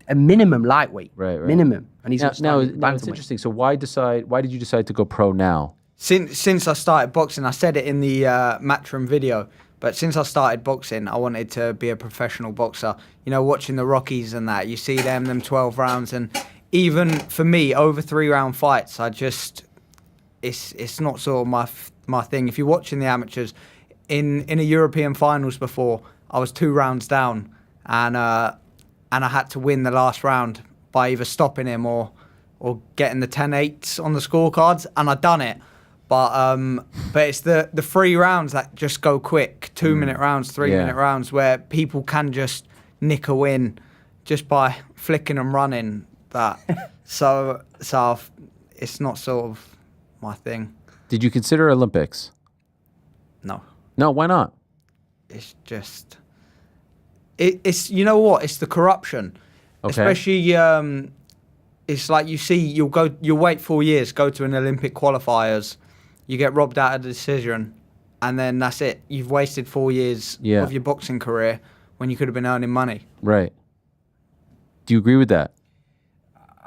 A minimum lightweight. Right. Minimum. And he's now it's interesting. So why did you decide to go pro now? Since I started boxing, I said it in the Matchroom video, but since I started boxing, I wanted to be a professional boxer. You know, watching the Rockies and that, you see them 12 rounds, and even for me, over 3-round fights, it's not sort of my thing. If you're watching the amateurs, in a European finals before, I was 2 rounds down, and I had to win the last round by either stopping him or getting the 10-8s on the scorecards, and I done it. But it's the 3 rounds that just go quick, 2-minute rounds, 3-minute rounds, where people can just nick a win just by flicking and running. So it's not sort of my thing. Did you consider Olympics? No. No, why not? It's just it's you know what? It's the corruption, especially. It's like you'll wait 4 years, go to an Olympic qualifiers, you get robbed out of the decision, and then that's it. You've wasted 4 years of your boxing career when you could have been earning money. Right. Do you agree with that?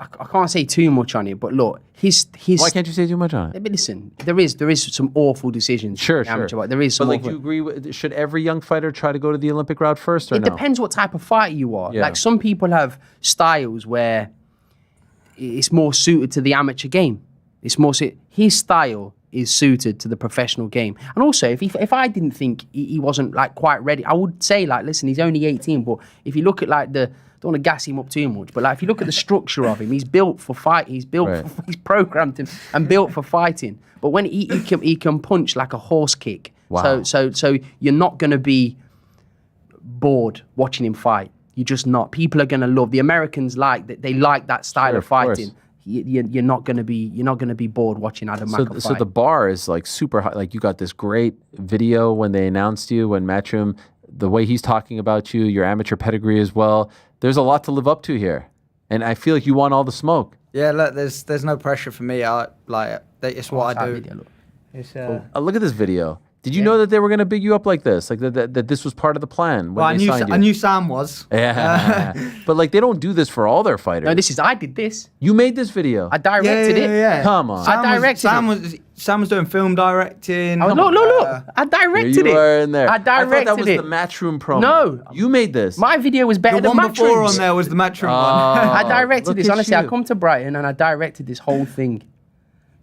I can't say too much on it, but look, his. Why can't you say too much on it? But listen, there is some awful decisions. Sure. There is some. But do you agree with? Should every young fighter try to go to the Olympic route first, or it depends what type of fighter you are. Yeah. Like some people have styles where it's more suited to the amateur game. His style is suited to the professional game. And also, if I didn't think he wasn't like quite ready, I would say like, listen, he's only 18. But if you look at like don't want to gas him up too much, but like if you look at the structure of him, he's built for fight. He's programmed him and built for fighting. But when he can punch like a horse kick. Wow. So you're not going to be bored watching him fight. You're just not. People are going to love the Americans. They like that style of fighting. You're not going to be bored watching Adam Maca fight. So the bar is like super high. Like you got this great video when they announced you, when Matchroom, the way he's talking about you, your amateur pedigree as well. There's a lot to live up to here, and I feel like you want all the smoke. Yeah, look, there's no pressure for me. It's what I do. Video, look. Look at this video. Did you know that they were going to big you up like this? Like that this was part of the plan when they signed you? I knew Sam was. Yeah. But like they don't do this for all their fighters. No, I did this. You made this video. I directed it. Yeah. Come on. I directed it. Sam was doing film directing. Look. I directed it. You were in there. I directed it. I thought that was the Matchroom promo. No. You made this. My video was better than Matchroom's. The one before on there was the Matchroom one. I directed this. Honestly, I come to Brighton and I directed this whole thing.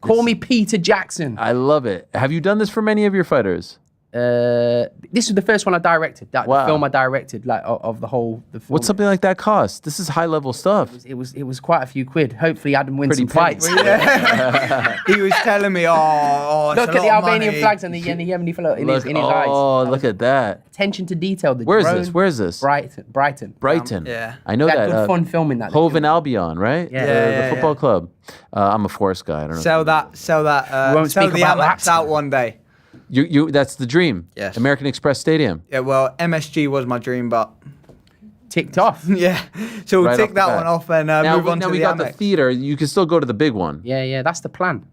Call me Peter Jackson. I love it. Have you done this for many of your fighters? This is the first one I directed. The film I directed, like of the whole. The film. What's something like that cost? This is high level stuff. It was quite a few quid. Hopefully, Adam wins some fights. He was telling me, look at the Albanian flags and the Yemeni flag in his eyes. Oh, look at that. Attention to detail. Where is this? Brighton. Yeah. I know that. Good fun filming that. Hove and Albion, right? Yeah. The football club. I'm a Forest guy. I don't know. Sell that. Sell the Amex out one day. That's the dream. Yes. American Express Stadium. Yeah, well, MSG was my dream, but ticked off. Yeah. So we'll tick that one off and move on to the Amex. Now we got the theater. You can still go to the big one. Yeah. That's the plan.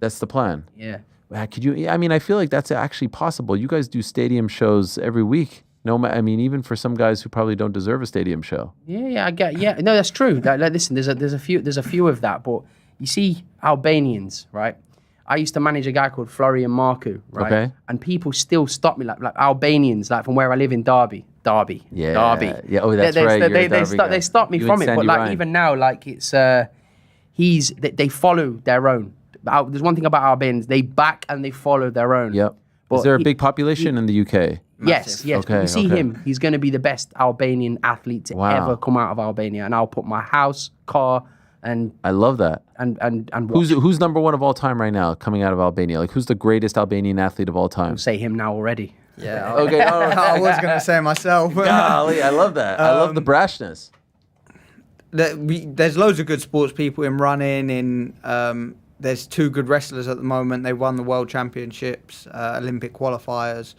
Yeah. Could you? I mean, I feel like that's actually possible. You guys do stadium shows every week. No, I mean, even for some guys who probably don't deserve a stadium show. Yeah. I get. Yeah. No, that's true. Like, listen, there's a few of that, but you see Albanians, right? I used to manage a guy called Florian Marku, right? Okay. And people still stop me, like Albanians, like from where I live in Derby. Yeah. Derby. Yeah. Oh, that's right. They stop me from it, but like even now, like it's they follow their own. There's one thing about Albanians, they back and they follow their own. Yep. But is there a big population in the UK? Yes. Okay, you see him, he's going to be the best Albanian athlete to ever come out of Albania. And I'll put my house, car, and... I love that. And who's number one of all time right now coming out of Albania? Like, who's the greatest Albanian athlete of all time? I'll say him now already. Yeah. Okay. I was going to say myself. Golly, I love that. I love the brashness. There's loads of good sports people in running, there's 2 good wrestlers at the moment. They won the World Championships, Olympic qualifiers.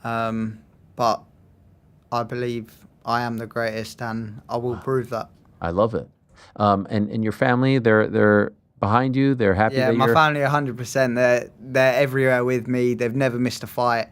But I believe I am the greatest, and I will prove that. I love it. And your family, they're behind you. They're happy. Yeah, that my you're... family 100%. They're everywhere with me. They've never missed a fight.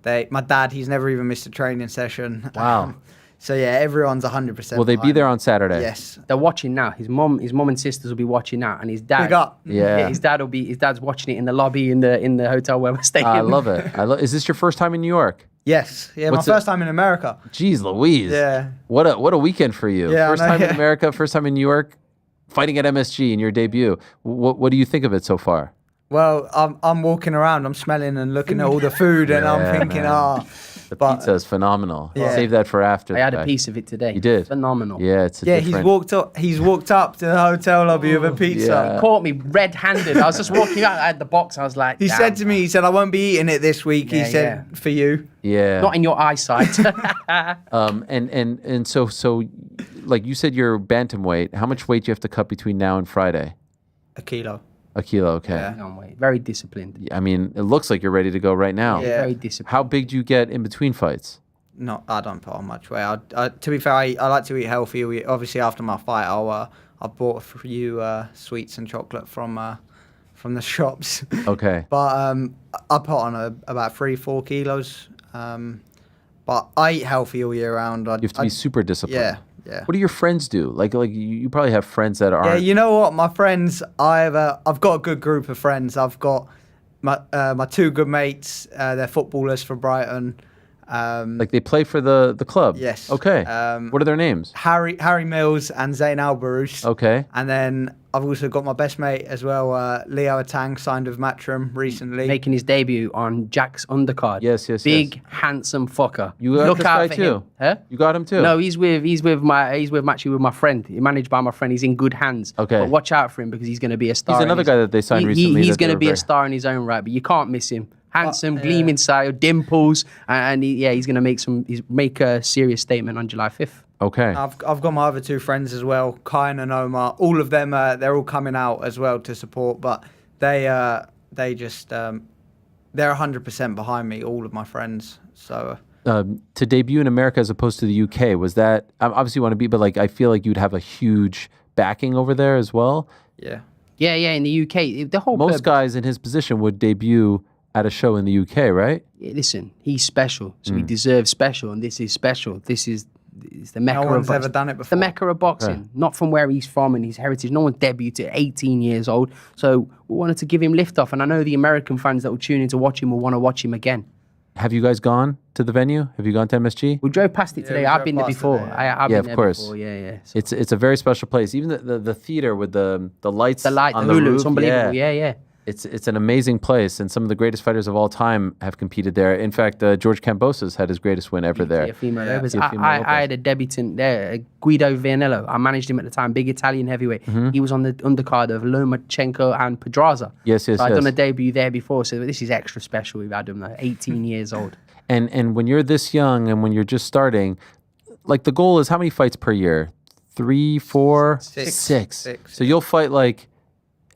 My dad, he's never even missed a training session. Wow. So yeah, everyone's 100%. Will they be there on Saturday? Yes. They're watching now. His mum and sisters will be watching now, and his dad. Big up. Yeah. His dad's watching it in the lobby in the hotel where we're staying. I love it. Is this your first time in New York? Yes. Yeah, my first time in America. Jeez Louise. Yeah. What a weekend for you. Yeah, first I know, time in America, first time in New York, fighting at MSG in your debut. What do you think of it so far? Well, I'm walking around, I'm smelling and looking at all the food, and I'm thinking, the pizza is phenomenal. Yeah. Save that for after. I had a piece of it today. You did? Phenomenal. Yeah, it's he's walked up to the hotel lobby with a pizza. Yeah. He caught me red-handed. I was just walking out. I had the box. I was like, He said to me, he said, I won't be eating it this week. Yeah, he said, for you. Yeah. Not in your eyesight. And so like you said, you're bantamweight. How much weight do you have to cut between now and Friday? A kilo. A kilo, okay. Yeah. Very disciplined. I mean, it looks like you're ready to go right now. Yeah. Very disciplined. How big do you get in between fights? No, I don't put on much weight. To be fair, I like to eat healthy. Obviously, after my fight, I bought a few sweets and chocolate from the shops. Okay. But I put on about 3-4 kilos. But I eat healthy all year round. You have to be super disciplined. Yeah. What do your friends do? Like you probably have friends that are. Yeah, you know what? My friends, I've got a good group of friends. I've got my 2 good mates. They're footballers for Brighton. Like they play for the club? Yes. Okay. What are their names? Harry Mills and Zayn Albarous. Okay. And then I've also got my best mate as well, Leo Atang, signed with Matchroom recently. Making his debut on Jack's undercard. Yes. Big, handsome fucker. You got this guy too? Him. Huh? You got him too? No, he's actually with my friend. He's managed by my friend. He's in good hands. Okay. But watch out for him because he's going to be a star. He's another guy that they signed recently. He's going to be a star in his own right, but you can't miss him. Handsome, gleaming style, dimples, and he's going to make a serious statement on July 5th. Okay. I've got my other 2 friends as well, Kai and Omar. All of them, they're all coming out as well to support, but they just they're 100% behind me. All of my friends. So. To debut in America as opposed to the UK, was that obviously you want to be, but like I feel like you'd have a huge backing over there as well. Yeah. Yeah. In the UK, the whole most guys in his position would debut at a show in the UK, right? Yeah, listen, he's special, so he deserves special, and this is special. This is the mecca no one's of ever done it before. The mecca of boxing, not from where he's from and his heritage. No one debuted at 18 years old, so we wanted to give him liftoff, and I know the American fans that will tune in to watch him will want to watch him again. Have you guys gone to the venue? Have you gone to MSG? We drove past it today. I've been there before. I've been there of course. Before. Yeah. So. It's a very special place. Even the theater with the lights, the Hulu, it's unbelievable. Yeah. It's an amazing place, and some of the greatest fighters of all time have competed there. In fact, George Kambosos had his greatest win ever there. I had a debutant there, Guido Vianello. I managed him at the time, big Italian heavyweight. Mm-hmm. He was on the undercard of Lomachenko and Pedraza. Yes. So I'd done a debut there before, so this is extra special. We've had him 18 years old. And when you're this young and when you're just starting, like the goal is how many fights per year? 3, 4, 6. So you'll fight like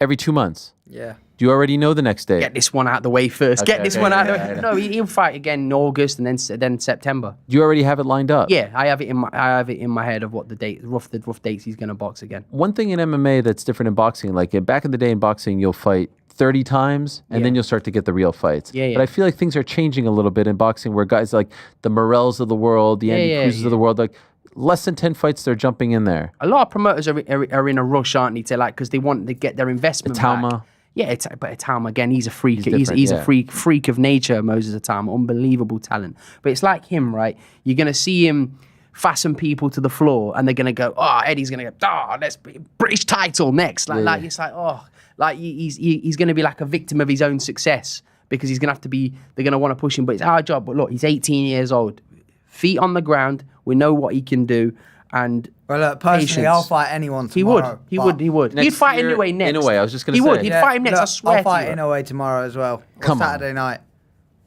every 2 months. Yeah. Do you already know the next day? Get this one out of the way first. Get this one out of the way. No, he'll fight again in August and then September. Do you already have it lined up? Yeah, I have it in my head of what the rough dates he's going to box again. One thing in MMA that's different in boxing, like back in the day in boxing, you'll fight 30 times and then you'll start to get the real fights. Yeah. But I feel like things are changing a little bit in boxing where guys like the Morels of the world, the Andy Cruzes of the world, like less than 10 fights, they're jumping in there. A lot of promoters are in a rush, aren't they, because they want to get their investment back. Yeah, but Atama, again, he's a freak. He's a freak of nature, Moses Atama. Unbelievable talent. But it's like him, right? You're going to see him fasten people to the floor, and they're gonna go, oh, Eddie's gonna go, oh, let's be British title next. Like it's like, oh, like he's gonna be like a victim of his own success because he's gonna have to be. They're gonna want to push him, but it's our job. But look, he's 18 years old, feet on the ground. We know what he can do, and look, personally, patience. I'll fight anyone tomorrow. He would. He'd fight Inoue next. Inoue, I was just gonna say. He would. He'd fight him next. I swear. I'll fight Inoue tomorrow as well. Come on. Saturday night.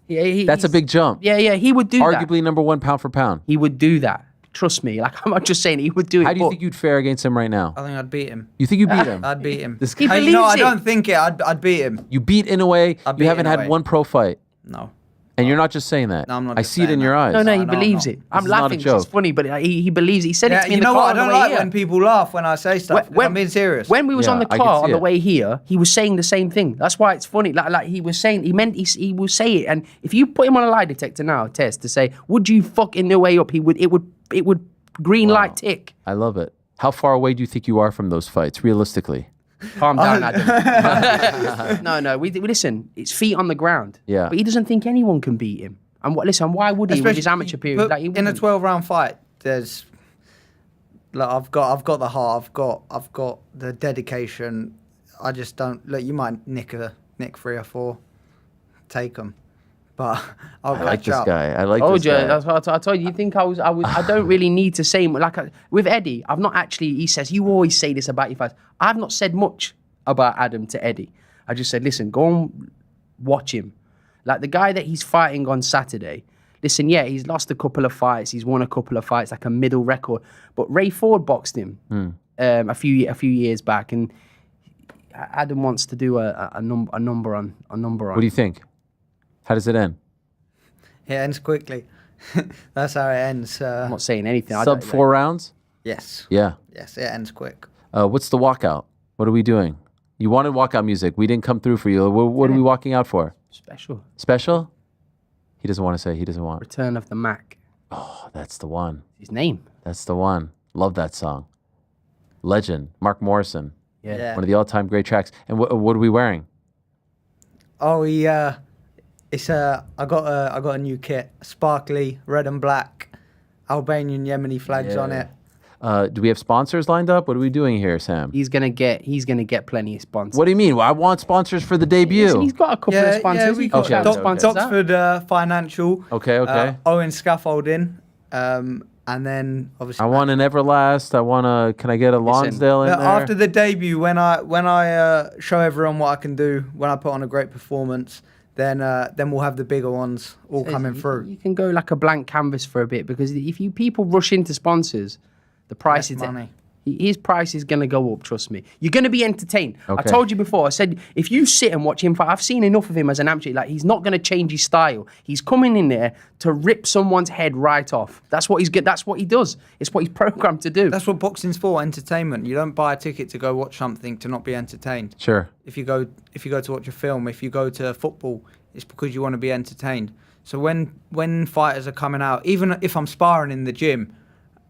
Yeah, that's a big jump. Yeah, he would do that. Arguably number 1 pound for pound. He would do that. Trust me. Like, I'm not just saying he would do it. How do you think you'd fare against him right now? I think I'd beat him. You think you beat him? I'd beat him. This He guy, believes I it. don't think it. I'd beat him. you beat Inoue. I beat You haven't had Inoue. one pro fight. No. And you're not just saying that. No, I'm not I just see it in saying your that. eyes. No, he No, believes no. it. I'm This is not a laughing. joke. It's funny, but he believes it. He said it to me in You the know car what? I on the don't way like here. when people laugh when I say stuff. I'm being serious. When we was on the I can car see on the it. way here, he was saying the same thing. That's why it's funny. Like he was saying, he will say it. And if you put him on a lie detector now, test to say, would you fuck in the way up? It would green light tick. I love it. How far away do you think you are from those fights, realistically? Calm down, Adam. No. We listen. It's feet on the ground. Yeah. But he doesn't think anyone can beat him. And listen, why would he with his amateur period? But Like, he in a wouldn't. 12-round fight, there's like I've got the heart. I've got the dedication. I just don't look. You might nick 3 or 4, take them, but I'll I like catch this up. guy. I like Oh, this guy. that's what I told you. You think I don't really need to say like with Eddie. I've not actually. He says you always say this about your fights. I've not said much about Adam to Eddie. I just said, listen, go and watch him. Like the guy that he's fighting on Saturday. Listen, yeah, he's lost a couple of fights. He's won a couple of fights, like a middle record. But Ray Ford boxed him a few years back, and Adam wants to do a number on. What do you think? How does it end? It ends quickly. That's how it ends. I'm not saying anything. Sub 4 rounds? Yes. Yeah. Yes, it ends quick. What's the walkout? What are we doing? You wanted walkout music. We didn't come through for you. What are we walking out for? Special. Special? He doesn't want to say. He doesn't want. Return of the Mac. Oh, that's the one. His name. That's the one. Love that song. Legend. Mark Morrison. Yeah. One of the all-time great tracks. And what are we wearing? Oh, it's I got a new kit, sparkly red and black, Albanian Yemeni flags on it. Do we have sponsors lined up? What are we doing here, Sam? He's gonna get plenty of sponsors. What do you mean? Well, I want sponsors for the debut. Listen, he's got a couple of sponsors. Yeah, we got Doxford Financial. Okay. Owen Scaffolding. And then obviously I want an Everlast. Can I get a Lonsdale in there? After the debut, when I show everyone what I can do, when I put on a great performance, then we'll have the bigger ones all coming through. You can go like a blank canvas for a bit, because if people rush into sponsors, the price is money. His price is going to go up, trust me. You're going to be entertained. Okay. I told you before, I said, if you sit and watch him fight, I've seen enough of him as an amateur, like he's not going to change his style. He's coming in there to rip someone's head right off. That's what that's what he does. It's what he's programmed to do. That's what boxing's for, entertainment. You don't buy a ticket to go watch something to not be entertained. Sure. If you go to watch a film, if you go to football, it's because you want to be entertained. So when fighters are coming out, even if I'm sparring in the gym,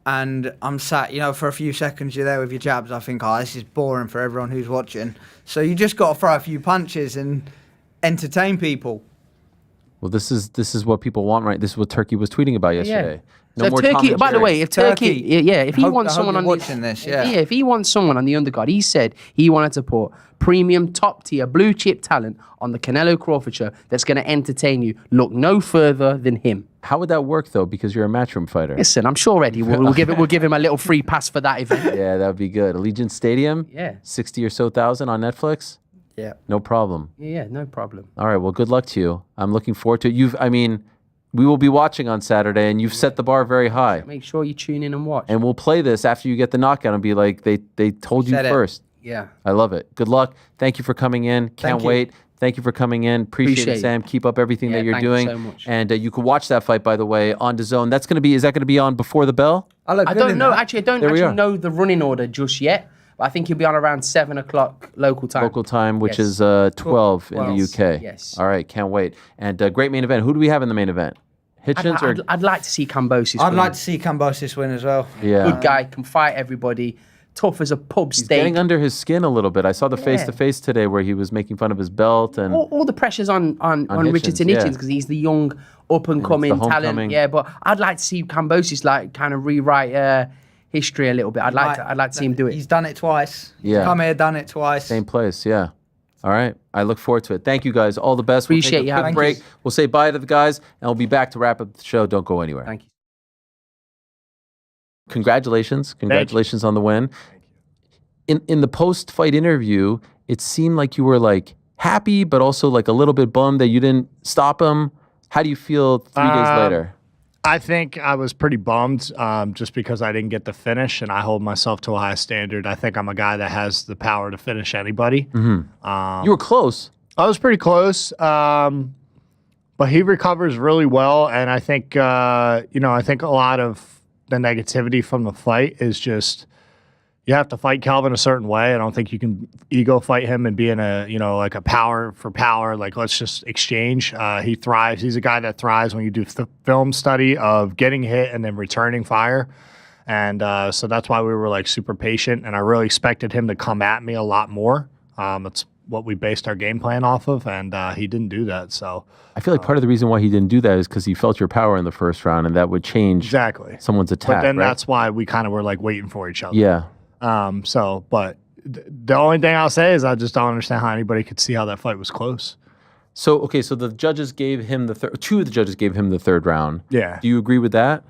and I'm sat, for a few seconds, you're there with your jabs. I think, this is boring for everyone who's watching. So you just got to throw a few punches and entertain people. Well, this is what people want, right? This is what Turkey was tweeting about yesterday. No So more Turkey, Tom by and the Jerry. way, if Turkey, if he wants someone on watching this, if he wants someone on the undercard, he said he wanted to put premium, top tier, blue chip talent on the Canelo Crawford show that's going to entertain you. Look no further than him. How would that work though? Because you're a matchroom fighter. Listen, I'm sure Eddie we'll give him a little free pass for that event. Yeah, that would be good. Allegiant Stadium. Yeah. 60 or so thousand on Netflix. Yeah. No problem. Yeah, no problem. All right. Well, good luck to you. I'm looking forward to it. We will be watching on Saturday, and you've set the bar very high. Make sure you tune in and watch. And we'll play this after you get the knockout and be like, they told you Said it. first. Yeah. I love it. Good luck. Thank you for coming in. Can't Thank you. wait. Thank you for coming in. Appreciate it, Sam. Keep up everything that you're thank you doing. so much. And you can watch that fight, by the way, on DAZN. Is that going to be on before the bell? I don't know. Actually, I don't There we are. know the running order just yet. But I think he'll be on around 7 o'clock local time. Local time, which Yes. is 12 in the Yes. UK. Yes. All right. Can't wait. And great main event. Who do we have in the main event? Hitchens I'd like to see Kambosos I'd win. like to see Kambosos win as well. Yeah. Good guy, can fight everybody. tough as a pub He's steak. getting under his skin a little bit. I saw the face-to-face today where he was making fun of his belt. And all the pressure's on Hitchens, Richardson yeah. Hitchens because he's the young up-and-coming talent. homecoming. Yeah, but I'd like to see Kambosos like kind of rewrite history a little bit. I'd like to see him do it. He's done it twice. Yeah. Come here, done it twice. Same place, yeah. All right. I look forward to it. Thank you, guys. All the best. Appreciate we'll you take a quick having break. us. We'll say bye to the guys, and we'll be back to wrap up the show. Don't go anywhere. Thank you. Congratulations. Congratulations on the win. In the post-fight interview, it seemed like you were like happy, but also like a little bit bummed that you didn't stop him. How do you feel 3 days later? I think I was pretty bummed just because I didn't get the finish, and I hold myself to a high standard. I think I'm a guy that has the power to finish anybody. Mm-hmm. You were close. I was pretty close, but he recovers really well, and I think I think a lot of the negativity from the fight is just you have to fight Calvin a certain way. I don't think you can ego fight him and be in a, like a power for power, like let's just exchange. He thrives. He's a guy that thrives when you do the film study of getting hit and then returning fire. And so that's why we were like super patient. And I really expected him to come at me a lot more. It's what we based our game plan off of. And he didn't do that. So I feel like part of the reason why he didn't do that is because he felt your power in the first round, and that would change someone's attack. But then right? that's why we kind of were like waiting for each other. Yeah. But the only thing I'll say is I just don't understand how anybody could see how that fight was close. So, okay, so the judges gave him two of the judges gave him the third round. Yeah. Do you agree with that?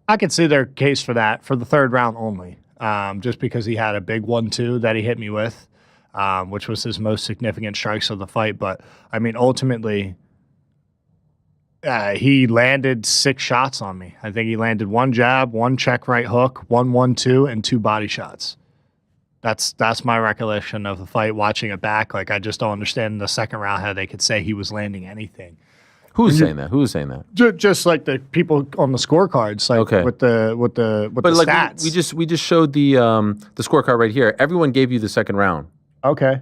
I could see their case for that for the third round only, just because he had a big 1-2 that he hit me with, which was his most significant strikes of the fight. But, I mean, ultimately, he landed 6 shots on me. I think he landed 1 jab, 1 check right hook, 1-1-2, and 2 body shots. That's my recollection of the fight, watching it back. Like, I just don't understand in the second round how they could say he was landing anything. Who's saying that? Who's saying that? Just like the people on the scorecards, like with the stats. We just showed the scorecard right here. Everyone gave you the second round. Okay.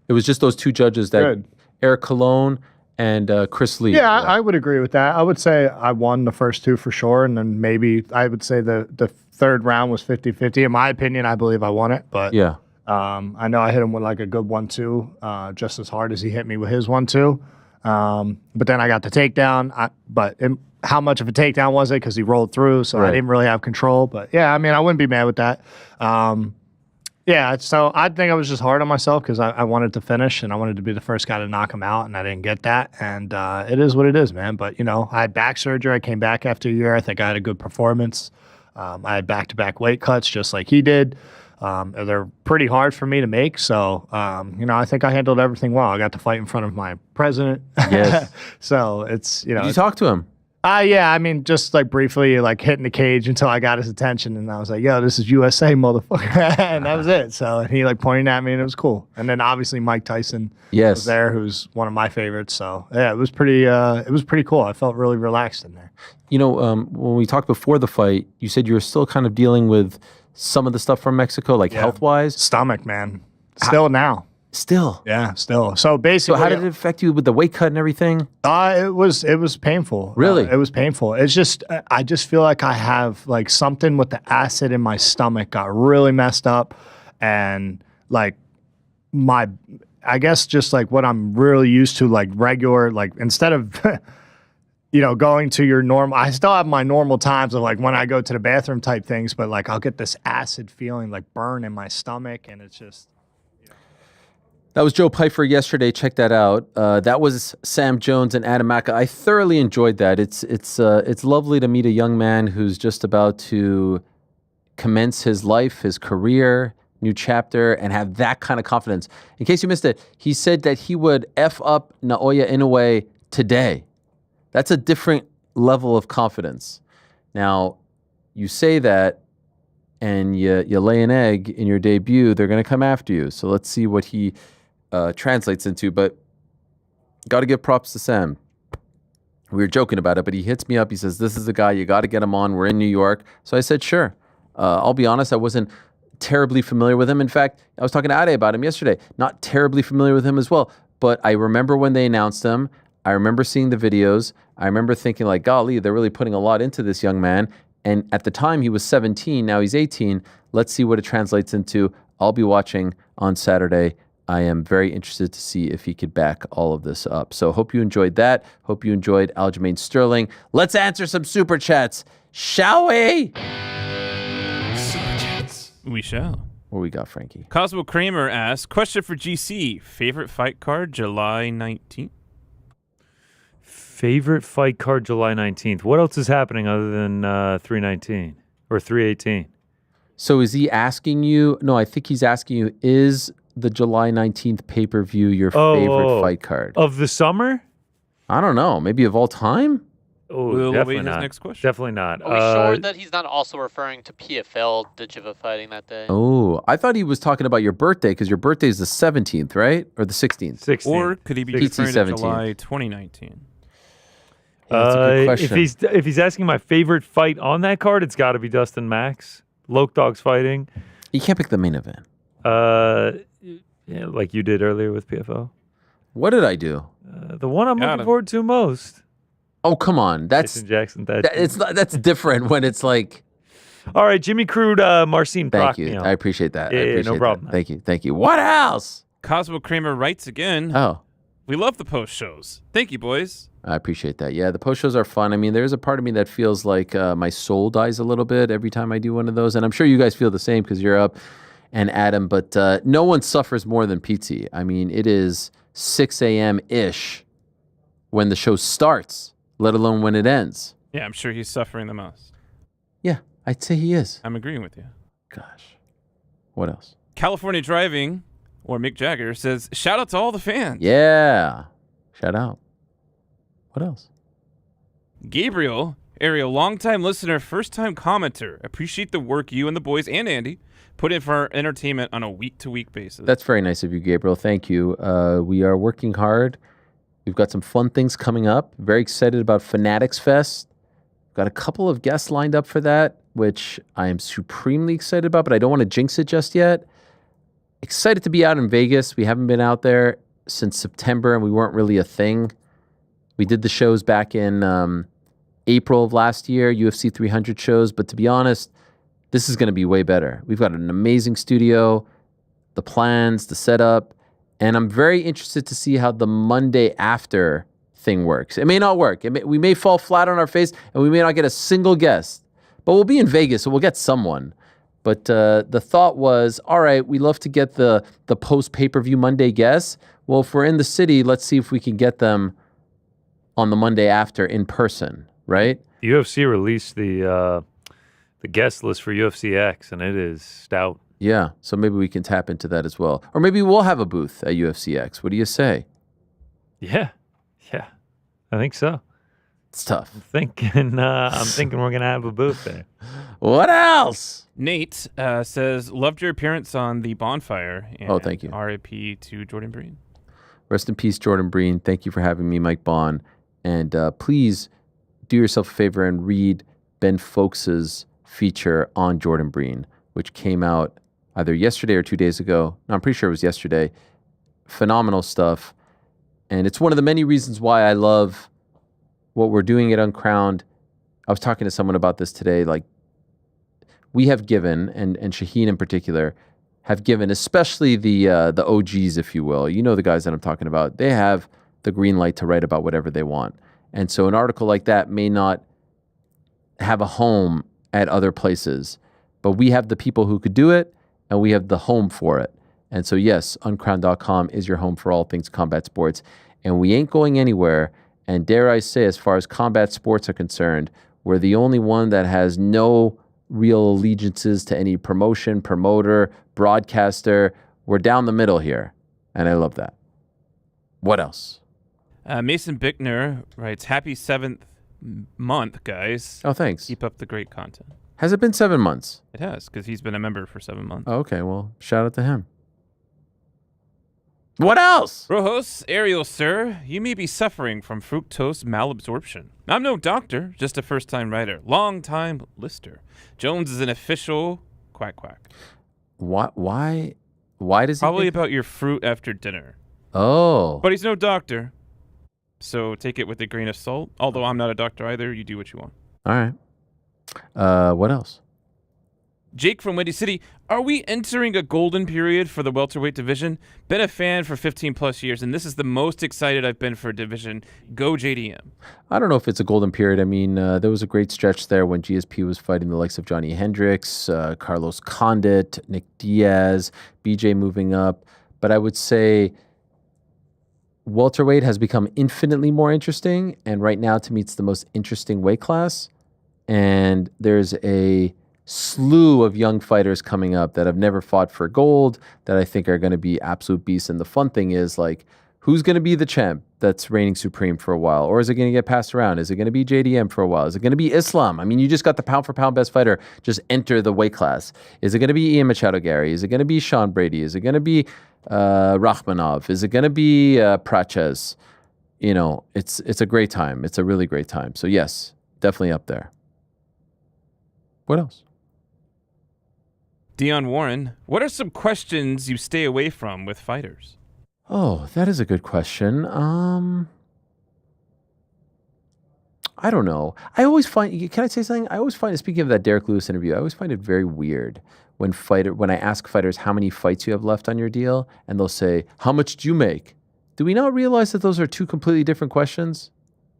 It was just those 2 judges that Eric Colon and Chris Lee. Yeah, I would agree with that. I would say I won the first 2 for sure, and then maybe I would say the third round was 50-50. In my opinion, I believe I won it, but yeah. I know I hit him with like a good 1-2, just as hard as he hit me with his 1-2. But then I got the takedown. How much of a takedown was it? Because he rolled through, so I didn't really have control. But yeah, I mean, I wouldn't be mad with that. Yeah, so I think I was just hard on myself because I wanted to finish and I wanted to be the first guy to knock him out, and I didn't get that. And it is what it is, man. But, I had back surgery. I came back after a year. I think I had a good performance. I had back-to-back weight cuts just like he did. They're pretty hard for me to make. So, I think I handled everything well. I got to fight in front of my president. Yes. So it's, Did you talk to him? Yeah, I mean, just like briefly, like hitting the cage until I got his attention, and I was like, "Yo, this is USA, motherfucker," and that was it. So and he like pointing at me, and it was cool. And then obviously Mike Tyson was there, who's one of my favorites. So yeah, it was pretty cool. I felt really relaxed in there. When we talked before the fight, you said you were still kind of dealing with some of the stuff from Mexico, like health-wise. Stomach, man. Still now. Still. Yeah, still. So basically, how did it affect you with the weight cut and everything? It was painful. Really? It was painful. It's just I just feel like I have like something with the acid in my stomach got really messed up, and like I guess just like what I'm really used to, like regular, like instead of going to your normal, I still have my normal times of like when I go to the bathroom type things, but like I'll get this acid feeling like burn in my stomach, and it's just. That was Joe Pyfer yesterday. Check that out. That was Sam Jones and Adam Maca. I thoroughly enjoyed that. It's lovely to meet a young man who's just about to commence his life, his career, new chapter, and have that kind of confidence. In case you missed it, he said that he would F up Naoya Inoue today. That's a different level of confidence. Now, you say that, and you lay an egg in your debut, they're going to come after you. So let's see what he translates into, but got to give props to Sam. We were joking about it, but he hits me up. He says, "This is the guy, you got to get him on. We're in New York." So I said, sure. I'll be honest, I wasn't terribly familiar with him. In fact, I was talking to Ade about him yesterday. Not terribly familiar with him as well, but I remember when they announced him. I remember seeing the videos. I remember thinking like, golly, they're really putting a lot into this young man. And at the time, he was 17. Now he's 18. Let's see what it translates into. I'll be watching on Saturday. I am very interested to see if he could back all of this up. So hope you enjoyed that. Hope you enjoyed Aljamain Sterling. Let's answer some Super Chats, shall we? Super Chats. We shall. What we got, Frankie? Cosmo Kramer asks, question for GC, favorite fight card, July 19th? Favorite fight card, July 19th. What else is happening other than 319 or 318? So is he asking you? No, I think he's asking you, is the July 19th pay-per-view your favorite fight card? Of the summer? I don't know. Maybe of all time? Oh, We'll definitely await his not. next question. Definitely not. Are we sure that he's not also referring to PFL Digiva fighting that day? Oh, I thought he was talking about your birthday because your birthday is the 17th, right? Or the 16th? 16th. Or could he be referring to July 2019? That's a good question. If he's asking my favorite fight on that card, it's got to be Dustin Max. Loke Dogs fighting. You can't pick the main event. Yeah, like you did earlier with PFL. What did I do? The one I'm looking forward to most. Oh, come on. That's Jason Jackson. that's different when it's like. All right, Jimmy Crude, Marcin Thank you. Prochnio. I appreciate that. Yeah, I appreciate no problem. That. Thank you. Thank you. What else? Cosmo Kramer writes again. Oh. We love the post shows. Thank you, boys. I appreciate that. Yeah, the post shows are fun. I mean, there's a part of me that feels like my soul dies a little bit every time I do one of those. And I'm sure you guys feel the same because you're up and Adam. But no one suffers more than Pizzi. I mean, it is 6 a.m.-ish when the show starts, let alone when it ends. Yeah, I'm sure he's suffering the most. Yeah, I'd say he is. I'm agreeing with you. Gosh. What else? California Driving, or Mick Jagger, says, shout out to all the fans. Yeah. Shout out. What else? Gabriel, Ariel, longtime listener, first-time commenter. Appreciate the work you and the boys and Andy put in for our entertainment on a week-to-week basis. That's very nice of you, Gabriel. Thank you. We are working hard. We've got some fun things coming up. Very excited about Fanatics Fest. Got a couple of guests lined up for that, which I am supremely excited about, but I don't want to jinx it just yet. Excited to be out in Vegas. We haven't been out there since September, and we weren't really a thing. We did the shows back in April of last year, UFC 300 shows. But to be honest, this is going to be way better. We've got an amazing studio, the plans, the setup, and I'm very interested to see how the Monday after thing works. It may not work. We may fall flat on our face, and we may not get a single guest. But we'll be in Vegas, so we'll get someone. But the thought was, all right, we love to get the post-pay-per-view Monday guests. Well, if we're in the city, let's see if we can get them on the Monday after in person, right? The UFC released the guest list for UFC X, and it is stout. Yeah, so maybe we can tap into that as well. Or maybe we'll have a booth at UFC X. What do you say? Yeah, I think so. It's tough. I'm thinking we're going to have a booth there. What else? Nate says, loved your appearance on The Bonfire. And thank you. RIP to Jordan Breen. Rest in peace, Jordan Breen. Thank you for having me, Mike Bond. And please do yourself a favor and read Ben Folks's feature on Jordan Breen, which came out either yesterday or 2 days ago. No, I'm pretty sure it was yesterday. Phenomenal stuff. And it's one of the many reasons why I love what we're doing at Uncrowned. I was talking to someone about this today. Like, we have given, and Shaheen in particular, have given, especially the OGs, if you will. You know the guys that I'm talking about. They have the green light to write about whatever they want. And so an article like that may not have a home at other places, but we have the people who could do it, and we have the home for it. And so, yes, uncrowned.com is your home for all things combat sports. And we ain't going anywhere. And dare I say, as far as combat sports are concerned, we're the only one that has no real allegiances to any promotion, promoter, broadcaster. We're down the middle here. And I love that. What else? Mason Bickner writes, happy 7th month, guys. Oh, thanks. Keep up the great content. Has it been 7 months? It has, because he's been a member for 7 months. Oh, okay, well, shout out to him. What else? Rojos, Ariel, sir, you may be suffering from fructose malabsorption. I'm no doctor, just a first-time writer, long-time lister. Jones is an official quack. Why does he? Probably about your fruit after dinner. Oh. But he's no doctor, so take it with a grain of salt. Although I'm not a doctor either, you do what you want. All right. What else? Jake from Windy City, are we entering a golden period for the welterweight division? Been a fan for 15 plus years, and this is the most excited I've been for a division. Go JDM. I don't know if it's a golden period. I mean, there was a great stretch there when GSP was fighting the likes of Johnny Hendricks, Carlos Condit, Nick Diaz, BJ moving up. But I would say welterweight has become infinitely more interesting, and right now to me it's the most interesting weight class. And there's a slew of young fighters coming up that have never fought for gold that I think are going to be absolute beasts. And the fun thing is, like, who's going to be the champ that's reigning supreme for a while? Or is it going to get passed around? Is it going to be JDM for a while? Is it going to be Islam? I mean, you just got the pound for pound best fighter just enter the weight class. Is it going to be Ian Machado Gary? Is it going to be Sean Brady? Is it going to be Rakhmonov? Is it going to be Praches? You know, it's a great time. It's a really great time. So yes, definitely up there. What else? Dion Warren, what are some questions you stay away from with fighters? Oh, that is a good question. I don't know. I always find, can I say something? I always find, speaking of that Derek Lewis interview, I always find it very weird when I ask fighters how many fights you have left on your deal, and they'll say, how much do you make? Do we not realize that those are two completely different questions?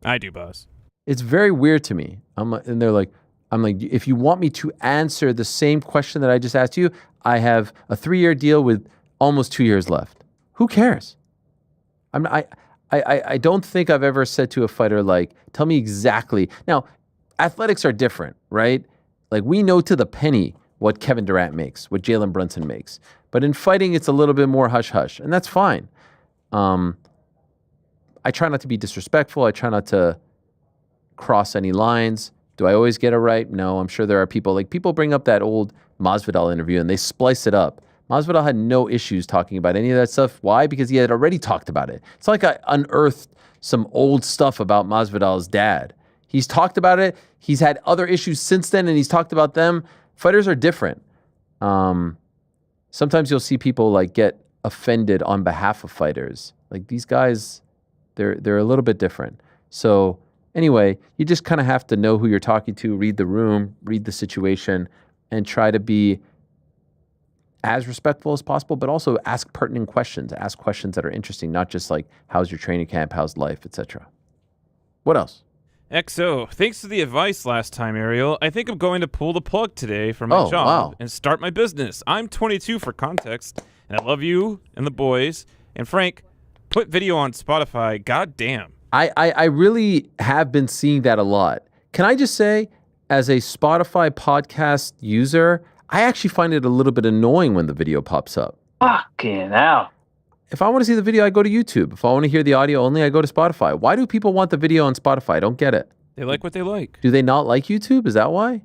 I do, boss. It's very weird to me. And they're like, I'm like, if you want me to answer the same question that I just asked you, I have a 3-year deal with almost 2 years left. Who cares? I don't think I've ever said to a fighter, like, tell me exactly. Now, athletics are different, right? Like, we know to the penny what Kevin Durant makes, what Jalen Brunson makes. But in fighting, it's a little bit more hush-hush, and that's fine. I try not to be disrespectful. I try not to cross any lines. Do I always get it right? No, I'm sure there are people. Like, people bring up that old Masvidal interview and they splice it up. Masvidal had no issues talking about any of that stuff. Why? Because he had already talked about it. It's like I unearthed some old stuff about Masvidal's dad. He's talked about it. He's had other issues since then, and he's talked about them. Fighters are different. Sometimes you'll see people like get offended on behalf of fighters. Like, these guys, they're a little bit different. So anyway, you just kind of have to know who you're talking to, read the room, read the situation, and try to be as respectful as possible, but also ask pertinent questions. Ask questions that are interesting, not just like, how's your training camp, how's life, etc. What else? XO, thanks for the advice last time, Ariel. I think I'm going to pull the plug today for my job and start my business. I'm 22 for context, and I love you and the boys. And Frank, put video on Spotify. God damn. I really have been seeing that a lot. Can I just say, as a Spotify podcast user, I actually find it a little bit annoying when the video pops up. Fucking hell. If I want to see the video, I go to YouTube. If I want to hear the audio only, I go to Spotify. Why do people want the video on Spotify? I don't get it. They like what they like. Do they not like YouTube? Is that why?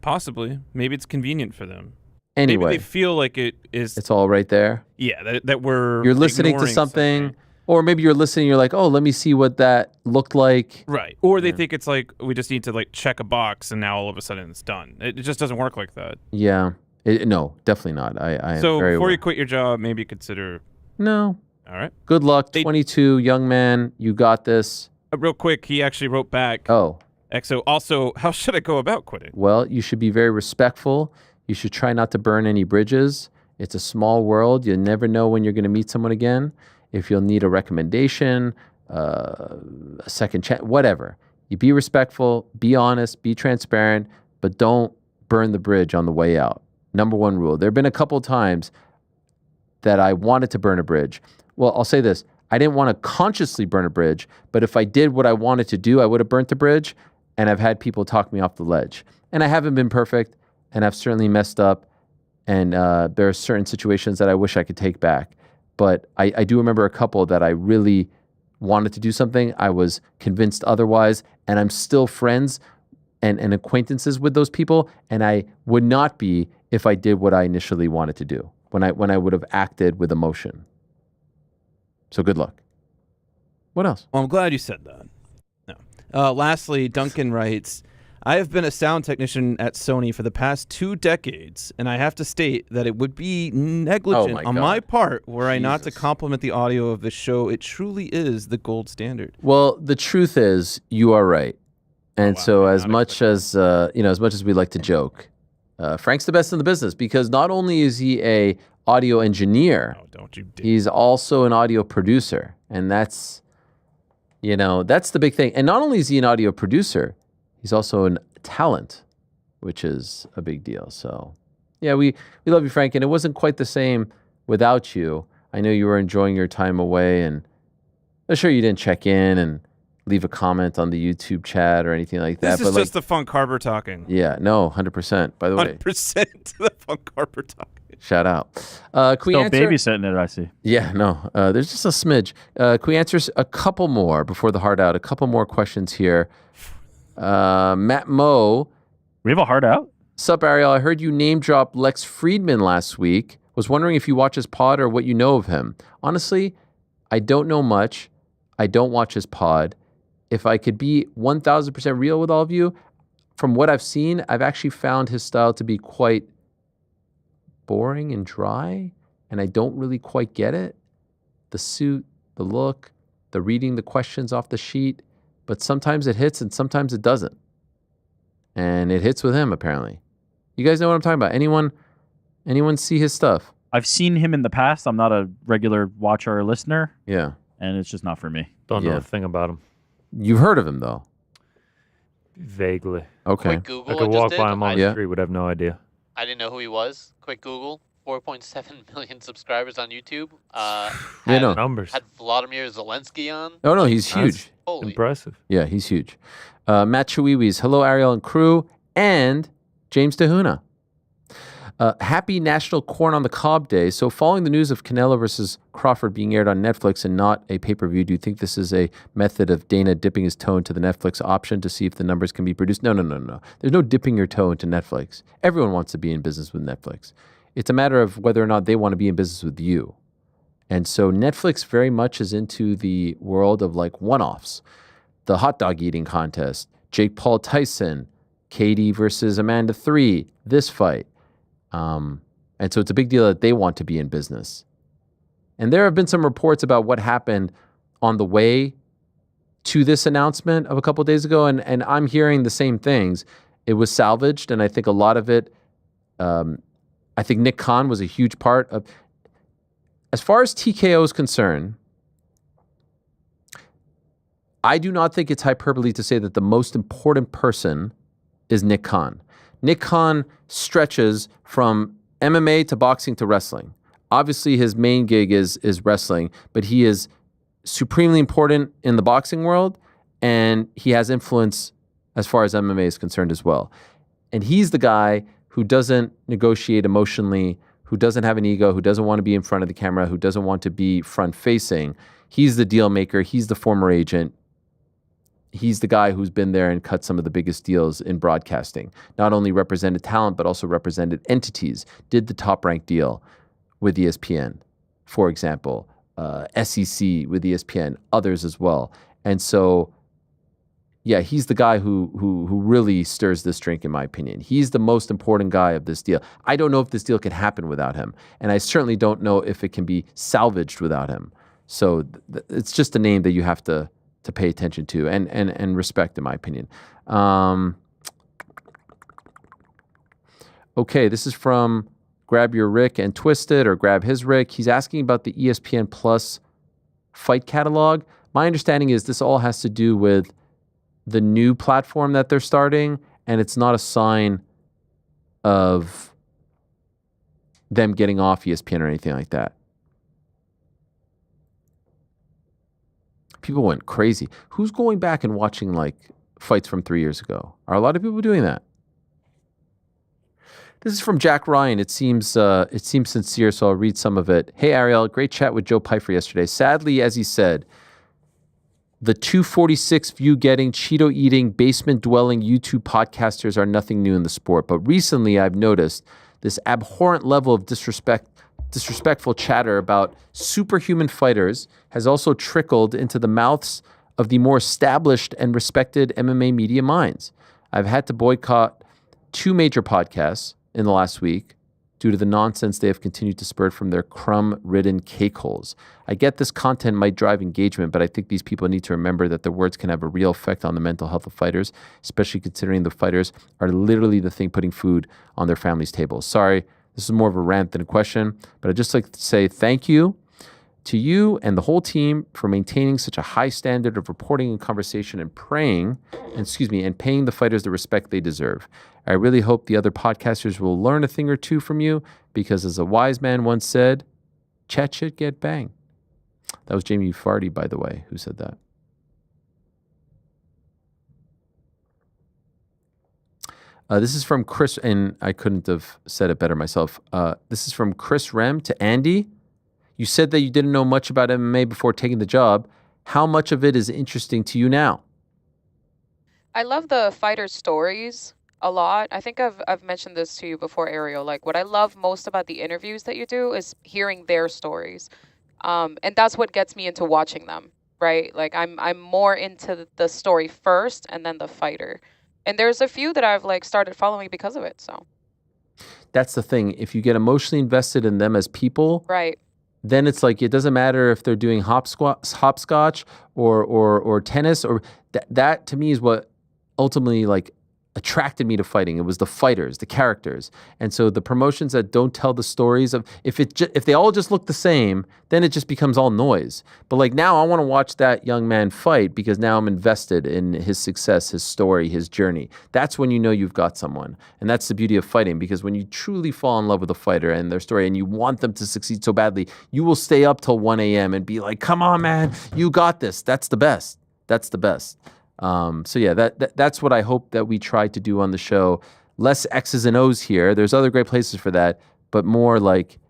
Possibly. Maybe it's convenient for them. Anyway. Maybe they feel like it is. It's all right there. Yeah, that we're. You're listening to something. Or maybe you're listening, you're like, oh, let me see what that looked like. Right. Or they think it's like, we just need to like check a box and now all of a sudden it's done. It just doesn't work like that. Yeah. No, definitely not. I so am very before aware. you quit your job, maybe consider. No. All right. Good luck. 22, young man. You got this. Real quick, he actually wrote back. Oh. XO, also, how should I go about quitting? Well, you should be very respectful. You should try not to burn any bridges. It's a small world. You never know when you're going to meet someone again. If you'll need a recommendation, a second chance, whatever. You be respectful, be honest, be transparent, but don't burn the bridge on the way out. Number one rule. There have been a couple of times that I wanted to burn a bridge. Well, I'll say this. I didn't want to consciously burn a bridge, but if I did what I wanted to do, I would have burnt the bridge, and I've had people talk me off the ledge. And I haven't been perfect, and I've certainly messed up, and there are certain situations that I wish I could take back. But I do remember a couple that I really wanted to do something. I was convinced otherwise, and I'm still friends and acquaintances with those people, and I would not be if I did what I initially wanted to do, when I would have acted with emotion. So good luck. What else? Well, I'm glad you said that. No. Lastly, Duncan writes, I have been a sound technician at Sony for the past 2 decades, and I have to state that it would be negligent on my part were I not to compliment the audio of this show. It truly is the gold standard. Well, the truth is, you are right. And so as much as we like to joke, Frank's the best in the business because not only is he a audio engineer, he's also an audio producer. And that's the big thing. And not only is he an audio producer, he's also a talent, which is a big deal. So yeah, we love you, Frank. And it wasn't quite the same without you. I know you were enjoying your time away, and I'm sure you didn't check in and leave a comment on the YouTube chat or anything like that. This is just the Funk Harbor talking. Yeah, no, 100%. By the way, 100% the Funk Harbor talking. Shout out. Can we Still answer? babysitting it, I see. Yeah, no, there's just a smidge. Can we answer a couple more before the hard out? A couple more questions here. Matt Moe. We have a hard out? Sup, Ariel? I heard you name drop Lex Friedman last week. Was wondering if you watch his pod or what you know of him. Honestly, I don't know much. I don't watch his pod. If I could be 1,000% real with all of you, from what I've seen, I've actually found his style to be quite boring and dry, and I don't really quite get it. The suit, the look, the reading the questions off the sheet, but sometimes it hits and sometimes it doesn't. And it hits with him, apparently. You guys know what I'm talking about? Anyone see his stuff? I've seen him in the past. I'm not a regular watcher or listener. Yeah. And it's just not for me. Don't know a thing about him. You've heard of him, though? Vaguely. Okay. Quick Google, I could I walk just by did. him on the street, would have no idea. I didn't know who he was. Quick Google. 4.7 million subscribers on YouTube. Numbers. Had Vladimir Zelensky on. Oh, no, he's huge. Holy. Impressive. Yeah, he's huge. Matt Chiwiwis, hello, Ariel and crew, and James Tahuna. Happy National Corn on the Cob Day. So following the news of Canelo versus Crawford being aired on Netflix and not a pay-per-view, do you think this is a method of Dana dipping his toe into the Netflix option to see if the numbers can be produced? No. There's no dipping your toe into Netflix. Everyone wants to be in business with Netflix. It's a matter of whether or not they want to be in business with you. And so Netflix very much is into the world of like one-offs. The hot dog eating contest, Jake Paul Tyson, Katie versus Amanda 3, this fight. And so it's a big deal that they want to be in business. And there have been some reports about what happened on the way to this announcement of a couple of days ago, and I'm hearing the same things. It was salvaged, and I think a lot of it, I think Nick Khan was a huge part of. As far as TKO is concerned, I do not think it's hyperbole to say that the most important person is Nick Khan. Nick Khan stretches from MMA to boxing to wrestling. Obviously, his main gig is wrestling, but he is supremely important in the boxing world, and he has influence as far as MMA is concerned as well. And he's the guy who doesn't negotiate emotionally, who doesn't have an ego, who doesn't want to be in front of the camera, who doesn't want to be front-facing. He's the deal maker. He's the former agent. He's the guy who's been there and cut some of the biggest deals in broadcasting. Not only represented talent, but also represented entities. Did the top-ranked deal with ESPN, for example. SEC with ESPN, others as well. And so, yeah, he's the guy who really stirs this drink, in my opinion. He's the most important guy of this deal. I don't know if this deal can happen without him. And I certainly don't know if it can be salvaged without him. So it's just a name that you have to pay attention to and respect, in my opinion. Okay, this is from Grab Your Rick and Twist It, or Grab His Rick. He's asking about the ESPN Plus fight catalog. My understanding is this all has to do with the new platform that they're starting, and it's not a sign of them getting off ESPN or anything like that. People went crazy. Who's going back and watching like fights from 3 years ago? Are a lot of people doing that? This is from Jack Ryan. It seems sincere, so I'll read some of it. Hey, Ariel, great chat with Joe Pyfer yesterday. Sadly, as he said, the 246 view-getting, Cheeto-eating, basement-dwelling YouTube podcasters are nothing new in the sport. But recently, I've noticed this abhorrent level of disrespectful chatter about superhuman fighters has also trickled into the mouths of the more established and respected MMA media minds. I've had to boycott 2 major podcasts in the last week due to the nonsense they have continued to spurt from their crumb-ridden cakeholes. I get this content might drive engagement, but I think these people need to remember that their words can have a real effect on the mental health of fighters, especially considering the fighters are literally the thing putting food on their family's tables. Sorry, this is more of a rant than a question, but I'd just like to say thank you to you and the whole team for maintaining such a high standard of reporting and conversation and paying the fighters the respect they deserve. I really hope the other podcasters will learn a thing or two from you, because as a wise man once said, chat shit get bang. That was Jamie Farty, by the way, who said that. This is from Chris, and I couldn't have said it better myself. This is from Chris Rem to Andy. You said that you didn't know much about MMA before taking the job. How much of it is interesting to you now? I love the fighters' stories a lot. I think I've mentioned this to you before, Ariel. Like, what I love most about the interviews that you do is hearing their stories. And that's what gets me into watching them, right? Like, I'm more into the story first and then the fighter. And there's a few that I've like started following because of it. So that's the thing. If you get emotionally invested in them as people, right, then it's like it doesn't matter if they're doing hopscotch or tennis, or that to me is what ultimately like attracted me to fighting. It was the fighters, the characters. And so the promotions that don't tell the stories of, if they all just look the same, then it just becomes all noise. But like now I want to watch that young man fight because now I'm invested in his success, his story, his journey. That's when you know you've got someone. And that's the beauty of fighting, because when you truly fall in love with a fighter and their story and you want them to succeed so badly, you will stay up till 1 a.m. and be like, come on, man, you got this. That's the best. That's the best. So yeah, that's what I hope that we try to do on the show. Less X's and O's here. There's other great places for that, but more like,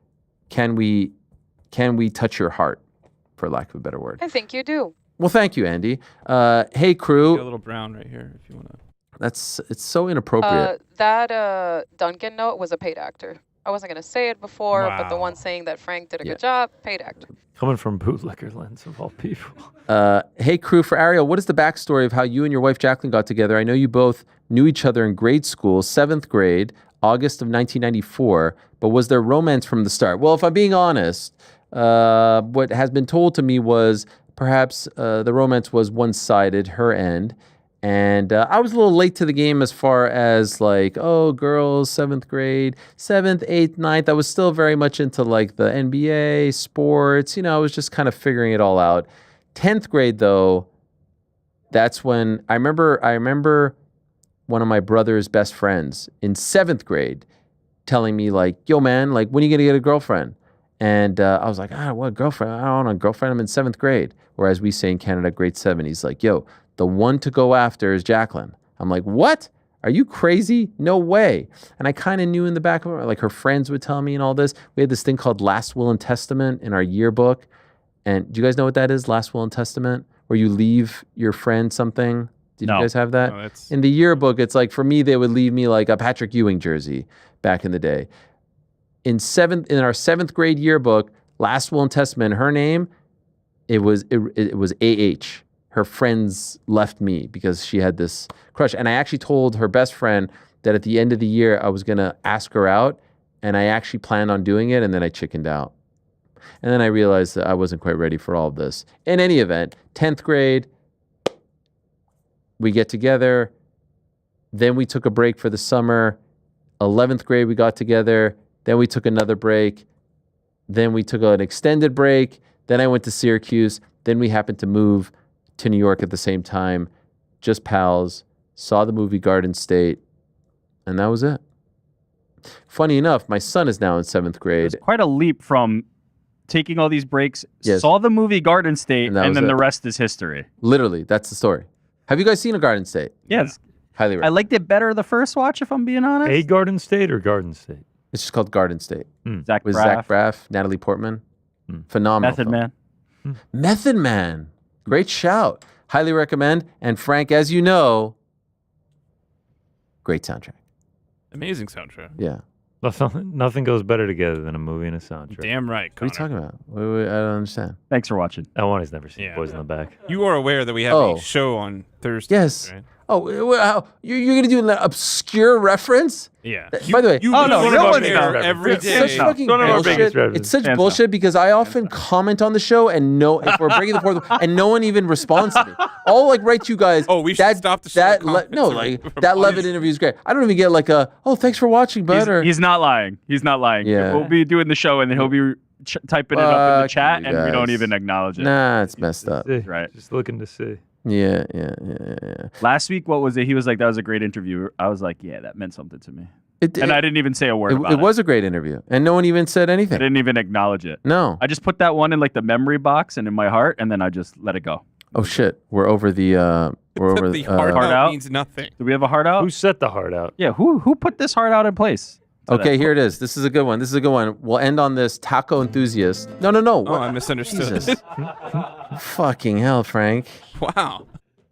can we touch your heart, for lack of a better word? I think you do. Well, thank you, Andy. Hey, crew. Got a little brown right here, if you want to. It's so inappropriate. That Duncan note was a paid actor. I wasn't going to say it before, but the one saying that Frank did a good job, paid actor. Coming from Bootlegger Lens, of all people. Hey, crew, for Ariel, what is the backstory of how you and your wife Jacqueline got together? I know you both knew each other in grade school, 7th grade, August of 1994, but was there romance from the start? Well, if I'm being honest, what has been told to me was perhaps the romance was one-sided, her end. And I was a little late to the game as far as like, oh, girls, 7th grade, 7th, 8th, 9th. I was still very much into like the NBA, sports. You know, I was just kind of figuring it all out. 10th grade, though, that's when I remember one of my brother's best friends in 7th grade telling me like, yo, man, like, when are you going to get a girlfriend? And I was like, what girlfriend? I don't want a girlfriend. I'm in 7th grade. Or as we say in Canada, grade 7. He's like, yo, the one to go after is Jacqueline. I'm like, what? Are you crazy? No way. And I kind of knew in the back of her, like her friends would tell me and all this. We had this thing called Last Will and Testament in our yearbook. And do you guys know what that is, Last Will and Testament? Where you leave your friend something? Did you guys have that? No, in the yearbook, it's like, for me, they would leave me like a Patrick Ewing jersey back in the day. In our 7th grade yearbook, Last Will and Testament, her name, it was AH. Her friends left me because she had this crush. And I actually told her best friend that at the end of the year, I was going to ask her out. And I actually planned on doing it. And then I chickened out. And then I realized that I wasn't quite ready for all of this. In any event, 10th grade, we get together. Then we took a break for the summer. 11th grade, we got together. Then we took another break. Then we took an extended break. Then I went to Syracuse. Then we happened to move to New York at the same time, just pals, saw the movie Garden State, and that was it. Funny enough, my son is now in 7th grade. It's quite a leap from taking all these breaks, saw the movie Garden State, and then the rest is history. Literally, that's the story. Have you guys seen a Garden State? Yes. Highly recommend. I liked it better the first watch, if I'm being honest. A Garden State or Garden State? It's just called Garden State. Zach With Braff. Zach Braff, Natalie Portman. Phenomenal. Method film. Man. Method Man. Great shout. Highly recommend. And Frank, as you know, great soundtrack. Amazing soundtrack. Yeah. Nothing goes better together than a movie and a soundtrack. Damn right, Connor. What are you talking about? Wait, I don't understand. Thanks for watching. That one has never seen Boys in the Back. You are aware that we have a show on Thursday. Yes. Right? Oh, you're going to do an obscure reference? Yeah. By the way, no one's there every day. Such fucking bullshit. It's such bullshit because I often comment on the show and if we're breaking the fourth, and no one even responds to me. I'll like write to you guys. Oh, we should stop the show. That Levitt interview is great. I don't even get like thanks for watching, bud. He's not lying. He's not lying. Yeah. We'll be doing the show and then he'll be typing it up in the chat and we don't even acknowledge it. Nah, it's messed up. Right. Just looking to see. Yeah. Last week, what was it? He was like, that was a great interview. I was like, yeah, that meant something to me. I didn't even say a word about it. It was a great interview, and no one even said anything. I didn't even acknowledge it. No. I just put that one in like the memory box and in my heart, and then I just let it go. Oh shit, we're over the the heart out means nothing. Do we have a heart out? Who set the heart out? Yeah, who put this heart out in place? Okay, here it is. This is a good one. We'll end on this taco enthusiast. No. Oh, I misunderstood. Jesus. Fucking hell, Frank. Wow.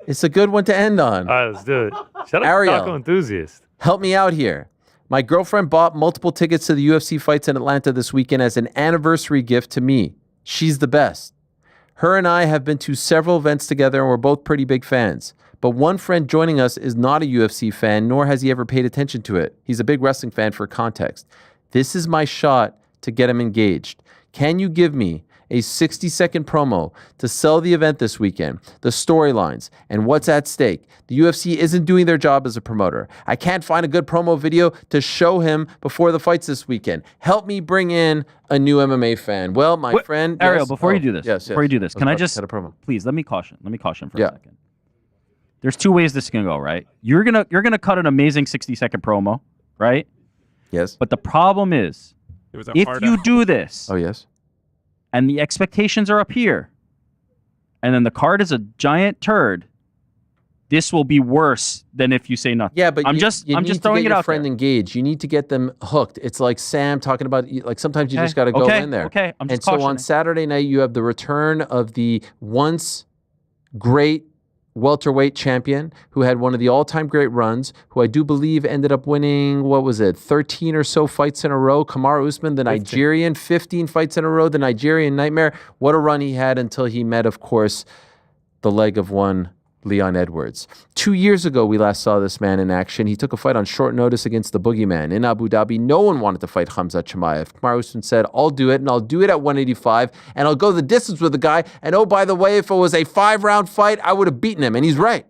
It's a good one to end on. All right, let's do it. Shout out Ariel, to Taco Enthusiast. Help me out here. My girlfriend bought multiple tickets to the UFC fights in Atlanta this weekend as an anniversary gift to me. She's the best. Her and I have been to several events together and we're both pretty big fans. But one friend joining us is not a UFC fan, nor has he ever paid attention to it. He's a big wrestling fan for context. This is my shot to get him engaged. Can you give me a 60-second promo to sell the event this weekend, the storylines, and what's at stake? The UFC isn't doing their job as a promoter. I can't find a good promo video to show him before the fights this weekend. Help me bring in a new MMA fan. Well, my friend... Ariel, before you do this, can I just... Cut a promo. Please, let me caution for a second. There's two ways this can go, right? You're gonna cut an amazing 60-second promo, right? Yes. But the problem is, if you do this... Oh, yes. And the expectations are up here, and then the card is a giant turd, this will be worse than if you say nothing. Yeah, but I'm just throwing it out there. You need to get your friend engaged. You need to get them hooked. It's like Sam talking about, like sometimes you just got to go in there. Okay, I'm just cautioning. So on Saturday night, you have the return of the once great welterweight champion who had one of the all-time great runs, who I do believe ended up winning, 13 or so fights in a row. Kamaru Usman, the Nigerian, 15 fights in a row, the Nigerian nightmare. What a run he had until he met, of course, the leg of one Leon Edwards. 2 years ago, we last saw this man in action. He took a fight on short notice against the Boogeyman in Abu Dhabi. No one wanted to fight Khamzat Chimaev. Kamaru Usman said, I'll do it, and I'll do it at 185, and I'll go the distance with the guy. And oh, by the way, if it was a 5-round fight, I would have beaten him. And he's right.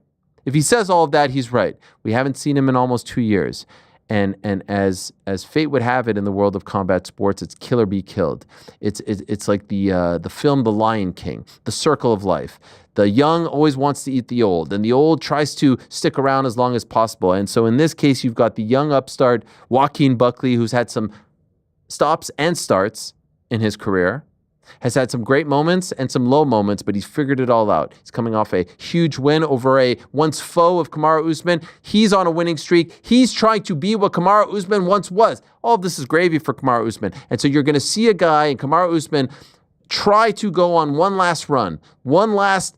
If he says all of that, he's right. We haven't seen him in almost 2 years. And as fate would have it in the world of combat sports, it's kill or be killed. It's like the film The Lion King, the circle of life. The young always wants to eat the old, and the old tries to stick around as long as possible. And so in this case, you've got the young upstart, Joaquin Buckley, who's had some stops and starts in his career, has had some great moments and some low moments, but he's figured it all out. He's coming off a huge win over a once foe of Kamaru Usman. He's on a winning streak. He's trying to be what Kamaru Usman once was. All of this is gravy for Kamaru Usman. And so you're going to see a guy in Kamaru Usman try to go on one last run, one last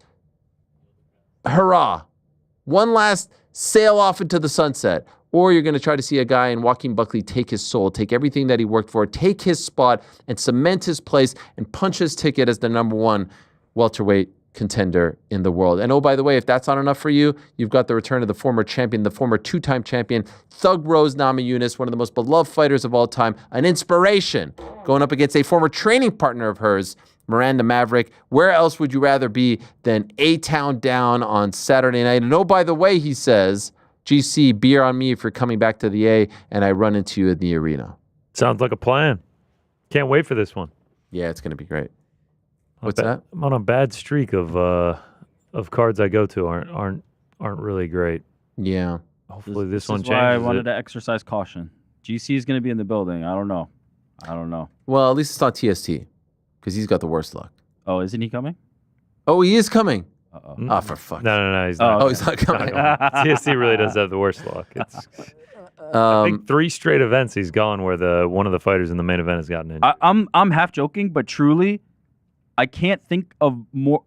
hurrah, one last sail off into the sunset. Or you're going to try to see a guy in Joaquin Buckley take his soul, take everything that he worked for, take his spot and cement his place and punch his ticket as the number one welterweight contender in the world. And oh, by the way, if that's not enough for you, you've got the return of the former champion, the former two-time champion, Thug Rose Namajunas, one of the most beloved fighters of all time, an inspiration, going up against a former training partner of hers, Miranda Maverick. Where else would you rather be than A-Town down on Saturday night? And oh, by the way, he says, GC, beer on me if you're coming back to the A and I run into you in the arena. Sounds like a plan. Can't wait for this one. Yeah, it's going to be great. What's that? I'm on a bad streak of cards I go to aren't really great. Yeah. Hopefully this one is changes. why I wanted to exercise caution. GC is going to be in the building. I don't know. Well, at least it's not TST because he's got the worst luck. Oh, isn't he coming? Oh, he is coming. Uh-oh. Oh, for fuck's No, he's not. Oh, he's not coming. TST really does have the worst luck. It's, I think 3 straight events he's gone where one of the fighters in the main event has gotten in. I'm half joking, but truly, I can't think of more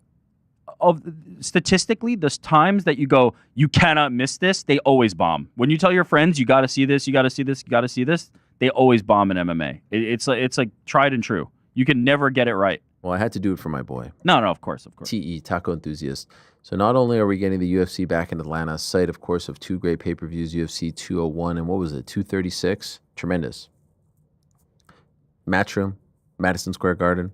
of statistically there's times that you go, you cannot miss this. They always bomb. When you tell your friends you got to see this, you got to see this, you got to see this, they always bomb in MMA. It's like tried and true. You can never get it right. Well, I had to do it for my boy. No, of course. TE, Taco Enthusiast. So not only are we getting the UFC back in Atlanta, site, of course, of two great pay-per-views, UFC 201 and what was it, 236? Tremendous. Matchroom, Madison Square Garden.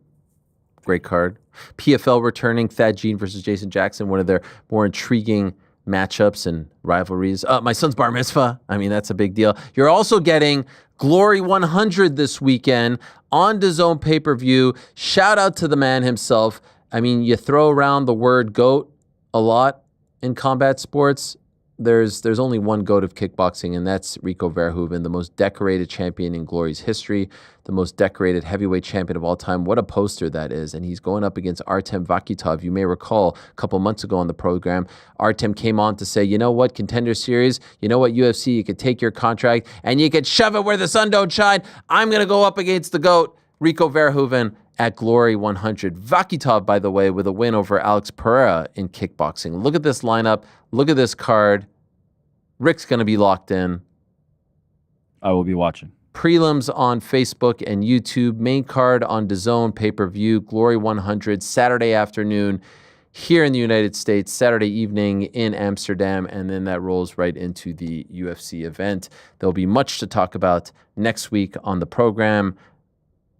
Great card. PFL returning, Thad Jean versus Jason Jackson, one of their more intriguing matchups and rivalries. My son's bar mitzvah. I mean, that's a big deal. You're also getting Glory 100 this weekend on DAZN pay-per-view. Shout out to the man himself. I mean, you throw around the word GOAT a lot in combat sports. There's only one GOAT of kickboxing, and that's Rico Verhoeven, the most decorated champion in Glory's history, the most decorated heavyweight champion of all time. What a poster that is. And he's going up against Artem Vakitov. You may recall a couple months ago on the program, Artem came on to say, you know what, Contender Series, you know what, UFC, you could take your contract and you could shove it where the sun don't shine. I'm going to go up against the GOAT, Rico Verhoeven, at Glory 100. Vakitov, by the way, with a win over Alex Pereira in kickboxing. Look at this lineup. Look at this card. Rick's going to be locked in. I will be watching. Prelims on Facebook and YouTube. Main card on DAZN pay-per-view. Glory 100, Saturday afternoon here in the United States, Saturday evening in Amsterdam, and then that rolls right into the UFC event. There'll be much to talk about next week on the program.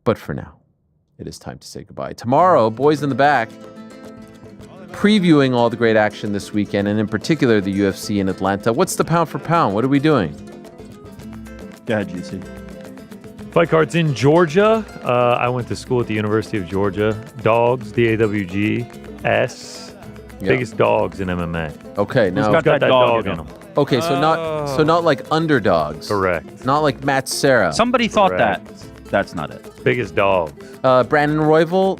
But for now, it is time to say goodbye. Tomorrow, Boys in the Back, previewing all the great action this weekend, and in particular, the UFC in Atlanta. What's the pound for pound? What are we doing? Go ahead, GC. Fight cards in Georgia. I went to school at the University of Georgia. Dogs, DAWGS. Yeah. Biggest dogs in MMA. Okay, now who's got that dog in them? Okay, so not like underdogs. Correct. Not like Matt Serra. Somebody thought that. That's not it. Biggest dogs. Brandon Royval.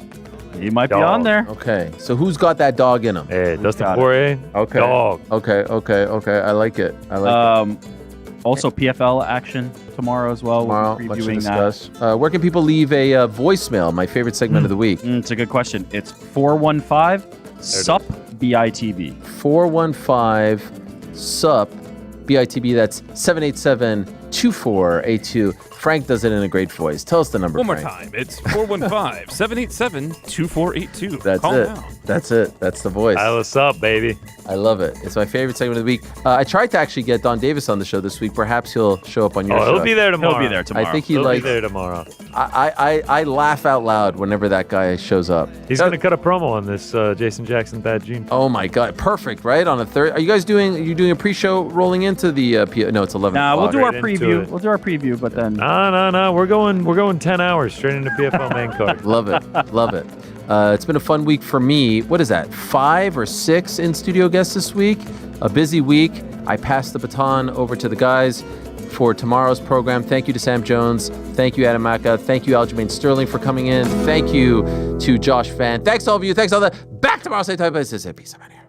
He might be on there. Okay, so who's got that dog in him? Hey, Dustin Poirier. Okay. Dog. Okay. I like it. Also, PFL action tomorrow as well. Tomorrow, We'll much be to reviewing discuss. Where can people leave a voicemail? My favorite segment of the week. It's a good question. It's 415 SUP BITB. 415 SUP BITB. That's 787-2482. Frank does it in a great voice. Tell us the number, One more Frank. time. It's 415-787-2482. That's Call it. now. That's it. That's the voice. What's up, baby? I love it. It's my favorite segment of the week. I tried to actually get Don Davis on the show this week. Perhaps he'll show up on your show. He'll be there tomorrow. He'll be there tomorrow. I think he'll be there tomorrow. I laugh out loud whenever that guy shows up. He's going to cut a promo on this Jason Jackson Thad Jean. Oh my God! Perfect, right? On a third. Are you guys doing? Are you doing a pre-show rolling into the? No, it's 11. Nah, we'll do our Straight into preview. it. We'll do our preview, but then. No. We're going 10 hours straight into PFL main card. Love it. It's been a fun week for me. What is that? 5 or 6 in-studio guests this week. A busy week. I passed the baton over to the guys for tomorrow's program. Thank you to Sam Jones. Thank you, Adam Maca. Thank you, Aljamain Sterling, for coming in. Thank you to Josh Fan. Thanks to all of you. Thanks to all that. Back tomorrow, same time. Peace. I'm out here.